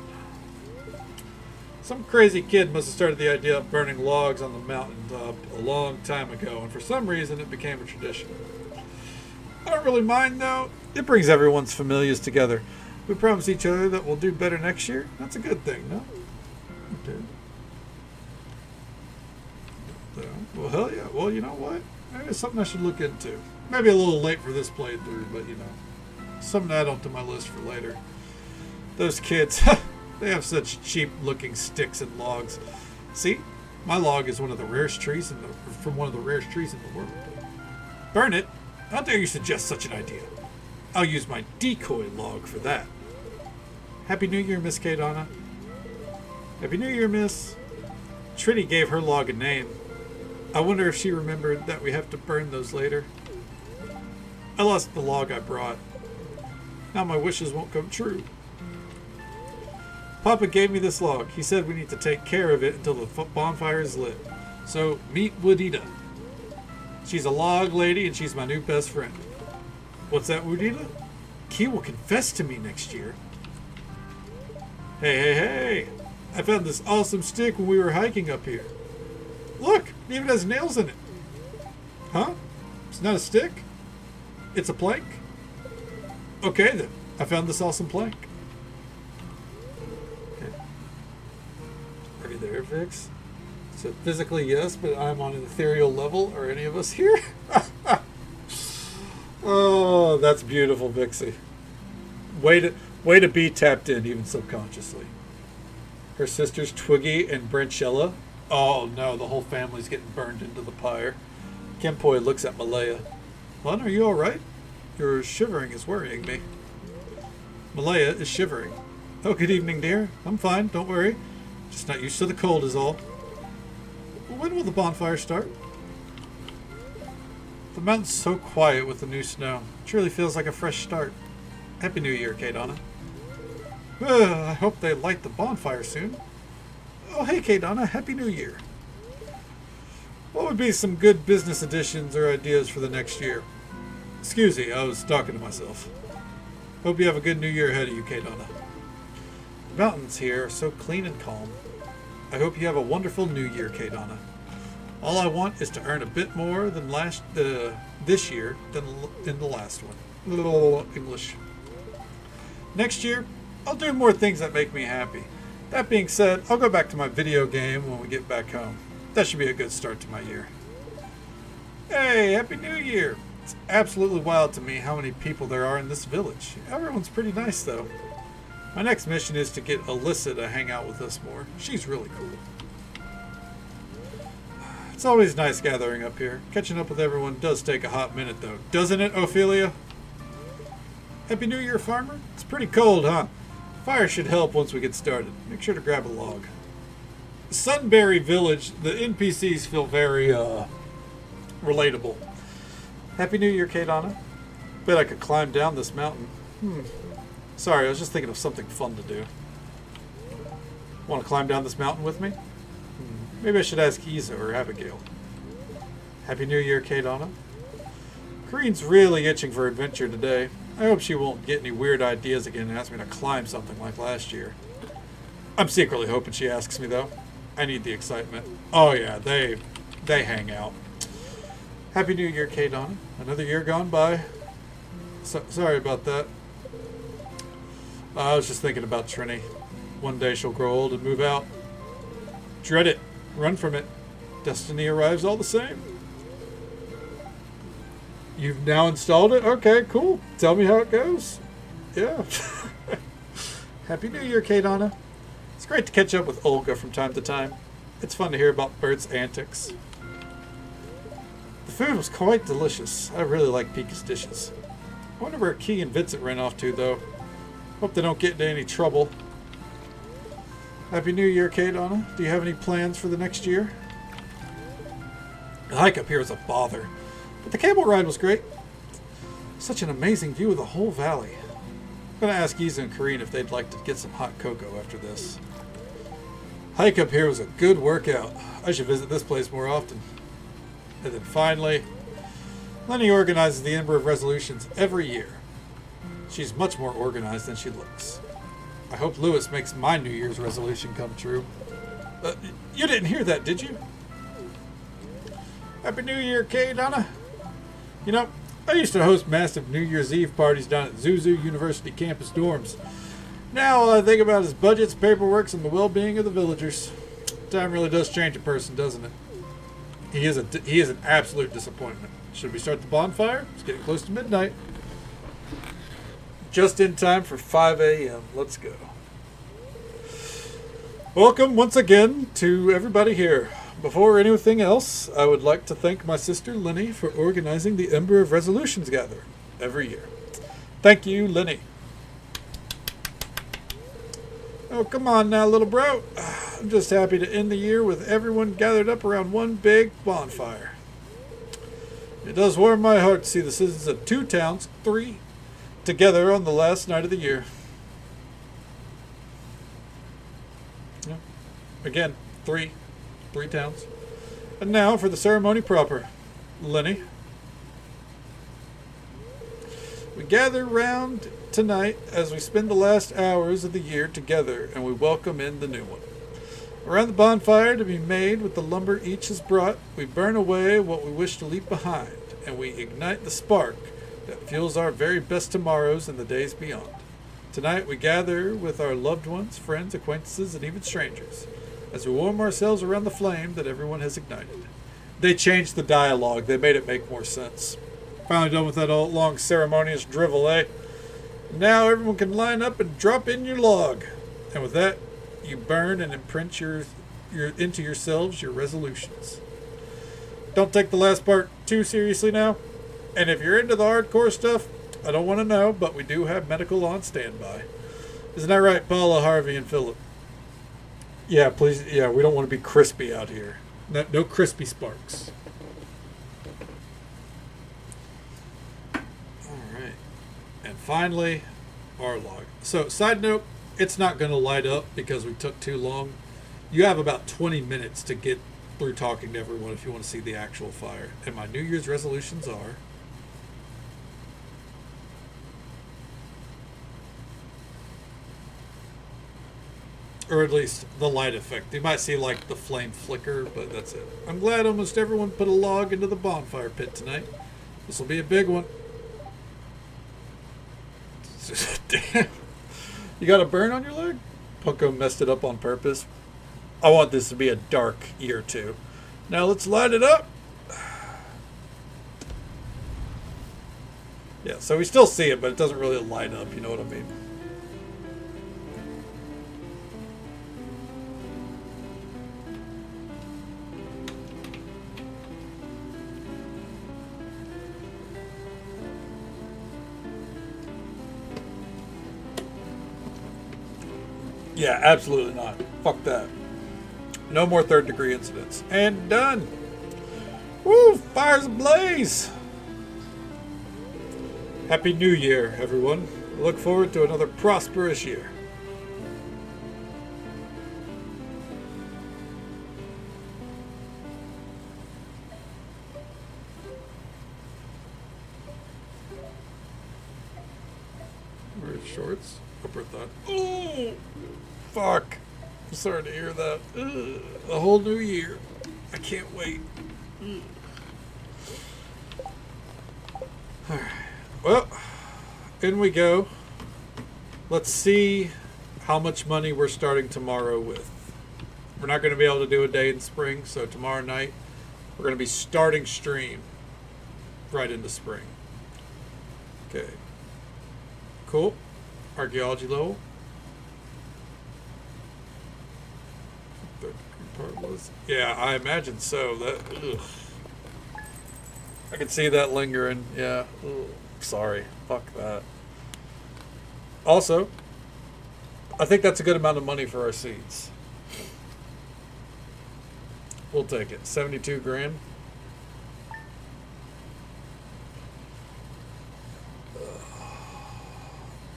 Some crazy kid must have started the idea of burning logs on the mountain top a long time ago, and for some reason it became a tradition. I don't really mind, though. It brings everyone's familiars together. We promise each other that we'll do better next year. That's a good thing, no? Okay. Well, hell yeah. Well, you know what? Maybe it's something I should look into. Maybe a little late for this playthrough, but, you know, something to add onto my list for later. Those kids, they have such cheap-looking sticks and logs. See? My log is one of the rarest trees from one of the rarest trees in the world. Burn it? How dare you suggest such an idea? I'll use my decoy log for that. Happy New Year, Miss Kadana. Happy New Year, Miss. Trinity gave her log a name. I wonder if she remembered that we have to burn those later. I lost the log I brought. Now my wishes won't come true. Papa gave me this log. He said we need to take care of it until the bonfire is lit. So, meet Woodita. She's a log lady and she's my new best friend. What's that, Woodita? Key will confess to me next year. Hey. I found this awesome stick when we were hiking up here. Look, it even has nails in it. Huh? It's not a stick? It's a plank? Okay then, I found this awesome plank. Okay. Are you there, Vix? So physically yes, but I'm on an ethereal level. Are any of us here? Oh, that's beautiful, Vixie. Way to be tapped in, even subconsciously. Her sisters Twiggy and Branchella. Oh no, the whole family's getting burned into the pyre. Kempoi looks at Malaya. Lon, are you alright? Your shivering is worrying me. Malaya is shivering. Oh, good evening, dear. I'm fine, don't worry. Just not used to the cold is all. When will the bonfire start? The mountain's so quiet with the new snow. It truly feels like a fresh start. Happy New Year, Kadana. I hope they light the bonfire soon. Oh, hey, Kadana. Happy New Year. What would be some good business additions or ideas for the next year? Excuse me, I was talking to myself. Hope you have a good New Year ahead of you, Kadana. The mountains here are so clean and calm. I hope you have a wonderful New Year, Kadana. All I want is to earn a bit more than this year than in the last one. Little English. Next year, I'll do more things that make me happy. That being said, I'll go back to my video game when we get back home. That should be a good start to my year. Hey, Happy New Year! It's absolutely wild to me how many people there are in this village. Everyone's pretty nice, though. My next mission is to get Alyssa to hang out with us more. She's really cool. It's always nice gathering up here. Catching up with everyone does take a hot minute, though. Doesn't it, Ophelia? Happy New Year, farmer. It's pretty cold, huh? Fire should help once we get started. Make sure to grab a log. Sunbury Village, the NPCs feel very, relatable. Happy New Year, Kadana. Bet I could climb down this mountain. Sorry, I was just thinking of something fun to do. Want to climb down this mountain with me? Maybe I should ask Isa or Abigail. Happy New Year, Kadana. Kareen's really itching for adventure today. I hope she won't get any weird ideas again and ask me to climb something like last year. I'm secretly hoping she asks me, though. I need the excitement. Oh yeah, they hang out. Happy New Year, Kadana. Another year gone by. Sorry about that. I was just thinking about Trini. One day she'll grow old and move out. Dread it. Run from it. Destiny arrives all the same. You've now installed it? Okay, cool. Tell me how it goes. Yeah. Happy New Year, Kadana. It's great to catch up with Olga from time to time. It's fun to hear about Bert's antics. The food was quite delicious. I really like Pika's dishes. I wonder where Key and Vincent ran off to, though. Hope they don't get into any trouble. Happy New Year, Kadana. Do you have any plans for the next year? The hike up here is a bother. But the cable ride was great. Such an amazing view of the whole valley. I'm going to ask Isa and Kareen if they'd like to get some hot cocoa after this. Hike up here was a good workout. I should visit this place more often. And then finally, Lenny organizes the Ember of Resolutions every year. She's much more organized than she looks. I hope Lewis makes my New Year's resolution come true. You didn't hear that, did you? Happy New Year, Kadana. You know, I used to host massive New Year's Eve parties down at Zuzu University campus dorms. Now all I think about is budgets, paperwork, and the well-being of the villagers. Time really does change a person, doesn't it? He is an absolute disappointment. Should we start the bonfire? It's getting close to midnight. Just in time for 5 a.m. Let's go. Welcome once again to everybody here. before anything else, I would like to thank my sister Lenny for organizing the Ember of Resolutions Gather every year. Thank you, Lenny. Oh, come on now, little bro. I'm just happy to end the year with everyone gathered up around one big bonfire. It does warm my heart to see the citizens of 2 towns, 3, together on the last night of the year. Yeah. Again, 3 towns. And now for the ceremony proper. Lenny. We gather round tonight as we spend the last hours of the year together and we welcome in the new one. Around the bonfire to be made with the lumber each has brought, we burn away what we wish to leave behind, and we ignite the spark that fuels our very best tomorrows and the days beyond. Tonight we gather with our loved ones, friends, acquaintances, and even strangers, as we warm ourselves around the flame that everyone has ignited. They changed the dialogue. They made it make more sense. Finally done with that old long ceremonious drivel, eh? Now everyone can line up and drop in your log. And with that, you burn and imprint into yourselves your resolutions. Don't take the last part too seriously now. And if you're into the hardcore stuff, I don't want to know, but we do have medical on standby. Isn't that right, Paula, Harvey, and Philip? Yeah, please. Yeah, we don't want to be crispy out here. No crispy sparks. Alright. And finally, our log. So, side note, it's not going to light up because we took too long. You have about 20 minutes to get through talking to everyone if you want to see the actual fire. And my New Year's resolutions are... or at least the light effect. You might see like the flame flicker, but that's it. I'm glad almost everyone put a log into the bonfire pit tonight. This will be a big one. Damn. You got a burn on your leg? Punko messed it up on purpose. I want this to be a dark year too. Now let's light it up. Yeah, so we still see it, but it doesn't really light up, you know what I mean? Yeah, absolutely not. Fuck that. No more third-degree incidents. And done. Woo! Fire's ablaze! Happy New Year, everyone. I look forward to another prosperous year. Wear shorts. Upper thigh. Ooh! Fuck. I'm sorry to hear that. Ugh. A whole new year. I can't wait. Alright. Well, in we go. Let's see how much money we're starting tomorrow with. We're not going to be able to do a day in spring, so tomorrow night we're going to be starting stream right into spring. Okay. Cool. Archaeology level. Part was, yeah, I imagine so. That, ugh. I can see that lingering. Yeah. Ugh. Sorry. Fuck that. Also, I think that's a good amount of money for our seeds. We'll take it. 72 grand.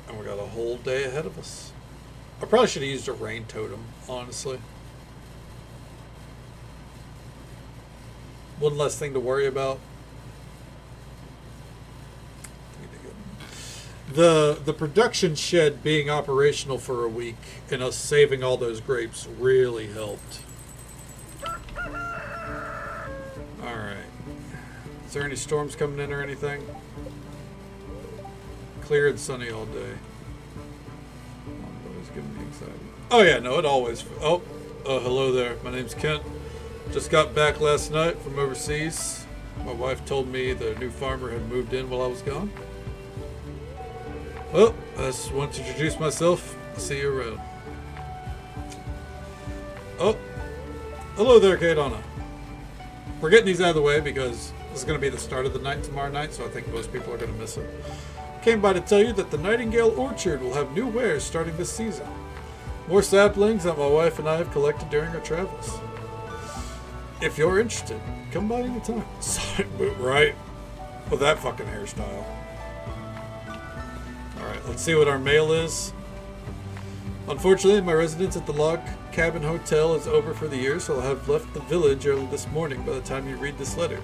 And we got a whole day ahead of us. I probably should have used a rain totem, honestly. One less thing to worry about. The production shed being operational for a week and us saving all those grapes really helped. Alright. Is there any storms coming in or anything? Clear and sunny all day. Always getting me excited. Oh yeah, no, it always... Oh, hello there. My name's Kent. Just got back last night from overseas. My wife told me the new farmer had moved in while I was gone. Well, I just want to introduce myself. See you around. Oh, hello there, Kate Anna. we're getting these out of the way because this is going to be the start of the night tomorrow night, so I think most people are going to miss it. Came by to tell you that the Nightingale Orchard will have new wares starting this season. More saplings that my wife and I have collected during our travels. If you're interested, come by anytime. Sonic boot, right? With that fucking hairstyle. Alright, let's see what our mail is. Unfortunately, my residence at the Log Cabin Hotel is over for the year, so I'll have left the village early this morning by the time you read this letter.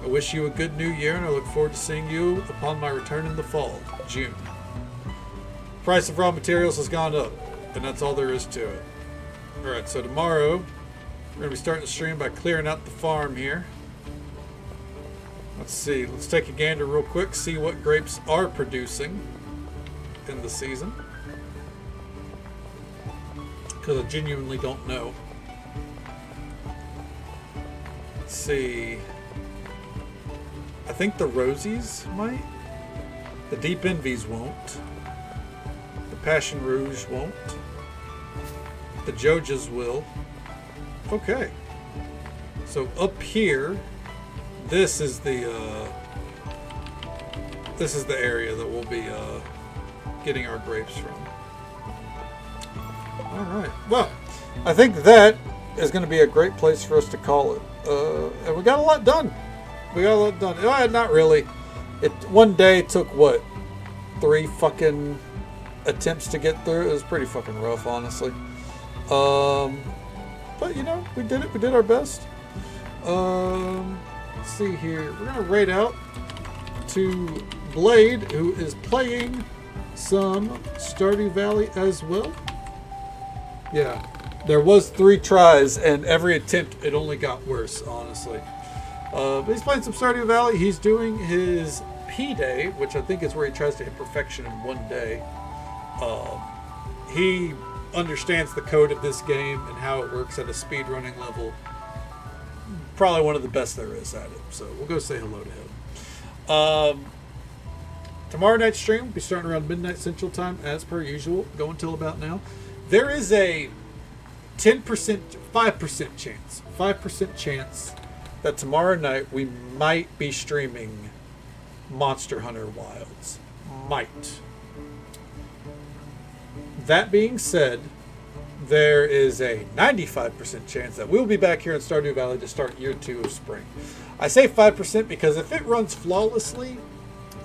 I wish you a good new year, and I look forward to seeing you upon my return in the fall, June. Price of raw materials has gone up, and that's all there is to it. Alright, so tomorrow, we're going to be starting the stream by clearing out the farm here. Let's see, let's take a gander real quick, see what grapes are producing in the season. Because I genuinely don't know. Let's see. I think the Rosies might. The Deep Envies won't. The Passion Rouge won't. The Jojas will. Okay. So up here, this is the area that we'll be getting our grapes from. All right. Well, I think that is going to be a great place for us to call it. And we got a lot done. Not really. One day took what? 3 fucking attempts to get through. It was pretty fucking rough, honestly. But you know, we did it. We did our best. Let's see here. We're gonna raid out to Blade, who is playing some Stardew Valley as well. Yeah, there was 3 tries, and every attempt it only got worse, honestly. But he's playing some Stardew Valley. He's doing his P-Day, which I think is where he tries to hit perfection in one day. He understands the code of this game and how it works at a speedrunning level. Probably one of the best there is at it. So we'll go say hello to him. Tomorrow night's stream will be starting around midnight Central Time, as per usual, going till about now. There is a 5% chance that tomorrow night we might be streaming Monster Hunter Wilds. Might. That being said, there is a 95% chance that we'll be back here in Stardew Valley to start year 2 of spring. I say 5% because if it runs flawlessly,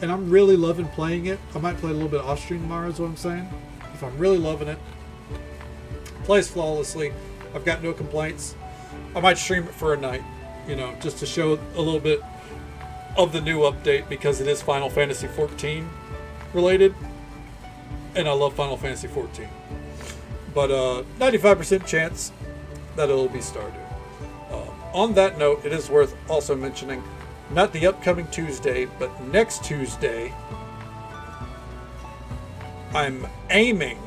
and I'm really loving playing it, I might play a little bit off stream tomorrow is what I'm saying. If I'm really loving it, plays flawlessly, I've got no complaints, I might stream it for a night, you know, just to show a little bit of the new update because it is Final Fantasy 14 related, and I love Final Fantasy 14. But 95% chance that it'll be Stardew. On that note, it is worth also mentioning, not the upcoming Tuesday, but next Tuesday, I'm aiming,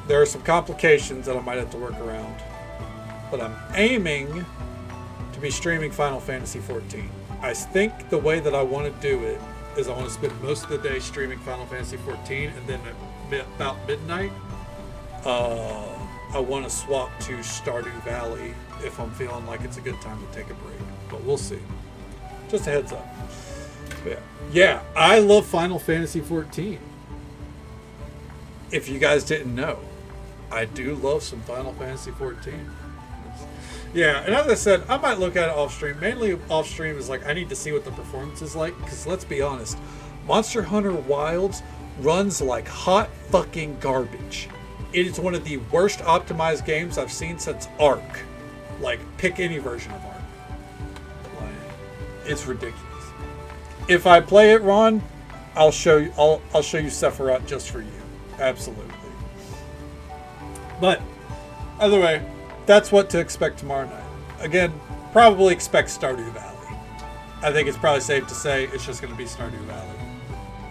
there are some complications that I might have to work around, but I'm aiming to be streaming Final Fantasy 14. I think the way that I want to do it is I want to spend most of the day streaming Final Fantasy 14, and then at about midnight, I want to swap to Stardew Valley if I'm feeling like it's a good time to take a break. But we'll see. Just a heads up. But yeah, I love Final Fantasy 14. If you guys didn't know, I do love some Final Fantasy 14. Yeah, and as I said, I might look at it off stream. Mainly off stream is like I need to see what the performance is like. Because let's be honest, Monster Hunter Wilds runs like hot fucking garbage. It is one of the worst optimized games I've seen since Ark. Like, pick any version of Ark. Like, it's ridiculous. If I play it, Ron, I'll show you Sephiroth just for you. Absolutely. But either way, that's what to expect tomorrow night. Again, probably expect Stardew Valley. I think it's probably safe to say it's just going to be Stardew Valley.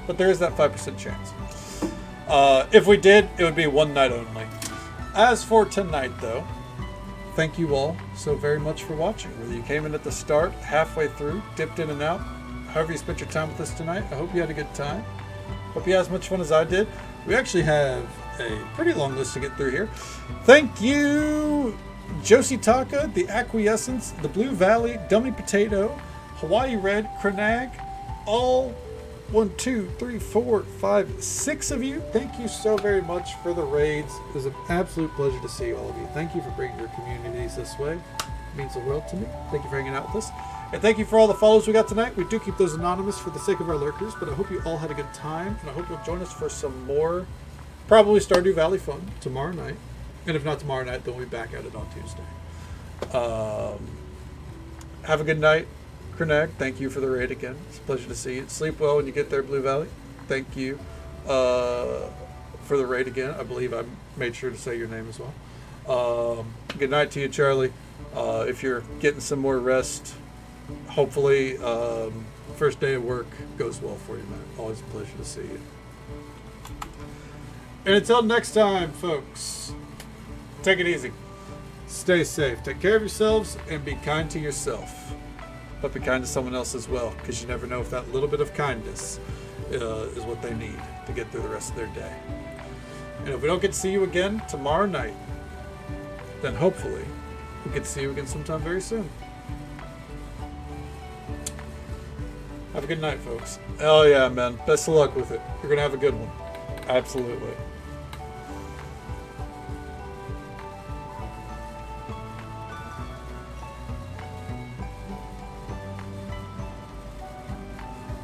But there is that 5% chance. If we did, it would be one night only. As for tonight, though, thank you all so very much for watching. Whether you came in at the start, halfway through, dipped in and out, however you spent your time with us tonight, I hope you had a good time. Hope you had as much fun as I did. We actually have a pretty long list to get through here. Thank you Josie Taka, the Acquiescence, the Blue Valley, Dummy Potato, Hawaii Red, Crenag, all 1, 2, 3, 4, 5, 6 of you. Thank you so very much for the raids. It was an absolute pleasure to see all of you. Thank you for bringing your communities this way. It means the world to me. Thank you for hanging out with us. And thank you for all the follows we got tonight. We do keep those anonymous for the sake of our lurkers, but I hope you all had a good time, and I hope you'll join us for some more, probably Stardew Valley fun tomorrow night. And if not tomorrow night, then we'll be back at it on Tuesday. Have a good night, Crenag. Thank you for the raid again. It's a pleasure to see you. Sleep well when you get there, Blue Valley. Thank you for the raid again. I believe I made sure to say your name as well. Good night to you, Charlie. If you're getting some more rest, hopefully first day of work goes well for you, man. Always a pleasure to see you. And until next time, folks, take it easy. Stay safe. Take care of yourselves and be kind to yourself. But be kind to someone else as well, because you never know if that little bit of kindness is what they need to get through the rest of their day. And if we don't get to see you again tomorrow night, then hopefully we'll get to see you again sometime very soon. Have a good night, folks. Oh yeah, man. Best of luck with it. You're going to have a good one. Absolutely.